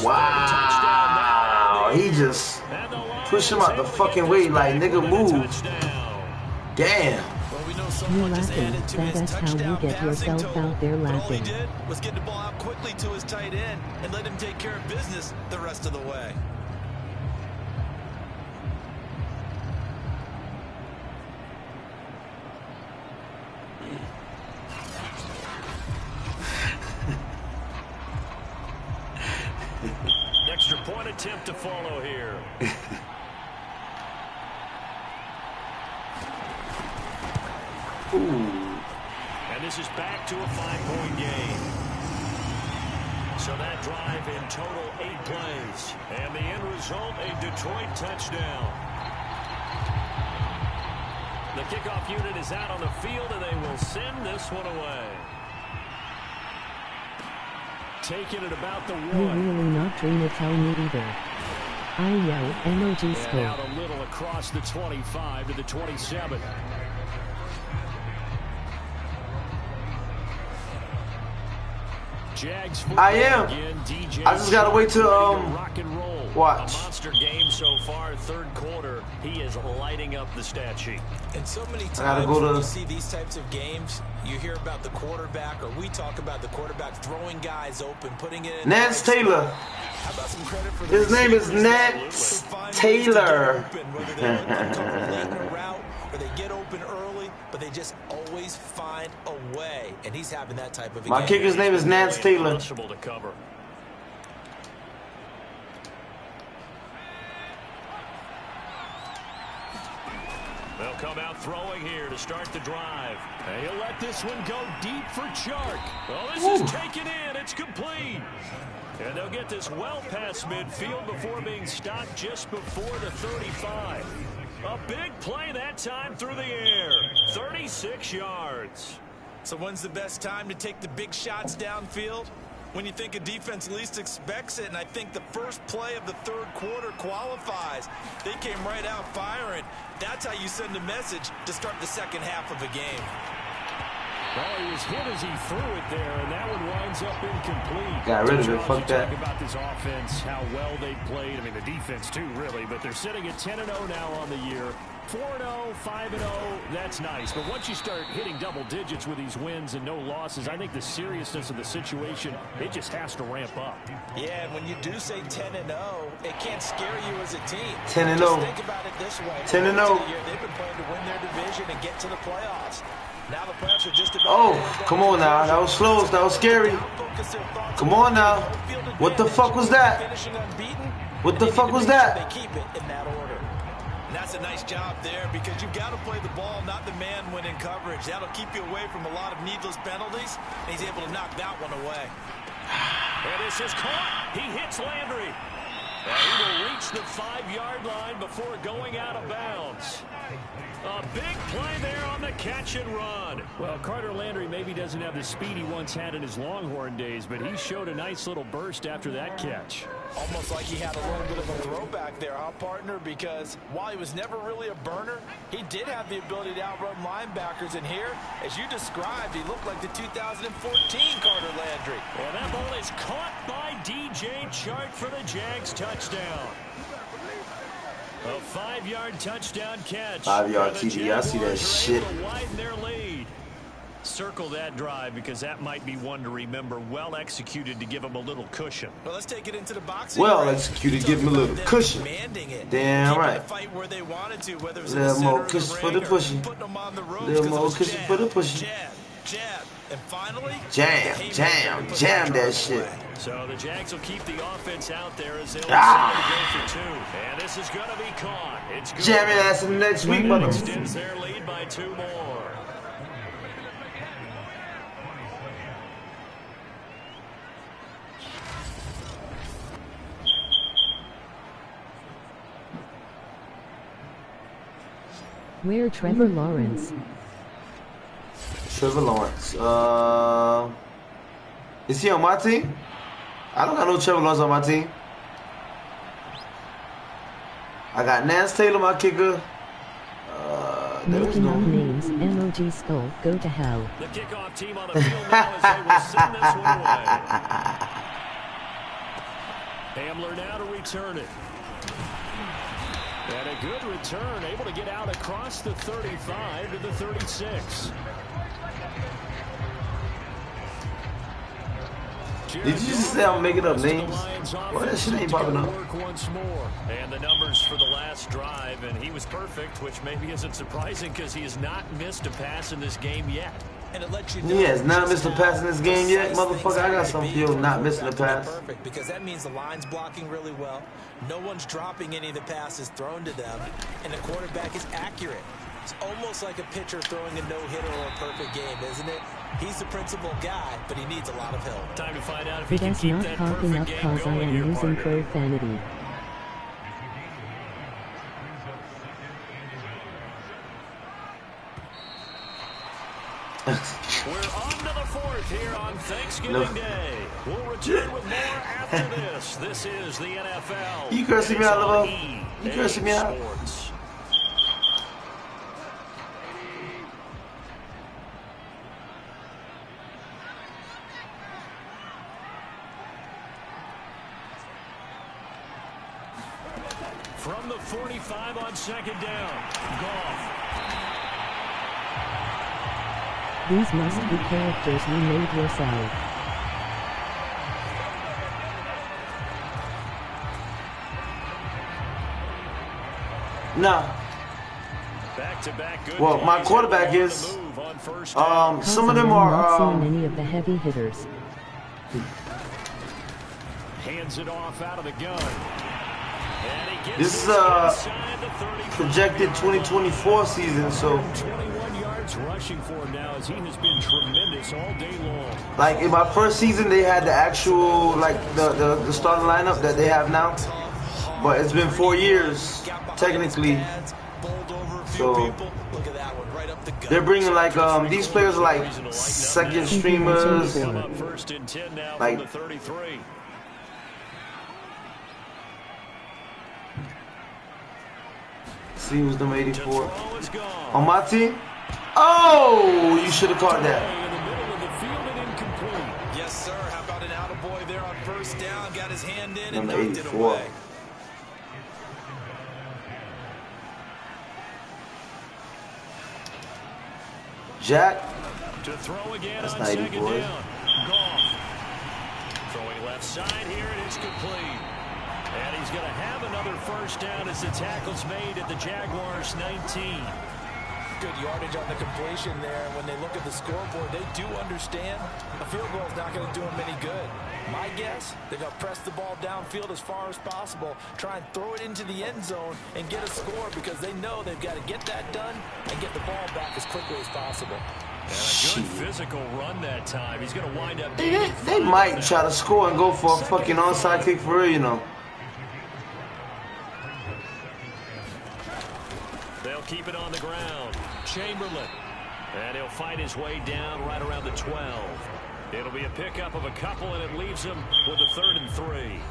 Wow. He just pushed him out the fucking way like, nigga, move. Damn. You laughing, that's how you get yourself out there laughing. All he did was get the ball out quickly to his tight end and let him take care of business the rest of the way. Extra point attempt to follow here. Ooh. And this is back to a 5-point game. So that drive in total 8 plays. And the end result, a Detroit touchdown. The kickoff unit is out on the field, and they will send this one away. Taking it about the 1. You really not trying to tell me either. I yell emoji And score. out a little across the 25 to the 27. Jags I am. again, DJ I just gotta wait till rock and roll. Watch. A monster game so far. Third quarter, he is lighting up the stat sheet. And so many gotta times go to- when you see these types of games, you hear about the quarterback, or we talk about the quarterback throwing guys open, putting it in. Nance Taylor. How about some credit for the His name is receivers Nance who find ways to Taylor. get open, whether they look uncovered late in a route or they get open early, but they just always find a way. And he's having that type of a My game. kicker's name is Nance Taylor. Impossible to cover. They'll come out throwing here to start the drive. And he'll let this one go deep for Chark. Well, this is taken in. It's complete. And they'll get this well past midfield before being stopped just before the 35. A big play that time through the air. 36 yards. So when's the best time to take the big shots downfield? When you think a defense least expects it, and I think the first play of the third quarter qualifies. They came right out firing. That's how you send a message to start the second half of a game. Well, he was hit as he threw it there, and that one winds up incomplete. Got rid of it. Fuck that. Talk about this offense, how well they played. I mean, the defense too, really. But they're sitting at 10-0 now on the year. 4-0, 5-0, that's nice. But once you start hitting double digits with these wins and no losses, I think the seriousness of the situation, it just has to ramp up. Yeah, and when you do say 10-0, it can't scare you as a team. 10-0. Just think about it this way. 10-0. They've been playing to win their division and get to the playoffs. Now the playoffs are just about. Oh, come on now. That was slow. That was scary. Come on now. What the fuck was that? What the fuck was that? They keep it in that order. And that's a nice job there because you've got to play the ball, not the man when in coverage. That'll keep you away from a lot of needless penalties, and he's able to knock that one away. And this is caught. He hits Landry. And he will reach the 5-yard line before going out of bounds. A big play there on the catch and run. Well, Carter Landry maybe doesn't have the speed he once had in his Longhorn days, but he showed a nice little burst after that catch. Almost like he had a little bit of a throwback there, huh, partner? Because while he was never really a burner, he did have the ability to outrun linebackers. And here, as you described, he looked like the 2014 Carter Landry. And that ball is caught by DJ Chark for the Jags touchdown. A 5-yard touchdown catch. 5-yard TD. I see that shit. Widen their lead. Circle that drive because that might be one to remember. Well executed to give him a little cushion. Well, let's take it into the box. Well executed, give him a little cushion. Damn right. Fight where they wanted to, whether it was little more cushion for the pushing. Little more cushion for the pushing. Jab, and finally, jam that shit. So the Jags will keep the offense out there as they'll go for 2. And this is going to be caught. It's good. Jam your ass in the next week, mother. Extends their lead by 2 more. Where Trevor Lawrence? Trevor Lawrence. Is he on my team? I don't got no Trevor Lawrence on my team. I got Nance Taylor, my kicker. Making up names. MOG Skull. Go to hell. The kickoff team on the field now as they will send this one away. Hamler now to return it. And a good return, able to get out across the 35 to the 36. Did you just say I'm making up names? Well, that shit ain't popping up. Once more. And the numbers for the last drive, and he was perfect, which maybe isn't surprising because he has not missed a pass in this game yet. And it lets you He has not missed a pass in this game yet, motherfucker. I got some feel not missing a pass. Perfect, because that means the line's blocking really well. No one's dropping any of the passes thrown to them, and the quarterback is accurate. It's almost like a pitcher throwing a no-hitter or a perfect game, isn't it? He's the principal guy, but he needs a lot of help. Time to find out if he It can is keep not that popping perfect up game cause I going am here, using partner. profanity. We're on to the 4th here on Thanksgiving Day. We'll return with more after this. This is the NFL. You cursing me out, Lobo? You cursing me out? Sports. From the 45 on second down. Goff. These must be characters you made yourself. Nah. Well, my quarterback is. Some of them are. Not seen any of the heavy hitters. Hands it off out of the gun. This is projected 2024 season, so 21 yards rushing for him now, as he has been tremendous all day long. like in my first season they had the actual like the starting lineup that they have now, but it's been 4 years technically, so they're bringing like these players are like second streamers, like. See who's number 84 on my team. Oh, you should have caught that. Yes, sir. How about an attaboy there on first down? Got his hand in and Number knocked it 84. away. Jack. To throw again That's on 90, second boys. down. Goff. Throwing left side here, and it's complete. And he's going to have another first down as the tackle's made at the Jaguars' 19. Good yardage on the completion there. When they look at the scoreboard, they do understand a field goal is not going to do them any good. My guess, they're going to press the ball downfield as far as possible, try and throw it into the end zone and get a score because they know they've got to get that done and get the ball back as quickly as possible. And a good physical run that time. He's going to wind up. They might try to score and go for a fucking onside kick for real, you know. They'll keep it on the ground. Chamberlain. And he'll fight his way down right around the 12. It'll be a pickup of a couple, and it leaves him with a 3rd and 3.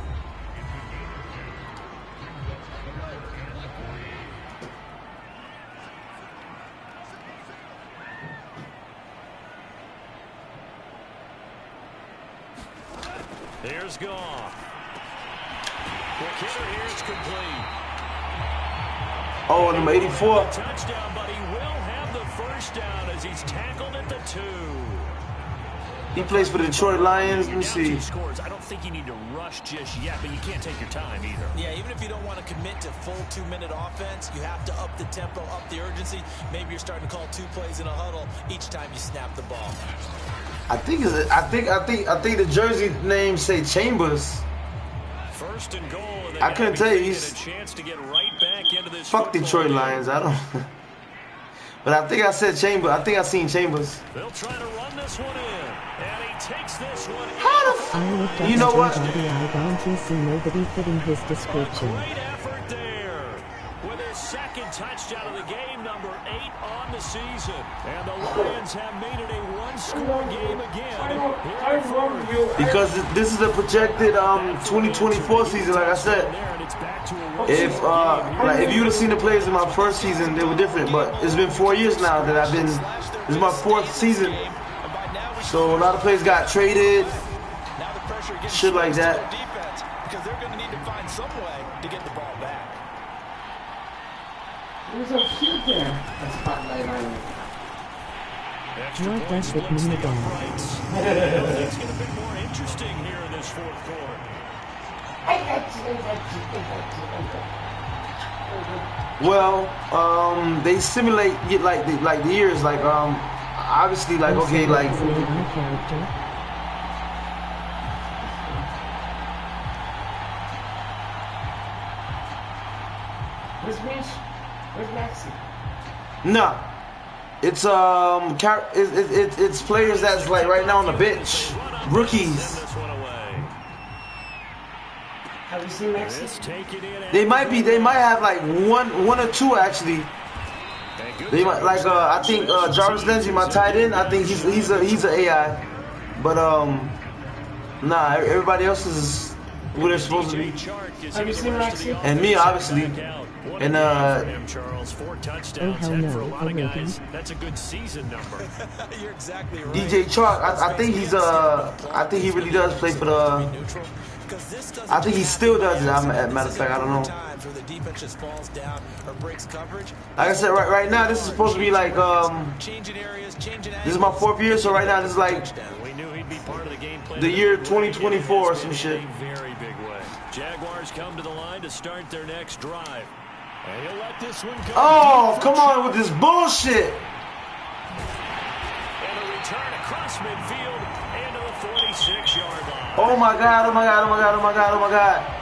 Here's Goff. Quick hitter here, it's complete. Oh, number 84. Touchdown, but he will have the first down as he's tackled at the 2. He plays for the Detroit Lions. Let me see. I don't think you need to rush just yet, but you can't take your time either. Yeah, even if you don't want to commit to full 2-minute offense, you have to up the tempo, up the urgency. Maybe you're starting to call 2 plays in a huddle each time you snap the ball. I think the jersey name say Chambers. First and goal. And I couldn't tell you. He's a chance to get right back into this. Fuck Detroit Lions. I don't. But I think I said Chambers. I think I seen Chambers. They'll try to run this one in, and he takes this one in. How the I looked up You know what? body, I don't see nobody fitting his description. Great effort there with his second touchdown of the game, number 8 on the season. And the Lions have made it a one-score game again. Because this is the projected 2024 season. Like I said, if you would have seen the players in my first season, they were different. But it's been 4 years now that I've been. This is my 4th season, so a lot of players got traded, shit like that. Because they're going to need to find some way to get the ball back. There's a few there. A spotlight on you. What does it mean again? It's going to be more interesting here in this 4th quarter. Well, they simulate like the years, like obviously like okay like. Where's Mitch? Where's Maxie? No, it's it's players that's like right now on the bench, rookies. Have you seen Maxie? They might have like one or two actually. They might like I think Jarvis Lindsey, my tight end. I think he's an AI, but nah, everybody else is who they're supposed to be. Have you seen Maxie? And me obviously, and Four touchdowns, and for a lot of guys, that's a good season number. You're exactly right. DJ Chark, I think he's I think he really does play for the. I think he still does it. Matter of fact, I don't know. times where the defense just falls down or breaks coverage. Like I said, right now, this is supposed to be like, changing areas, changing this is my 4th year, so right now, this is like We knew he'd be part of the game plan. the year 2024 or some shit. In a very big way. Jaguars come to the line to start their next drive. And he'll let this one go. Oh, come on with this bullshit. And a return across midfield into the 46-yard line. Oh my God, oh my God, oh my God, oh my God, oh my God.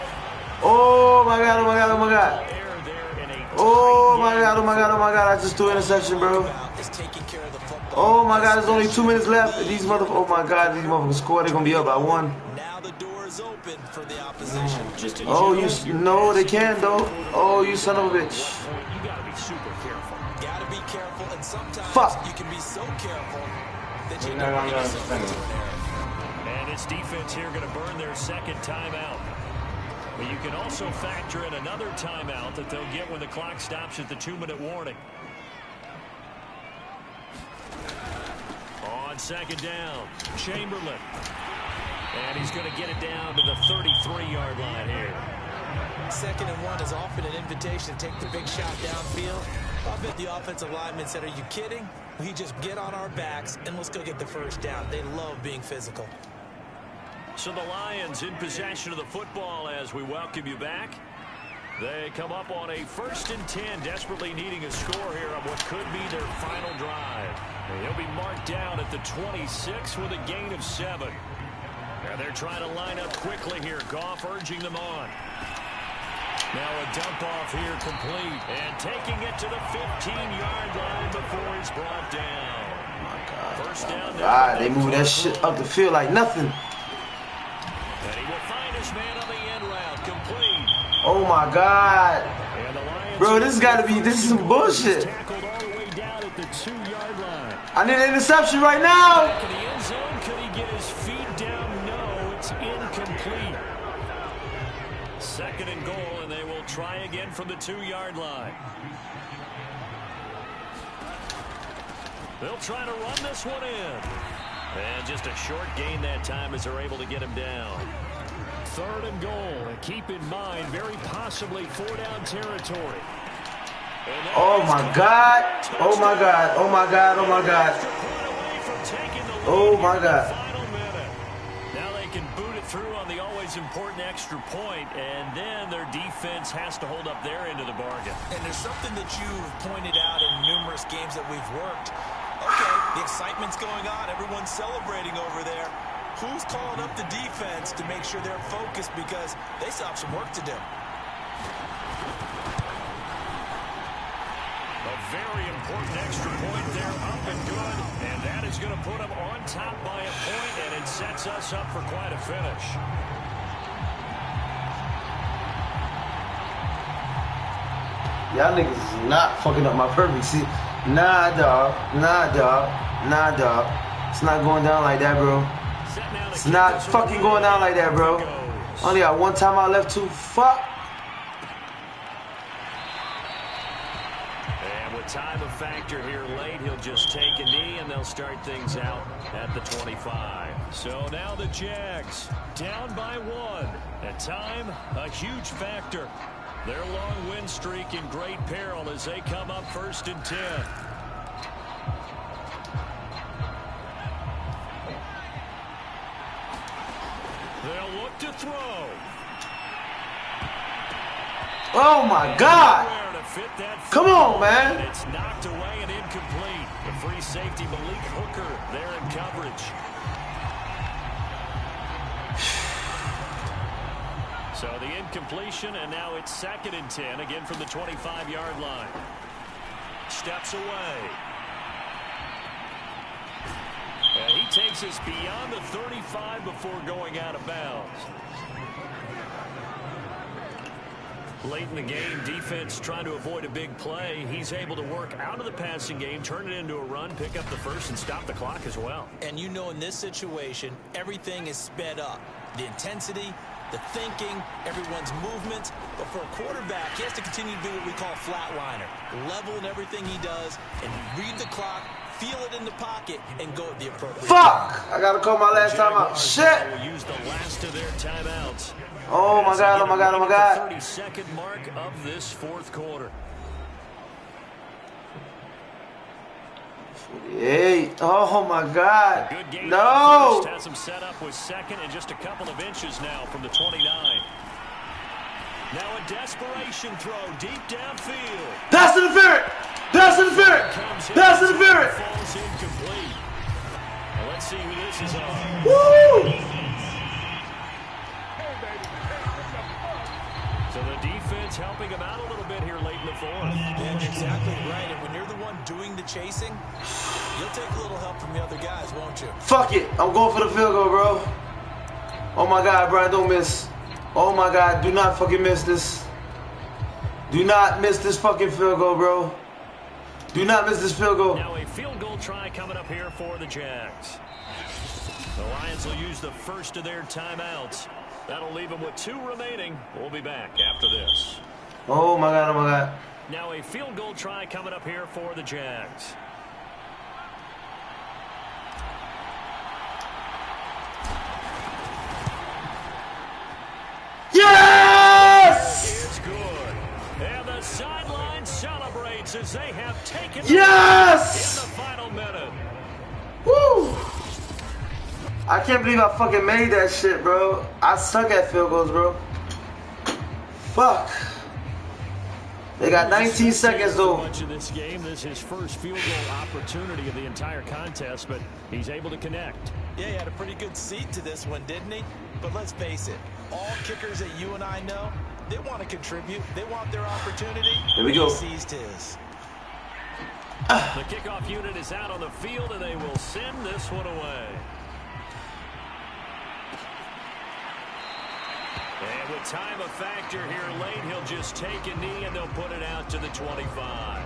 Oh my God, oh my God, oh my God. Oh my God, oh my God, oh my God. I just threw an interception, bro. Oh my God, there's only 2 minutes left. These oh my God, these motherfuckers score. They're going to be up by 1. Now the door is open for the opposition. Oh, no, they can't, though. Oh, you son of a bitch. You got to be super careful. Got to be careful, and sometimes you can be so careful that you don't get yourself into an error. And this defense here going to burn their second timeout. But you can also factor in another timeout that they'll get when the clock stops at the 2-minute warning. On second down, Chamberlain. And he's going to get it down to the 33-yard line here. 2nd and 1 is often an invitation to take the big shot downfield. I bet the offensive lineman said, are you kidding? We just get on our backs and let's go get the first down. They love being physical. So the Lions in possession of the football as we welcome you back. They come up on a 1st and 10, desperately needing a score here on what could be their final drive. And he'll be marked down at the 26 with a gain of 7. And they're trying to line up quickly here. Goff urging them on. Now a dump off here complete. And taking it to the 15-yard line before he's brought down. Oh my God. First down. God, they move that shit up the field like nothing. And he will find his man on the end route. Complete. Oh my God. Bro, this is some bullshit. Tackled all the way down at the 2-yard line. I need an interception right now. Back in the end zone. Could he get his feet down? No, it's incomplete. 2nd and goal, and they will try again from the 2-yard line. They'll try to run this one in. And just a short gain that time as they're able to get him down. 3rd and goal. And keep in mind, very possibly 4-down territory. Oh my God. Oh my God. Oh my God. Oh my God. Oh my God. Now they can boot it through on the always important extra point, and then their defense has to hold up their end of the bargain. And there's something that you've pointed out in numerous games that we've worked. Okay, the excitement's going on. Everyone's celebrating over there. Who's calling up the defense to make sure they're focused because they still have some work to do? A very important extra point there, up and good. And that is going to put them on top by a point, and it sets us up for quite a finish. Y'all niggas is not fucking up my perfect. See, nah, dog. Nah, dog. Nah, dog. It's not going down like that, bro. It's not fucking going down like that, bro. Only got 1 timeout left too. Fuck. And with time of factor here late, he'll just take a knee, and they'll start things out at the 25. So now the Jags down by 1. At time, a huge factor. Their long win streak in great peril as they come up 1st and 10. They'll look to throw. Oh my God. Come on, man. It's knocked away and incomplete. The free safety, Malik Hooker, there in coverage. So the incompletion, and now it's 2nd and 10, again from the 25-yard line. Steps away. And he takes us beyond the 35 before going out of bounds. Late in the game, defense trying to avoid a big play. He's able to work out of the passing game, turn it into a run, pick up the first, and stop the clock as well. And you know in this situation, everything is sped up. The intensity, the thinking, everyone's movements. But for a quarterback, he has to continue to do what we call flatliner. Level in everything he does, and read the clock, feel it in the pocket, and go at the appropriate Fuck! I gotta call my last timeout. Shit! Will use the last of their timeouts. Oh my God, oh my God, oh my God. 32nd mark of this fourth quarter. 48. Oh my God. Good game No. first. Has him set up with second and just a couple of inches now from the 29. Now a desperation throw deep downfield. That's interference. That's interference. That's interference. Falls incomplete. Well, let's see who this is on. Woo! So the defense helping him out a little bit here late in the fourth. Yeah, exactly right. And when you're the one doing the chasing, you'll take a little help from the other guys, won't you? Fuck it. I'm going for the field goal, bro. Oh my God, Brian, don't miss. Oh my God, do not fucking miss this. Do not miss this fucking field goal, bro. Do not miss this field goal. Now a field goal try coming up here for the Jags. The Lions will use the first of their timeouts. That'll leave them with 2 remaining. We'll be back after this. Oh my God, oh my God. Now a field goal try coming up here for the Jags. Yes! It's good. And the sideline celebrates as they have taken yes! in the final minute. Woo! I can't believe I fucking made that shit, bro. I suck at field goals, bro. Fuck. They got 19 seconds, though. Much of this game, this is his first field goal opportunity of the entire contest, but he's able to connect. Yeah, he had a pretty good seat to this one, didn't he? But let's face it, all kickers that you and I know, they want to contribute. They want their opportunity. Here we go. He seized his. The kickoff unit is out on the field, and they will send this one away. And with time a factor here late, he'll just take a knee, and they'll put it out to the 25.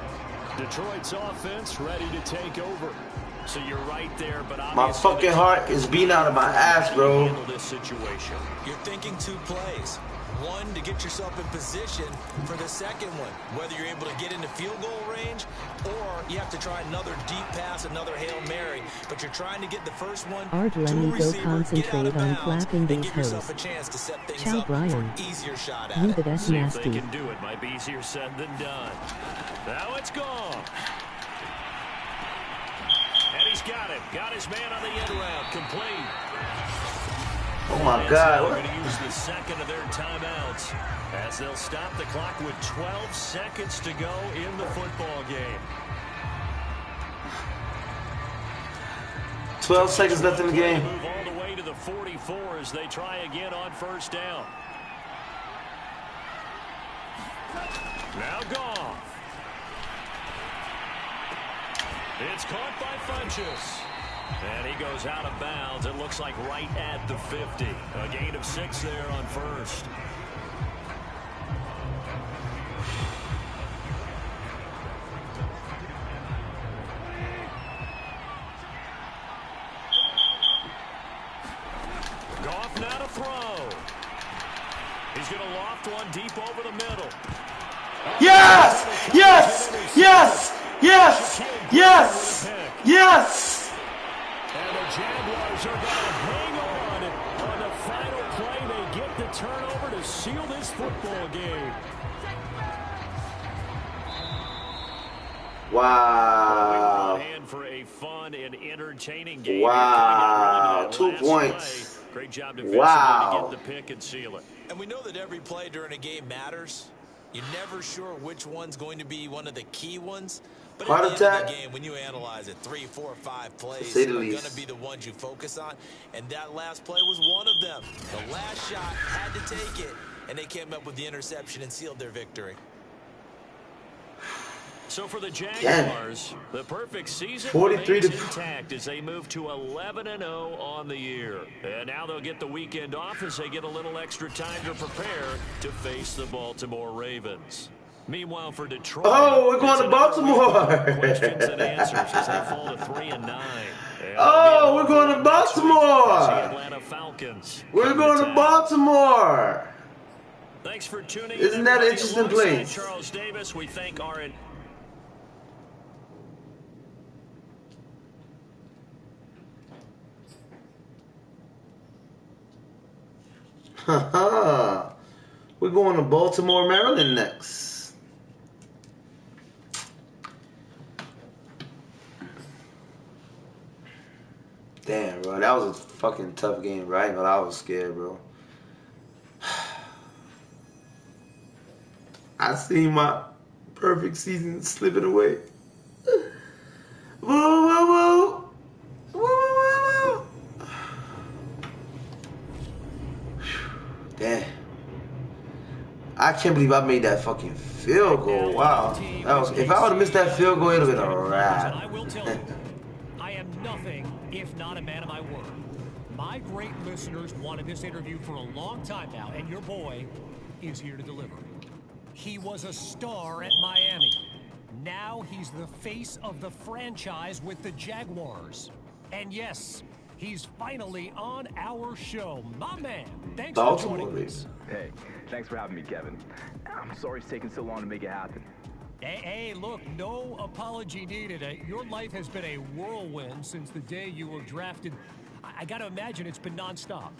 Detroit's offense ready to take over. So you're right there, but my fucking heart is beating out of my ass, bro. Handle this situation. You're thinking 2 plays. One, to get yourself in position for the second one, whether you're able to get into field goal range or you have to try another deep pass, another Hail Mary, but you're trying to get the first one Art, let me go concentrate on clapping these hoes. Ciao, Brian. You the best See if nasty. they can do it. Might be easier said than done. Now it's gone. And he's got it. Got his man on the end route. Complete. Oh my God. They're going to use the second of their timeouts as they'll stop the clock with 12 seconds to go in the football game. 12 seconds left in the game. Move all the way to the 44 as they try again on first down. Now Goff. It's caught by Funchess. And he goes out of bounds. It looks like right at the 50. A gain of 6 there on first. Goff now to throw. He's going to loft one deep over the middle. Yes! Yes! Yes! Yes! Yes! Yes! And the Jaguars are going to hang on the final play. They get the turnover to seal this football game. Wow. And for a fun and entertaining game. Wow. 2 points. Play. Great job defensively Wow. to get the pick and seal it. And we know that every play during a game matters. You're never sure which one's going to be one of the key ones. But Heart at the end attack. of the game, when you analyze it, 3, 4, 5 plays say are the going least. to be the ones you focus on. And that last play was one of them. The last shot had to take it, and they came up with the interception and sealed their victory. So for the Jaguars, the perfect season 43 remains to intact as they move to 11-0 on the year. And now they'll get the weekend off as they get a little extra time to prepare to face the Baltimore Ravens. Meanwhile, for Detroit, oh, we're going to Baltimore. Questions and answers as they fall to 3-9. Oh, we're going to Baltimore. Atlanta Falcons. We're going to Baltimore. Thanks for tuning in. Isn't that an interesting place? Charles Davis, we thank our Haha. We're going to Baltimore, Maryland next. Damn, bro. That was a fucking tough game, bro. I ain't gonna lie, I was scared, bro. I seen my perfect season slipping away. Woo, woo, woo. Woo, woo, woo. Damn. I can't believe I made that fucking field goal. Wow. That was, if I would have missed that field goal, it would have been a wrap. I will tell you, I am nothing if not a man of my word. My great listeners wanted this interview for a long time now, and your boy is here to deliver. He was a star at Miami. Now he's the face of the franchise with the Jaguars. And yes, he's finally on our show. My man, thanks for joining us. Hey, thanks for having me, Kevin. I'm sorry it's taken so long to make it happen. Hey, look, no apology needed. Your life has been a whirlwind since the day you were drafted. I gotta imagine it's been nonstop.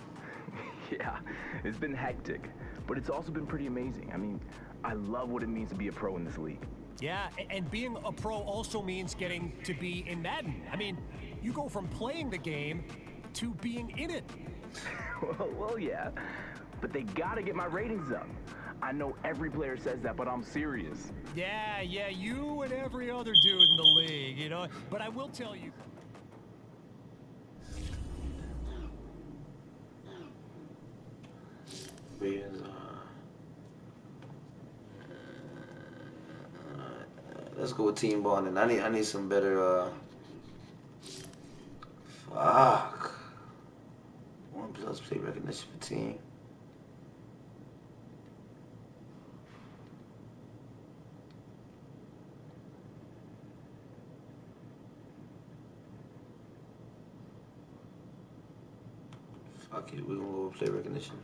Yeah, it's been hectic, but it's also been pretty amazing. I mean, I love what it means to be a pro in this league. Yeah, and being a pro also means getting to be in Madden. I mean, you go from playing the game to being in it. well, yeah, but they gotta get my ratings up. I know every player says that, but I'm serious. Yeah, you and every other dude in the league, you know. But I will tell you. Let's go with team bonding. I need some better. Fuck. 1+ play recognition for team. Fuck it, we're gonna go with play recognition.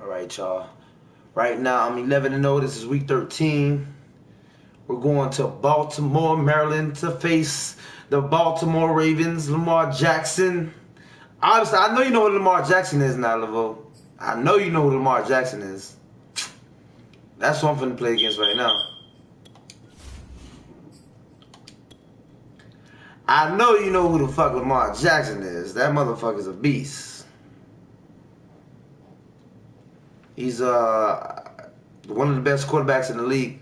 Alright, y'all. Right now, I'm 11-0. This is week 13. We're going to Baltimore, Maryland to face the Baltimore Ravens. Lamar Jackson. Obviously, I know you know who Lamar Jackson is now, Laveau. I know you know who Lamar Jackson is. That's what I'm finna play against right now. I know you know who the fuck Lamar Jackson is. That motherfucker's a beast. He's one of the best quarterbacks in the league.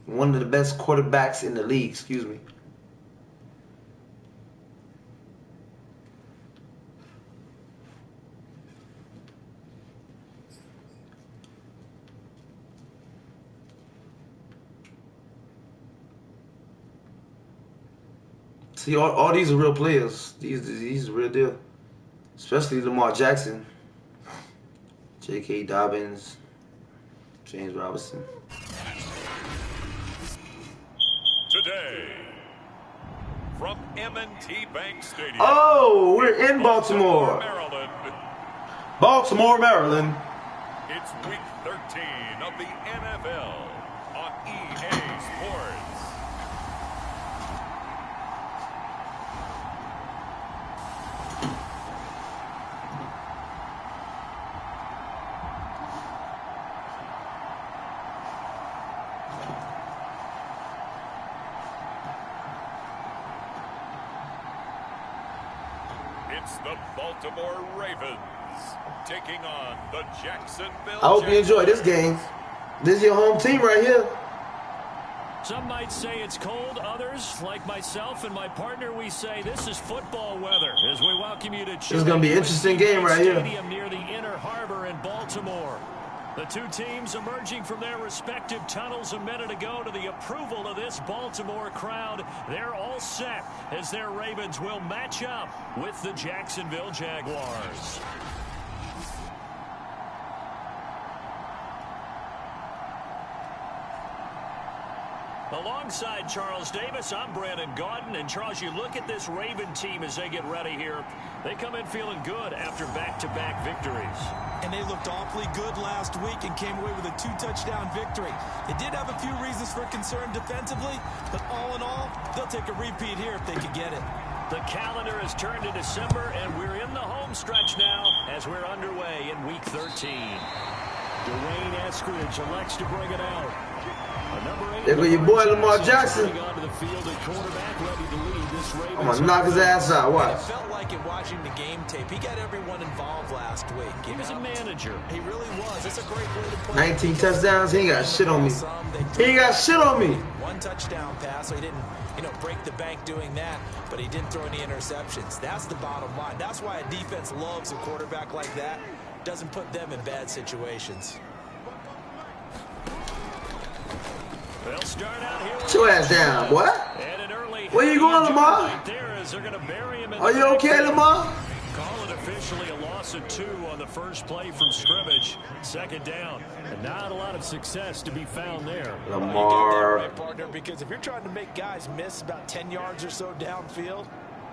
One of the best quarterbacks in the league, excuse me. See, all these are real players. These are real deal. Especially Lamar Jackson. J.K. Dobbins, James Robinson. Today, from M&T Bank Stadium. Oh, we're in Baltimore. Maryland. Baltimore, Maryland. It's week 13 of the NFL on EA Sports. It's the Baltimore Ravens taking on the Jacksonville. I hope you enjoy this game. This is your home team right here. Some might say it's cold. Others, like myself and my partner, we say this is football weather as we welcome you to This is going to be an interesting game right here. Stadium near the Inner Harbor in Baltimore. The two teams emerging from their respective tunnels a minute ago to the approval of this Baltimore crowd. They're all set as their Ravens will match up with the Jacksonville Jaguars. Alongside Charles Davis, I'm Brandon Gaudin. And Charles, you look at this Raven team as they get ready here. They come in feeling good after back-to-back victories. And they looked awfully good last week and came away with a 2-touchdown victory. They did have a few reasons for concern defensively, but all in all, they'll take a repeat here if they could get it. The calendar has turned to December, and we're in the home stretch now as we're underway in Week 13. Dwayne Eskridge elects to bring it out. There go your boy Lamar Jackson. I'm gonna knock his ass out. Watch. It felt like it watching the game tape. He got everyone involved last week. He was a manager. He really was. It's a great way to play. 19 touchdowns. He ain't got shit on me. He ain't got shit on me. One touchdown pass, so he didn't, break the bank doing that, but he didn't throw any interceptions. That's the bottom line. That's why a defense loves a quarterback like that. Doesn't put them in bad situations. They'll start out here. Put your ass down, boy. Where you going, Lamar? Are you okay, Lamar? Call it officially a loss of 2 on the first play from scrimmage. Second down. And not a lot of success to be found there. Lamar. Right, partner, because if you're trying to make guys miss about 10 yards or so downfield,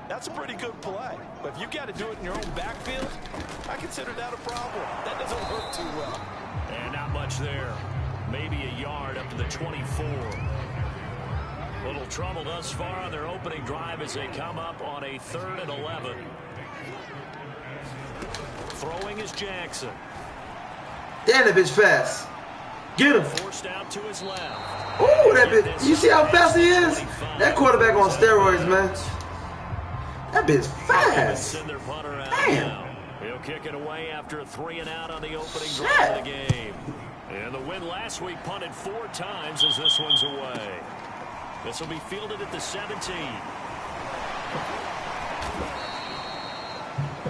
that's a pretty good play. But if you got to do it in your own backfield, I consider that a problem. That doesn't work too well. And not much there. Maybe a yard up to the 24. Little trouble thus far on their opening drive as they come up on a 3rd and 11. Throwing is Jackson. Damn, that bitch fast. Get him. Forced out to his left. Ooh, that bitch. You see how fast he is? That quarterback on steroids, man. That bitch fast. Damn. He'll kick it away after a 3-and-out on the opening drive of the game. And the win last week punted 4 times as this one's away. This will be fielded at the 17.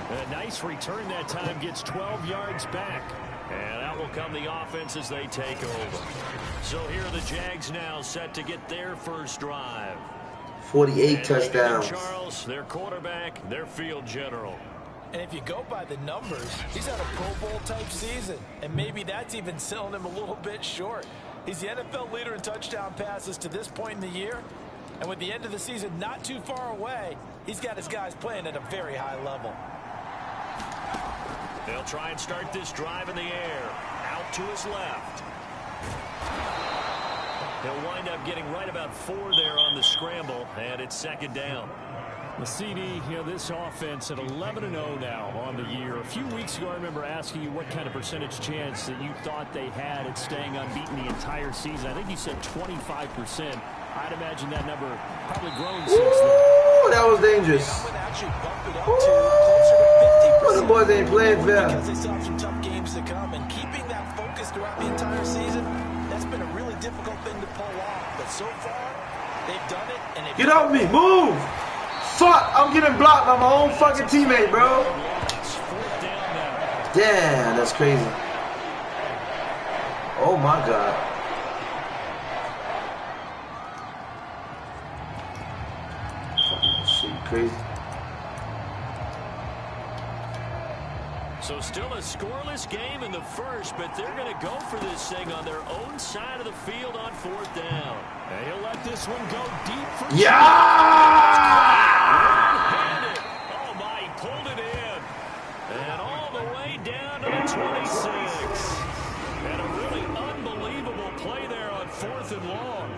A nice return that time, gets 12 yards back. And out will come the offense as they take over. So here are the Jags now set to get their first drive. 48 touchdowns. Charles, their quarterback, their field general. And if you go by the numbers, he's had a Pro Bowl type season. And maybe that's even selling him a little bit short. He's the NFL leader in touchdown passes to this point in the year. And with the end of the season not too far away, he's got his guys playing at a very high level. They'll try and start this drive in the air. Out to his left. He'll wind up getting right about 4 there on the scramble, and it's 2nd down. The CD, this offense at 11-0 now on the year. A few weeks ago, I remember asking you what kind of percentage chance that you thought they had at staying unbeaten the entire season. I think you said 25%. I'd imagine that number probably grown since then. That was dangerous. Ooh, the boys ain't playing fair. Because they still have some tough games to come, and keeping that focus throughout the entire season, that's been a really difficult thing to pull off. But so far, they've done it, and they've get off me, move! Fuck, I'm getting blocked by my own fucking teammate, bro. Damn, that's crazy. Oh my God. Fucking shit, crazy. So still a scoreless game in the first, but they're going to go for this thing on their own side of the field on 4th down. And he'll let this one go deep for Oh my, he pulled it in. And all the way down to the 26. And a really unbelievable play there on 4th and long.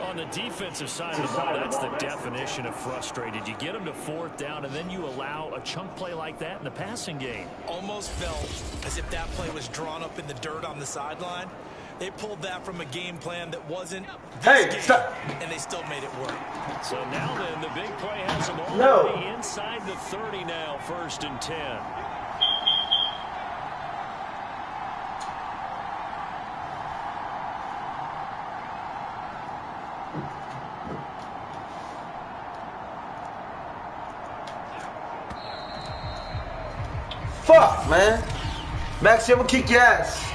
On the defensive side of the ball, that's the definition of frustrated. You get them to 4th down, and then you allow a chunk play like that in the passing game. Almost felt as if that play was drawn up in the dirt on the sideline. They pulled that from a game plan that wasn't this game, stop. And they still made it work. So now then, the big play has them all the way inside the 30 now, 1st and 10. Fuck, man. Maxie, I'm gonna kick your ass.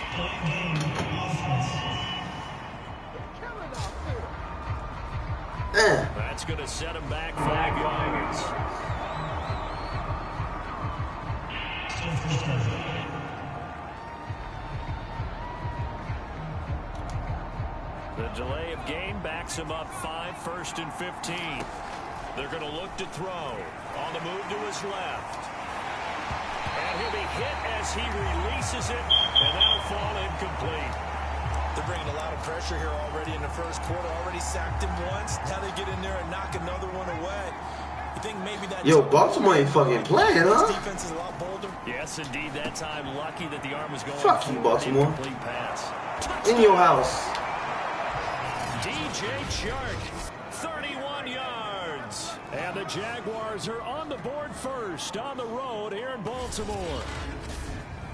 That's going to set him back 5 yards. The delay of game backs him up 5, 1st and 15. They're going to look to throw. On the move to his left. And he'll be hit as he releases it, and that'll fall incomplete. They're bringing a lot of pressure here already in the first quarter. Already sacked him once. Now they get in there and knock another one away. You think maybe that... Yo, Baltimore ain't fucking playing, huh? This defense is a lot bolder. Yes, indeed. That time, lucky that the arm was going Fuck you, Baltimore. Incomplete pass. In your house. DJ Chark, 31 yards. And the Jaguars are on the board first on the road here in Baltimore.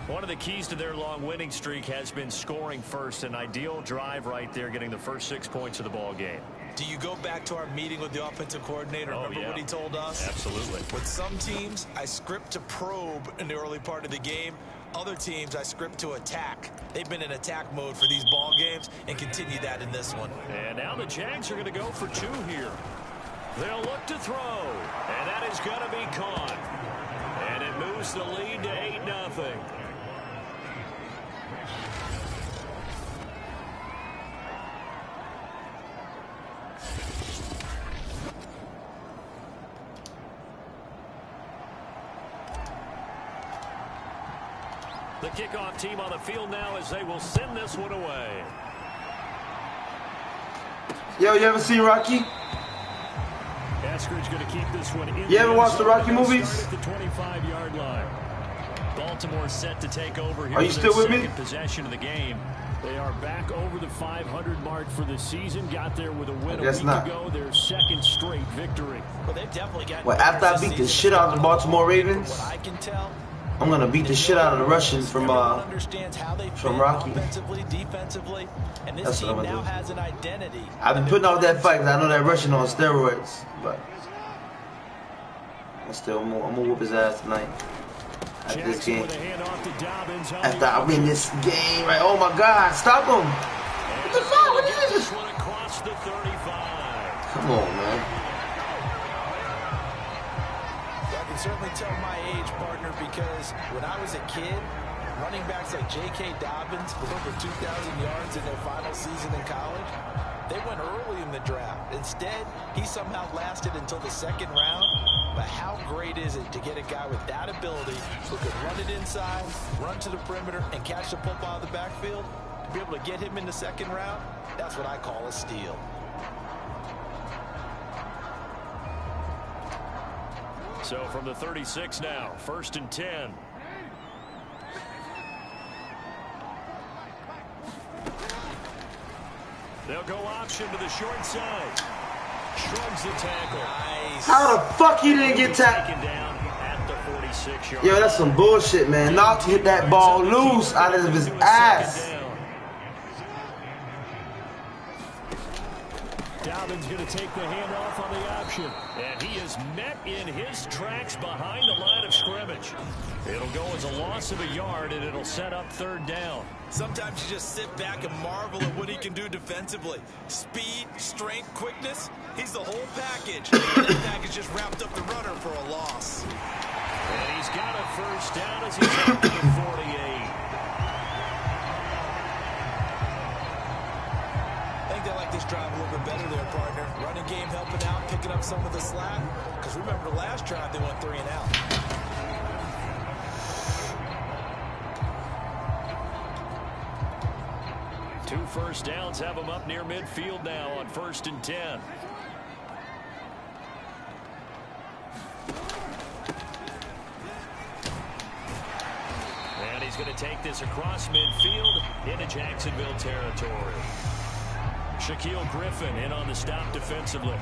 One of the keys to their long winning streak has been scoring first. An ideal drive right there, getting the first 6 points of the ball game. Do you go back to our meeting with the offensive coordinator? Remember what he told us? Absolutely. With some teams, I script to probe in the early part of the game. Other teams, I script to attack. They've been in attack mode for these ball games and continue that in this one. And now the Jags are going to go for 2 here. They'll look to throw, and that is going to be caught. And it moves the lead to 8-0. The kickoff team on the field now as they will send this one away. Yo, you ever seen Rocky? Eskridge going to keep this one in. You ever watched the Rocky movies? Start at the 25-yard line. Baltimore set to take over here. Are you still with me? Possession of the game. They are back over the 500 mark for the season. Got there with a win a week ago. Their second straight victory. Well, they've definitely got. Well, after I beat the shit out of the Baltimore Ravens, What I can tell, I'm gonna beat the shit out of the Russians from understands how they Rocky. Offensively, defensively, and this team now has an identity. I've been putting off that fight because I know that Russian on steroids, but I'm gonna whoop his ass tonight. After this game. After I win this game, right? Oh my God, stop him! What the fuck? What is this? Come on, man. I can certainly tell my age, partner, because when I was a kid, running backs like J.K. Dobbins with over 2,000 yards in their final season in college, they went early in the draft. Instead, he somehow lasted until the 2nd round. But how great is it to get a guy with that ability who can run it inside, run to the perimeter, and catch the football out of the backfield? To be able to get him in the 2nd round, that's what I call a steal. So from the 36 now, 1st and 10. They'll go option to the short side. Shrugs the tackle. Nice. How the fuck he didn't get tackled? Yo, that's some bullshit, man. Knox hit that ball loose out of his ass. Dobbins going to take the handoff on the option. And he is met in his tracks behind the line of scrimmage. It'll go as a loss of a yard, and it'll set up 3rd down. Sometimes you just sit back and marvel at what he can do defensively. Speed, strength, quickness. He's the whole package. And that package just wrapped up the runner for a loss. And he's got a 1st down as he's up to the 48. I think they like this drive a little bit better there, partner. Running game helping out, picking up some of the slack. Because remember the last drive, they went 3 and out. Two 1st downs have them up near midfield now on 1st and 10. And he's going to take this across midfield into Jacksonville territory. Shaquille Griffin in on the stop defensively.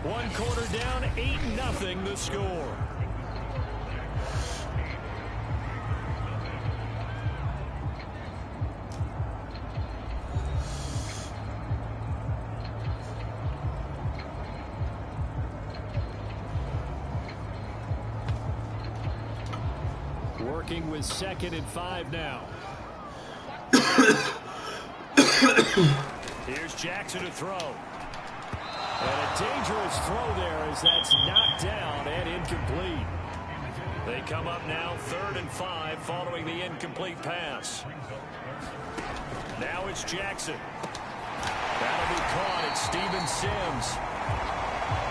One quarter down, 8-0 the score. Working with 2nd and 5 now. Here's Jackson to throw. And a dangerous throw there as that's knocked down and incomplete. They come up now 3rd and 5 following the incomplete pass. Now it's Jackson. That'll be caught. It's Steven Sims.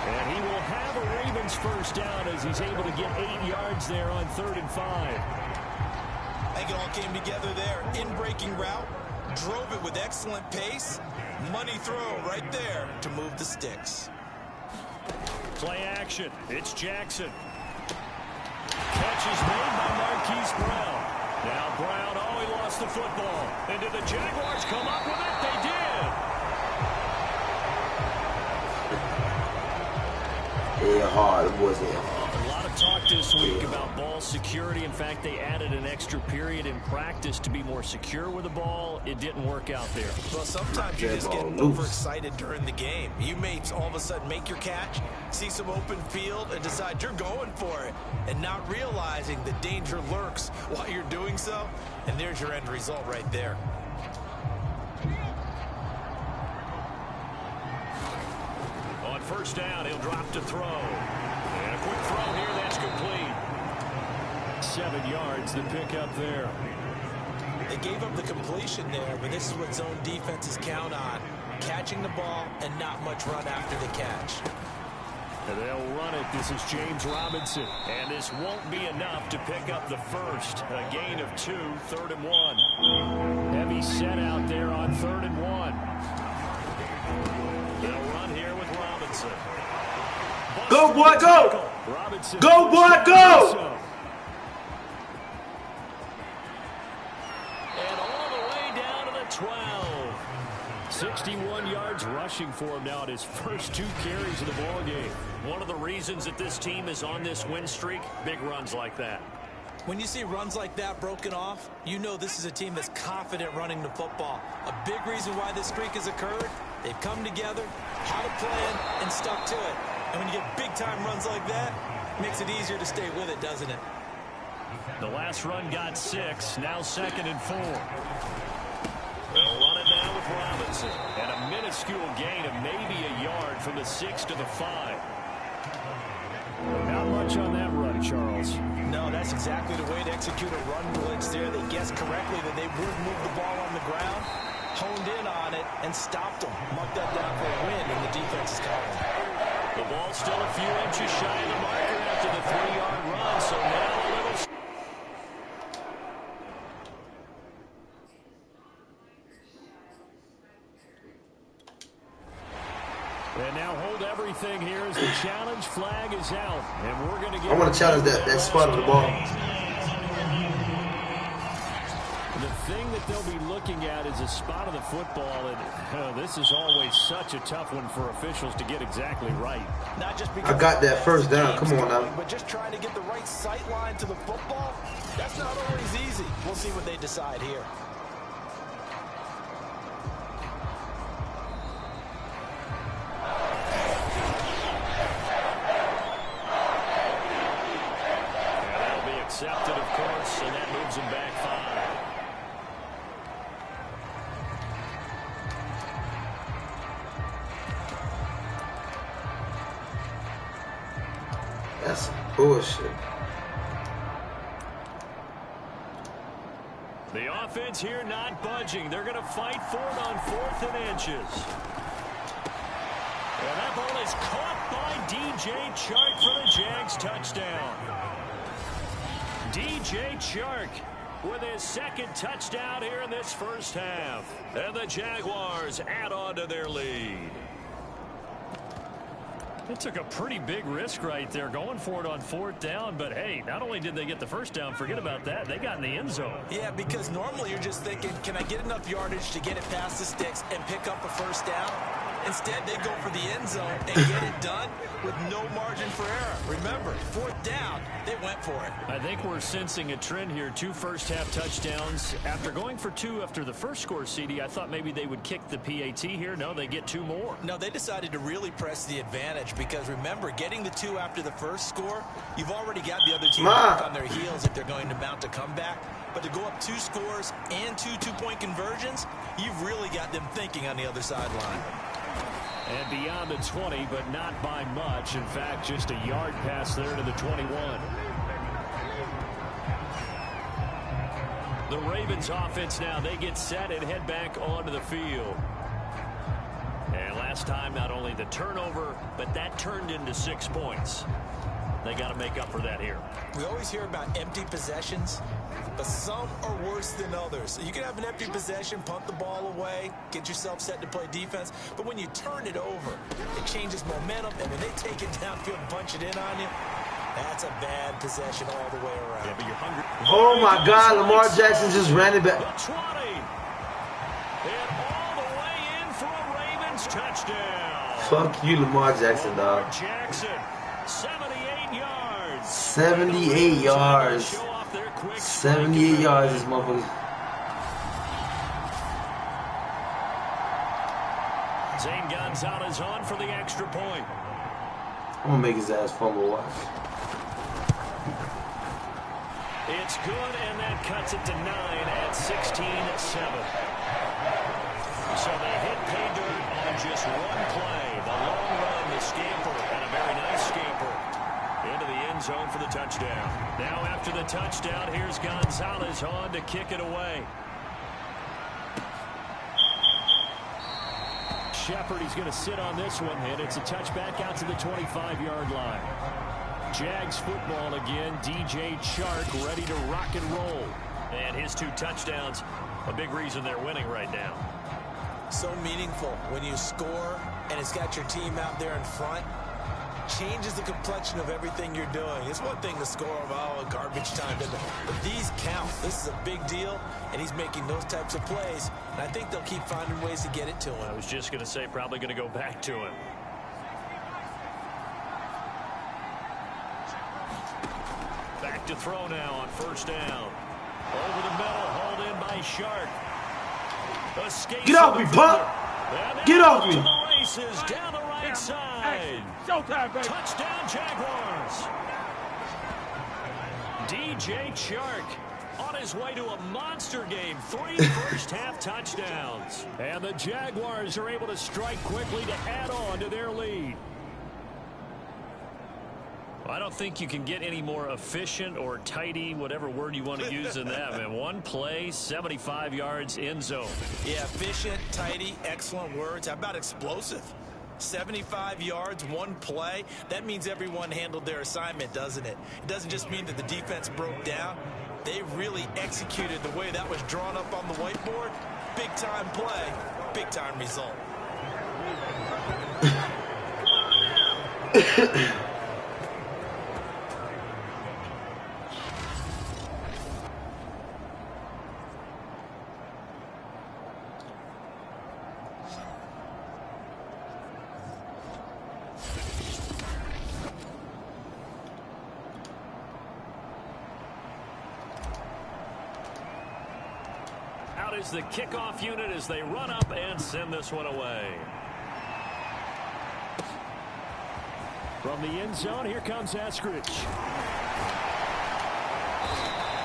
And he will have a Ravens first down as he's able to get 8 yards there on 3rd and 5. I think it all came together there. In-breaking route. Drove it with excellent pace. Money throw right there to move the sticks. Play action. It's Jackson. Catch is made by Marquise Brown. Now Brown, he lost the football. And did the Jaguars come up with it? They did. Yeah, hard. It was hard. A lot of talk this week about ball security. In fact, they added an extra period in practice to be more secure with the ball. It didn't work out there. Well, sometimes you just get overexcited during the game. You may all of a sudden make your catch, see some open field, and decide you're going for it, and not realizing the danger lurks while you're doing so. And there's your end result right there. On first down, he'll drop to throw. And a quick throw here, that's complete. 7 yards, the pickup there. They gave up the completion there, but this is what zone defenses count on. Catching the ball and not much run after the catch. And they'll run it. This is James Robinson. And this won't be enough to pick up the first. A gain of 2, 3rd and 1. Heavy set out there on 3rd and 1. They'll run here with Robinson. Go, boy, go! Robinson. Go, boy, go! And all the way down to the 12. 61 yards rushing for him now at his first 2 carries of the ball game. One of the reasons that this team is on this win streak, big runs like that. When you see runs like that broken off, you know this is a team that's confident running the football. A big reason why this streak has occurred, they've come together, had a plan, and stuck to it. And when you get big-time runs like that, it makes it easier to stay with it, doesn't it? The last run got 6, now 2nd and 4. They'll run it now with Robinson. And a minuscule gain of maybe a yard from the 6 to the 5. Not much on that run, Charles. No, that's exactly the way to execute a run blitz there. They guessed correctly that they would move the ball on the ground, honed in on it, and stopped them. Marked that down for a win in the defense's column. The ball's still a few inches shy of the marker after the 3-yard run, so now a little... And now hold everything here as the challenge flag is out. And we're going to get... I want to challenge that spot of the ball. The thing that they'll be looking at is a spot of the football. And this is always such a tough one for officials to get exactly right. Not just because I got that first down. Come on now. But just trying to get the right sight line to the football, that's not always easy. We'll see what they decide here. Accepted, of course, and that moves him back 5. That's bullshit. The offense here not budging. They're going to fight for it on 4th and inches. And that ball is caught by DJ Chark for the Jags touchdown. DJ Chark with his 2nd touchdown here in this first half. And the Jaguars add on to their lead. They took a pretty big risk right there going for it on 4th down. But, hey, not only did they get the first down, forget about that, they got in the end zone. Yeah, because normally you're just thinking, can I get enough yardage to get it past the sticks and pick up a first down? Instead, they go for the end zone and get it done with no margin for error. Remember, 4th down, they went for it. I think we're sensing a trend here. 2 first-half touchdowns. After going for 2 after the first score, CD, I thought maybe they would kick the PAT here. No, they get 2 more. No, they decided to really press the advantage because, remember, getting the 2 after the first score, you've already got the other team back on their heels if they're going to mount a comeback. But to go up 2 scores and 2 two-point conversions, you've really got them thinking on the other sideline. And beyond the 20, but not by much. In fact, just a yard pass there to the 21. The Ravens offense now, they get set and head back onto the field. And last time, not only the turnover, but that turned into 6 points. They got to make up for that here. We always hear about empty possessions, but some are worse than others. You can have an empty possession, punt the ball away, get yourself set to play defense, but when you turn it over, it changes momentum, and when they take it downfield and punch it in on you, that's a bad possession all the way around. Yeah, but you're hungry. Oh my God, Lamar Jackson just ran it back. The 20. And all the way in for a Ravens touchdown. Fuck you, Lamar Jackson, dog. Jackson, 78 yards. 78 yards. 78 yards, this motherfucker. Zane Gonzalez on for the extra point. I'm gonna make his ass fumble, watch. It's good, and that cuts it to 9 at 16-7. So they hit pay dirt on just one play. The long run, the scamper, and a very nice scamper into the end zone for the touchdown. Now after the touchdown, here's Gonzalez on to kick it away. Shepard, he's going to sit on this one, and it's a touchback out to the 25-yard line. Jags football again. DJ Chark ready to rock and roll. And his 2 touchdowns, a big reason they're winning right now. So meaningful when you score and it's got your team out there in front. Changes the complexion of everything you're doing. It's one thing to score a garbage time, but these count. This is a big deal, and he's making those types of plays, and I think they'll keep finding ways to get it to him. I was just going to say probably going to go back to him. Back to throw now on 1st down. Over the middle, hauled in by Shark. Get off me, punk! Get off me! The races down the right side. Showtime, baby. Touchdown, Jaguars. DJ Chark on his way to a monster game. 3 first-half touchdowns. And the Jaguars are able to strike quickly to add on to their lead. I don't think you can get any more efficient or tidy, whatever word you want to use in that, man. One play, 75 yards, end zone. Yeah, efficient, tidy, excellent words. How about explosive? 75 yards, 1 play. That means everyone handled their assignment, doesn't it? It doesn't just mean that the defense broke down. They really executed the way that was drawn up on the whiteboard. Big-time play, big-time result. Is the kickoff unit as they run up and send this one away. From the end zone, here comes Eskridge.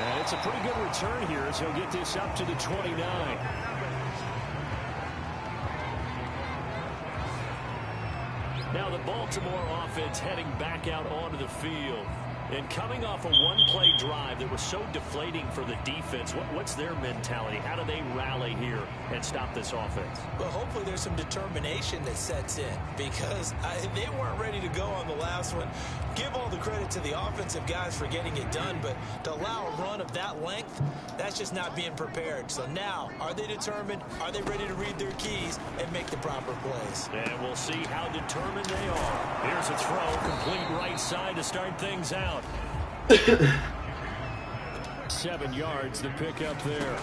And it's a pretty good return here as he'll get this up to the 29. Now the Baltimore offense heading back out onto the field. And coming off a one-play drive that was so deflating for the defense, what's their mentality? How do they rally here and stop this offense? Well, hopefully there's some determination that sets in because they weren't ready to go on the last one. Give all the credit to the offensive guys for getting it done, but to allow a run of that length, that's just not being prepared. So now, are they determined? Are they ready to read their keys and make the proper plays? And we'll see how determined they are. Here's a throw, complete right side to start things out. 7 yards, the pickup there.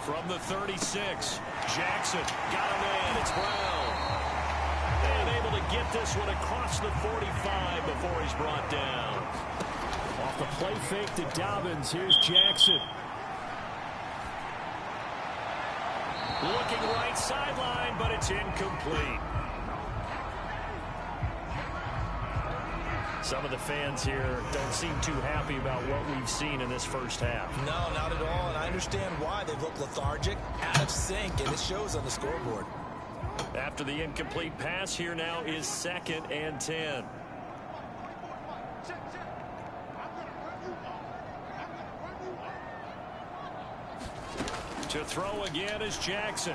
From the 36, Jackson got a man. It's Brown. get this one across the 45 before he's brought down. Off the play fake to Dobbins. Here's Jackson. Looking right sideline, but it's incomplete. Some of the fans here don't seem too happy about what we've seen in this first half. No, not at all, and I understand why. They look lethargic, out of sync, and it shows on the scoreboard. After the incomplete pass, here now is 2nd and 10. To throw again is Jackson.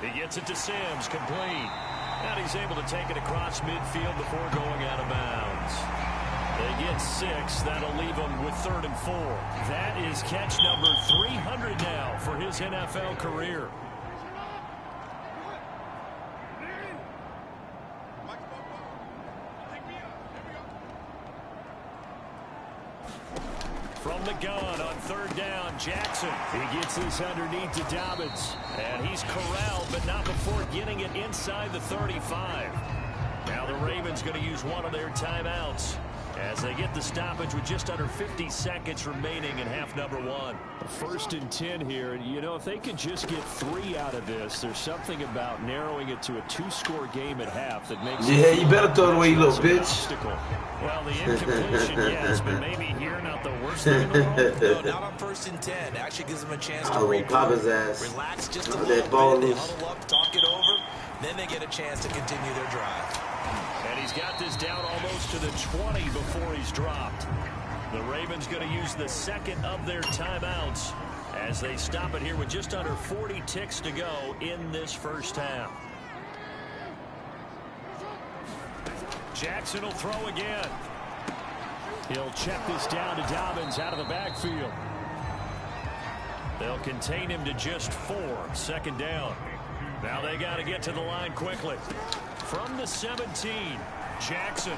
He gets it to Sims, complete. And he's able to take it across midfield before going out of bounds. They get 6. That'll leave them with 3rd and 4. That is catch number 300 now for his NFL career. From the gun on 3rd down, Jackson. He gets this underneath to Dobbins. And he's corralled, but not before getting it inside the 35. Now the Ravens going to use one of their timeouts as they get the stoppage with just under 50 seconds remaining in half number 1. 1st and 10 here. You know, if they could just get 3 out of this, there's something about narrowing it to a 2-score game at half that makes it you better throw it away, you little bitch. Obstacle. Well, the incompletion, yes, but maybe here not the worst thing in the world. No, not on 1st and 10. It actually gives them a chance to pop his ass. Relax just a little bit. They huddle up, talk it over. Then they get a chance to continue their drive. And he's got this down almost to the 20 before he's dropped. The Ravens going to use the 2nd of their timeouts as they stop it here with just under 40 ticks to go in this first half. Jackson will throw again. He'll check this down to Dobbins out of the backfield. They'll contain him to just 4. 2nd down. Now they got to get to the line quickly. From the 17, Jackson.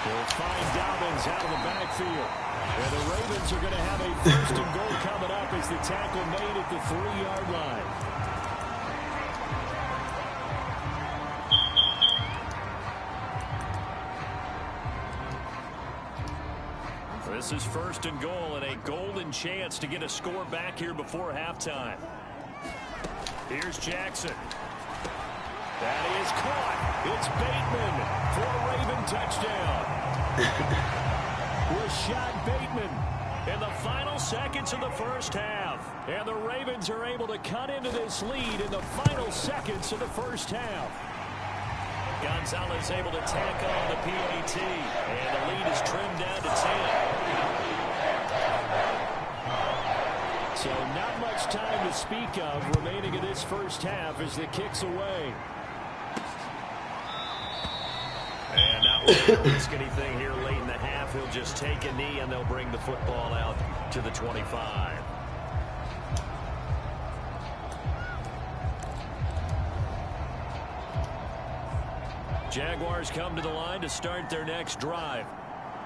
He'll find Dobbins out of the backfield. And the Ravens are going to have a 1st and goal coming up as the tackle made at the 3-yard line. This is 1st and goal and a golden chance to get a score back here before halftime. Here's Jackson. That is caught. It's Bateman for a Raven touchdown. Rashad Bateman in the final seconds of the first half. And the Ravens are able to cut into this lead in the final seconds of the first half. Gonzalez able to tack on the PAT. And the lead is trimmed down to 10. So not much time to speak of remaining in this first half as the kick's away. And not going to risk anything here late in the half. He'll just take a knee and they'll bring the football out to the 25. Jaguars come to the line to start their next drive.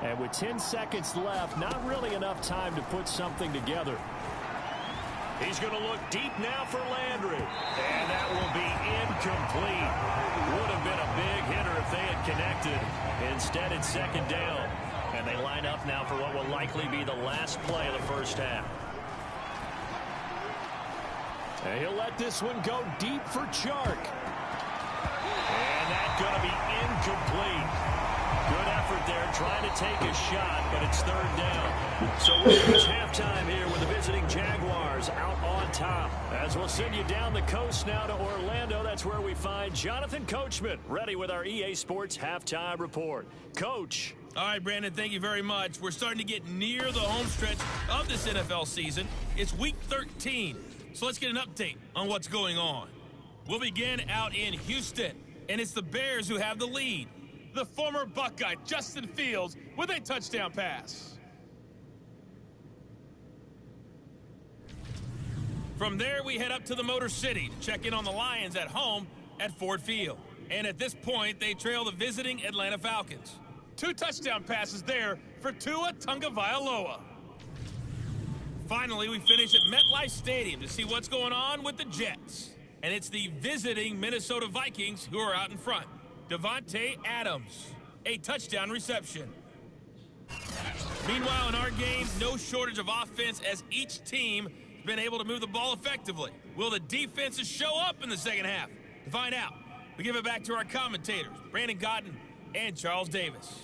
And with 10 seconds left, not really enough time to put something together. He's going to look deep now for Landry. And that will be incomplete. Would have been a big hitter if they had connected. Instead, it's 2nd down. And they line up now for what will likely be the last play of the first half. And he'll let this one go deep for Chark. And that's going to be incomplete. Good effort there, trying to take a shot, but it's 3rd down. So we'll reach halftime here with the visiting Jaguars out on top. As we'll send you down the coast now to Orlando, that's where we find Jonathan Coachman, ready with our EA Sports Halftime Report. Coach. All right, Brandon, thank you very much. We're starting to get near the home stretch of this NFL season. It's Week 13, so let's get an update on what's going on. We'll begin out in Houston, and it's the Bears who have the lead. The former Buckeye, Justin Fields, with a touchdown pass. From there, we head up to the Motor City to check in on the Lions at home at Ford Field. And at this point, they trail the visiting Atlanta Falcons. 2 touchdown passes there for Tua Tagovailoa. Finally, we finish at MetLife Stadium to see what's going on with the Jets. and it's the visiting Minnesota Vikings who are out in front. Devontae Adams, a touchdown reception. Meanwhile, in our game, no shortage of offense as each team has been able to move the ball effectively. Will the defenses show up in the second half? To find out, we give it back to our commentators, Brandon Godden and Charles Davis.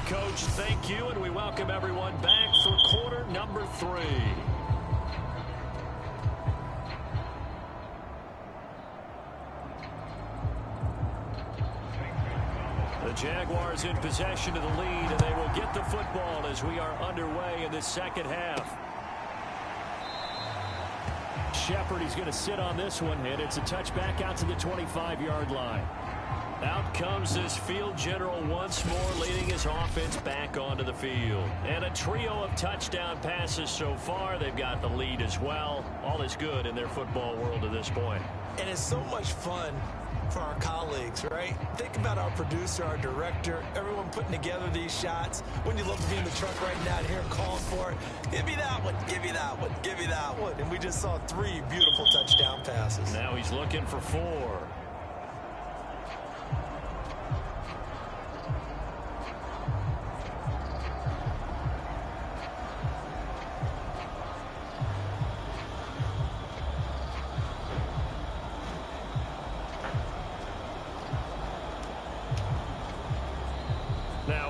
Coach, thank you, and we welcome everyone back for quarter number 3. The Jaguars in possession of the lead, and they will get the football as we are underway in the second half. Shepard, he's going to sit on this one, and it's a touchback out to the 25-yard line. Out comes this field general once more, leading his offense back onto the field. And a trio of touchdown passes so far. They've got the lead as well. All is good in their football world at this point. And it's so much fun for our colleagues, right? Think about our producer, our director, everyone putting together these shots. When you love to be in the truck right now and hear him calling for it, give me that one, give me that one, give me that one. And we just saw 3 beautiful touchdown passes. Now he's looking for 4.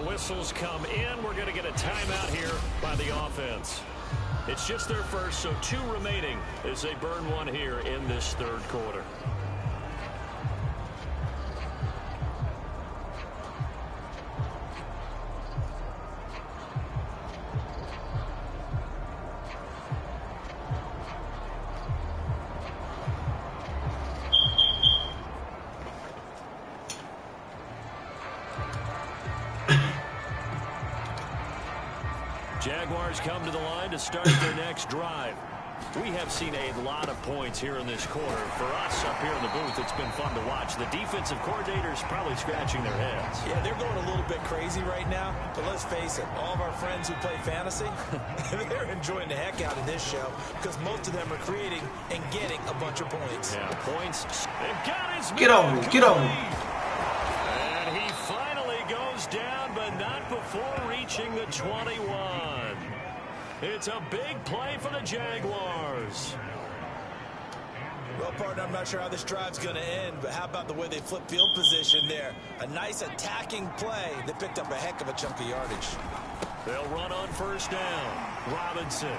Whistles come in. We're going to get a timeout here by the offense. It's just their first, so 2 remaining as they burn one here in this third quarter. Jaguars come to the line to start their next drive. We have seen a lot of points here in this quarter. For us up here in the booth, it's been fun to watch. The defensive coordinators probably scratching their heads. Yeah, they're going a little bit crazy right now. But let's face it, all of our friends who play fantasy, they're enjoying the heck out of this show because most of them are creating and getting a bunch of points. Yeah, points. They've got his get on him, get on him. And he finally goes down, but not before reaching the 21. It's a big play for the Jaguars. Well, partner, I'm not sure how this drive's going to end, but how about the way they flip field position there? A nice attacking play that picked up a heck of a chunk of yardage. They'll run on first down. Robinson.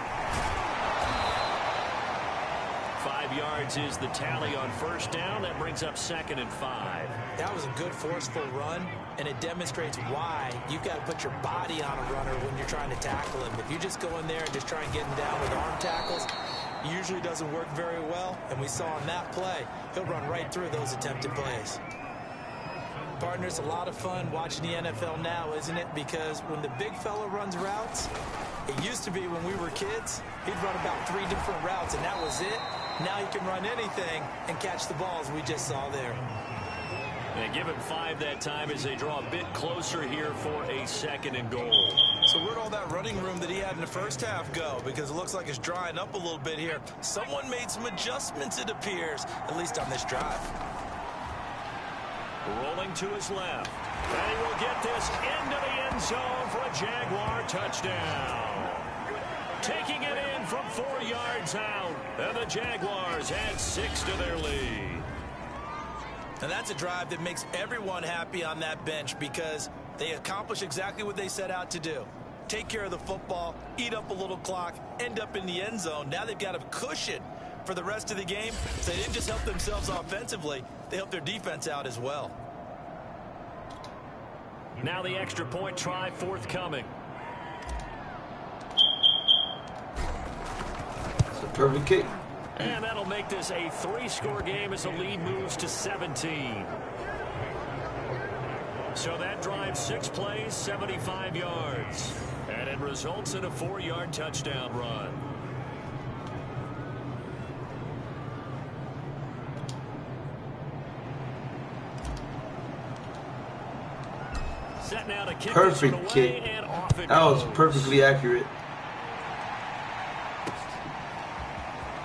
5 yards is the tally on first down. That brings up 2nd and 5. That was a good forceful run, and it demonstrates why you've got to put your body on a runner when you're trying to tackle him. If you just go in there and just try and get him down with arm tackles, it usually doesn't work very well, and we saw on that play, he'll run right through those attempted plays. Partner, it's a lot of fun watching the NFL now, isn't it? Because when the big fella runs routes, it used to be when we were kids, he'd run about 3 different routes, and that was it. Now he can run anything and catch the balls we just saw there. And give him 5 that time as they draw a bit closer here for a 2nd and goal. So where'd all that running room that he had in the first half go? Because it looks like it's drying up a little bit here. Someone made some adjustments, it appears, at least on this drive. Rolling to his left. And he will get this into the end zone for a Jaguar touchdown. Taking it in from 4 yards out. And the Jaguars add 6 to their lead. And that's a drive that makes everyone happy on that bench because they accomplish exactly what they set out to do. Take care of the football, eat up a little clock, end up in the end zone. Now they've got a cushion for the rest of the game. So they didn't just help themselves offensively, they helped their defense out as well. Now the extra point try forthcoming. It's a perfect kick. And that'll make this a 3-score game as the lead moves to 17. So that drive 6 plays, 75 yards. And And results in a 4-yard touchdown run. Set now to kick. Perfect kick. And off it That was goes. perfectly accurate.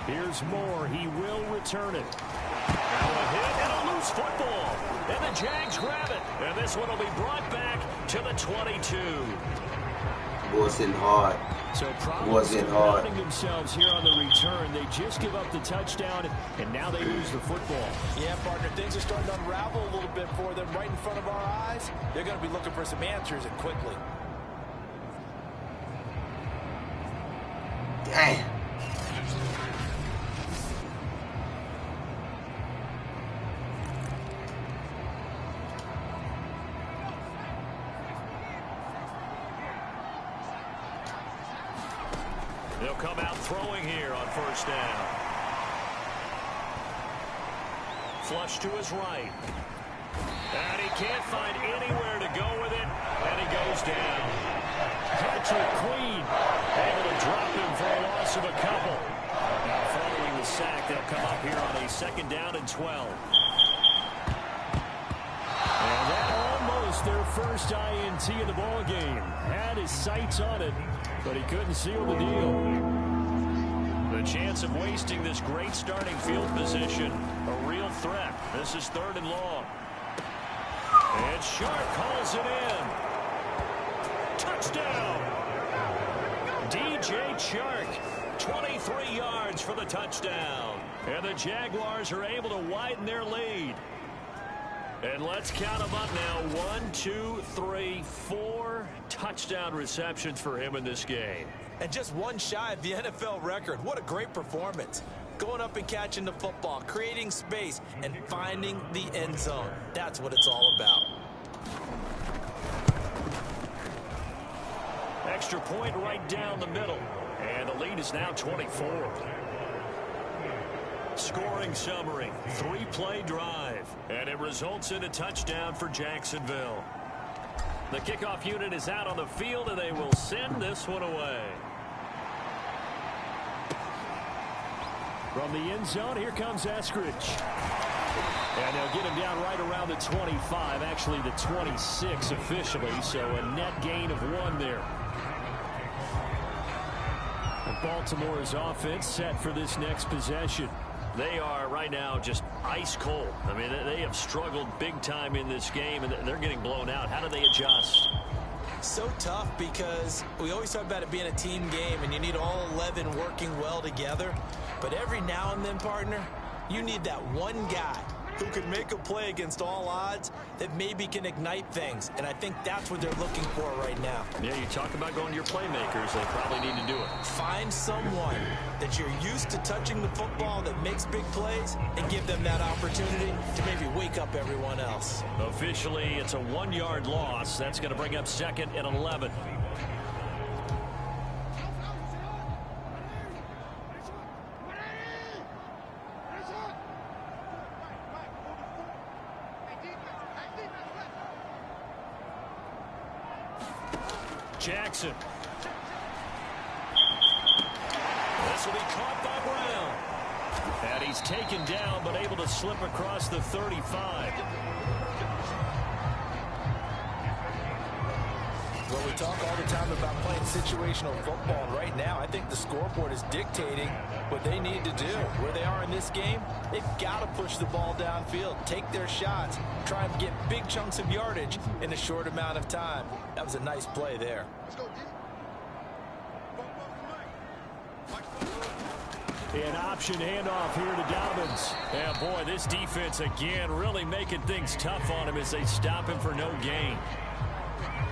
Here's Moore. He will return it. Now a hit and a loose football. And the Jags grab it. And this one will be brought back to the 22. Was in hard. So Was in hard. themselves here on the return. They just give up the touchdown, and now they lose the football. Yeah, partner, things are starting to unravel a little bit for them right in front of our eyes. They're going to be looking for some answers, and quickly. Damn. They'll come out throwing here on first down. Flush to his right. And he can't find anywhere to go with it. And he goes down. Patrick Queen able to drop him for a loss of a couple. Now following the sack, they'll come up here on a 2nd down and 12. And that almost their first INT of the ball game. Had his sights on it, but he couldn't seal the deal. The chance of wasting this great starting field position, a real threat. This is 3rd and long. And Shark calls it in. Touchdown! DJ Shark, 23 yards for the touchdown. And the Jaguars are able to widen their lead. And let's count them up now. 1, 2, 3, 4 touchdown receptions for him in this game. And just one shy of the NFL record. What a great performance. Going up and catching the football, creating space, and finding the end zone. That's what it's all about. Extra point right down the middle. And the lead is now 24. Scoring summary, 3-play drive. And it results in a touchdown for Jacksonville. The kickoff unit is out on the field, and they will send this one away. From the end zone, here comes Eskridge. And they'll get him down right around the 25, actually the 26 officially, so a net gain of 1 there. Baltimore's offense set for this next possession. They are right now just ice cold. I mean, they have struggled big time in this game, and they're getting blown out. How do they adjust? So tough because we always talk about it being a team game, and you need all 11 working well together. But every now and then, partner, you need that one guy who can make a play against all odds that maybe can ignite things. And I think that's what they're looking for right now. Yeah, you talk about going to your playmakers. They probably need to do it. Find someone that you're used to touching the football that makes big plays and give them that opportunity to maybe wake up everyone else. Officially, it's a 1-yard loss. That's going to bring up 2nd and 11. Jackson. This will be caught by Brown. And he's taken down, but able to slip across the 35. Well, we talk all the time about playing situational football. And right now, I think the scoreboard is dictating what they need to do. Where they are in this game, they've got to push the ball downfield, take their shots, try and get big chunks of yardage in a short amount of time. That was a nice play there. An option handoff here to Dobbins. And boy, this defense again really making things tough on him as they stop him for no gain.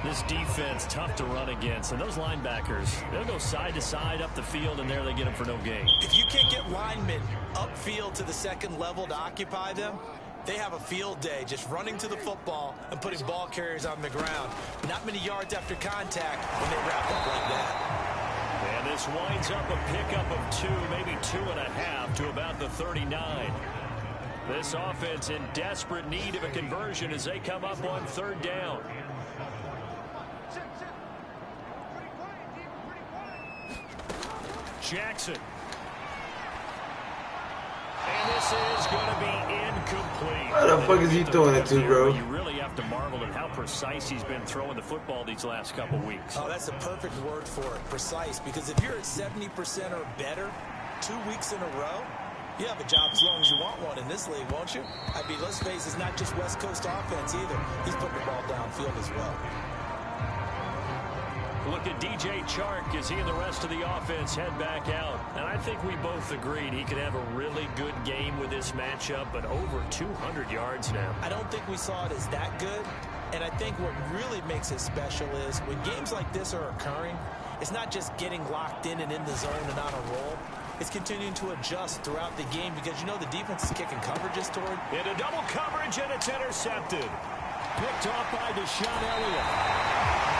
This defense tough to run against, and those linebackers, they'll go side to side up the field, and there they get them for no gain. If you can't get linemen upfield to the second level to occupy them, they have a field day just running to the football and putting ball carriers on the ground. Not many yards after contact when they wrap up like that. And this winds up a pickup of 2, maybe 2.5 to about the 39. This offense in desperate need of a conversion as they come up on 3rd down. Jackson. And this is going to be incomplete. What the fuck is he throwing it to, bro? You really have to marvel at how precise he's been throwing the football these last couple weeks. Oh, that's a perfect word for it, precise. Because if you're at 70% or better 2 weeks in a row, you have a job as long as you want one in this league, won't you? I mean, let's face it, it's not just West Coast offense either. He's putting the ball downfield as well. Look at DJ Chark as he and the rest of the offense head back out. And I think we both agreed he could have a really good game with this matchup, but over 200 yards now. I don't think we saw it as that good. And I think what really makes it special is when games like this are occurring, it's not just getting locked in and in the zone and on a roll. It's continuing to adjust throughout the game because, you know, the defense is kicking coverages toward. Into double coverage, and it's intercepted. Picked off by Deshaun Elliott.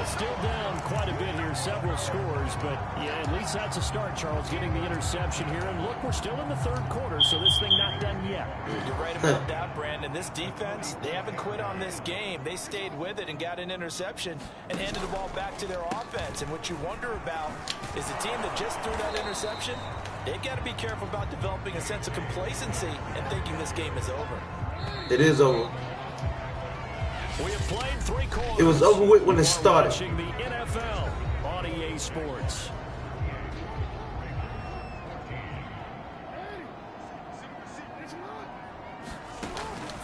Still down quite a bit here, several scores, but yeah, at least that's a start, Charles, getting the interception here. And look, we're still in the third quarter, so this thing not done yet. You're right about that, Brandon. This defense, they haven't quit on this game. They stayed with it and got an interception and handed the ball back to their offense. And what you wonder about is the team that just threw that interception, they've got to be careful about developing a sense of complacency and thinking this game is over. It is over. We have played 3 quarters. It was over with when it started. Watching the NFL on EA Sports.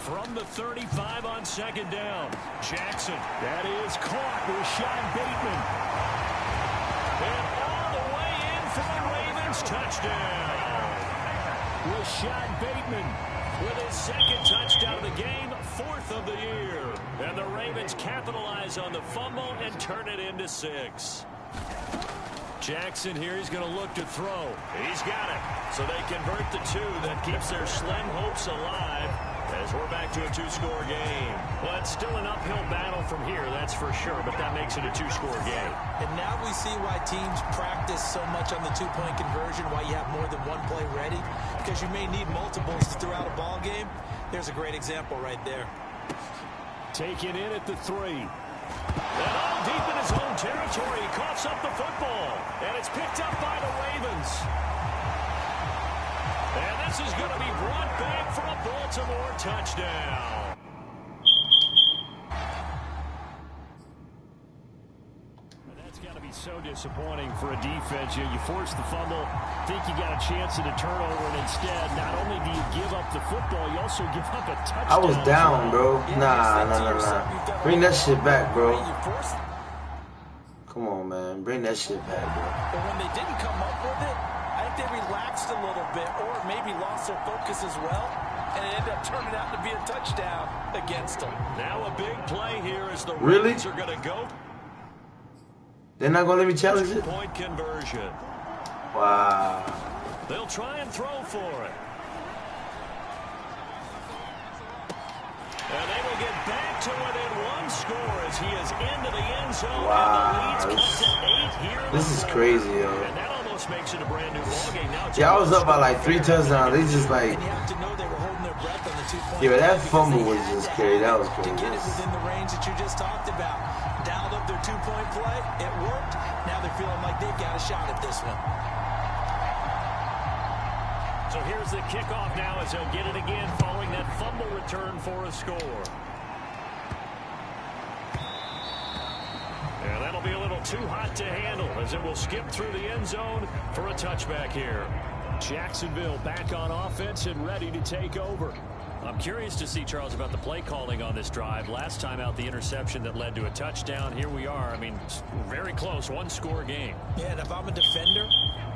From the 35 on second down, Jackson. That is caught. Rashad Bateman. And all the way in for the Ravens. Touchdown. Rashad Bateman with his second touchdown of the game, 4th of the year. And the Ravens capitalize on the fumble and turn it into 6. Jackson here, he's going to look to throw. He's got it. So they convert the 2 that keeps their slim hopes alive as we're back to a 2-score game. Well, it's still an uphill battle from here, that's for sure, but that makes it a 2-score game. And now we see why teams practice so much on the 2-point conversion, why you have more than one play ready, because you may need multiples throughout a ball game. There's a great example right there. Taken in at the 3. And all deep in his own territory, he coughs up the football. And it's picked up by the Ravens. And this is going to be brought back for a Baltimore touchdown. That's got to be so disappointing for a defense. You force the fumble, think you got a chance at a turnover, and instead, not only do you give up the football, you also give up a touchdown. I was down, bro. Nah. Bring that shit back, bro. Come on, man. Bring that shit back, bro. But when they didn't come up with it, I think they relaxed a little bit or maybe lost their focus as well, and it ended up turning out to be a touchdown against them. Now a big play here as the Ravens are going to go. They're not going to let me challenge it? Point conversion. Wow. They'll try and throw for it. And they will get back to within 1 score as he is into the end zone. Wow. And the lead's cut to 8 here. This is crazy, yo. And that almost makes it a brand new ballgame. Now Yeah, I was up by like 3 touchdowns. They just like... And you have to know they were holding their breath on the 2-point. Yeah, but that fumble was just crazy. That was crazy. To get it within the range that you just talked about. Dialed up their 2-point play. It worked. Now they're feeling like they've got a shot at this one. So here's the kickoff now as they'll get it again following that fumble return for a score. And that'll be a little too hot to handle as it will skip through the end zone for a touchback here. Jacksonville back on offense and ready to take over. I'm curious to see, Charles, about the play calling on this drive. Last time out, the interception that led to a touchdown. Here we are. I mean, very close, 1-score game. Yeah, and if I'm a defender,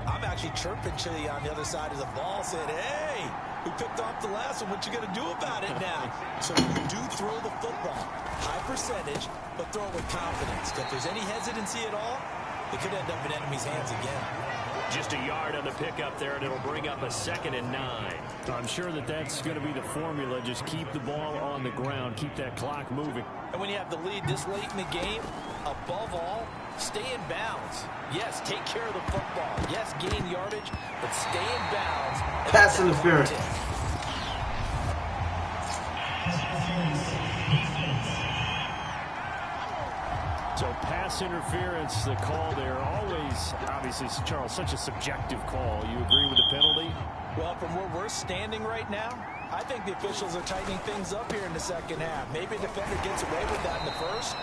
I'm actually chirping to you on the other side of the ball saying, hey, we picked off the last one. What you going to do about it now? So you do throw the football. High percentage, but throw it with confidence. If there's any hesitancy at all, it could end up in enemy's hands again. Just a yard on the pickup there, and it'll bring up a 2nd and 9. I'm sure that that's going to be the formula. Just keep the ball on the ground. Keep that clock moving. And when you have the lead this late in the game, above all, stay in bounds. Yes, take care of the football. Yes, gain yardage, but stay in bounds. Pass interference. So pass interference, the call there. Always, obviously, Charles, such a subjective call. You agree with the penalty? Well, from where we're standing right now, I think the officials are tightening things up here in the second half. Maybe a defender gets away with that in the first,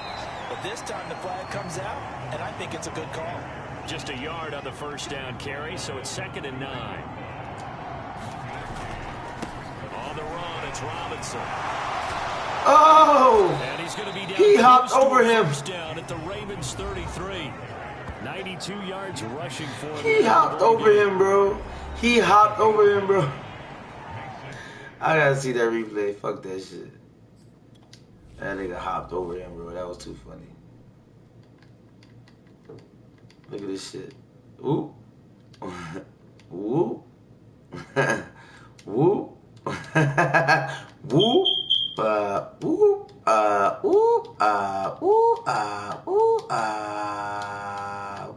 but this time the flag comes out, and I think it's a good call. Just a yard on the first down carry, so it's 2nd and 9. On the run, it's Robinson. Oh! And he's going to be down. He hopped over him. First down at the Ravens 33. 92 yards rushing for him. He hopped over him, bro. He hopped over him, bro. I gotta see that replay. Fuck that shit. That nigga hopped over him, bro. That was too funny. Look at this shit. Ooh. Woo. Woo. Woo. Woo. Woo. Woo.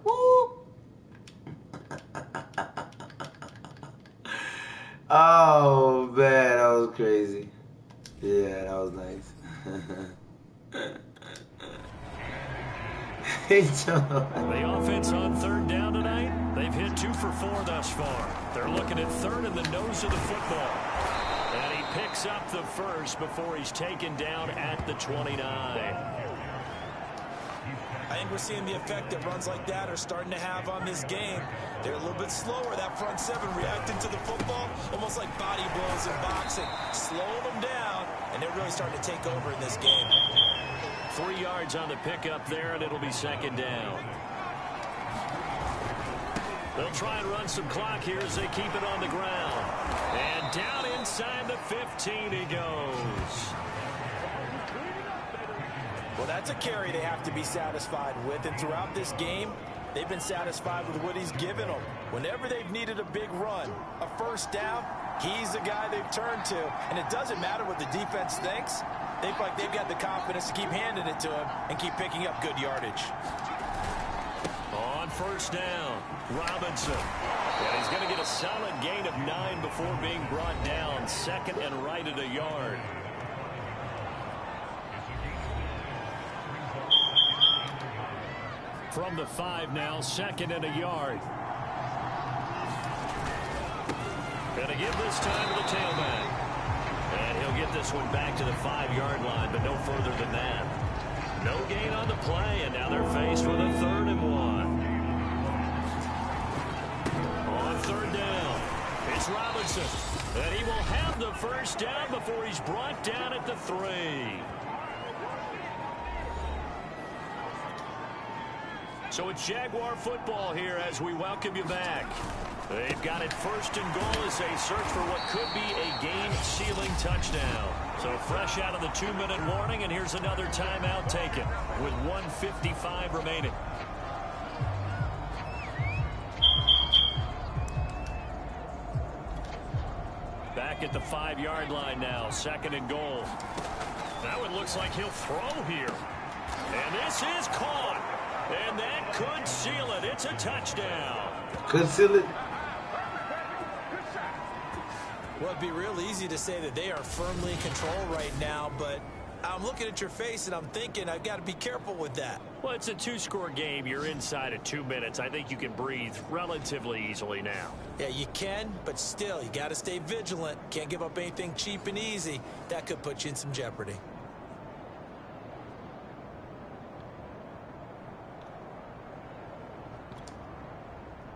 Woo. Oh man, that was crazy. Yeah, that was nice. The offense on 3rd down tonight, they've hit 2 for 4 thus far. They're looking at 3rd in the nose of the football. And he picks up the first before he's taken down at the 29. I think we're seeing the effect that runs like that are starting to have on this game. They're a little bit slower, that front 7 reacting to the football, almost like body blows in boxing. Slow them down, and they're really starting to take over in this game. 3 yards on the pickup there, and it'll be 2nd down. They'll try and run some clock here as they keep it on the ground. And down inside the 15 he goes. Well, that's a carry they have to be satisfied with, and throughout this game, they've been satisfied with what he's given them. Whenever they've needed a big run, a first down, he's the guy they've turned to. And it doesn't matter what the defense thinks. They feel like they've got the confidence to keep handing it to him and keep picking up good yardage. On first down, Robinson. And he's going to get a solid gain of 9 before being brought down. 2nd and right at a yard. From the 5 now, 2nd and a yard. Gonna give this time to the tailback. And he'll get this one back to the 5-yard line, but no further than that. No gain on the play, and now they're faced with a 3rd and 1. On 3rd down, it's Robinson. And he will have the first down before he's brought down at the 3. So it's Jaguar football here as we welcome you back. They've got it 1st and goal as they search for what could be a game-sealing touchdown. So fresh out of the 2-minute warning, and here's another timeout taken with 1:55 remaining. Back at the 5-yard line now, 2nd and goal. That one looks like he'll throw here. And this is caught. And that could seal it. It's a touchdown. Could seal it. Well, it'd be real easy to say that they are firmly in control right now, but I'm looking at your face and I'm thinking I've got to be careful with that. Well, it's a 2-score game. You're inside of 2 minutes. I think you can breathe relatively easily now. Yeah, you can, but still, you got to stay vigilant. Can't give up anything cheap and easy. That could put you in some jeopardy.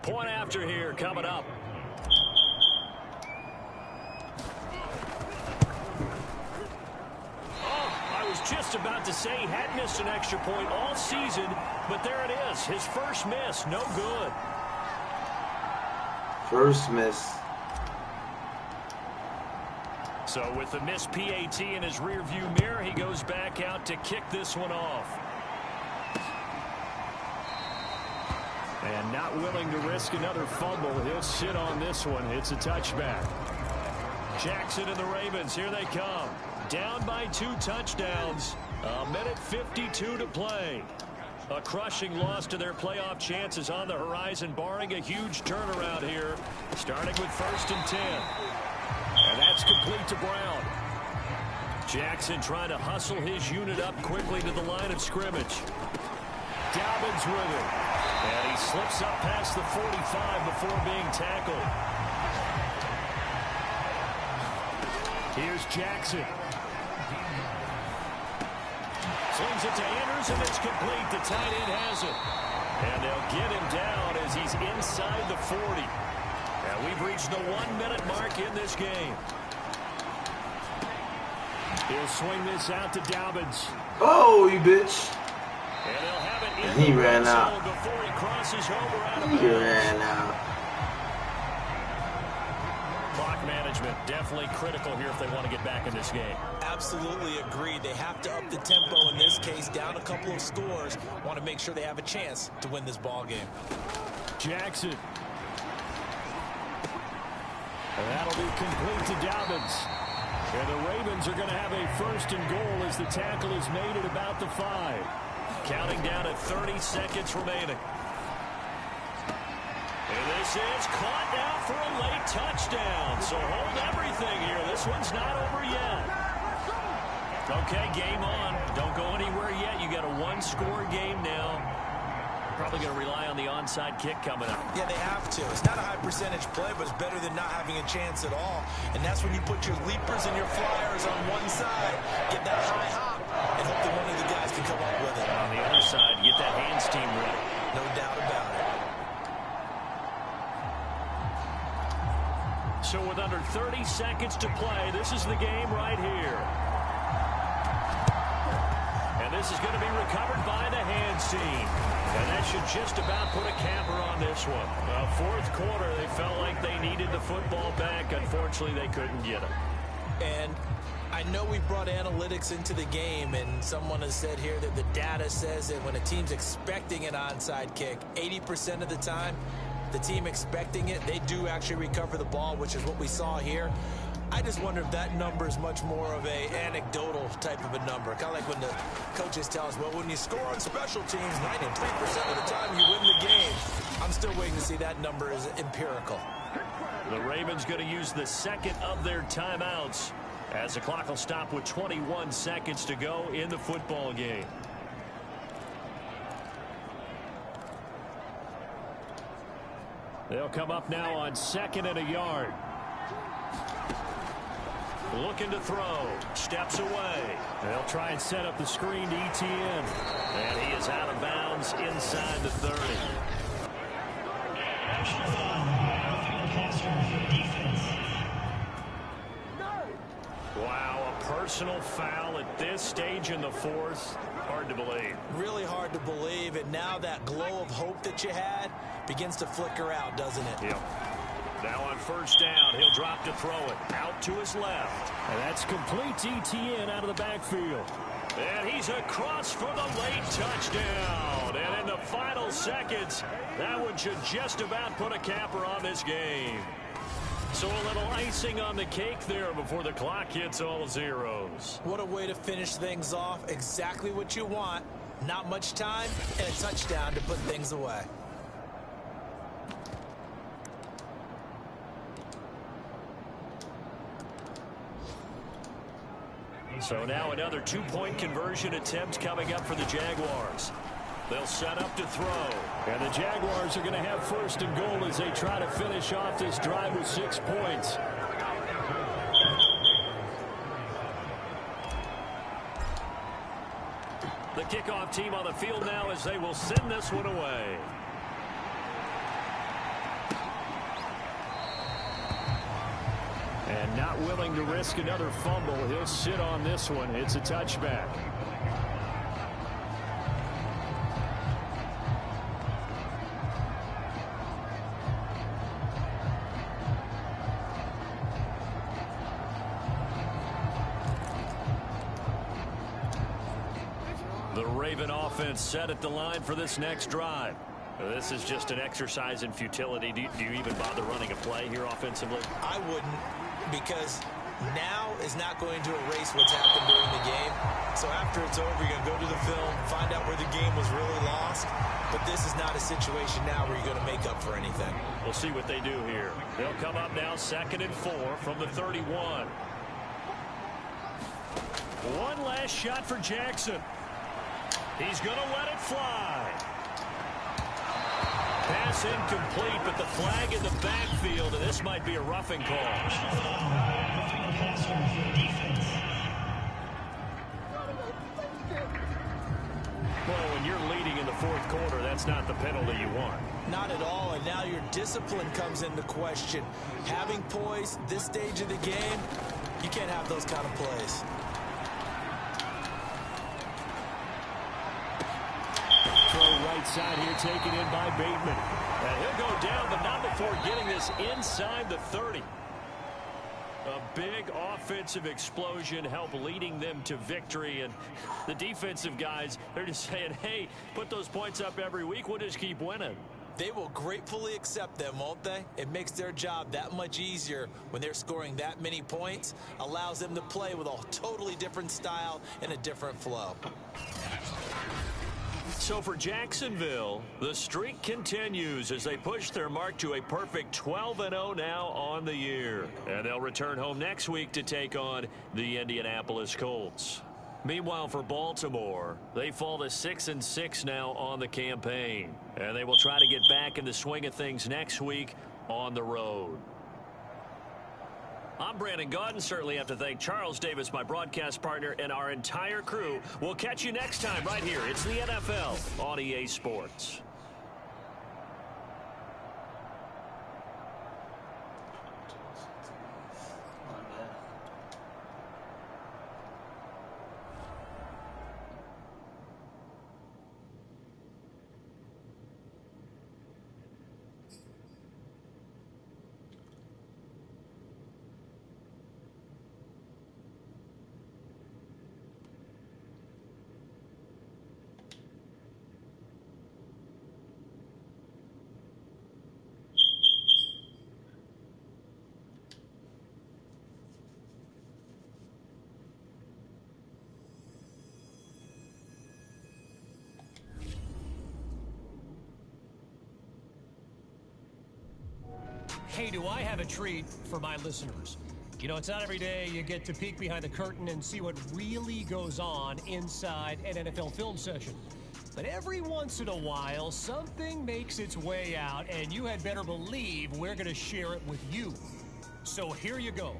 Point after here coming up. I was just about to say he had missed an extra point all season, but there it is. His first miss, no good. First miss. So with the missed PAT in his rearview mirror, he goes back out to kick this one off. And not willing to risk another fumble, he'll sit on this one. It's a touchback. Jackson and the Ravens, here they come. Down by 2 touchdowns. 1:52 to play. A crushing loss to their playoff chances on the horizon, barring a huge turnaround here. Starting with 1st and 10. And that's complete to Brown. Jackson trying to hustle his unit up quickly to the line of scrimmage. Dobbins with it. And he slips up past the 45 before being tackled. Here's Jackson. Slings it to Andrews, and it's complete. The tight end has it. And they'll get him down as he's inside the 40. And we've reached the 1-minute mark in this game. He'll swing this out to Dobbins. Oh, you bitch. And they'll have it in He the ran red zone out. before he crosses over out of He bounds. ran out. Clock management definitely critical here if they want to get back in this game. Absolutely agreed. They have to up the tempo in this case, down a couple of scores. Want to make sure they have a chance to win this ball game. Jackson. And that'll be complete to Dobbins. And the Ravens are going to have a 1st and goal as the tackle is made at about the 5. Counting down at 30 seconds remaining. And this is caught now for a late touchdown. So hold everything here. This one's not over yet. Okay, game on. Don't go anywhere yet. You got a 1-score game now. Probably going to rely on the onside kick coming up. Yeah, they have to. It's not a high percentage play, but it's better than not having a chance at all. And that's when you put your leapers and your flyers on one side, get that high hop, and hope that one of the guys can come up with it. On the other side, get that hands team ready. No doubt about it. So with under 30 seconds to play, this is the game right here. And this is going to be recovered by the hands team. And that should just about put a capper on this one. Well, 4th quarter, they felt like they needed the football back. Unfortunately, they couldn't get it. And I know we brought analytics into the game, and someone has said here that the data says that when a team's expecting an onside kick, 80% of the time, the team expecting it, they do actually recover the ball, which is what we saw here. I just wonder if that number is much more of a anecdotal type of a number. Kind of like when the coaches tell us, well, when you score on special teams, 93% of the time you win the game. I'm still waiting to see that number is empirical. The Ravens going to use the 2nd of their timeouts as the clock will stop with 21 seconds to go in the football game. They'll come up now on 2nd and a yard. Looking to throw. Steps away. They'll try and set up the screen to ETN. And he is out of bounds inside the 30. Wow, a personal foul at this stage in the 4th. Hard to believe. Really hard to believe. And now that glow of hope that you had begins to flicker out, doesn't it? Yep. Now on 1st down, he'll drop to throw it. Out to his left. And that's complete to ETN out of the backfield. And he's across for the late touchdown. And in the final seconds, that one should just about put a capper on this game. So a little icing on the cake there before the clock hits all zeros. What a way to finish things off. Exactly what you want. Not much time and a touchdown to put things away. So now another 2-point conversion attempt coming up for the Jaguars. They'll set up to throw. And the Jaguars are going to have 1st and goal as they try to finish off this drive with 6 points. The kickoff team on the field now as they will send this one away. And not willing to risk another fumble. He'll sit on this one. It's a touchback. The Raven offense set at the line for this next drive. This is just an exercise in futility. Do you even bother running a play here offensively? I wouldn't, because now is not going to erase what's happened during the game. So after it's over, you're going to go to the film, find out where the game was really lost. But this is not a situation now where you're going to make up for anything. We'll see what they do here. They'll come up now 2nd and 4 from the 31. One last shot for Jackson. He's going to let it fly. Pass incomplete, but the flag in the backfield, and this might be a roughing call. Well, when you're leading in the fourth quarter, that's not the penalty you want. Not at all, and now your discipline comes into question. Having poise this stage of the game, you can't have those kind of plays. Throw right side here, taken in by Bateman. And he'll go down, but not before getting this inside the 30. A big offensive explosion helped leading them to victory. And the defensive guys, they're just saying, hey, put those points up every week. We'll just keep winning. They will gratefully accept them, won't they? It makes their job that much easier when they're scoring that many points. Allows them to play with a totally different style and a different flow. So for Jacksonville, the streak continues as they push their mark to a perfect 12-0 now on the year. And they'll return home next week to take on the Indianapolis Colts. Meanwhile, for Baltimore, they fall to 6-6 now on the campaign. And they will try to get back in the swing of things next week on the road. I'm Brandon Gaudin. Certainly have to thank Charles Davis, my broadcast partner, and our entire crew. We'll catch you next time right here. It's the NFL on EA Sports. Hey, do I have a treat for my listeners? You know, it's not every day you get to peek behind the curtain and see what really goes on inside an NFL film session. But every once in a while, something makes its way out, and you had better believe we're going to share it with you. So here you go.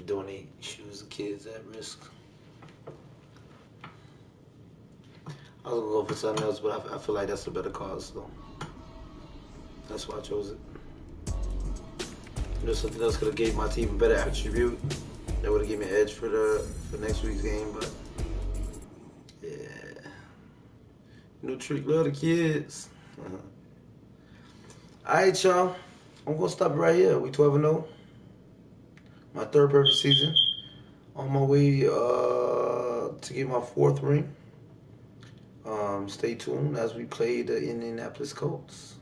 Donate shoes to kids at risk. I was gonna go for something else, but I feel like that's a better cause, though. That's why I chose it. You know, something else could have gave my team a better attribute. That would have given me an edge for next week's game, but yeah. New trick, love the kids. All right, y'all. I'm gonna stop right here. We 12-0. My third perfect season. On my way to get my fourth ring. Stay tuned as we play the Indianapolis Colts.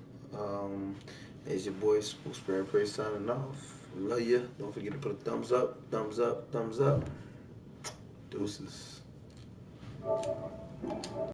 As your boy Spokesperson Praise signing off. Love you. Don't forget to put a thumbs up, thumbs up, thumbs up. Deuces.